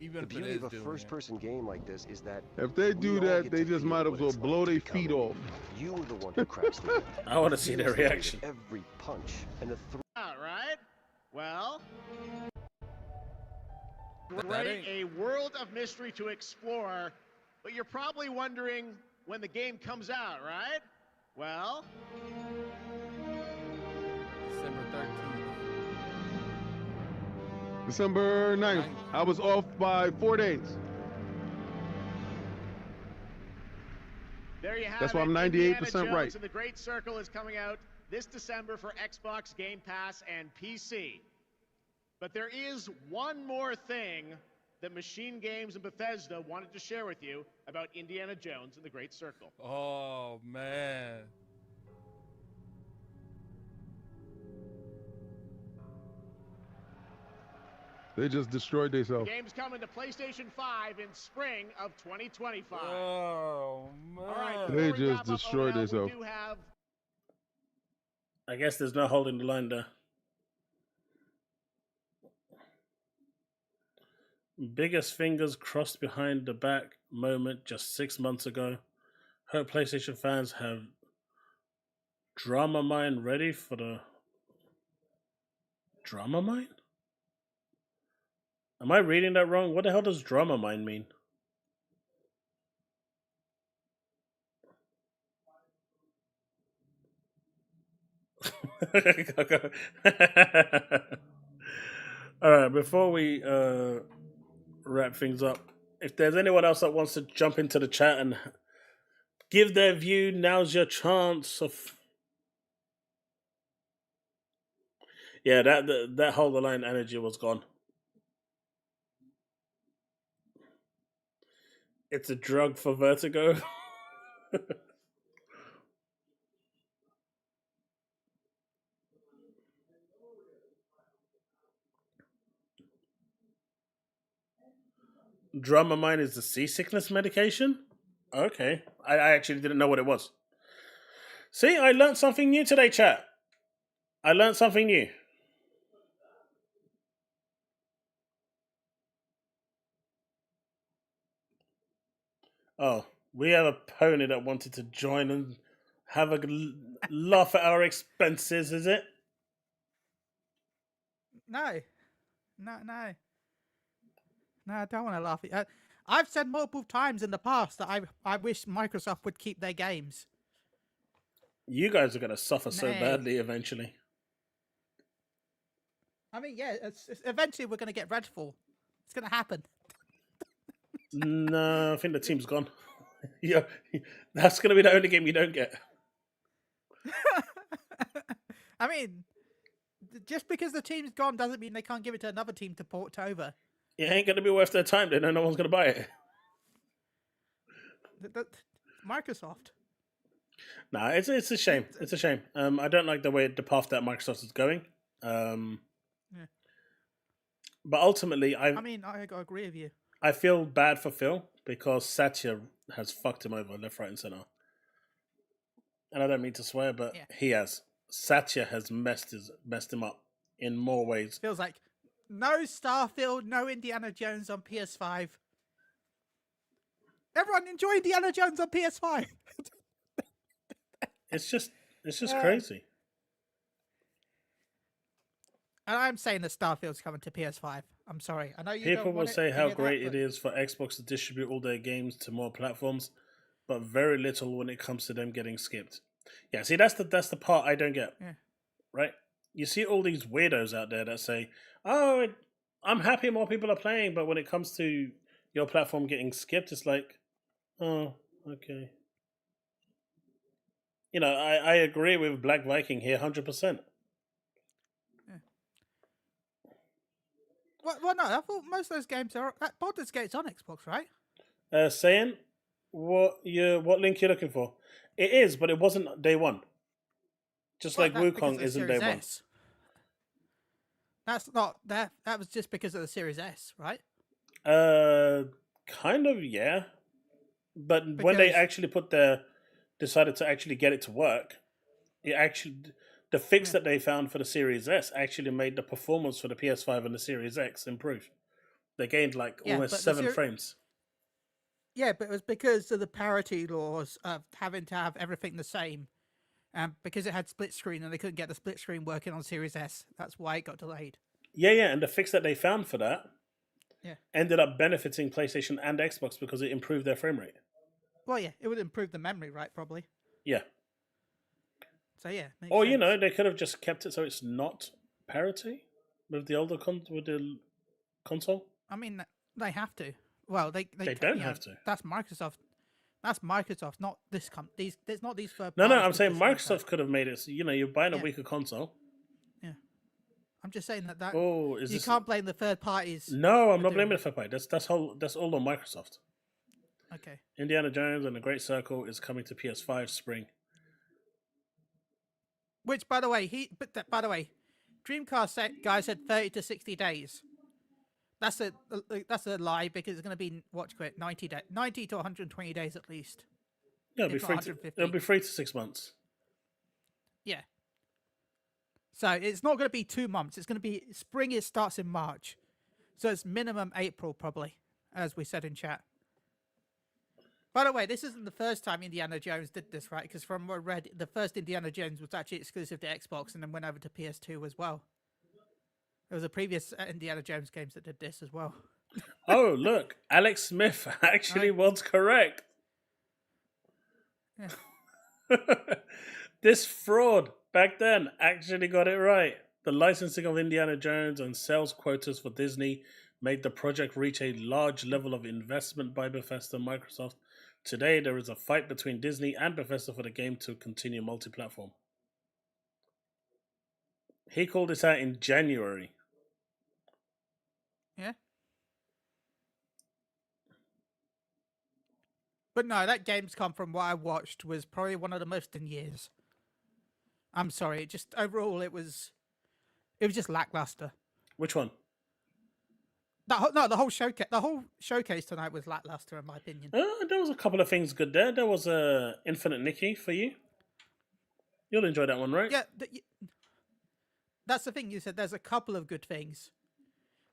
Even The if it beauty is of a first-person game like this is that if they do that, they just might as well blow their feet off. You were the one who cracks the whip. I want to see their reaction. Every punch and the All right. Well, That great, ain't- a world of mystery to explore, but you're probably wondering when the game comes out, right? Well, December 13th. December 9th. I was off by 4 days. there you have That's it. why I'm Indiana 98% Jones right. and the Great Circle is coming out this December for Xbox Game Pass and PC. But there is one more thing that Machine Games and Bethesda wanted to share with you about Indiana Jones and the Great Circle. Oh, man. They just destroyed The themselves. game's coming to PlayStation 5 in spring of 2025. Oh, man. All right, They before we just wrap up, destroyed Odell, themselves. we do have I guess there's no holding the line there. Biggest fingers crossed behind the back moment just 6 months ago. Hope PlayStation fans have Drama Mine ready for the Drama Mine? Am I reading that wrong? What the hell does Drama Mine mean? Alright, before we wrap things up, if there's anyone else that wants to jump into the chat and give their view, now's your chance of... Yeah, that hold the line energy was gone. It's a drug for vertigo. Dramamine is the seasickness medication? Okay. I actually didn't know what it was. See, I learned something new today, chat. I learned something new. Oh, we have a pony that wanted to join and have a laugh at our expenses, is it? No, I don't want to laugh at you. I've said multiple times in the past that I wish Microsoft would keep their games. You guys are going to suffer so badly eventually. I mean, yeah, eventually we're going to get Redfall. It's going to happen. No, I think the team's gone. Yeah, that's going to be the only game you don't get. I mean, just because the team's gone doesn't mean they can't give it to another team to port over. It ain't going to be worth their time, then. No one's going to buy it. Microsoft. Nah, it's a shame. It's a shame. I don't like the path that Microsoft is going. Yeah. But ultimately, I agree with you. I feel bad for Phil because Satya has fucked him over left, right, and center. And I don't mean to swear, but he has. Satya has messed him up in more ways. Feels like no Starfield, no Indiana Jones on PS5. Everyone enjoy Indiana Jones on PS5. It's just crazy. And I'm saying that Starfield's coming to PS5. I'm sorry. I know you People don't will want say it to how hear great that, it is for Xbox to distribute all their games to more platforms, but very little when it comes to them getting skipped. Yeah, see, that's the part I don't get. Yeah. Right? You see all these weirdos out there that say, "Oh, I'm happy more people are playing," but when it comes to your platform getting skipped, it's like, "Oh, okay." You know, I agree with Black Viking here, 100%. Well, no, I thought most of those games are Baldur's Gate's on Xbox, right? Saying what link you're looking for? It is, but it wasn't day one. Just like Wukong isn't day one. That's not that. That was just because of the Series S, right? Kind of, yeah. But when they actually decided to actually get it to work, the fix that they found for the Series S actually made the performance for the PS5 and the Series X improve. They gained almost 7 frames. Yeah, but it was because of the parity laws of having to have everything the same. Because it had split screen and they couldn't get the split screen working on Series S. That's why it got delayed. Yeah, and the fix that they found for that ended up benefiting PlayStation and Xbox because it improved their frame rate. Well, yeah, it would improve the memory, right? Probably. Yeah. So yeah. Or sense. They could have just kept it so it's not parity with the older with the console. I mean, they have to. Well, they don't have to. That's Microsoft. That's Microsoft, not this company. There's not these third. No, I'm saying Microsoft could have made it. So, you're buying a weaker console. Yeah. I'm just saying that. You can't blame the third parties. No, I'm not blaming the third party. That's all on Microsoft. Okay. Indiana Jones and the Great Circle is coming to PS5 spring. Which, by the way, Dreamcast guy said 30 to 60 days. That's a lie because it's going to be 90 to 120 days at least. Yeah, it'll be 3 to 6 months. Yeah. So it's not going to be 2 months. It's going to be spring. It starts in March, so it's minimum April probably, as we said in chat. By the way, this isn't the first time Indiana Jones did this, right? Because from what I read, the first Indiana Jones was actually exclusive to Xbox and then went over to PS2 as well. There was a previous Indiana Jones games that did this as well. Oh, look. Alex Smith actually was correct. Yeah. This fraud back then actually got it right. The licensing of Indiana Jones and sales quotas for Disney made the project reach a large level of investment by Bethesda and Microsoft. Today, there is a fight between Disney and Bethesda for the game to continue multi-platform. He called this out in January. Yeah. But no, that Gamescom, from what I watched, was probably one of the most in years. I'm sorry, overall it was just lackluster. Which one? The whole showcase. The whole showcase tonight was lackluster, in my opinion. There was a couple of things good there. There was Infinite Nikki for you. You'll enjoy that one, right? Yeah. That's the thing you said. There's a couple of good things.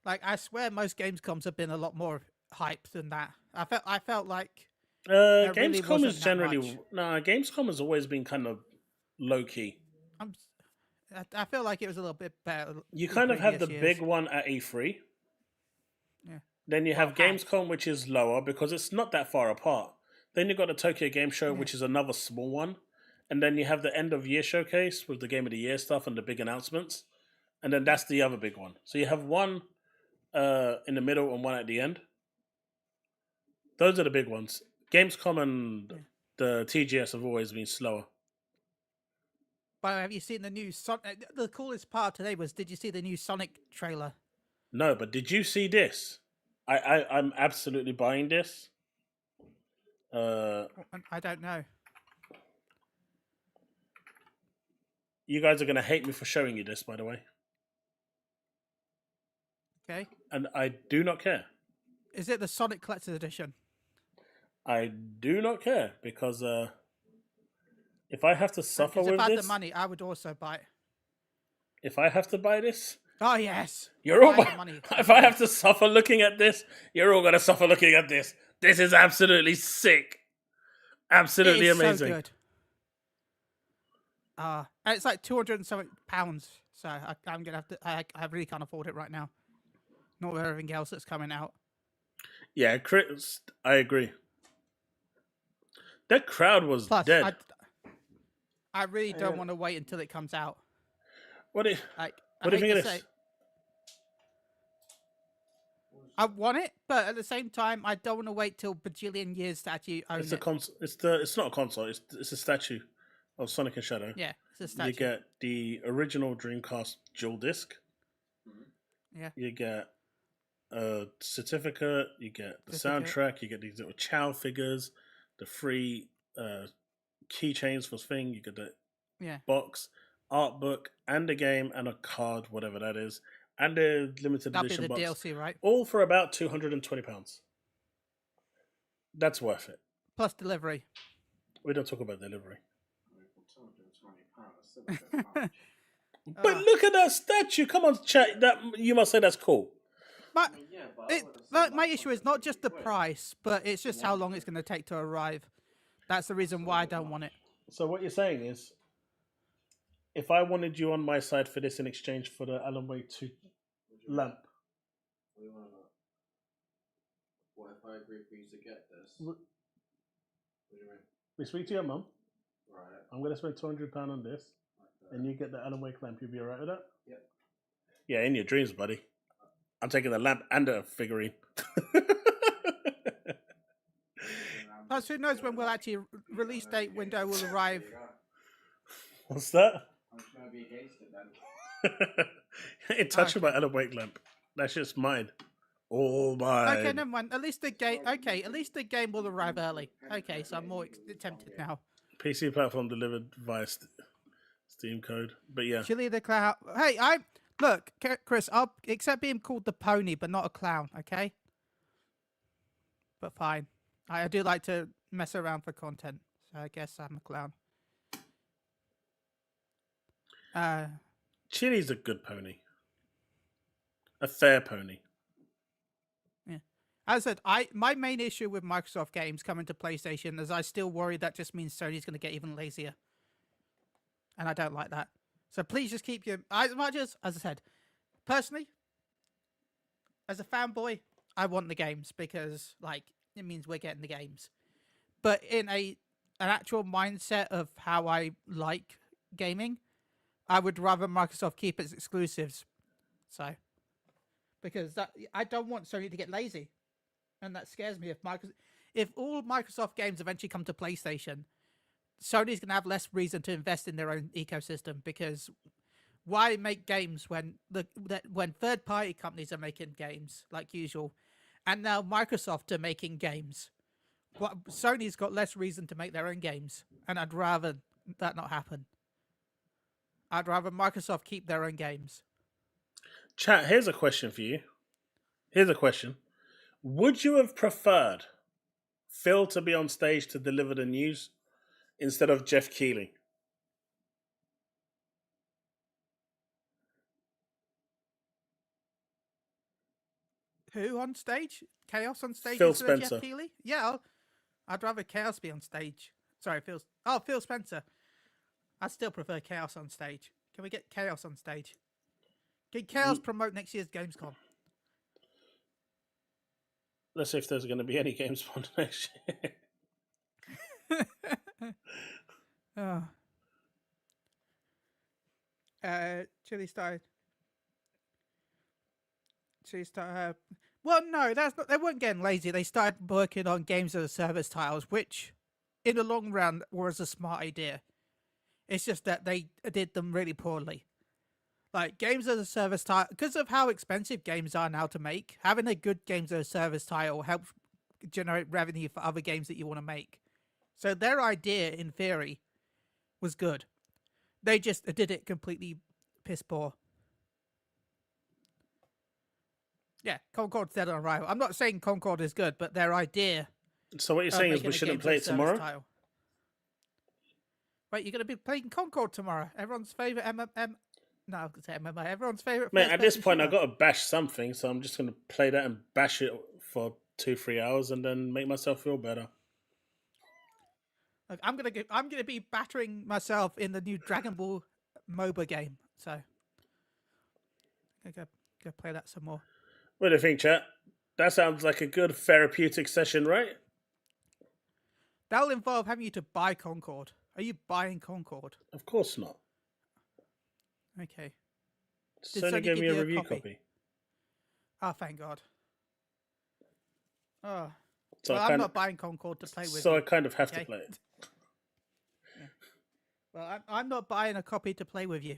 Like, I swear most Gamescoms have been a lot more hyped than that. I felt like Gamescom is generally Gamescom has always been kind of low key. I feel like it was a little bit better. You kind of have the big one at E3. Yeah. Then you have Gamescom, which is lower because it's not that far apart. Then you've got the Tokyo Game Show, which is another small one. And then you have the end of year showcase with the Game of the Year stuff and the big announcements. And then that's the other big one. So you have one in the middle and one at the end. Those are the big ones. Gamescom and the TGS have always been slower. By the way, have you seen the new Sonic? The coolest part today was, did you see the new Sonic trailer? No, but did you see this? I'm absolutely buying this. I don't know. You guys are going to hate me for showing you this, by the way. Okay. And I do not care. Is it the Sonic Collector's Edition? I do not care because if I have to suffer with this, if I had this, the money, I would also buy it. If I have to buy this, oh yes, you're all. If I have to suffer looking at this, you're all going to suffer looking at this. This is absolutely sick, absolutely amazing. So good. It's like £270, so I'm gonna have to. I really can't afford it right now. Not with everything else that's coming out. Yeah, Chris, I agree. That crowd was dead. I really don't want to wait until it comes out. What do you think of this? I want it, but at the same time, I don't want to wait till bajillion years to actually own it. It's not a console. It's a statue of Sonic and Shadow, Yeah, it's a statue. you get the original Dreamcast dual disc. Yeah. You get a certificate. You get the soundtrack. You get these little Chow figures, the free keychains for Thing. You get the box, art book, and a game and a card, whatever that is, and a limited That'll edition be the box. DLC, right? All for about £220. That's worth it. Plus delivery. We don't talk about delivery. But look at that statue. Come on, chat. That you must say that's cool. But my issue is not just the price, but it's just how long it's going to take to arrive. That's the reason why I don't want it. So what you're saying is, if I wanted you on my side for this in exchange for the Alan Wake 2 lamp. What do you want to know? What if I agree for you to get this? What do you mean? We speak to your mum. Right. I'm going to spend £200 on this, and you get the Alan Wake lamp. You'll be alright with that? Yep. Yeah, in your dreams, buddy. I'm taking the lamp and the figurine. Plus, who knows when we'll actually release date window will arrive. What's that? I'm just going to be against it then. In touch with my Alan Wake lamp. That's just mine. All mine. Okay, never mind. At least the game. Okay, at least the game will arrive early. Okay, so I'm more tempted now. PC platform delivered via Steam code, but yeah. Chille the clown. Hey, look, Chris. I'll accept being called the pony, but not a clown. Okay. But fine. I do like to mess around for content, so I guess I'm a clown. Chille's a good pony. A fair pony. Yeah. As I said, my main issue with Microsoft games coming to PlayStation is I still worry that just means Sony's going to get even lazier. And I don't like that. So please just keep your... As much as I said, personally, as a fanboy, I want the games because, like, it means we're getting the games. But in an actual mindset of how I like gaming, I would rather Microsoft keep its exclusives. So... Because I don't want Sony to get lazy, and that scares me. If all Microsoft games eventually come to PlayStation, Sony's going to have less reason to invest in their own ecosystem. Because why make games when third-party companies are making games like usual, and now Microsoft are making games? Sony's got less reason to make their own games, and I'd rather that not happen. I'd rather Microsoft keep their own games. Chat, here's a question for you. Here's a question. Would you have preferred Phil to be on stage to deliver the news instead of Jeff Keighley? Who on stage? Chaos on stage? Phil instead of Spencer. Jeff Keighley? Yeah, I'd rather Chaos be on stage. Sorry, Phil Spencer. I still prefer Chaos on stage. Can we get Chaos on stage? Can Chaos promote next year's Gamescom? Let's see if there's going to be any Gamescom next year. Oh. Chille started. Well, no, that's not. They weren't getting lazy. They started working on games as a service titles, which, in the long run, was a smart idea. It's just that they did them really poorly. Like, games as a service title, because of how expensive games are now to make, having a good games as a service title helps generate revenue for other games that you want to make. So their idea, in theory, was good. They just did it completely piss poor. Yeah, Concord's dead on arrival. I'm not saying Concord is good, but their idea... So what you're saying is we shouldn't play it tomorrow? Title. Wait, you're going to be playing Concord tomorrow? Everyone's favourite No, I was going to say MMA. Everyone's favourite. Man, at this point, I've got to bash something, so I'm just going to play that and bash it for 2-3 hours and then make myself feel better. Look, I'm gonna be battering myself in the new Dragon Ball MOBA game, so I'm gonna go play that some more. What do you think, chat? That sounds like a good therapeutic session, right? That'll involve having you to buy Concord. Are you buying Concord? Of course not. Okay. Sony gave me a review copy. Oh, thank God. Oh. So well, I'm not buying Concord to play with. So I kind of have to play it. Yeah. Well, I'm not buying a copy to play with you.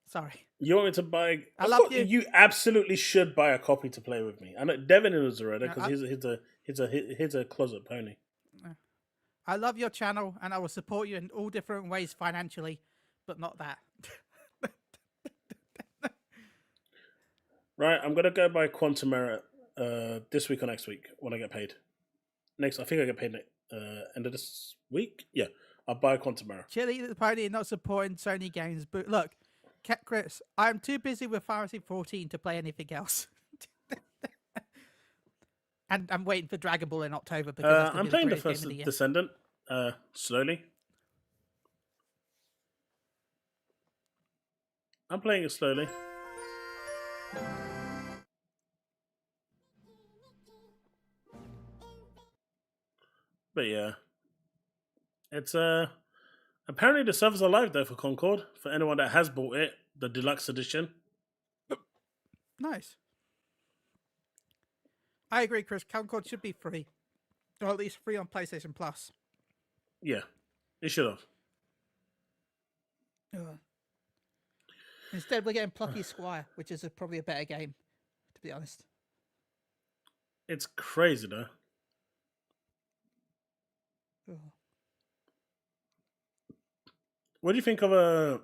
Sorry. You want me to buy? I love you. You absolutely should buy a copy to play with me. I know Devin is already because he's a closet pony. I love your channel, and I will support you in all different ways financially, but not that. Right, I'm gonna go buy Quantum Error this week or next week when I get paid. I think I get paid end of this week. Yeah, I'll buy Quantum Error. Chille the Pony not supporting Sony games, but look, Chris, I'm too busy with Final Fantasy 14 to play anything else. And I'm waiting for Dragon Ball in October because I'm playing the first Descendant slowly. I'm playing it slowly. But yeah, it's apparently the servers are live though for Concord for anyone that has bought it, the deluxe edition. Nice. I agree, Chris. Concord should be free, or at least free on PlayStation Plus. Yeah, it should have. Instead, we're getting Plucky Squire, which is probably a better game, to be honest. It's crazy though. What do you think of a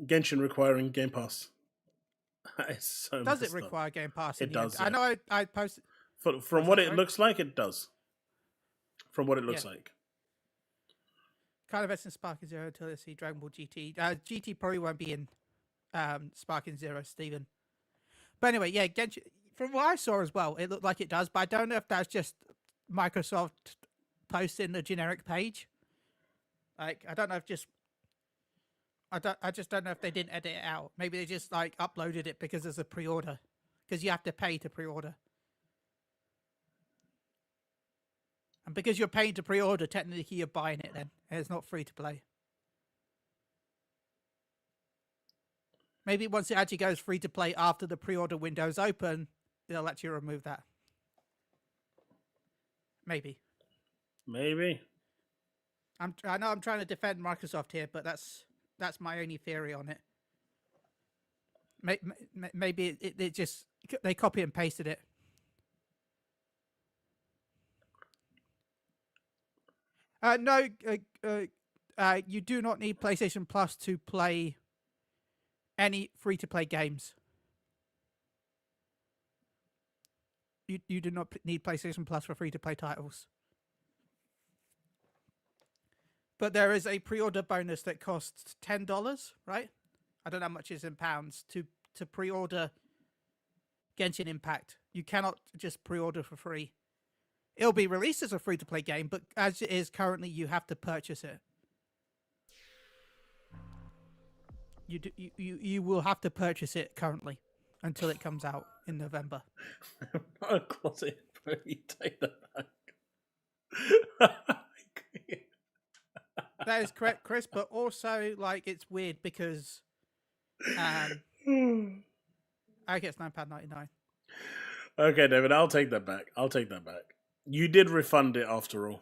Genshin requiring Game Pass? It's so does it require Game Pass? It does. Yeah. I know. I posted. From what it looks like, it does. From what it looks like. Kind of Essence Sparking Zero until they see Dragon Ball GT. GT probably won't be in Sparking Zero, Stephen. But anyway, yeah, Genshin. From what I saw as well, it looked like it does. But I don't know if that's just Microsoft posting a generic page. Like, I don't know if I just don't know if they didn't edit it out. Maybe they just like uploaded it because there's a pre-order, because you have to pay to pre-order, and because you're paying to pre-order, technically you're buying it. Then and it's not free to play. Maybe once it actually goes free to play after the pre-order window's open, they'll actually remove that. Maybe. I know I'm trying to defend Microsoft here, but that's my only theory on it. Maybe it just they copy and pasted it. No, you do not need PlayStation Plus to play any free-to-play games. You do not need PlayStation Plus for free-to-play titles. But there is a pre-order bonus that costs $10, right? I don't know how much it is in pounds to pre-order Genshin Impact. You cannot just pre-order for free. It'll be released as a free-to-play game, but as it is currently, you have to purchase it. You will have to purchase it currently until it comes out in November. I'm not a closet, bro. You take that back. That is correct, Chris, but also, like, it's weird because I guess £9.99. Okay, David, I'll take that back. You did refund it after all.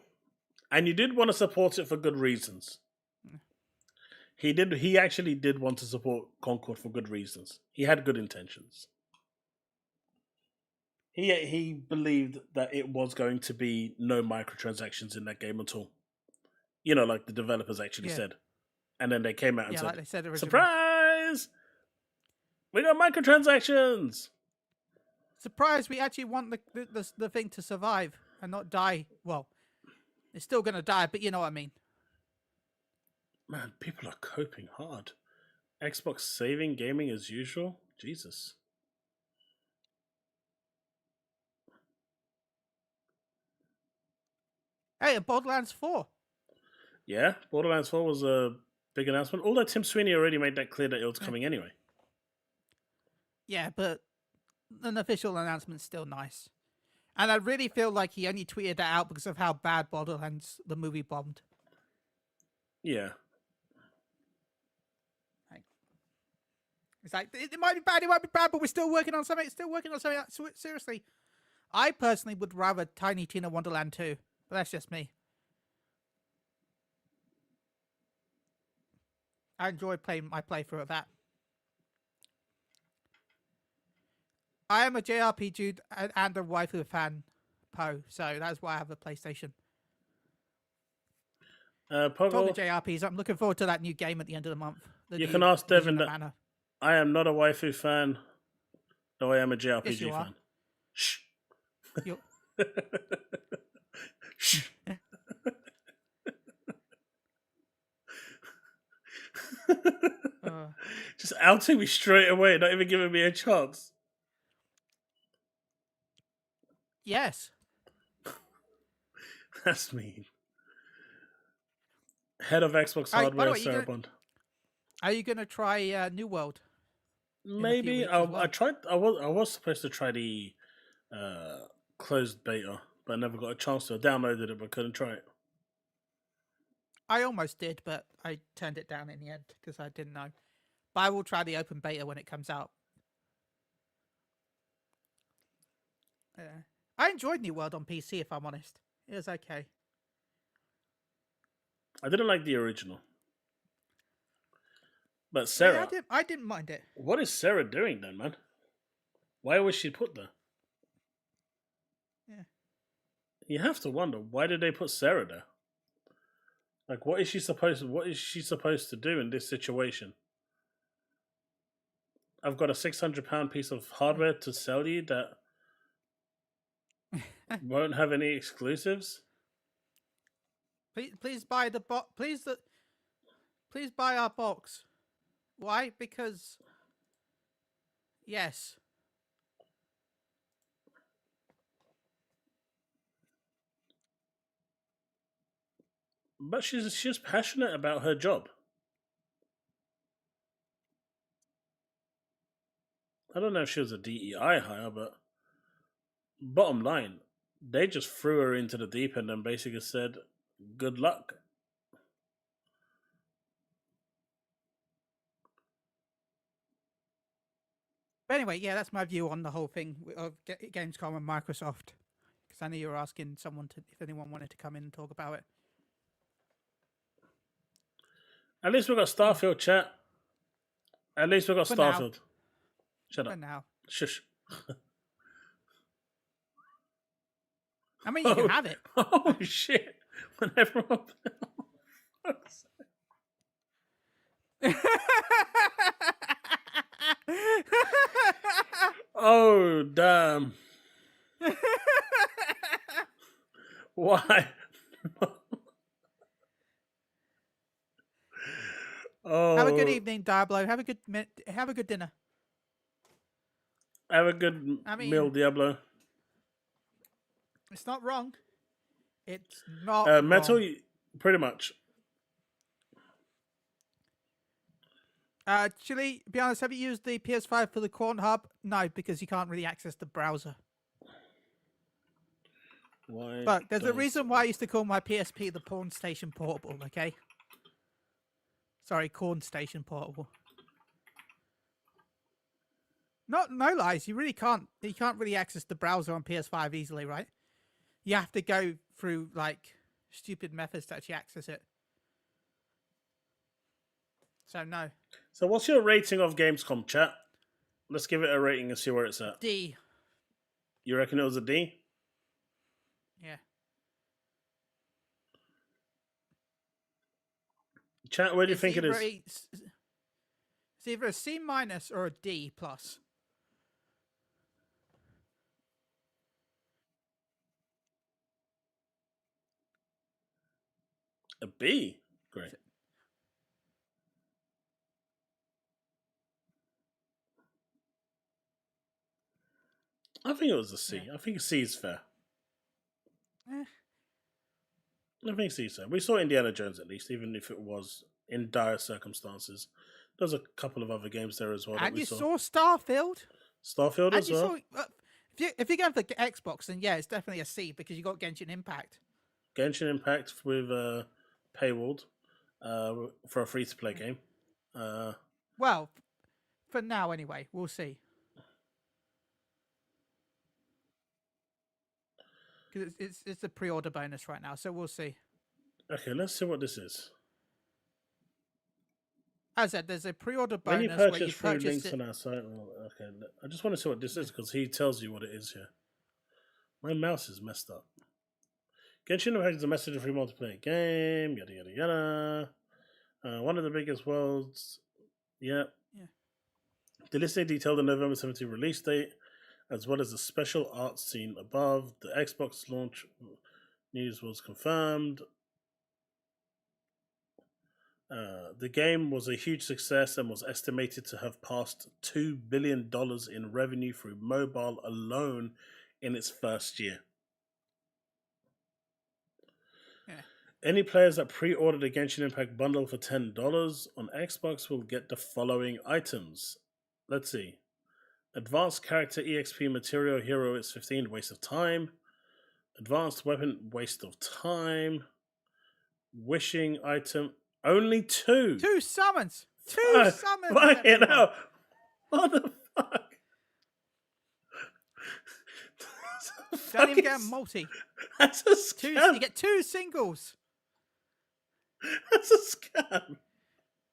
And you did want to support it for good reasons. He actually did want to support Concord for good reasons. He had good intentions. He believed that it was going to be no microtransactions in that game at all. You know, like the developers actually said. And then they came out and said, like they said originally. Surprise! We got microtransactions! Surprise, we actually want the thing to survive and not die. Well, it's still going to die, but you know what I mean. Man, people are coping hard. Xbox saving gaming as usual? Jesus. Hey, Borderlands 4. Yeah, Borderlands 4 was a big announcement. Although Tim Sweeney already made that clear that it was coming anyway. Yeah, but an official announcement's still nice. And I really feel like he only tweeted that out because of how bad Borderlands, the movie, bombed. Yeah. It's like, it might be bad, but we're still working on something. Seriously. I personally would rather Tiny Tina Wonderland 2, but that's just me. I enjoy playing my playthrough of that. I am a JRPG and a waifu fan, Poe, so that's why I have a PlayStation. Poggle, Talking JRPGs, I'm looking forward to that new game at the end of the month. You can ask Devin that I am not a waifu fan, though I am a JRPG yes, you fan. Are. Shh. Shh. Just outing me straight away, not even giving me a chance. Yes. That's mean. Head of Xbox hardware, Sarah Bond. Are you gonna try New World? Maybe I tried. I was supposed to try the closed beta, but I never got a chance to. I downloaded it, but couldn't try it. I almost did, but I turned it down in the end because I didn't know. But I will try the open beta when it comes out. I enjoyed New World on PC, if I'm honest. It was okay. I didn't like the original. But Sarah... Yeah, I didn't mind it. What is Sarah doing then, man? Why was she put there? Yeah. You have to wonder, why did they put Sarah there? Like, what is she supposed to do in this situation? I've got a £600 piece of hardware to sell you that won't have any exclusives. Please buy the box. Please buy our box. Why? Because yes. But she's passionate about her job. I don't know if she was a DEI hire, but bottom line, they just threw her into the deep end and basically said, good luck. But anyway, yeah, that's my view on the whole thing of Gamescom and Microsoft. Because I know you were asking someone if anyone wanted to come in and talk about it. At least we got Starfield, chat. At least we got Starfield. Now. Shut up. For now. Shush. I mean, you can have it. Oh, shit. When everyone... Oh, damn. Why? Oh. Have a good evening, Diablo. Have a good dinner. Have a good meal, Diablo. It's not wrong. It's not Metal, wrong. pretty much. Chille, be honest, have you used the PS5 for the Corn Hub? No, because you can't really access the browser. Why? But there's a reason why I used to call my PSP the Porn Station Portable, okay? Sorry, Corn Station Portable. No lies, you can't really access the browser on PS5 easily, right? You have to go through, like, stupid methods to actually access it. So, no. So, what's your rating of Gamescom, chat? Let's give it a rating and see where it's at. D. You reckon it was a D? Yeah. Chat, where do you think it is? It's either a C- or a D+. A B? Great. I think it was a C. Yeah. I think C is fair. I think C is fair. We saw Indiana Jones at least, even if it was in dire circumstances. There's a couple of other games there as well. And you saw Starfield? Starfield as well? If you're going for the Xbox, then yeah, it's definitely a C because you got Genshin Impact. Genshin Impact with paywalled for a free-to-play game. Well, for now anyway. We'll see. Because it's a pre-order bonus right now, so we'll see. Okay, let's see what this is. As I said, there's a pre-order When you bonus where purchase you through purchase links it. on our site, okay. I just want to see what this is because he tells you what it is here. My mouse is messed up. Genshin Impact is a message-free multiplayer game. Yada yada yada. One of the biggest worlds. Yep. Yeah. The listing detailed the November 17th release date, as well as the special art scene above. The Xbox launch news was confirmed. The game was a huge success and was estimated to have passed $2 billion in revenue through mobile alone in its first year. Yeah. Any players that pre-ordered a Genshin Impact bundle for $10 on Xbox will get the following items. Let's see. Advanced Character EXP Material Hero is 15, waste of time. Advanced Weapon, waste of time. Wishing item, only 2. 2 summons. 2 summons. Fucking hell. What the fuck? Don't even get a multi. That's a scam. You get 2 singles. That's a scam.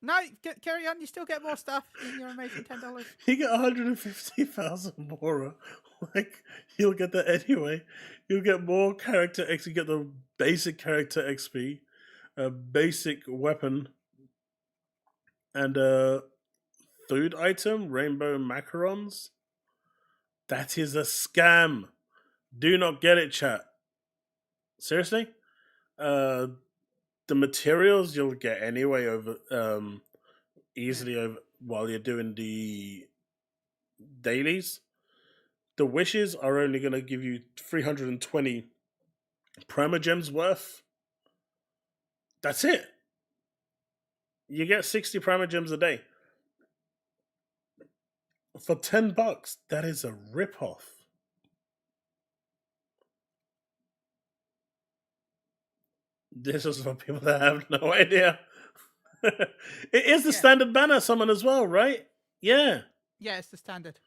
No, carry on. You still get more stuff in your amazing $10. You get 150,000 more. Like, you'll get that anyway. You'll get more character X. You get the basic character XP, a basic weapon, and a food item, rainbow macarons. That is a scam. Do not get it, chat. Seriously? The materials you'll get anyway over easily over while you're doing the dailies. The wishes are only going to give you 320 primogems worth. That's it. You get 60 primogems a day for $10. That is a ripoff. This is for people that have no idea. It is the standard banner summon as well, right? Yeah. Yeah, it's the standard.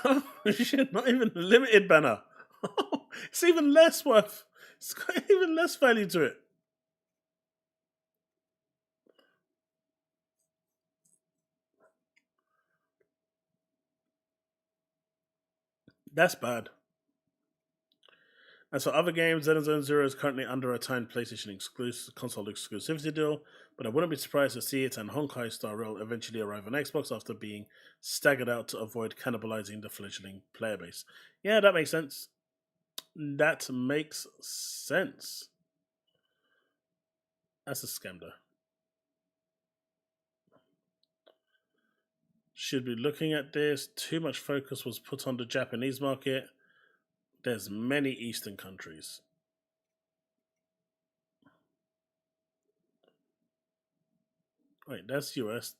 Oh shit, not even the limited banner. It's even less worth. It's got even less value to it. That's bad. As for other games, Zone Zero is currently under a timed PlayStation console exclusivity deal, but I wouldn't be surprised to see it and Honkai Star Rail eventually arrive on Xbox after being staggered out to avoid cannibalizing the fledgling player base. Yeah, that makes sense. That makes sense. That's a scam, though. Should be looking at this. Too much focus was put on the Japanese market. There's many Eastern countries. Wait, that's US.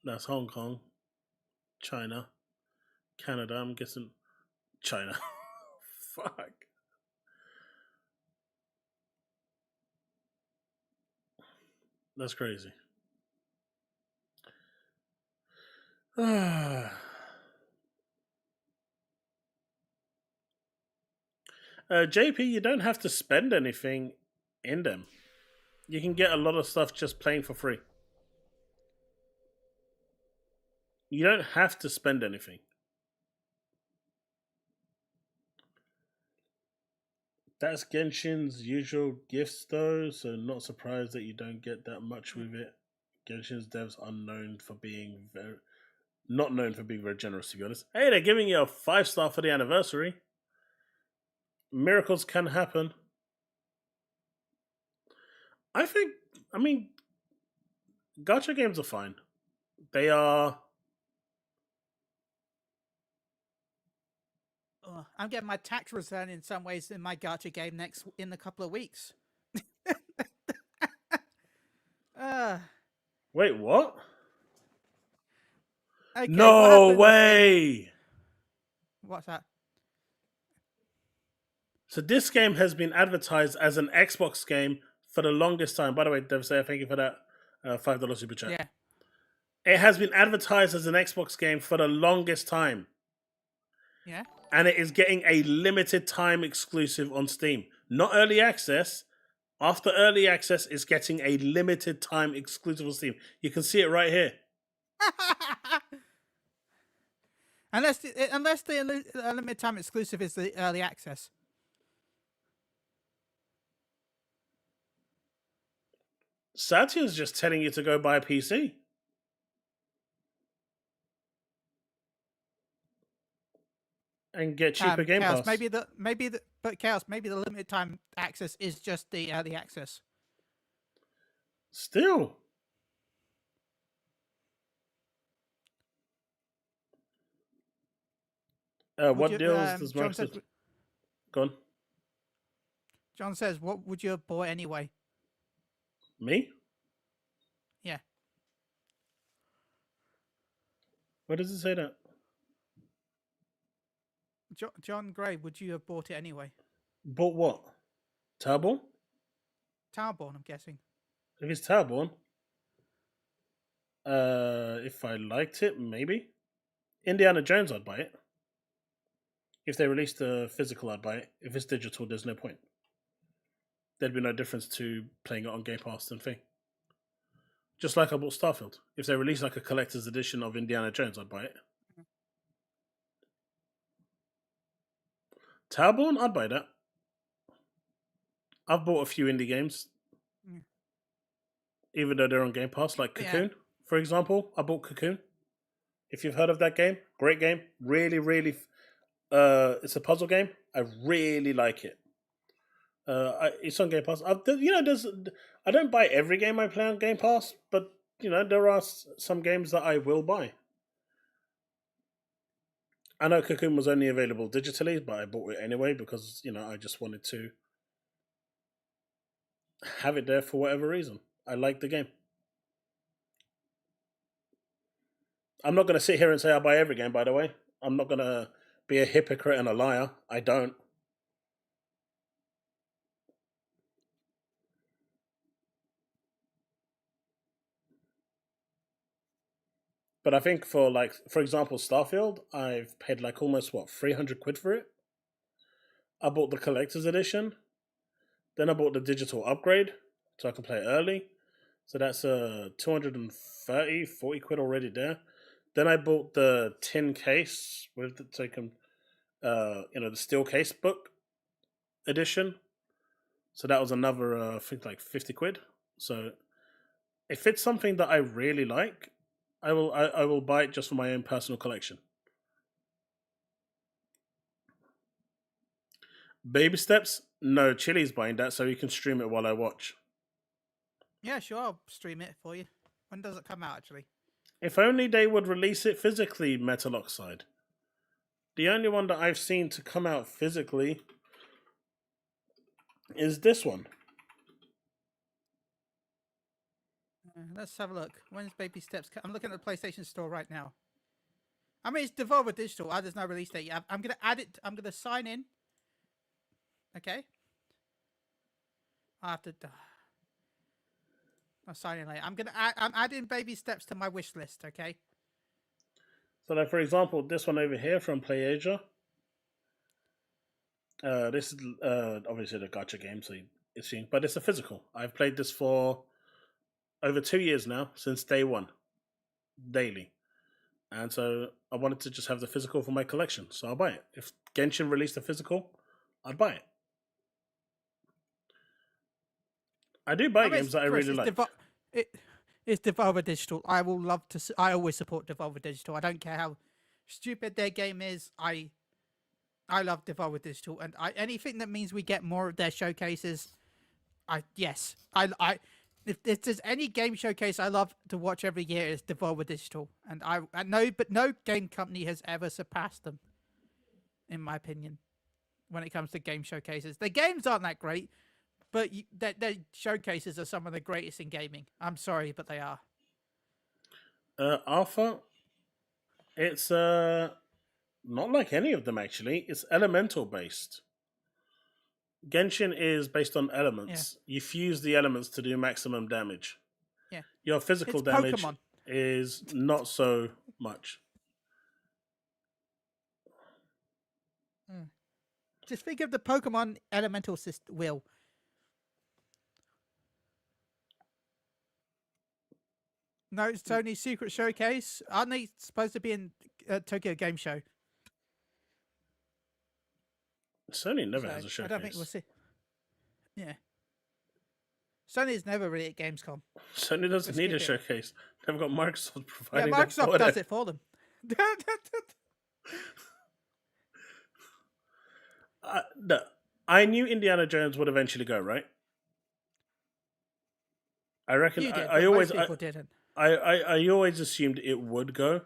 That's Hong Kong. China. Canada, I'm guessing. China. Fuck. That's crazy. JP, you don't have to spend anything in them. You can get a lot of stuff just playing for free. You don't have to spend anything. That's Genshin's usual gifts, though, so not surprised that you don't get that much with it. Genshin's devs are known for being not known for being very generous, to be honest. Hey, they're giving you a 5-star for the anniversary. Miracles can happen. I mean, gacha games are fine. They are. I'm getting my tax return in some ways in my gacha game in a couple of weeks. Wait, what? Okay, no way! What's that? So this game has been advertised as an Xbox game for the longest time. By the way, Dev, thank you for that $5 super chat. Yeah. It has been advertised as an Xbox game for the longest time. Yeah. And it is getting a limited time exclusive on Steam. Not early access, After early access, it's getting a limited time exclusive on Steam. You can see it right here. unless the limited time exclusive is the early access. Satya's just telling you to go buy a PC. And get cheaper Game Chaos, Pass. But Chaos, maybe the limited time access is just the early access. Still. What deals does Microsoft... Go on. John says, what would you have bought anyway? Me? Yeah. Where does it say that? John Gray, would you have bought it anyway? Bought what? Towerborn? Towerborn, I'm guessing. If it's Towerborn, if I liked it, maybe. Indiana Jones, I'd buy it. If they released the physical, I'd buy it. If it's digital, there's no point. There'd be no difference to playing it on Game Pass and thing. Just like I bought Starfield. If they release like a collector's edition of Indiana Jones, I'd buy it. Towerborn, I'd buy that. I've bought a few indie games, even though they're on Game Pass, like Cocoon, for example. I bought Cocoon. If you've heard of that game, great game. Really, really, it's a puzzle game. I really like it. It's on Game Pass. I don't buy every game I play on Game Pass, but there are some games that I will buy. I know Cocoon was only available digitally, but I bought it anyway because, I just wanted to have it there for whatever reason. I like the game. I'm not going to sit here and say I buy every game, by the way. I'm not going to be a hypocrite and a liar. I don't. But I think for example, Starfield, I've paid almost 300 quid for it. I bought the collector's edition. Then I bought the digital upgrade so I can play it early. So that's 230, 40 quid already there. Then I bought the tin case with the steel case book edition. So that was another, I think 50 quid. So if it's something that I really like, I will buy it just for my own personal collection. Baby steps? No, Chille's buying that so he can stream it while I watch. Yeah, sure, I'll stream it for you. When does it come out, actually? If only they would release it physically, Metal Oxide. The only one that I've seen to come out physically is this one. Let's have a look. When's Baby Steps? I'm looking at the PlayStation Store right now. I mean, it's Devolver Digital. There's no release date yet. I'm going to add it. I'm going to sign in. Okay. I have to. I'll sign in later. I'm adding Baby Steps to my wish list. Okay. So, for example, this one over here from PlayAsia. This is obviously the gacha game, so it's seen, but it's a physical. I've played this for over 2 years now, since day one, daily. And so I wanted to just have the physical for my collection, so I'll buy it. If Genshin released a physical, I'd buy it. I do buy games that I really like. It's Devolver Digital. I will love to. I always support Devolver Digital. I don't care how stupid their game is. I love Devolver Digital, and anything that means we get more of their showcases. If there's any game showcase I love to watch every year, it's Devolver Digital, and I know, but no game company has ever surpassed them, in my opinion, when it comes to game showcases. Their games aren't that great, but their showcases are some of the greatest in gaming. I'm sorry, but they are. Alpha, it's not like any of them actually. It's elemental based. Genshin is based on elements. Yeah. You fuse the elements to do maximum damage. Yeah. Your physical damage Pokemon. Is not so much. Just think of the Pokemon elemental wheel. No, it's Sony's secret showcase. Aren't they supposed to be in Tokyo Game Show? Sony never has a showcase. I don't think we'll see. Yeah. Sony's never really at Gamescom. Sony doesn't need a showcase. They've got Microsoft providing. Yeah, Microsoft does it for them. No, I knew Indiana Jones would eventually go, right? I reckon. You did, I always. Most people didn't. I always assumed it would go,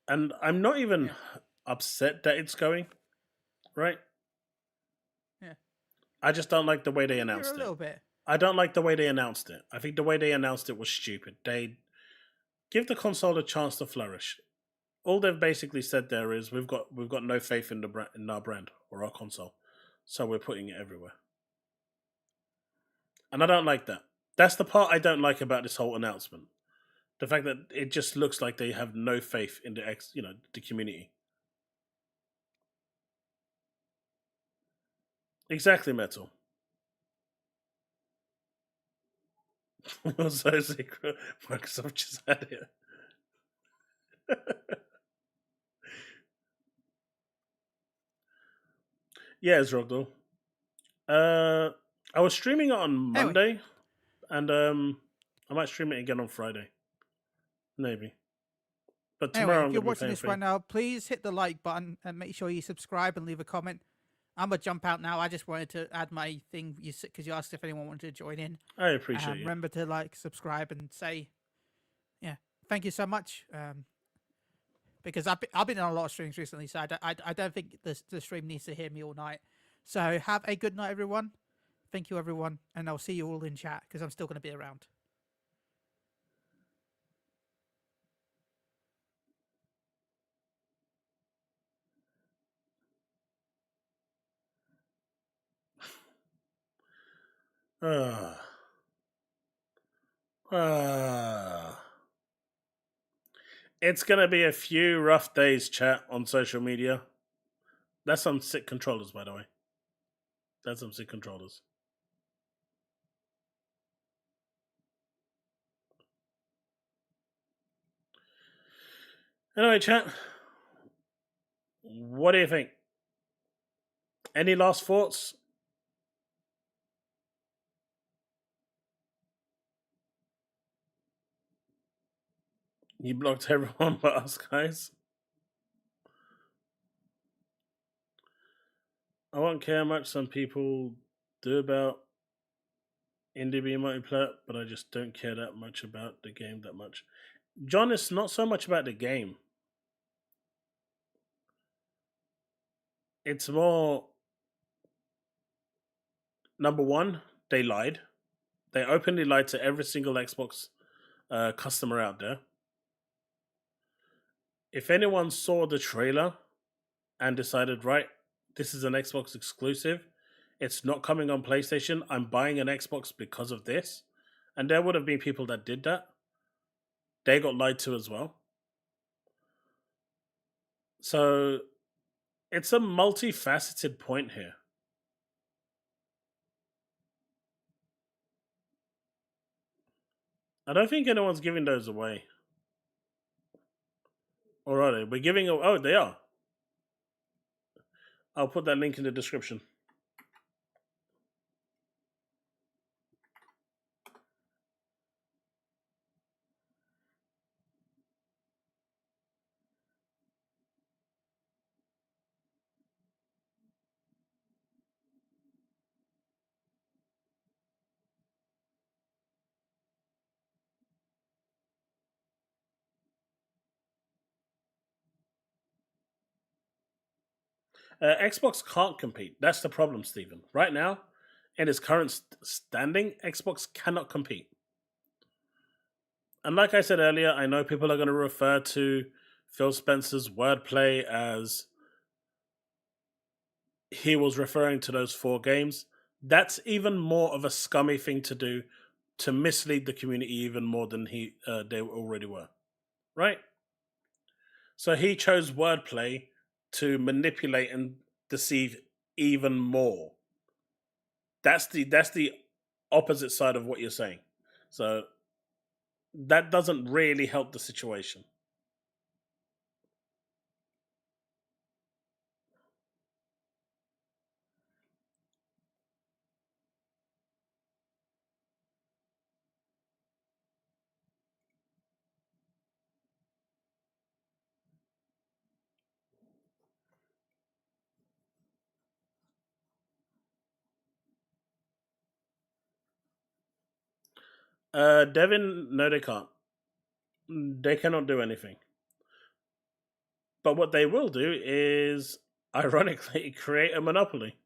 and I'm not even upset that it's going. Right. Yeah. I just don't like the way they announced it. A little bit. I don't like the way they announced it. I think the way they announced it was stupid. They give the console a chance to flourish. All they've basically said there is we've got no faith in our brand or our console, so we're putting it everywhere. And I don't like that. That's the part I don't like about this whole announcement. The fact that it just looks like they have no faith in the community. Exactly, Metal. So secret. Microsoft just had it. Yeah, Zrogdo. I was streaming it on Monday, and I might stream it again on Friday. Maybe. But tomorrow if you're watching this right now, please hit the like button and make sure you subscribe and leave a comment. I'm going to jump out now. I just wanted to add my thing because you asked if anyone wanted to join in. I appreciate you. Remember to like, subscribe, and say, thank you so much. Because I've been on a lot of streams recently, so I don't think the stream needs to hear me all night. So have a good night, everyone. Thank you, everyone. And I'll see you all in chat because I'm still going to be around. It's gonna be a few rough days, chat, on social media. That's some sick controllers, by the way. That's some sick controllers. Anyway, chat, what do you think? Any last thoughts? You blocked everyone but us, guys. I won't care much some people do about indie being multiplayer, but I just don't care that much about the game that much. John, it's not so much about the game. It's more, number one, they lied. They openly lied to every single Xbox customer out there. If anyone saw the trailer and decided, right, this is an Xbox exclusive, it's not coming on PlayStation, I'm buying an Xbox because of this, and there would have been people that did that, they got lied to as well. So it's a multifaceted point here. I don't think anyone's giving those away. Or are they? We're giving... Oh, they are. I'll put that link in the description. Xbox can't compete. That's the problem, Stephen. Right now, in its current standing, Xbox cannot compete. And like I said earlier, I know people are going to refer to Phil Spencer's wordplay as he was referring to those 4 games. That's even more of a scummy thing to do to mislead the community even more than they already were. Right? So he chose wordplay to manipulate and deceive even more. That's the opposite side of what you're saying. So that doesn't really help the situation. Devin, no, they can't. They cannot do anything. But what they will do is, ironically, create a monopoly.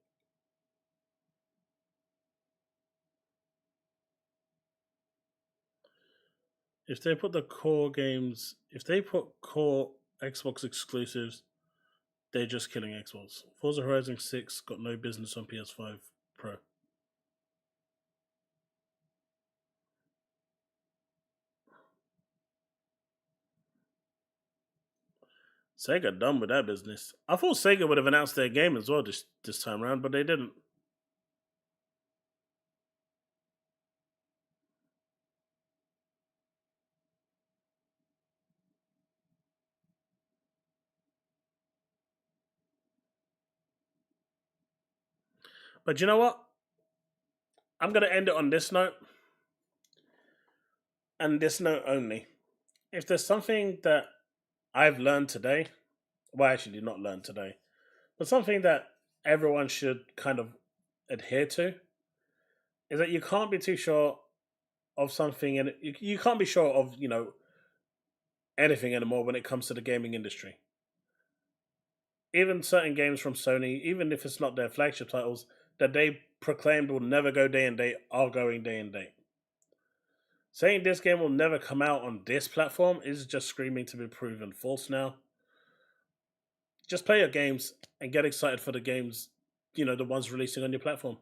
If they put the core games, if they put core Xbox exclusives, they're just killing Xbox. Forza Horizon 6 got no business on PS5 Pro. Sega done with that business. I thought Sega would have announced their game as well this time around, but they didn't. But you know what? I'm going to end it on this note. And this note only. If there's something that I've learned today, well, actually not learned today, but something that everyone should kind of adhere to, is that you can't be too sure of something, and you can't be sure of, anything anymore when it comes to the gaming industry. Even certain games from Sony, even if it's not their flagship titles, that they proclaimed will never go day and date, are going day and date. Saying this game will never come out on this platform is just screaming to be proven false now. Just play your games and get excited for the games, the ones releasing on your platform.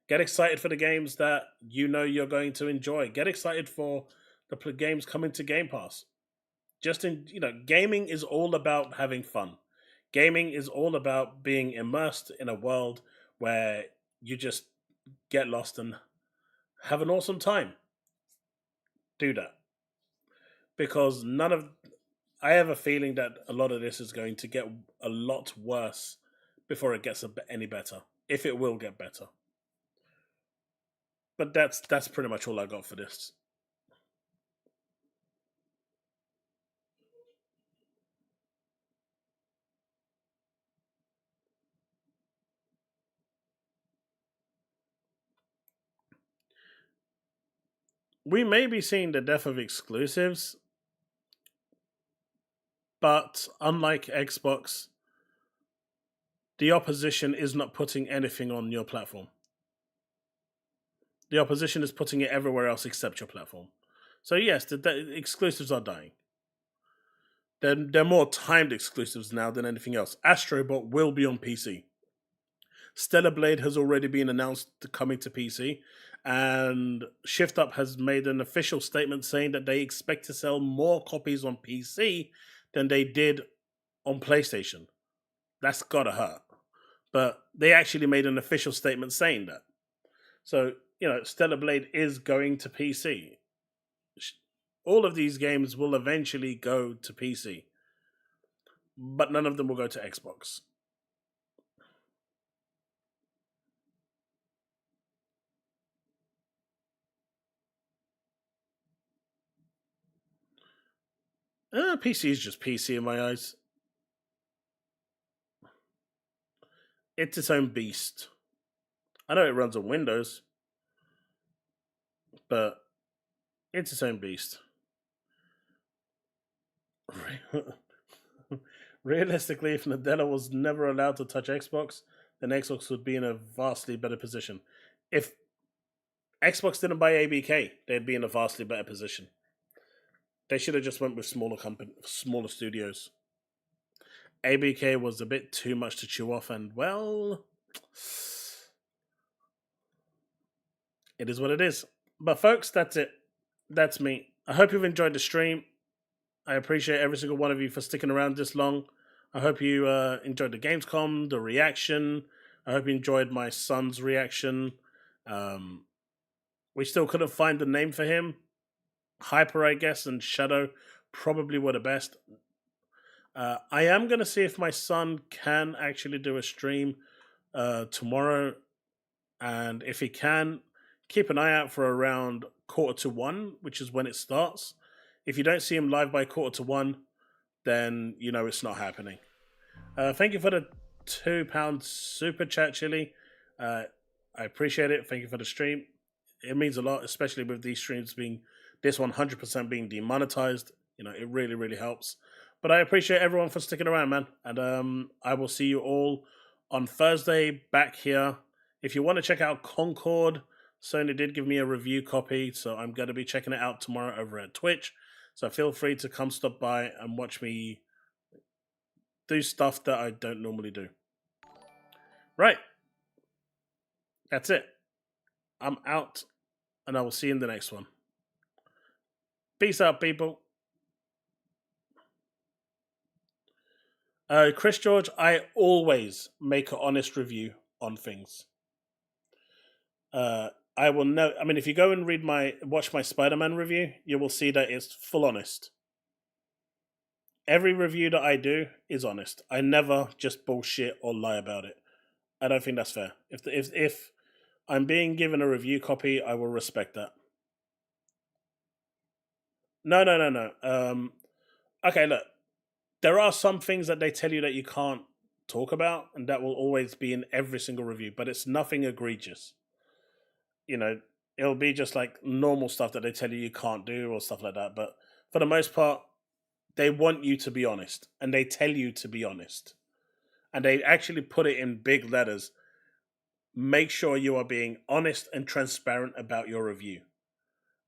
Get excited for the games that you're going to enjoy. Get excited for the games coming to Game Pass. Gaming is all about having fun. Gaming is all about being immersed in a world where you just get lost and have an awesome time. Do that. Because I have a feeling that a lot of this is going to get a lot worse before it gets any better. If it will get better. But that's pretty much all I got for this. We may be seeing the death of exclusives, but unlike Xbox, the opposition is not putting anything on your platform. The opposition is putting it everywhere else except your platform. So yes, the exclusives are dying. They're more timed exclusives now than anything else. Astrobot will be on PC. Stellar Blade has already been announced coming to PC, and Shift Up has made an official statement saying that they expect to sell more copies on PC than they did on PlayStation. That's gotta hurt. But they actually made an official statement saying that. So, Stellar Blade is going to PC. All of these games will eventually go to PC. But none of them will go to Xbox. PC is just PC in my eyes. It's its own beast. I know it runs on Windows, but it's its own beast. Realistically, if Nadella was never allowed to touch Xbox, then Xbox would be in a vastly better position. If Xbox didn't buy ABK, they'd be in a vastly better position. They should have just went with smaller studios. ABK was a bit too much to chew off, and well, it is what it is. But folks, that's it. That's me. I hope you've enjoyed the stream. I appreciate every single one of you for sticking around this long. I hope you enjoyed the Gamescom, the reaction. I hope you enjoyed my son's reaction. We still couldn't find the name for him. Hyper, I guess, and Shadow probably were the best. I am going to see if my son can actually do a stream tomorrow. And if he can, keep an eye out for around 1:45, which is when it starts. If you don't see him live by 1:45, then you know it's not happening. Thank you for the £2 super chat, Chille. I appreciate it. Thank you for the stream. It means a lot, especially with these streams being, this 100% being demonetized. You know, it really, really helps. But I appreciate everyone for sticking around, man. And I will see you all on Thursday back here. If you want to check out Concord, Sony did give me a review copy, so I'm going to be checking it out tomorrow over at Twitch. So feel free to come stop by and watch me do stuff that I don't normally do. Right. That's it. I'm out, and I will see you in the next one. Peace out, people. Chris George, I always make an honest review on things. I will know. I mean, if you go and watch my Spider-Man review, you will see that it's full honest. Every review that I do is honest. I never just bullshit or lie about it. I don't think that's fair. If I'm being given a review copy, I will respect that. No. Okay, look. There are some things that they tell you that you can't talk about, and that will always be in every single review, but it's nothing egregious. You know, it'll be just like normal stuff that they tell you can't do or stuff like that. But for the most part, they want you to be honest, and they tell you to be honest. And they actually put it in big letters. Make sure you are being honest and transparent about your review.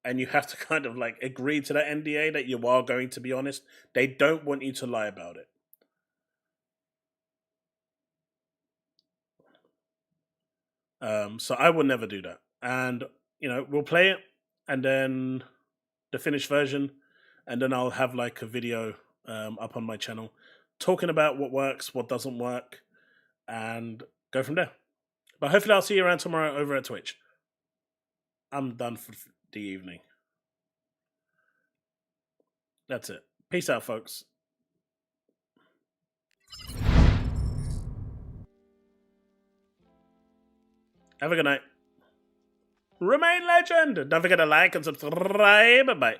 And you have to kind of like agree to that NDA that you are going to be honest. They don't want you to lie about it. So I will never do that. And, you know, we'll play it and then the finished version. And then I'll have like a video up on my channel talking about what works, what doesn't work, and go from there. But hopefully I'll see you around tomorrow over at Twitch. I'm done for the evening. That's it. Peace out, folks. Have a good night. Remain legend. Don't forget to like and subscribe. Bye.